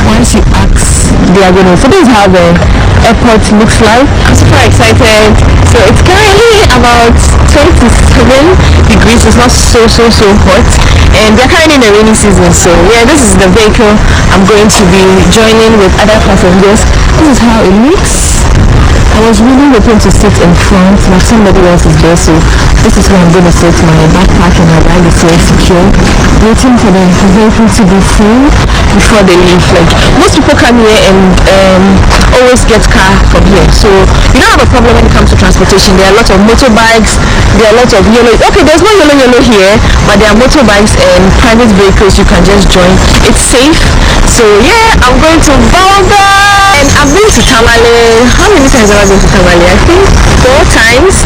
Once you ask Diagonal, so this is how the airport looks like. I'm super excited. So it's currently about 27 degrees. It's not so hot, and we're currently in the rainy season. So yeah, this is the vehicle I'm going to be joining with other passengers. This is how it looks. I was really hoping to sit in front, but somebody else is there, so this is where I'm going to sit my backpack and my bag is very secure, waiting for the vehicle to be full before they leave. Like, most people come here and always get car from here, so you don't have a problem when it comes to transportation. There are lots of motorbikes, there are lots of yellow, okay, there's no yellow here, but there are motorbikes and private vehicles you can just join. It's safe. So yeah, I'm going to Volga. And I've been to Tamale. How many times have I been to Tamale? I think 4 times.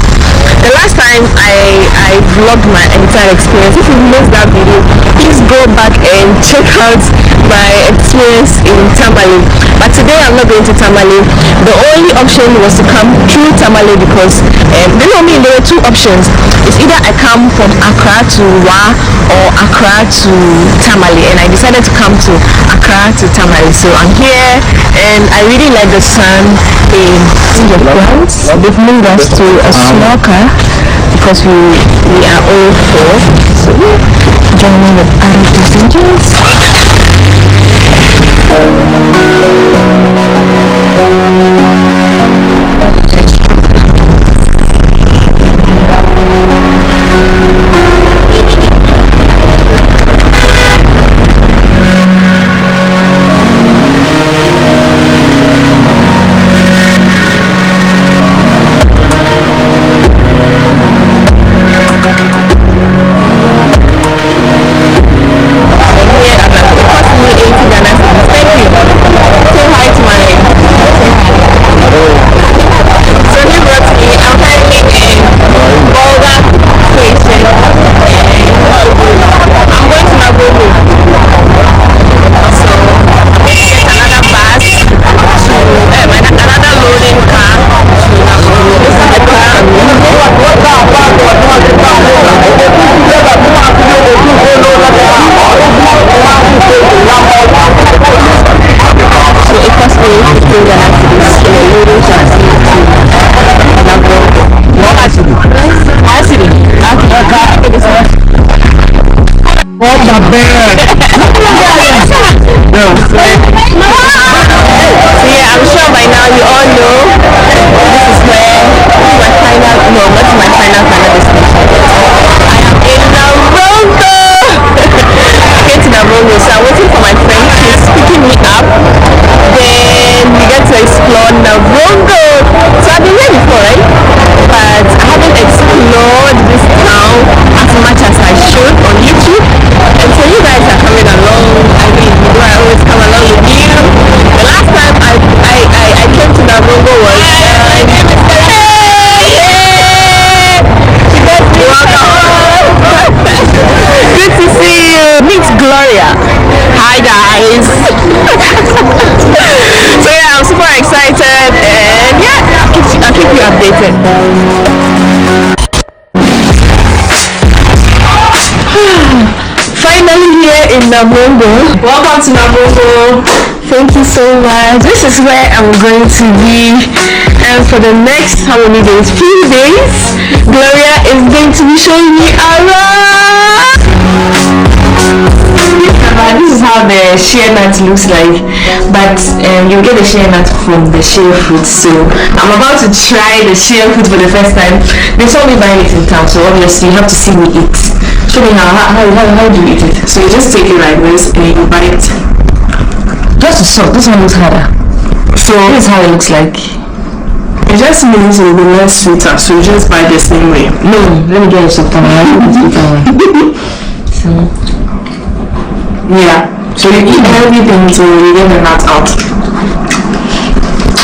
The last time I vlogged my entire experience. If you missed that video, please go back and check out my experience in Tamale. But today I'm not going to Tamale. The only option was to come through Tamale because there were 2 options. It's either I come from Accra to Wa or Accra to Tamale, and I decided to come to Accra to Tamale. So I'm here, and I really like the sun in the clouds. They've moved us to a small car because we are all 4. So joining with other passengers. Finally here in Namongo. Welcome to Namongo. Thank you so much. This is where I'm going to be, and for the next how many days? Few days. Gloria is going to be showing me around. This is how the shea nut looks like, but you get the shea nut from the shea fruit. So I'm about to try the shea fruit for the first time. They saw me buying it in town, so obviously you have to see me eat. Show me how do you eat it? So you just take it like this and you bite. Just so this one looks harder. So this is how it looks like. It just means it will be less sweeter, so you just buy the same way. No, let me get a softer one. So yeah, so you eat everything until you get the nut out.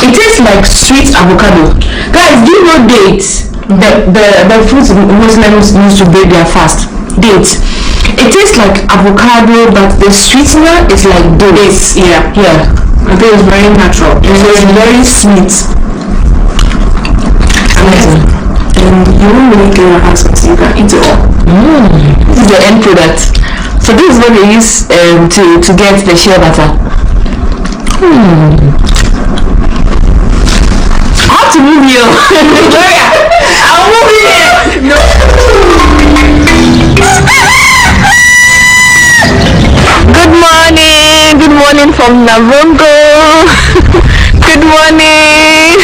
It tastes like sweet avocado. Guys, do you know dates? The fruits Muslims use to break their fast. Dates. It tastes like avocado, but the sweetener is like dates. Yeah. I think it's very natural. It's very sweet. Amazing. And you won't really clean your hands because you can eat it all. This is the end product. So this is what they use to get the shea butter. I have to move you. I'll move you. No. Good morning from Navongo. Good morning.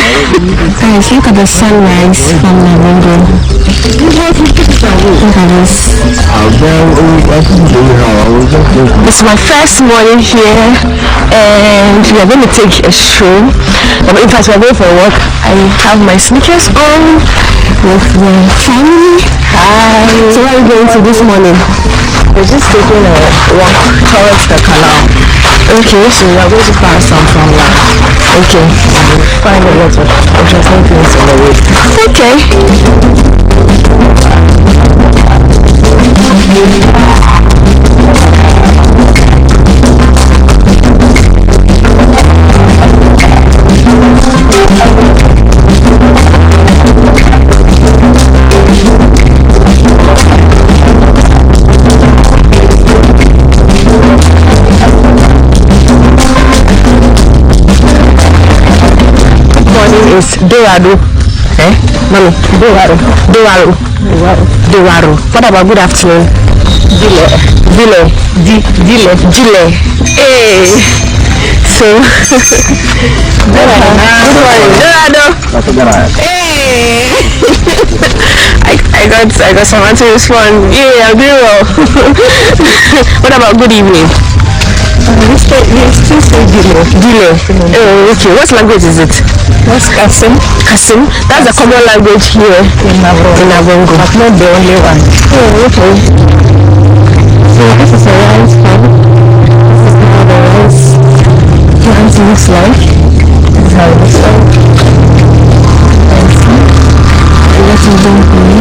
Guys, look at the sunrise from Navongo. Look at this. This is my first morning here, and we are going to take a stroll. In fact, we are going for a walk. I have my sneakers on with the family. Hi. So where are you going to this morning? We're just taking a walk towards the canal. Okay. So we are going to pass some farmland. Okay. Find a lot of interesting things on the way. Okay. Is Dorado. Mommy, Dorado. What about good afternoon? Dile. Hey. So Dorado. Hey. I got someone to respond. Yeah, I'm doing well. What about good evening? We still say Dile. Oh, okay. What language is it? What's Kasim? That's a common language here in Navongo. But not the only one. Oh, okay. So this is a rice farm. This is how the rice plant looks like. This is how it looks like. What is doing for me?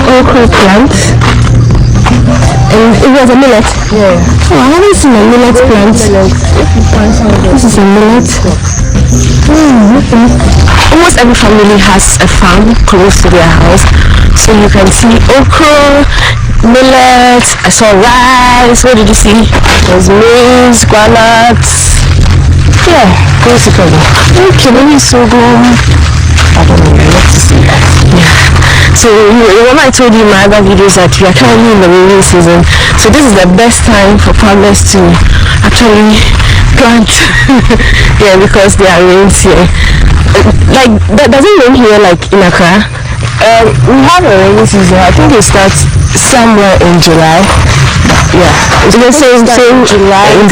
Okra plant, and it was a millet. Yeah. Oh, I haven't seen a millet plant. This is a millet. Okay. Almost every family has a farm close to their house, so you can see okra, millet. I saw rice. What did you see? There's maize, granuts. Yeah, basically. Okay, maybe sorghum. I don't know. Let's see that. Yeah. So remember I told you in my other videos that we are currently in the rainy season. So this is the best time for farmers to actually plant. Yeah, because there are rains here. Like, does it rain here like in Accra? We have a rainy season. I think it starts somewhere in July. Yeah, it's the same July in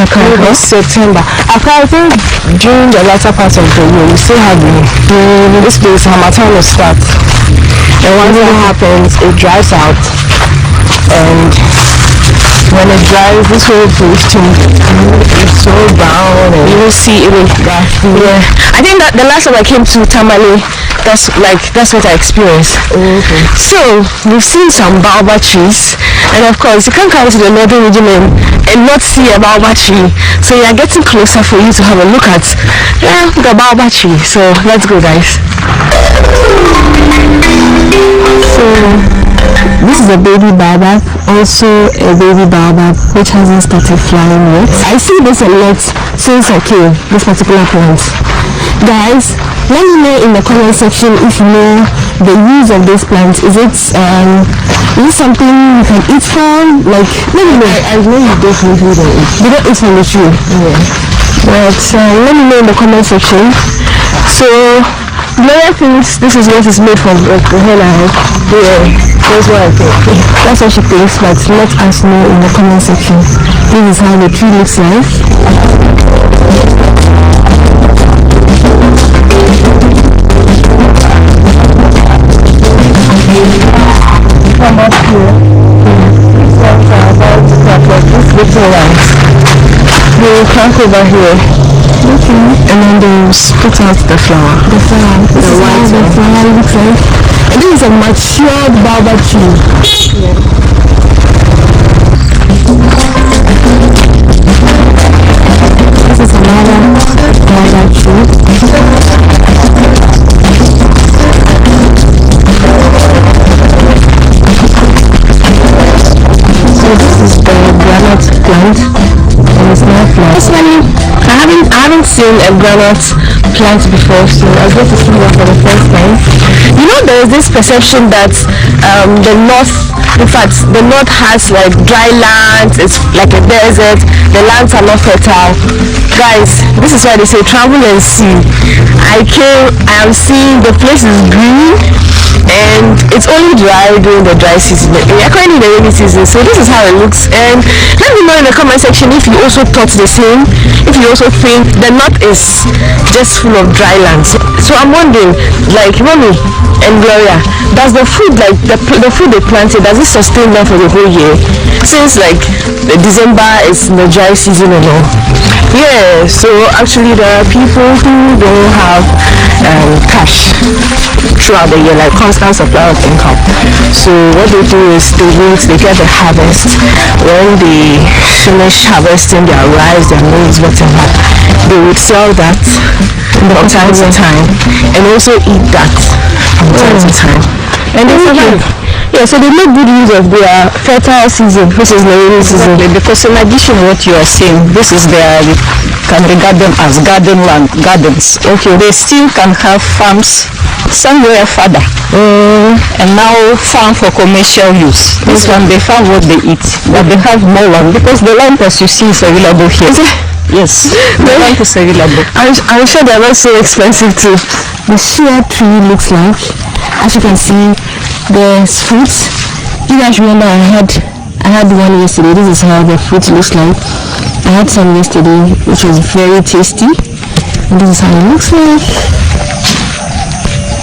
Accra. September. Accra, I think during the latter part of the year, we still have rain. This place, Hamatan will start. And once that happens, it dries out, and when it dries, this whole place changes. It's so brown, and you will see it will. Yeah, I think that the last time I came to Tamale, that's what I experienced. Okay. So we've seen some baobab trees, and of course you can't come to the northern region and not see a baobab tree. So you are getting closer for you to have a look at. Yeah, the baobab tree. So let's go, guys. So this is a baby baobab, also a baby baobab which hasn't started flying yet. I see this a lot since I came, this particular plant. Guys, let me know in the comment section if you know the use of this plant. Is it something you can eat from? Like, let me know. I know you definitely don't eat. You don't eat from the tree? Yeah. But let me know in the comment section. So Gloria thinks this is what is made from, like the henna. Yeah, that's what I think. That's what she thinks, but let us know in the comment section. This is how the tree looks like. Come up here. These ones are about to cut off. These little ones. They will crack over here. Okay. And then they will spit out the flower. The flower. This is how the flower looks like. And this is a matured baobab tree. Yeah. This is another baobab tree. So this is the granite plant, and it's not flower. Personally, I haven't seen a granite plant before, so I was going to see one for the first time. You know, there is this perception that the north, in fact, the north has like dry lands, it's like a desert, the lands are not fertile. Guys, this is why they say travel and see. I am seeing the place is green, and it's only dry during the dry season. We are currently in the rainy season, so this is how it looks. And let me know in the comment section if you also thought the same, if you also think the north is just full of dry lands. So I'm wondering, like Mommy and Gloria, does the food, like the food they planted, does it sustain them for the whole year? Since like December is the dry season and all. Yeah, so actually there are people who don't have cash throughout the year, like constant supply of income. So what they do is they get the harvest. When they finish harvesting their rice, their maize, whatever, they would sell that from time to time and also eat that from time to time. And they survive. Yeah, so they make good use of their fertile season, which is the rainy season. Exactly, because in addition to what you are saying, this is their, you can regard them as gardens. Okay, they still can have farms somewhere further and now farm for commercial use. This one they farm what they eat, but they have more land because the land, as you see, is available here. Yes, the land is available. I'm sure they're not so expensive too. The shea tree looks like, as you can see, there's fruits. You guys remember I had one yesterday. This is how the fruit looks like. I had some yesterday, which was very tasty. And this is how it looks like.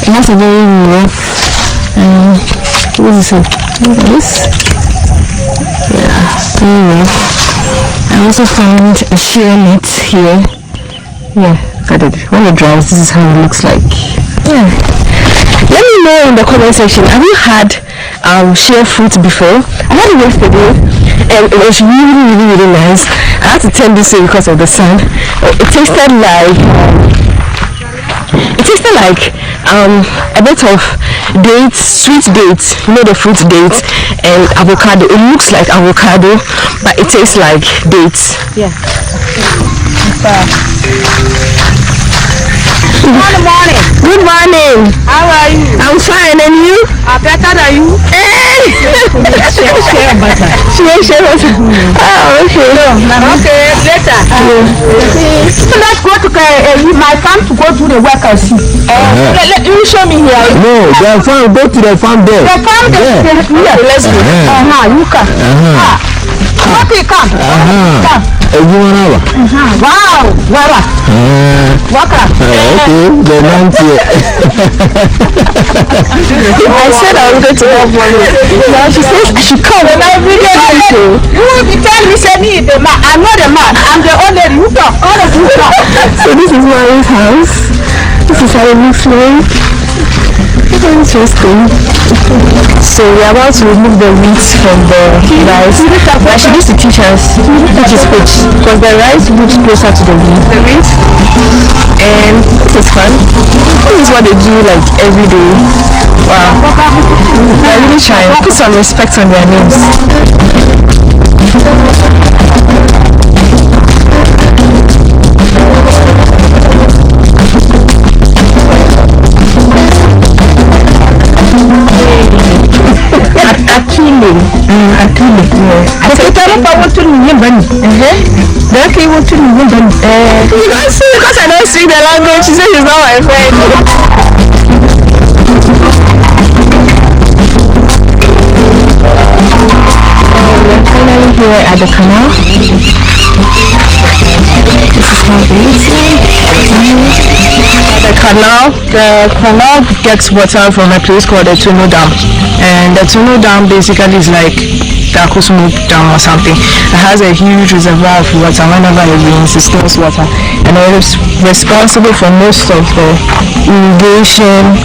It has a very rough. What is it? Look at this. Yeah, very rough. I also found a sheer net here. Yeah, look at it. When it dries, this is how it looks like. Yeah. Let me know in the comment section, have you had shea fruit before? I had it yesterday and it was really nice. I had to turn this way because of the sun. It tasted like a bit of dates, sweet dates, you know, the fruit dates, and avocado. It looks like avocado, but it tastes like dates. Yeah. Good morning. Good morning. How are you? I'm fine, and you? Better than you. Hey! Share butter. Oh, okay. Okay, later. Let's go to my farm to go do the work and see. Let you show me here. No, the farm, go to the farm there. The farm there. Yeah, let's go. You come. Okay, come. Come. Wow, Wara. Waka. Okay, the man here. I said I was going to help one. Now she says I should come and I really like to. You will be telling me, say me the man. I'm not the man. I'm the old lady. You talk. All of you talk. So this is Mari's house. This is how it looks like. Interesting. So we are about to remove the weeds from the rice. But she used to teach us which is which, because the rice moves closer to the weed. And this is fun. This is what they do like every day. Wow. They're really trying. Put some respect on their names. Because I don't speak the language, she says she's not my friend. We're finally especially here at the canal. This is how the canal gets water from a place called the Tuno Dam, and the Tuno Dam basically is like the Akusumu Dam or something. It has a huge reservoir of water. Whenever it rains, it stores water, and it is responsible for most of the irrigation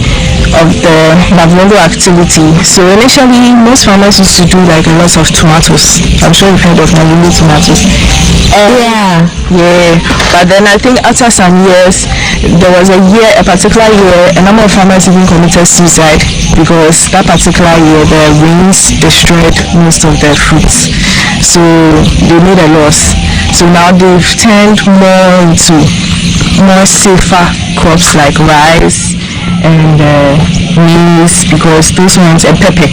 of the Navrongo activity. So initially, most farmers used to do like a lot of tomatoes. I'm sure you've heard of Navrongo tomatoes. Yeah. But then I think after some years, there was a particular year, a number of farmers even committed suicide because that particular year the rains destroyed most of their fruits. So they made a loss. So now they've turned more into more safer crops like rice and maize, because those ones, and pepper,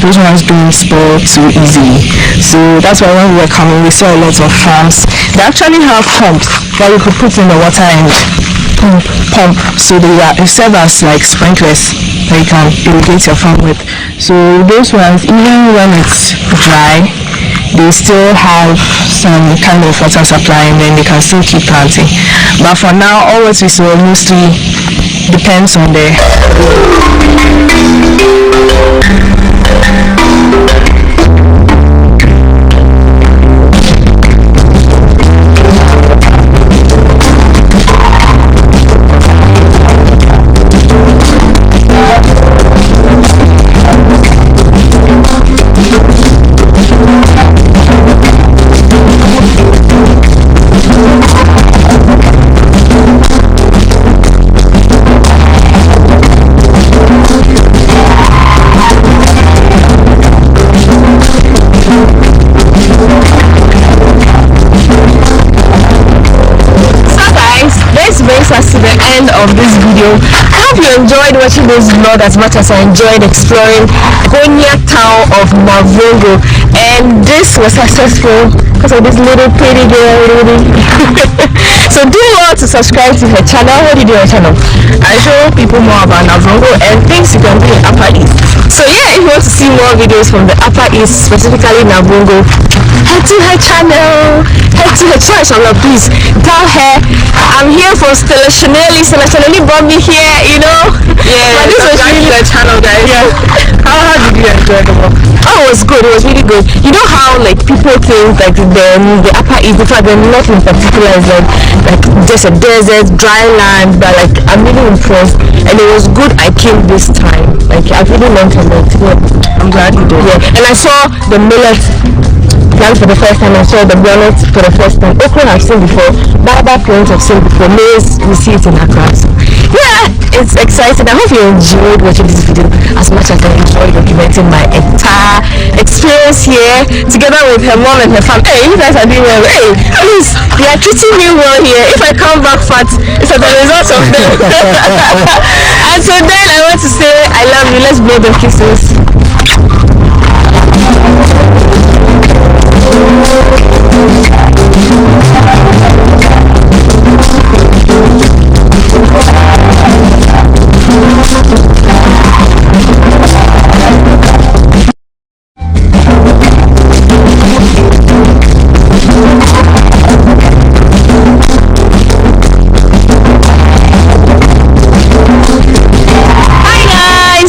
those ones don't spoil too easily. So that's why when we were coming, we saw a lot of farms. They actually have pumps that you could put in the water and pump. So they serve as like sprinklers that you can irrigate your farm with. So those ones, even when it's dry, they still have some kind of water supply, and then they can still keep planting. But for now, all what we saw mostly depends on the us to the end of this video. I hope you enjoyed watching this vlog as much as I enjoyed exploring Konya town of Navrongo, and this was successful because of this little pretty girl. So do well to subscribe to her channel. What do you do on her channel? I show people more about Navrongo and things you can do in Upper East. So yeah, if you want to see more videos from the Upper East, specifically Navrongo, head to her channel, head to her church, and please tell her I'm here for Stella Chanelli. Stella Chanelli brought me here, you know. Yeah, but this was really the channel, guys. Yeah. How did you enjoy the walk? Oh, it was good. It was really good. You know how like people think like the Upper East, in fact the North in particular, is like just a desert, dry land, but like I'm really impressed, and it was good I came this time. Like I really learned a lot. Yeah. I'm glad you did. Yeah, and I saw the millet plant for the first time. I saw the walnut for the first time. Okra I've seen before. Baba plant I've seen before. Maize, we see it in Accra. So, yeah, it's exciting. I hope you enjoyed watching this video as much as I enjoyed documenting my entire experience here together with her mom and her family. Hey, you guys are doing well. Hey, please, they are treating me well here. If I come back fat, it's as a result of them. And so then I want to say I love you. Let's blow the kisses.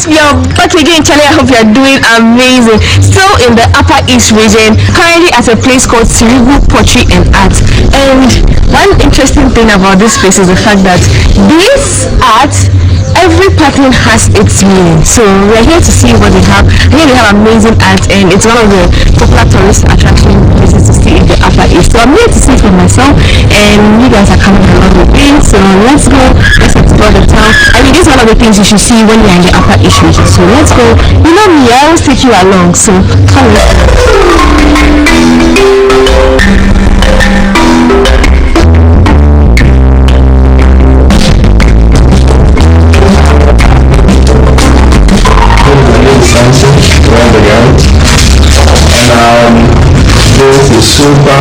We are back again, Charlie. I hope you are doing amazing. Still in the Upper East region, currently at a place called Sirigu Pottery and Art. And one interesting thing about this place is the fact that this art, every pattern has its meaning. So we're here to see what they have. Here they have amazing art, and it's one of the popular tourist attraction places to see in the Upper East. So I'm here to see it for myself, and you guys are coming along with me. So let's go. Let's explore the town. I mean, this is one of the things you should see when you're in the Upper East region. So let's go. You know me, I always take you along. So come on. This is super,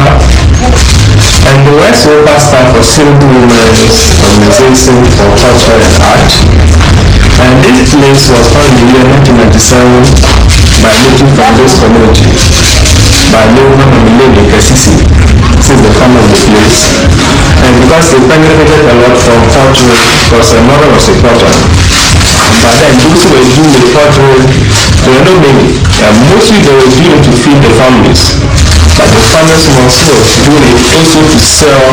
and the word super stands for Simple Women's Organization for Culture and Art. And this place was founded in the year 1997 by ladies from this community. by Living Kasisi, since the family of the place. And because they benefited a lot from pottery, because her mother was a potter. But then those who were doing the pottery, there were not many. Mostly they were doing to feed the families. But the farmers also doing it also to sell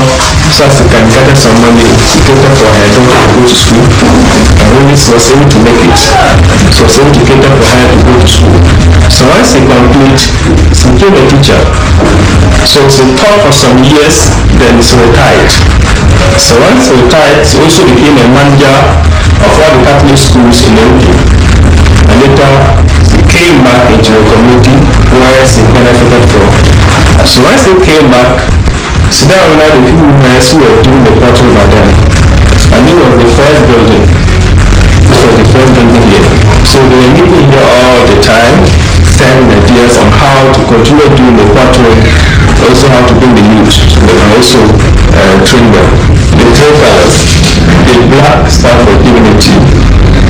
so as they can gather some money to cater for her daughter to go to school. And when she was able to make it, she was able to cater for her to go to school. So once she complete, she became a teacher. So she taught for some years, then she retired. So once she retired, she also became a manager of all the Catholic schools in India. And later, she came back into the community where she benefited from. So once they came back, so now we had the people who were doing the pottery by them. And it was the first building. This was the first building here. So they were meeting here all the time, sharing ideas on how to continue doing the pottery, also how to bring the youth. So they can also train them. The three colors, the black stands for divinity,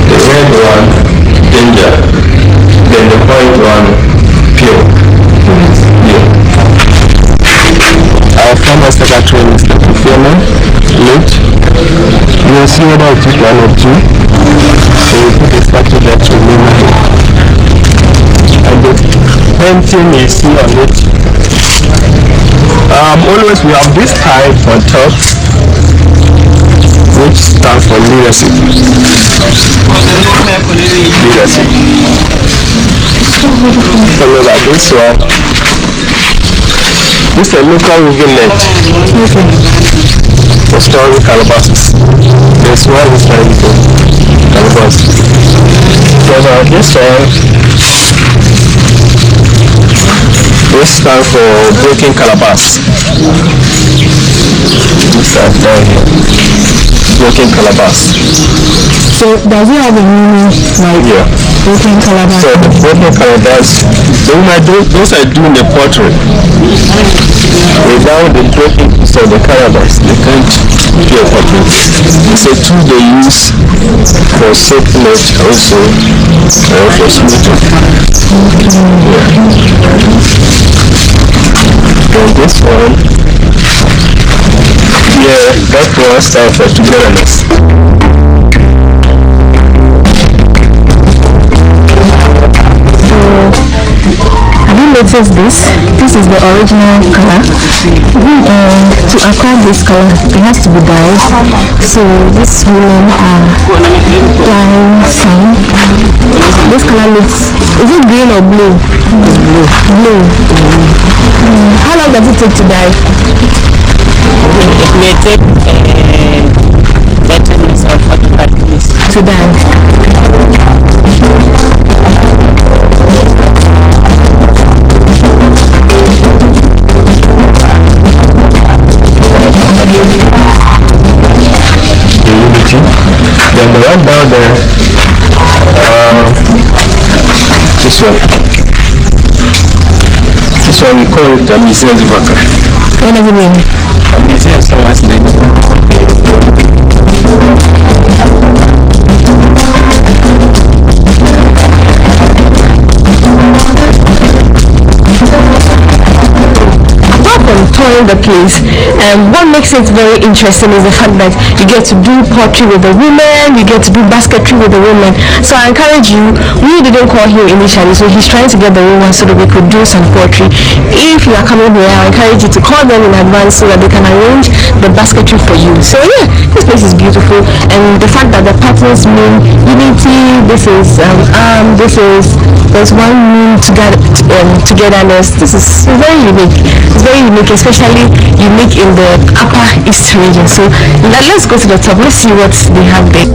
the red one, danger, then the white one, pure. Yeah. Our former secretary, Mr. Kufema, late. You will see whether it is one or two. So we put a statue there to remember him. And the painting you see on it. Always we have this type on top, which stands for leadership. Leadership. Follow that this one. This is a local village for storing calabashes. That's why we started to calabash. Because this one, this stands for breaking calabash. This stands down here. Breaking calabash. So does it have a meaning like broken calabash? So the broken calabash, those are doing the pottery. Without the breaking piece of the calabash, they can't do a pottery. It's a tool they use for soapnet also, for smoothing. And this one, that one stands for togetherness. Have you noticed this? This is the original color. And to acquire this color, it has to be dyed. So these women are dyeing some. This color looks, is it green or blue? Blue. Blue. How long does it take to dye? It may take 30 minutes or 45 minutes to dye. Then the one down there, this one we call it the museum worker. What does it mean? A museum is someone's name. Touring the place, and what makes it very interesting is the fact that you get to do pottery with the women, you get to do basketry with the women. So I encourage you, we didn't call him initially, so he's trying to get the women so that we could do some pottery. If you are coming here, I encourage you to call them in advance so that they can arrange the basketry for you. So yeah, this place is beautiful, and the fact that the patterns mean unity, there's one mean togetherness. This is very unique. It's very unique, especially unique in the upper east region. So let's go to the top. Let's see what they have there.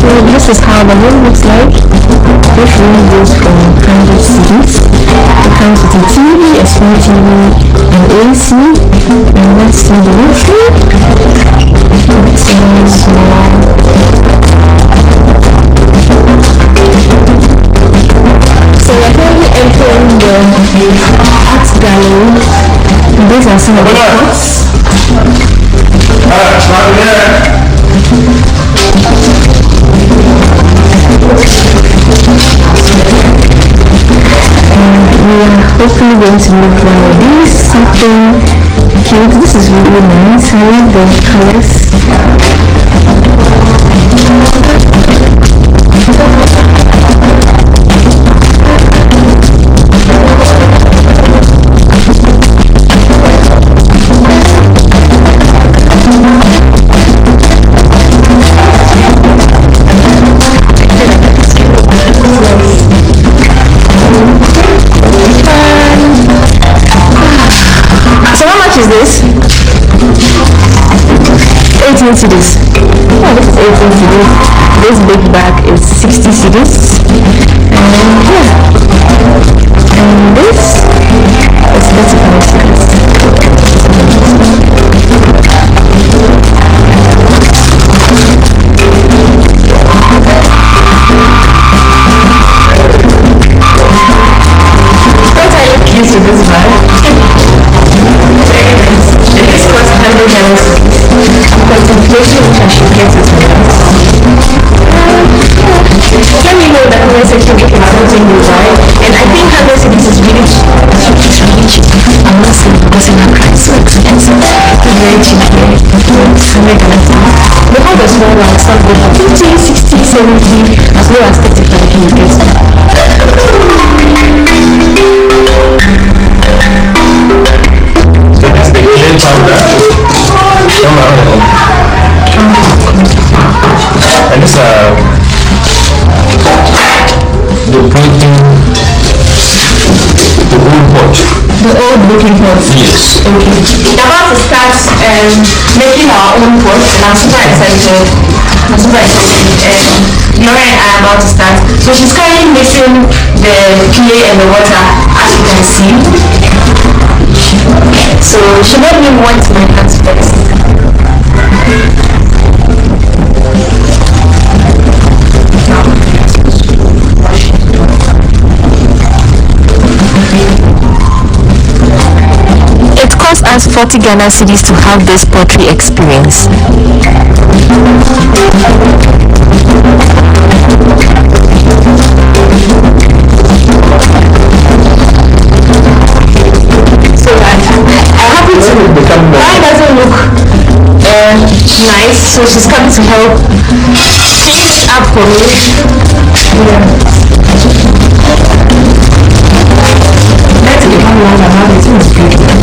So this is how the room looks like. This room goes from 100 CDs. It comes with a TV, a small TV, an AC, and let's see the roof. So we're currently entering the art gallery. These are some of the pots. We are hopefully going to look for this something cute. This is really nice. I love the colors. Is this? 18 CDs. Oh, this is 18 CDs. This big bag is 60 CDs. And yeah. And this is 35 CDs. Don't I look cute with this bag? Contemplation, which I should get it. Let me know that comment section if it's something you buy. And I think 100 CDs is really cheap. I'm not saying because in Accra it's so expensive. It's very cheap here. The whole small one start with 50, 60, 70, as low as 35 you get. So that's the clean powder. And these are the printing, the old pot. The old looking pot? Yes. Okay. We're about to start making our own pot, and I'm super excited. Laura and I are about to start. So she's currently mixing the clay and the water, as you can see. So she made me want my hands first. It cost us 40 Ghana cedis to have this pottery experience. So I'm happy to. Mine doesn't look nice, so she's coming to help clean it up for me. Let's become one about it. It's beautiful.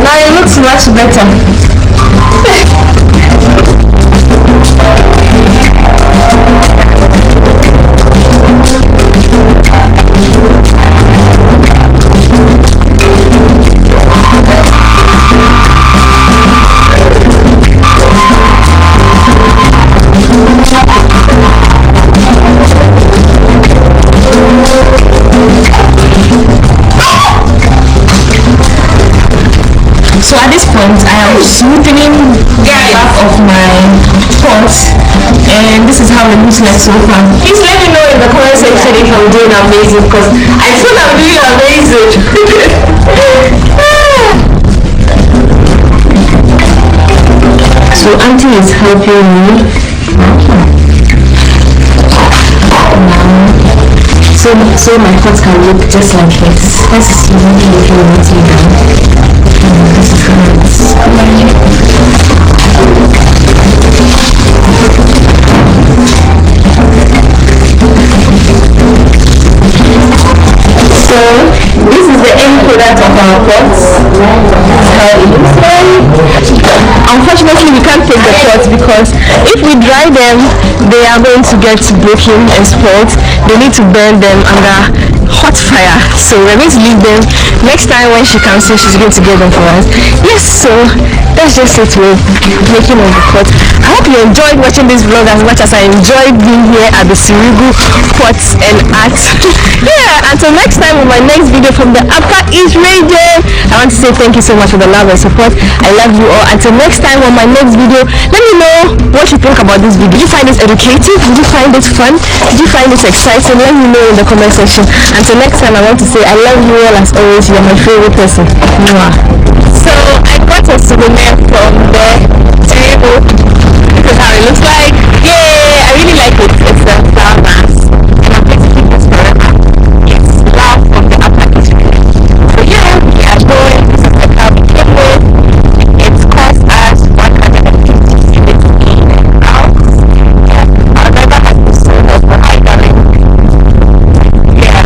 Now it looks much better. So at this point, I am smoothing the back of my pot, and this is how it looks like so far. Please let me know in the comment section if I'm doing amazing, because I feel I'm doing amazing. So Auntie is helping me. So my pot can look just like this. Let's see if you want to down. This is how it's going. So This is the end product of our pots. How it looks like. Unfortunately, we can't take the pots because if we dry them, they are going to get broken and spoiled. They need to burn them under hot fire. So we're going to leave them. Next time when she comes in, she's going to get them for us. Yes, so that's just it with making of the pot. I hope you enjoyed watching this vlog as much as I enjoyed being here at the Sirigu Pots and Art. Yeah, until next time on my next video from the Upper East region, I want to say thank you so much for the love and support. I love you all. Until next time on my next video, let me know what you think about this video. Did you find this educative? Did you find it fun? Did you find it exciting? Let me know in the comment section. Until next time, I want to say I love you all as always. You're my favorite person. So I got a souvenir from the table. This is how it looks like. Yay! I really like it. It's a flower mask. And I'm going to keep this forever. It's love from the Upper East region. So yeah, we are going. This is the car we came with. It's cost us 150 cedis in and out. Yeah. Our driver has been sold us for high darling. Yeah.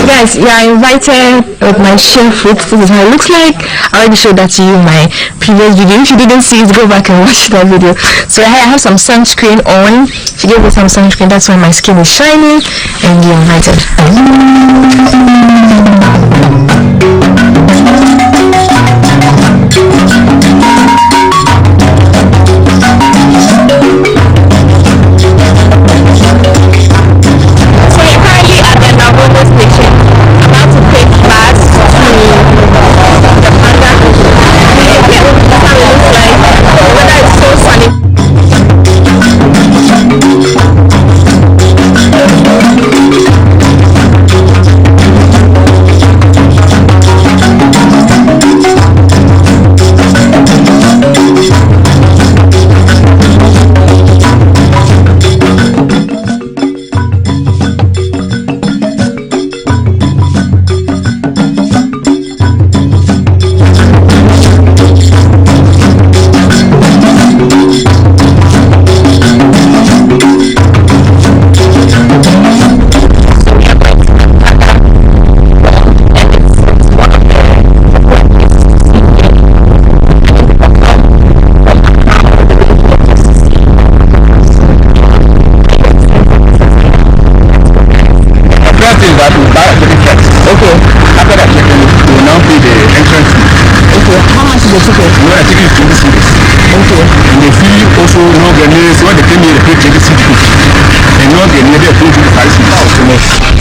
Guys, you are invited with my chef food. This is how it looks like. I already showed that to you in my previous video. If you didn't see it, go back and watch that video. So I have some sunscreen on. She gave me some sunscreen. That's why my skin is shining. And you're invited.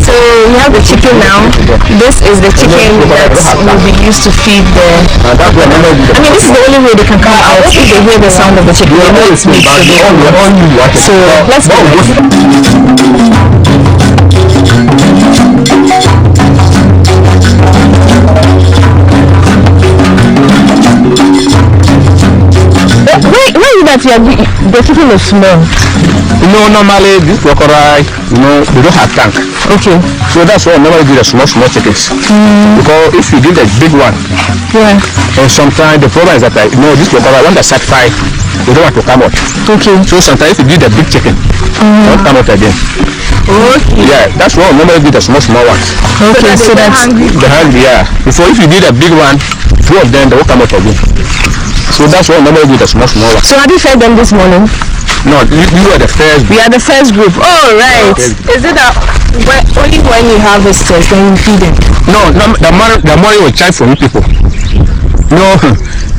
So we have the chicken now. This is the chicken that will be used to feed the. I mean, this is the only way they can come out. If they hear the sound of the chicken, they know it's meat. So let's go. Why is that the chicken is small? You know, normally this crocodile, you know, they don't have tank. Okay. So that's why I normally do the small chickens. Because if you give the big one, yeah. And sometimes the problem is that you know this crocodile when they satisfy, they don't want to come out. Okay. So sometimes if you give the big chicken, they don't come out again. Okay. Yeah, that's why I normally do the small ones. Okay, so that's the hungry, yeah. Before if you did a big one, two of them they will come out again. So that's why I normally do the small ones. So have you fed them this morning? No, you are the first group. We are the first group. Oh, right. Is it that only when you have visitors then you feed them? No, the money will charge for you people. No,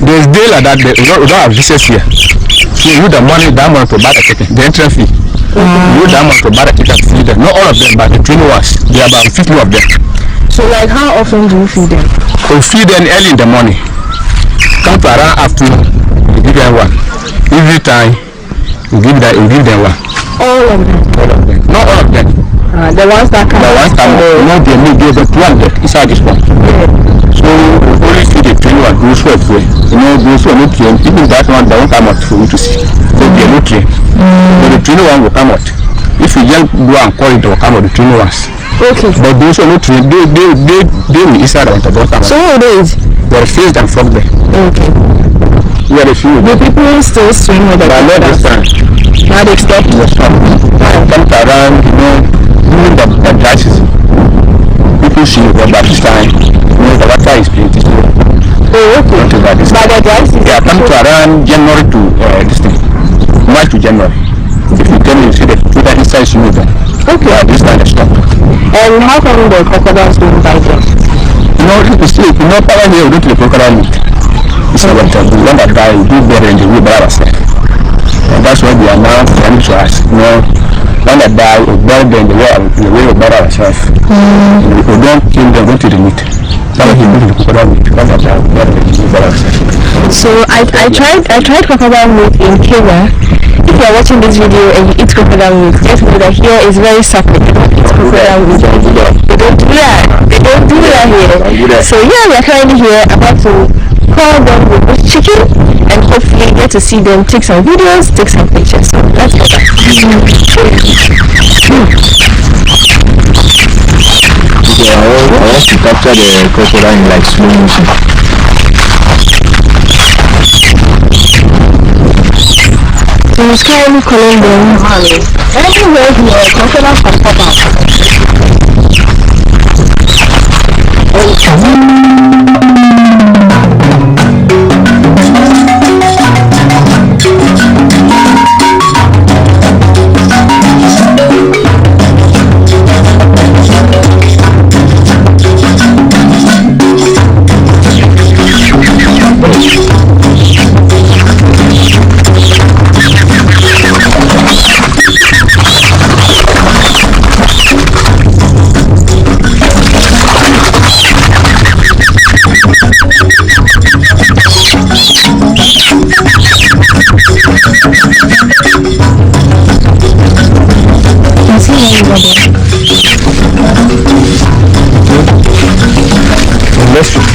there's day like that. We don't have visitors here. So you the money, that money to buy the chicken, the entrance fee. You that money to buy the chicken, feed them. Not all of them, but the 20 ones. There are about 50 of them. So like how often do you feed them? We feed them early in the morning. Come to around afternoon, we give them one. Every time, we give them one. All of them? All of them. Not all of them. The ones that come. The ones that not they may give them 200 inside this one. So only feed the 21 those who are free. You know, those who are not trained, even that one they won't come out for you to see. So they are not trained. But the 21 will come out. If you just go and call it, they will come out the 21s. Okay. But those who are not trained, they will inside the one. So who it is? They are faced and from there. Okay. We are the few. The people still swim with the not this time. Now they stop. Come around, you know, during the dry season. People see what by this time, you know, the water is plenty. Oh, okay. By the dry season. Yeah, come to around January to this thing. March to January. If you tell me, you see the food inside you there. Okay. Yeah, this time they stop. And how come the crocodiles don't buy them? You know, you see, you know, power here, we go to the crocodile meat. It's not what the one that die, we do better in the way by ourselves. And that's why we are now coming to us. You know, one that die, we bury them in the way we bury ourselves. We don't kill them, go to the meat. That's why we go to the crocodile meat. One that die, we bury them in the way we bury ourselves. So I tried crocodile meat in Kenya. If you are watching this video and you eat crocodile meat, just know that here is very sacred. It's crocodile meat. They don't do that here. So yeah, we are currently here about to call them with this chicken and hopefully get to see them take some videos, take some pictures. So let's go back. Yeah, I want to capture the crocodile in like slow motion. So it's currently calling them. Anywhere here, crocodile can pop out.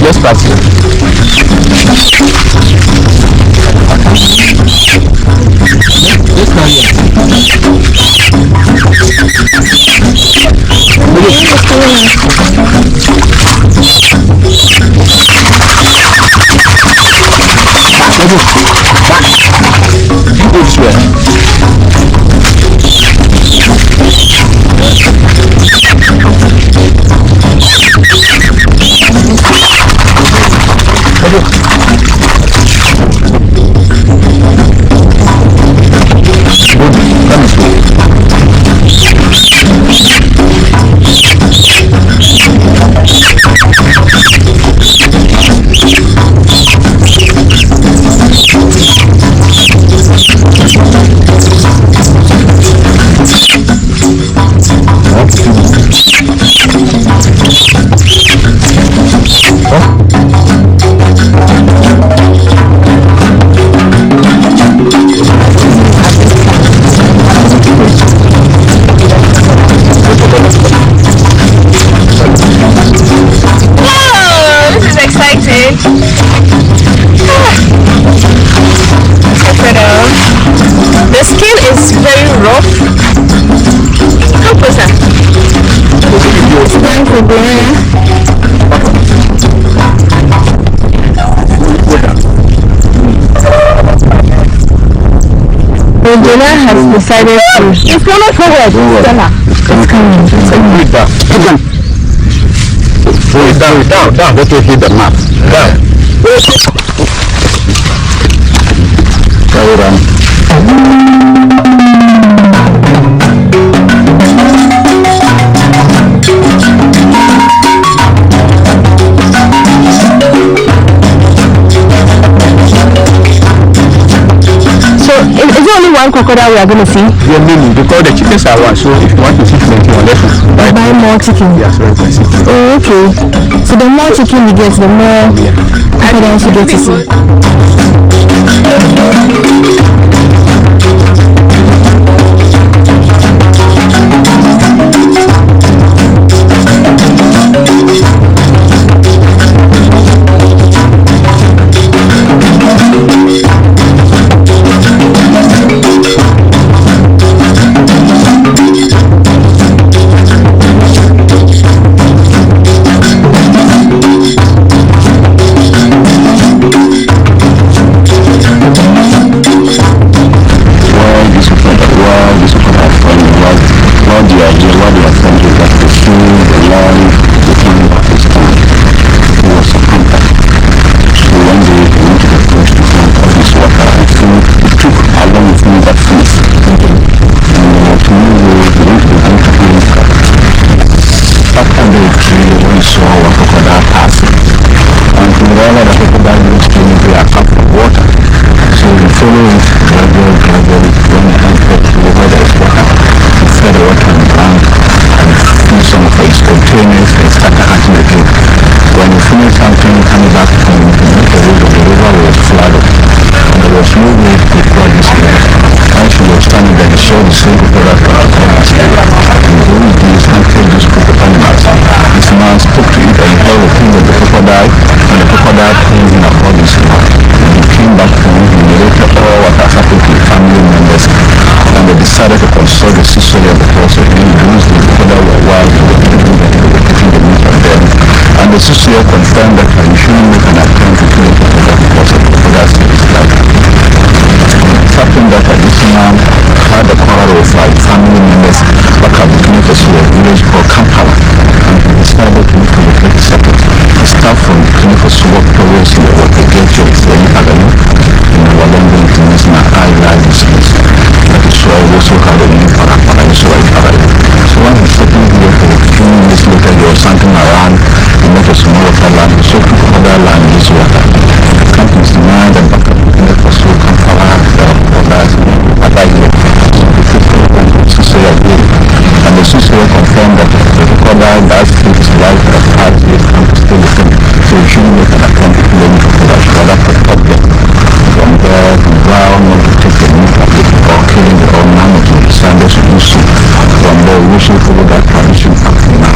Let's practice. Jonah has decided to. It's not forward. Stella. It's coming. Down. Let me hit the map. Down. Carry on. Is there only one crocodile we are going to see? Yeah, many, because the chickens are one. So if you want to see 21, let's buy more chicken. Yeah, so oh, okay. So the more chicken you get, the more crocodiles you get to see. The CCO confirmed that you shouldn't make an attempt to kill a crocodile because of crocodile's life. It's happened that this man had a quarrel with family members back at the Clinical village called Kampala, and he decided to locate separate. The staff from the Clinical worked towards what they get to the Avenue in the London International Eye Business. That is why we also had a new Parapara. So when he settled here for a few minutes later, there was something around. He met a small water land, so took other land this water. The companies denied and back up in the pursuit Kampala, others, other here. So the CCO agreed. And the CCO confirmed that the crocodile does keep his life at heart, he can still listen. So he shouldn't make an attempt to kill any crocodile, should rather protect them. From there, to vow not to take the meat of it or killing the old man of the descendants to do so. From there, we should follow that tradition up to now.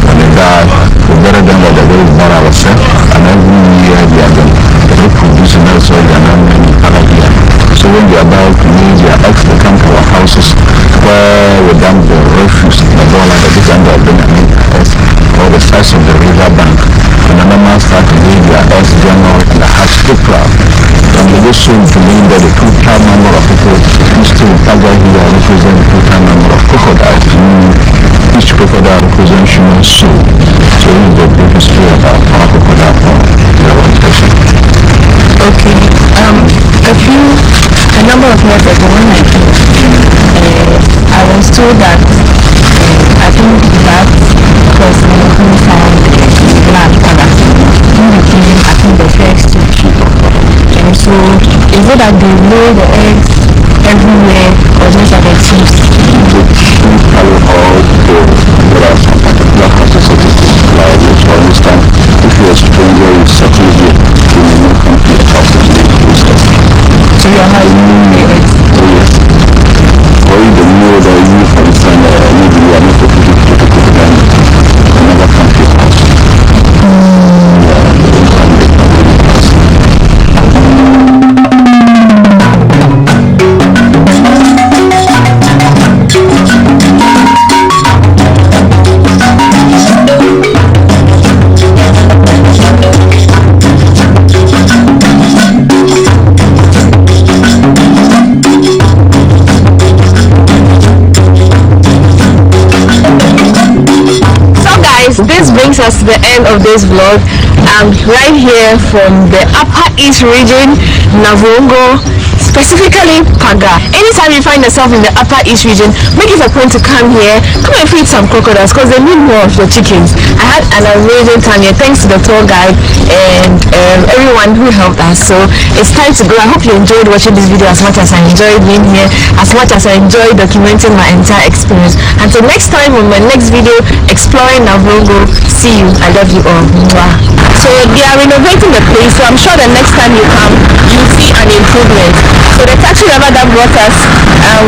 When they die, we bury them like the way we bury ourselves, and every year they are going to reproduce in us, so they are not many other year. So when they are about to leave their eggs, they come to our houses where we dump the refuse, the ball and the big end of them and eggs, or the size of the river bank. And the normal start to leave their eggs January and the hatch April. And they go soon to mean that the total number of people who still gather here represent the total number of crocodiles. Each crocodile represents human soul. So this is the brief history about our crocodile from the orientation. Okay. A number of years ago when I was told that I think that person who found black product became I think the first. And so is it that they lay the eggs everywhere or just at the chips? There are some particular houses of people like which for instance if you're a stranger you settle here you may not come to the house of the process. So you are not even eggs? Oh yes. Or you don't know that you for instance maybe you are not able to take a crocodile and never come to your house. of this vlog. I'm right here from the Upper East region, Navrongo, specifically Paga. Anytime you find yourself in the Upper East region, make it a point to come here, come and feed some crocodiles because they need more of your chickens. I had an amazing time here, thanks to the tour guide and everyone who helped us. So it's time to go. I hope you enjoyed watching this video as much as I enjoyed being here, as much as I enjoyed documenting my entire experience. Until next time on my next video, exploring Navrongo. See you. I love you all. Mwah. So they are renovating the place, so I'm sure the next time you come, you'll see an improvement. So the taxi driver that brought us,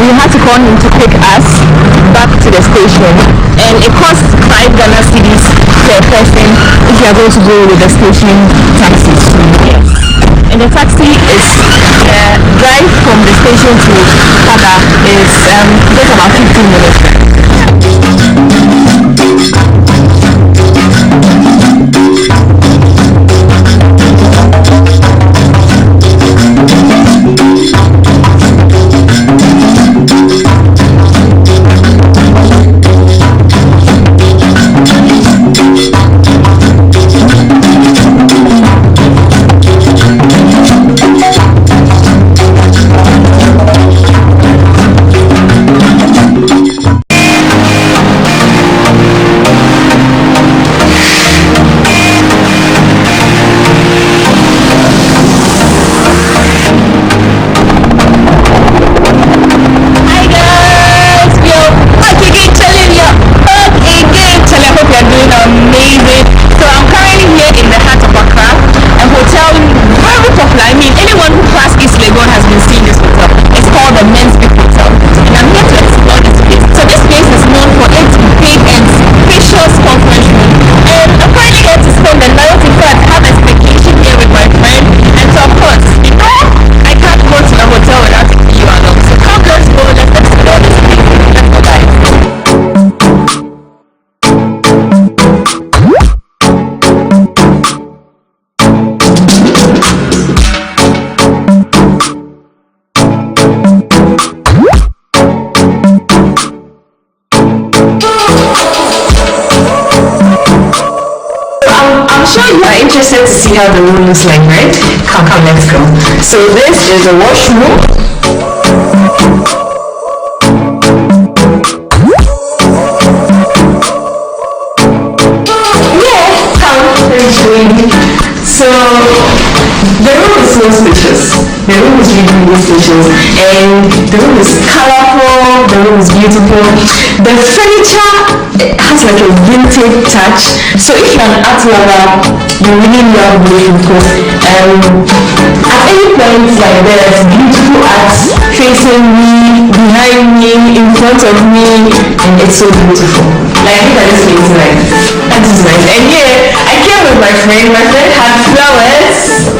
we had to call him to pick us back to the station, and it costs 5 Ghana cedis per person if you are going to go with the station taxi. Yes. And the taxi is drive from the station to Paga is just about 15 minutes. Interested to see how the room looks like, right? Come, let's go. So this is the washroom. Yeah, come, let me show you. So the room is so spacious. The room is really, really spacious, and the room is colorful. The room is beautiful. The furniture has like a vintage touch. So if you're an art lover, you really love this because at any point like there's beautiful art facing me, behind me, in front of me, and it's so beautiful. Like look at this painting, like that is nice. And yeah, I came with my friend. My friend had flowers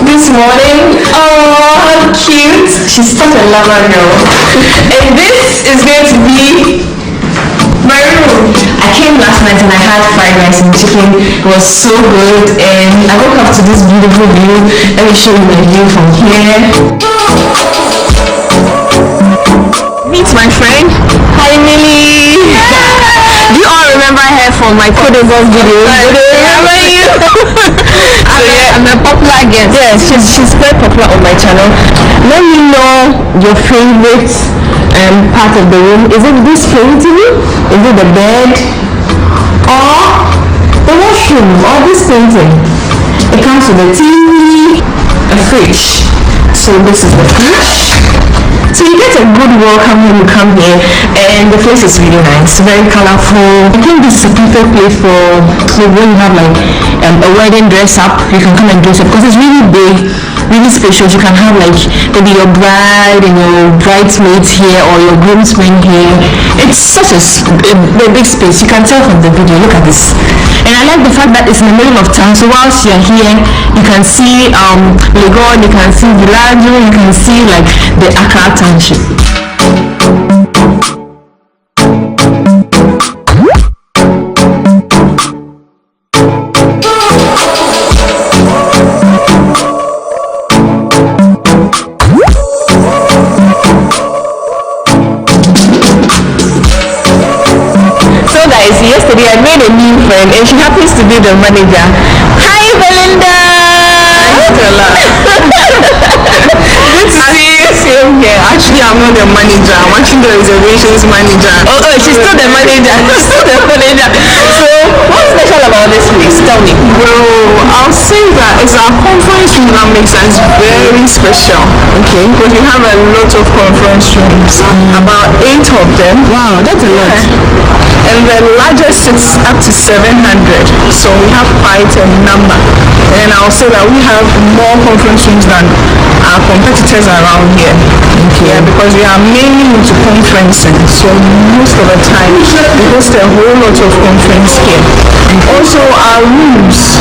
this morning. Oh, how cute! She's such a lover girl. And this is going to be my room. I came last night and I had fried rice and chicken. It was so good, and I woke up to this beautiful view. Let me show you my view from here. Meet my friend. Hi Millie. Do you all remember her from my Codeville video? I remember you. I'm a popular guest. Yes, she's very popular on my channel. Let me know your favorite part of the room. Is it this painting? Is it the bed? Or the washroom? Or this painting? It comes with a TV, a fridge. So this is the fridge. So you get a good welcome when you come here, and the place is really nice, very colorful. I think this is a perfect place for when you have like a wedding dress up. You can come and dress up because it's really big, really spacious. You can have like maybe your bride and your bridesmaids here or your groomsmen here. It's such a big space. You can tell from the video. Look at this. And I like the fact that it's in the middle of town. So whilst you're here, you can see Legon, you can see Villaggio, you can see like the Accra Township. Yesterday I made a new friend. friend, and she happens to be the manager. Hi, Belinda. Good to see you. Same here. Actually, I'm not the manager. I'm actually the reservations manager. Oh, she's still the manager. So, what's special about this place? Tell me. Well, I'll say that it's our conference room that makes us very special. Okay. Because we have a lot of conference rooms. About 8 of them. Wow, that's a lot. And the largest sits up to 700. So we have quite a number. And I'll say that we have more conference rooms than our competitors around here. Okay. Yeah, because we are mainly into conferencing. So most of the time we host a whole lot of conference here. And also our rooms.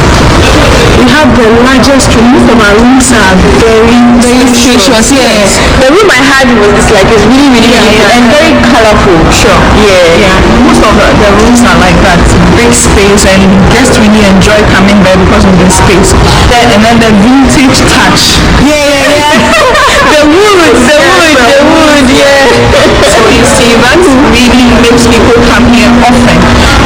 We have the largest room. Most of our rooms are very spacious. Yeah. The room I had was like it's really beautiful and very colorful. Sure. Yeah. Most of the rooms are like that. Big space, and guests really enjoy coming there because of the space. And then the vintage touch. The wood. Yeah. So you see, that really makes people come here often.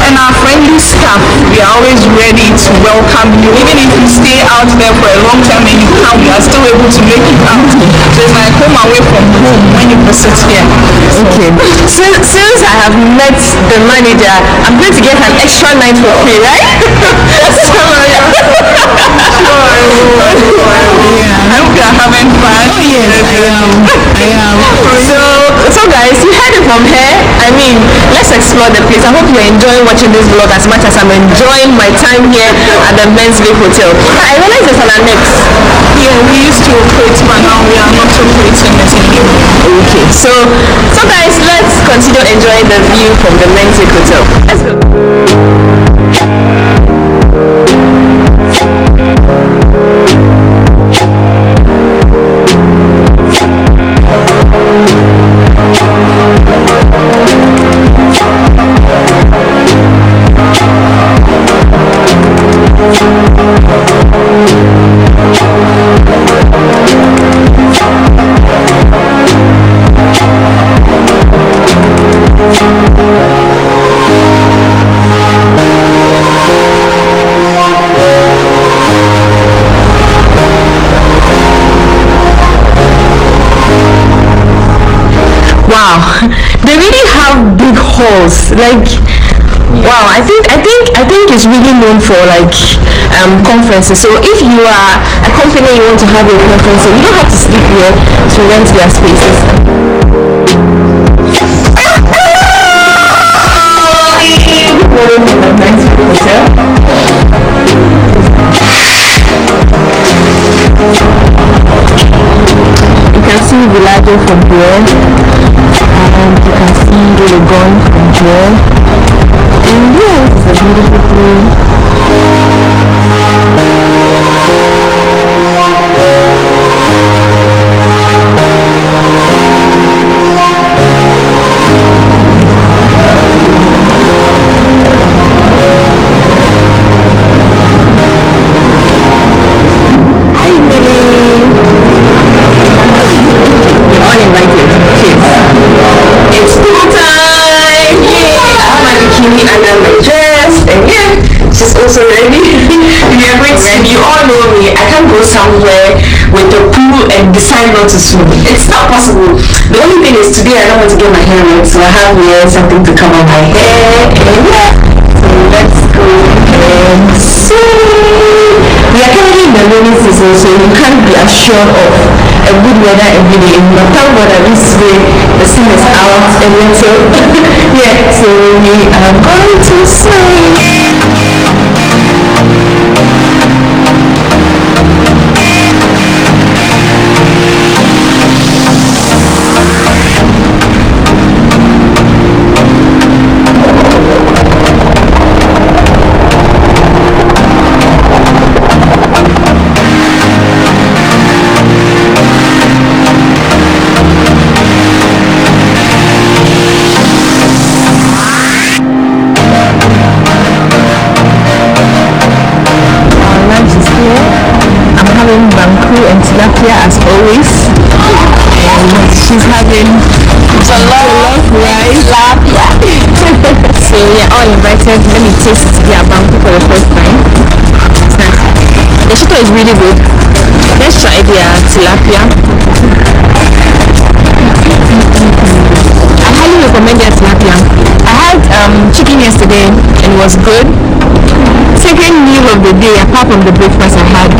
And our friendly staff, we are always ready to welcome you. Even if you stay out there for a long time and you come, we are still able to make it out. So it's like home away from home when you visit here. Okay. Since I have met the manager, I'm going to get an extra night for free, right? I hope you are having fun. Oh yes, I am. So guys, you heard it from her. I mean, let's explore the place. I hope you're enjoying watching this vlog as much as I'm enjoying my time here at the Men's Lake Hotel. I realize there's an annex. Yeah, we used to operate, but now we are not operating it anymore. Okay, so guys, let's continue enjoying the view from the Men's Lake Hotel. Let's go. Wow, they really have big halls. Like, wow, I think it's really known for like conferences. So if you are a company, you want to have a conference, so you don't have to sleep here to rent their spaces. You can see Villaggio from here, and you can see Legon from here, and yes, it's a beautiful place. Somewhere with a pool and decide not to swim. It's not possible. The only thing is today I don't want to get my hair wet, so I have here something to cover my hair. And yeah, so let's go and see. We are currently in the rainy season, so you can't be assured of a good weather every day. But thank God that this way the sun is out and little. Yeah, so we are going to swim. And tilapia as always, and she's having jollof rice. So yeah, all invited. Let me taste their bamboo for the first time. The shito is really good. Let's try their tilapia. I highly recommend their tilapia. I had chicken yesterday and it was good. Second meal of the day, apart from the breakfast I had,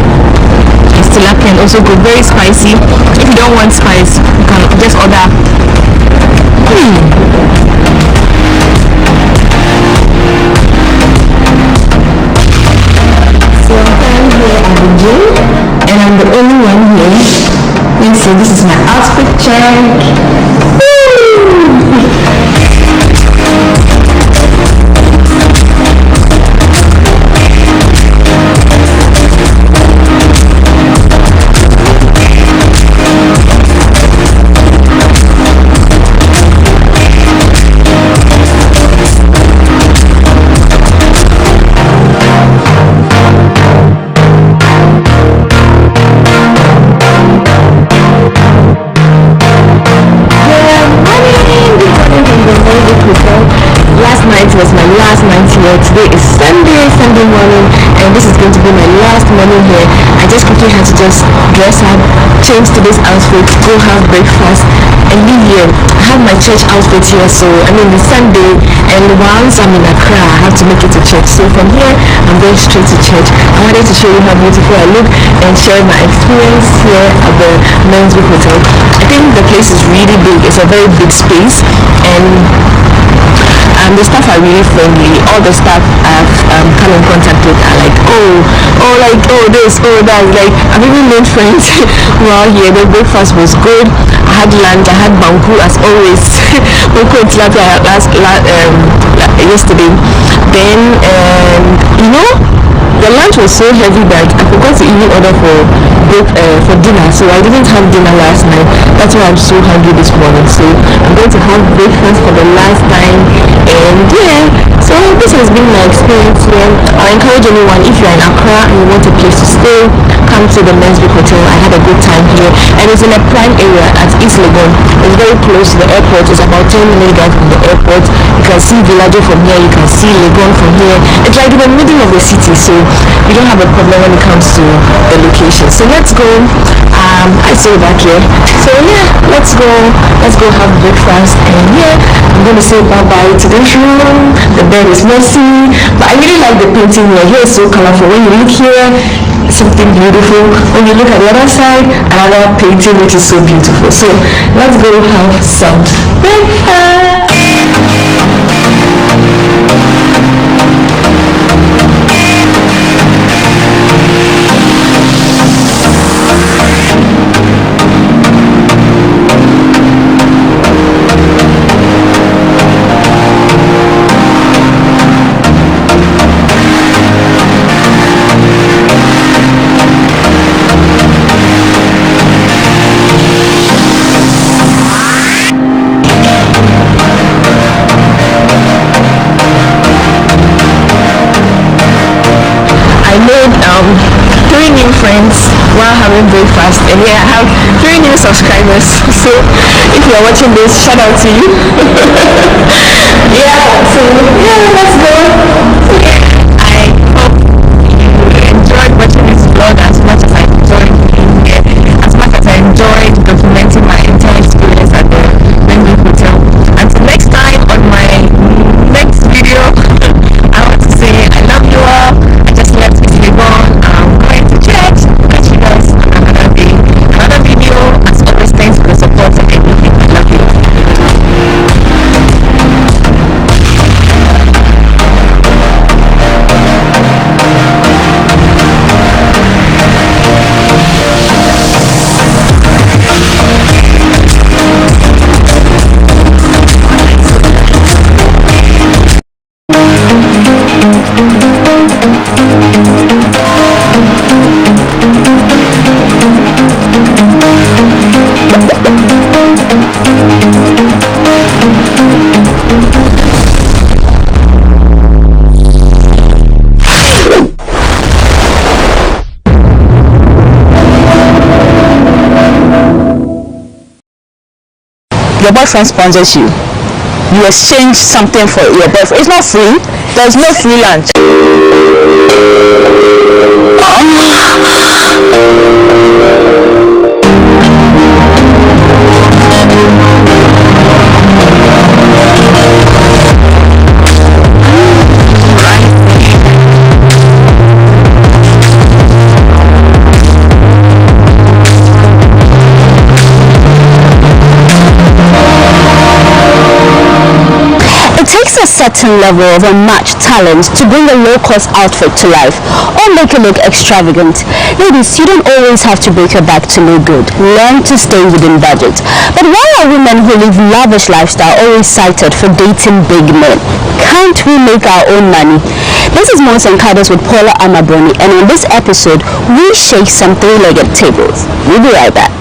is tilapia and also good. Very spicy. If you don't want spice, you can just order. So I'm here at the gym and I'm the only one here. Let's see, this is my outfit check. Was my last night here. Today is Sunday morning, and this is going to be my last morning here. I just quickly had to just dress up, change to this outfit, go have breakfast, and leave here. I have my church outfit here, so I mean it's Sunday, and once I'm in Accra, I have to make it to church. So from here, I'm going straight to church. I wanted to show you how beautiful I look and share my experience here at the Men's Group Hotel. I think the place is really big. It's a very big space, and the staff are really friendly. All the staff I've come in contact with are like, this, that. Like, I've even made friends while here. The breakfast was good. I had lunch. I had banku as always. Yesterday. Then, the lunch was so heavy that I forgot to even order for dinner. So I didn't have dinner last night. That's why I'm so hungry this morning. So I'm going to have breakfast for the last time. And yeah, so this has been my experience here. I encourage anyone, if you're in Accra and you want a place to stay, come to the Men's Group Hotel. I had a good time here. And it's in a prime area at East Legon. It's very close to the airport. It's about 10-minute drive from the airport. You can see Villaggio from here. You can see Legon from here. It's like in the middle of the city. So you don't have a problem when it comes to the location. So let's go. I say back here. So yeah, let's go have breakfast. And yeah, I'm going to say bye-bye to this room. The bed is messy, but I really like the painting here. Here is so colorful. When you look here, something beautiful. When you look at the other side, another painting which is so beautiful. So let's go have some breakfast. Three new friends while having breakfast, and yeah, I have 3 new subscribers. So if you're watching this, shout out to you. Let's go. I hope you enjoyed watching this vlog as much as I enjoyed being here, as much as I enjoyed documenting my entire experience at the Men's Group Hotel. Until next time, on my next video, I want to say I love you all. I just left this Legon. I'm going to church. Catch you guys another day, another video. As always, thanks for the support and everything. I love you. Your boyfriend sponsors you. you exchange something for your boyfriend. It's not free. There's no free lunch. A certain level of unmatched talent to bring a low-cost outfit to life or make it look extravagant. Ladies, you don't always have to break your back to look good. Learn to stay within budget. But why are women who live lavish lifestyle always cited for dating big men? Can't we make our own money? This is Mons and Cardos with Paula Amabroni, and in this episode, we shake some three-legged tables. We'll be right back.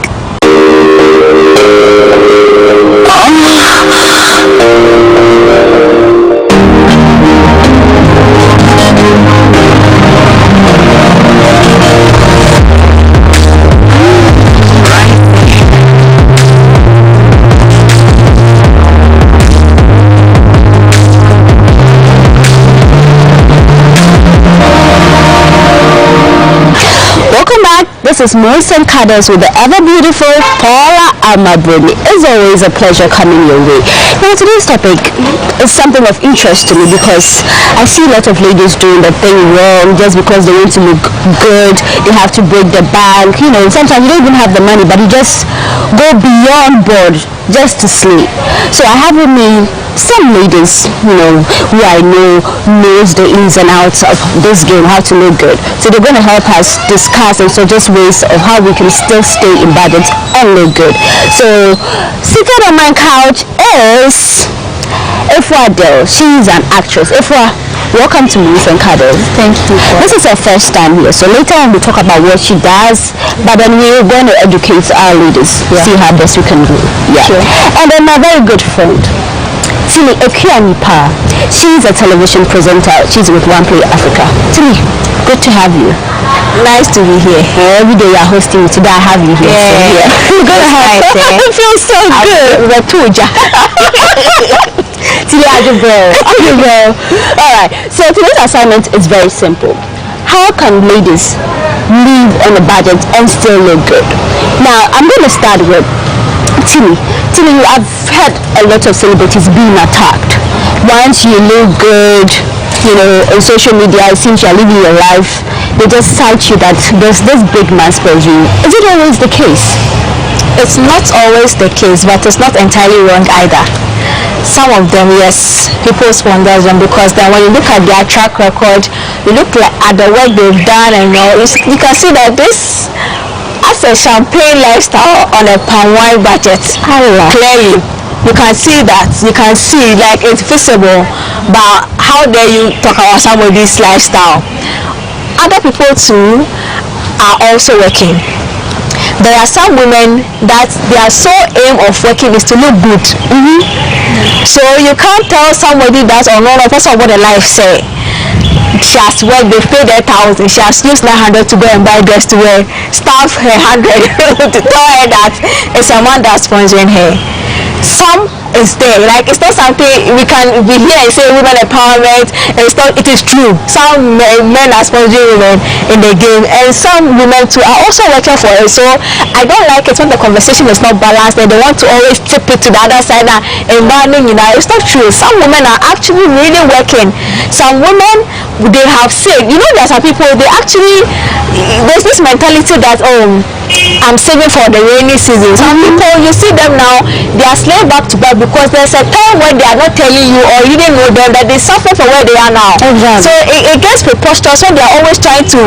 This is Mons and Cardos with the ever beautiful Paula Amabroni. It's always a pleasure coming your way. Now today's topic is something of interest to me because I see a lot of ladies doing the thing wrong just because they want to look good. They have to break the bank. You know, sometimes you don't even have the money, but you just go beyond board just to sleep. So I have with me some ladies, you know, who I know knows the ins and outs of this game, how to look good. So they're going to help us discuss and suggest ways of how we can still stay in budget and look good. So seated on my couch is Ifwa Adele. She's an actress. Ifwa, welcome to Mons and Cardos. Thank you. This is her first time here, so later on we'll talk about what she does, but then we're going to educate our ladies, see how best we can do. Yeah. Sure. And then my very good friend, Tili Ekuanipa. She's a television presenter. She's with One Play Africa. Tili, good to have you. Nice to be here. Every day you're hosting me. Today I have you here. Yeah. We're going to have it. It feels so good. Tili, alright, so today's assignment is very simple. How can ladies live on a budget and still look good? Now, I'm going to start with Tili, I've heard a lot of celebrities being attacked. Once you look good, you know, on social media, it seems you're living your life. They just cite you that there's this big man for you. Is it always the case? It's not always the case, but it's not entirely wrong either. Some of them, yes, people wonder them because then when you look at their track record, you look at the work they've done, and you can see that this as a champagne lifestyle on a palm wine budget. Clearly, you can see that. You can see like it's visible. But how dare you talk about somebody's lifestyle? Other people too are also working. There are some women that their sole aim of working is to look good. So you can't tell somebody that's on one person what the life say. She has worked, they paid her 1,000, she has used 900 to go and buy dress to wear, staff her 100 to tell her that it's a man that's sponsoring her. Some is there, like it's not something we can be here and say women empowerment, and it's not, it is true. Some men are sponsoring women in the game, and some women too are also working for it. So I don't like it when the conversation is not balanced and they want to always tip it to the other side that it's not true. Some women are actually really working. Some women, they have said, you know, there are some people, they actually, there's this mentality that, I'm saving for the rainy season. Some people, you see them now, they are slave back to back because there's a time when they are not telling you or you didn't know them that they suffer for where they are now. So it gets preposterous when they are always trying to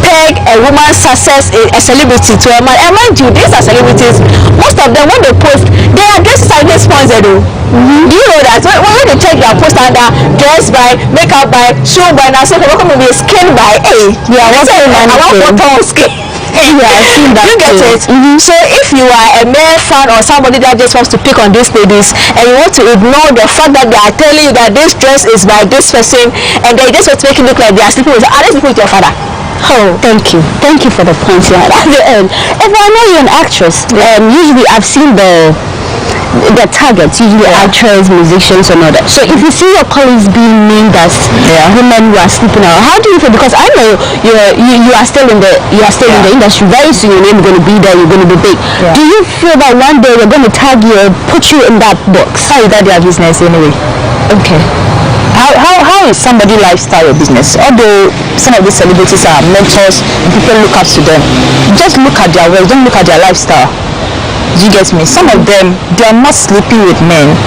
peg a woman's success, a celebrity, to a man. And mind you, these are celebrities. Most of them, when they post, their dresses are getting sponsored. Do you know that? When they check their post under dress by, makeup by, shoe by, now say, welcome to be skin by, I want photo skin. Yeah, I've seen that. You get it? So if you are a male fan or somebody that just wants to pick on these ladies and you want to ignore the fact that they are telling you that this dress is by this person and they just want to make it look like they are sleeping with, are they sleeping with your father? Oh, thank you for the point at the end. If I know you're an actress, usually I've seen the the targets, usually actors, musicians, and all that. So if you see your colleagues being named as women who are sleeping out, how do you feel? Because I know you are still in the industry. Very soon your name is going to be there. You're going to be big. Yeah. Do you feel that one day we're going to tag you, put you in that box? How is that their business anyway? Okay. How is somebody's lifestyle a business? Although some of these celebrities are mentors and people look up to them, just look at their work, don't look at their lifestyle. Do you get me? Some of them, they are not sleeping with men.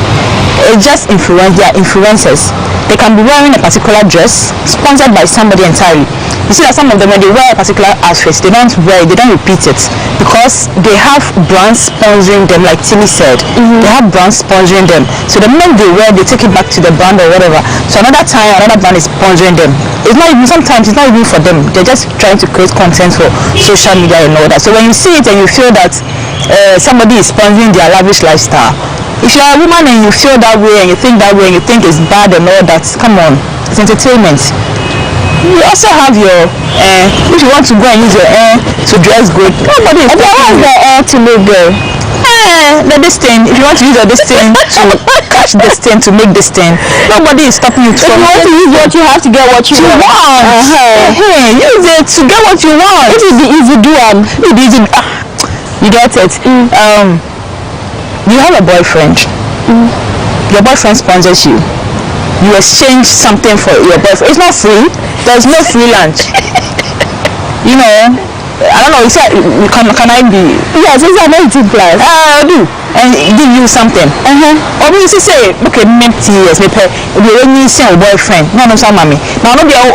It's just influence. They are influencers. They can be wearing a particular dress sponsored by somebody entirely. You see that some of them, when they wear a particular outfit, they don't repeat it because they have brands sponsoring them, like Timmy said. They have brands sponsoring them. So the moment they wear, they take it back to the brand or whatever. So another time, another brand is sponsoring them. It's not even, sometimes it's not even for them. They're just trying to create content for social media and all that. So when you see it and you feel that somebody is sponsoring their lavish lifestyle, if you're a woman and you feel that way and you think that way and you think it's bad and all that, come on, it's entertainment. You also have your if you want to go and use your to dress good, nobody is stopping you. To look good. This thing, if you want to use this thing to catch this thing, to make this thing, nobody is stopping you. If you want to use what you have to get what you want. Hey, use it to get what you want. It is the easy do you get it. You have a boyfriend. Your boyfriend sponsors you. You exchange something for your boyfriend. It's not free. There's no free lunch. You know, I don't know. Can I be? Yes, it's an 18 plus. I do. And give you something. Or you say, okay, maybe years, maybe when you see a boyfriend, no, some mommy. Now, no, now,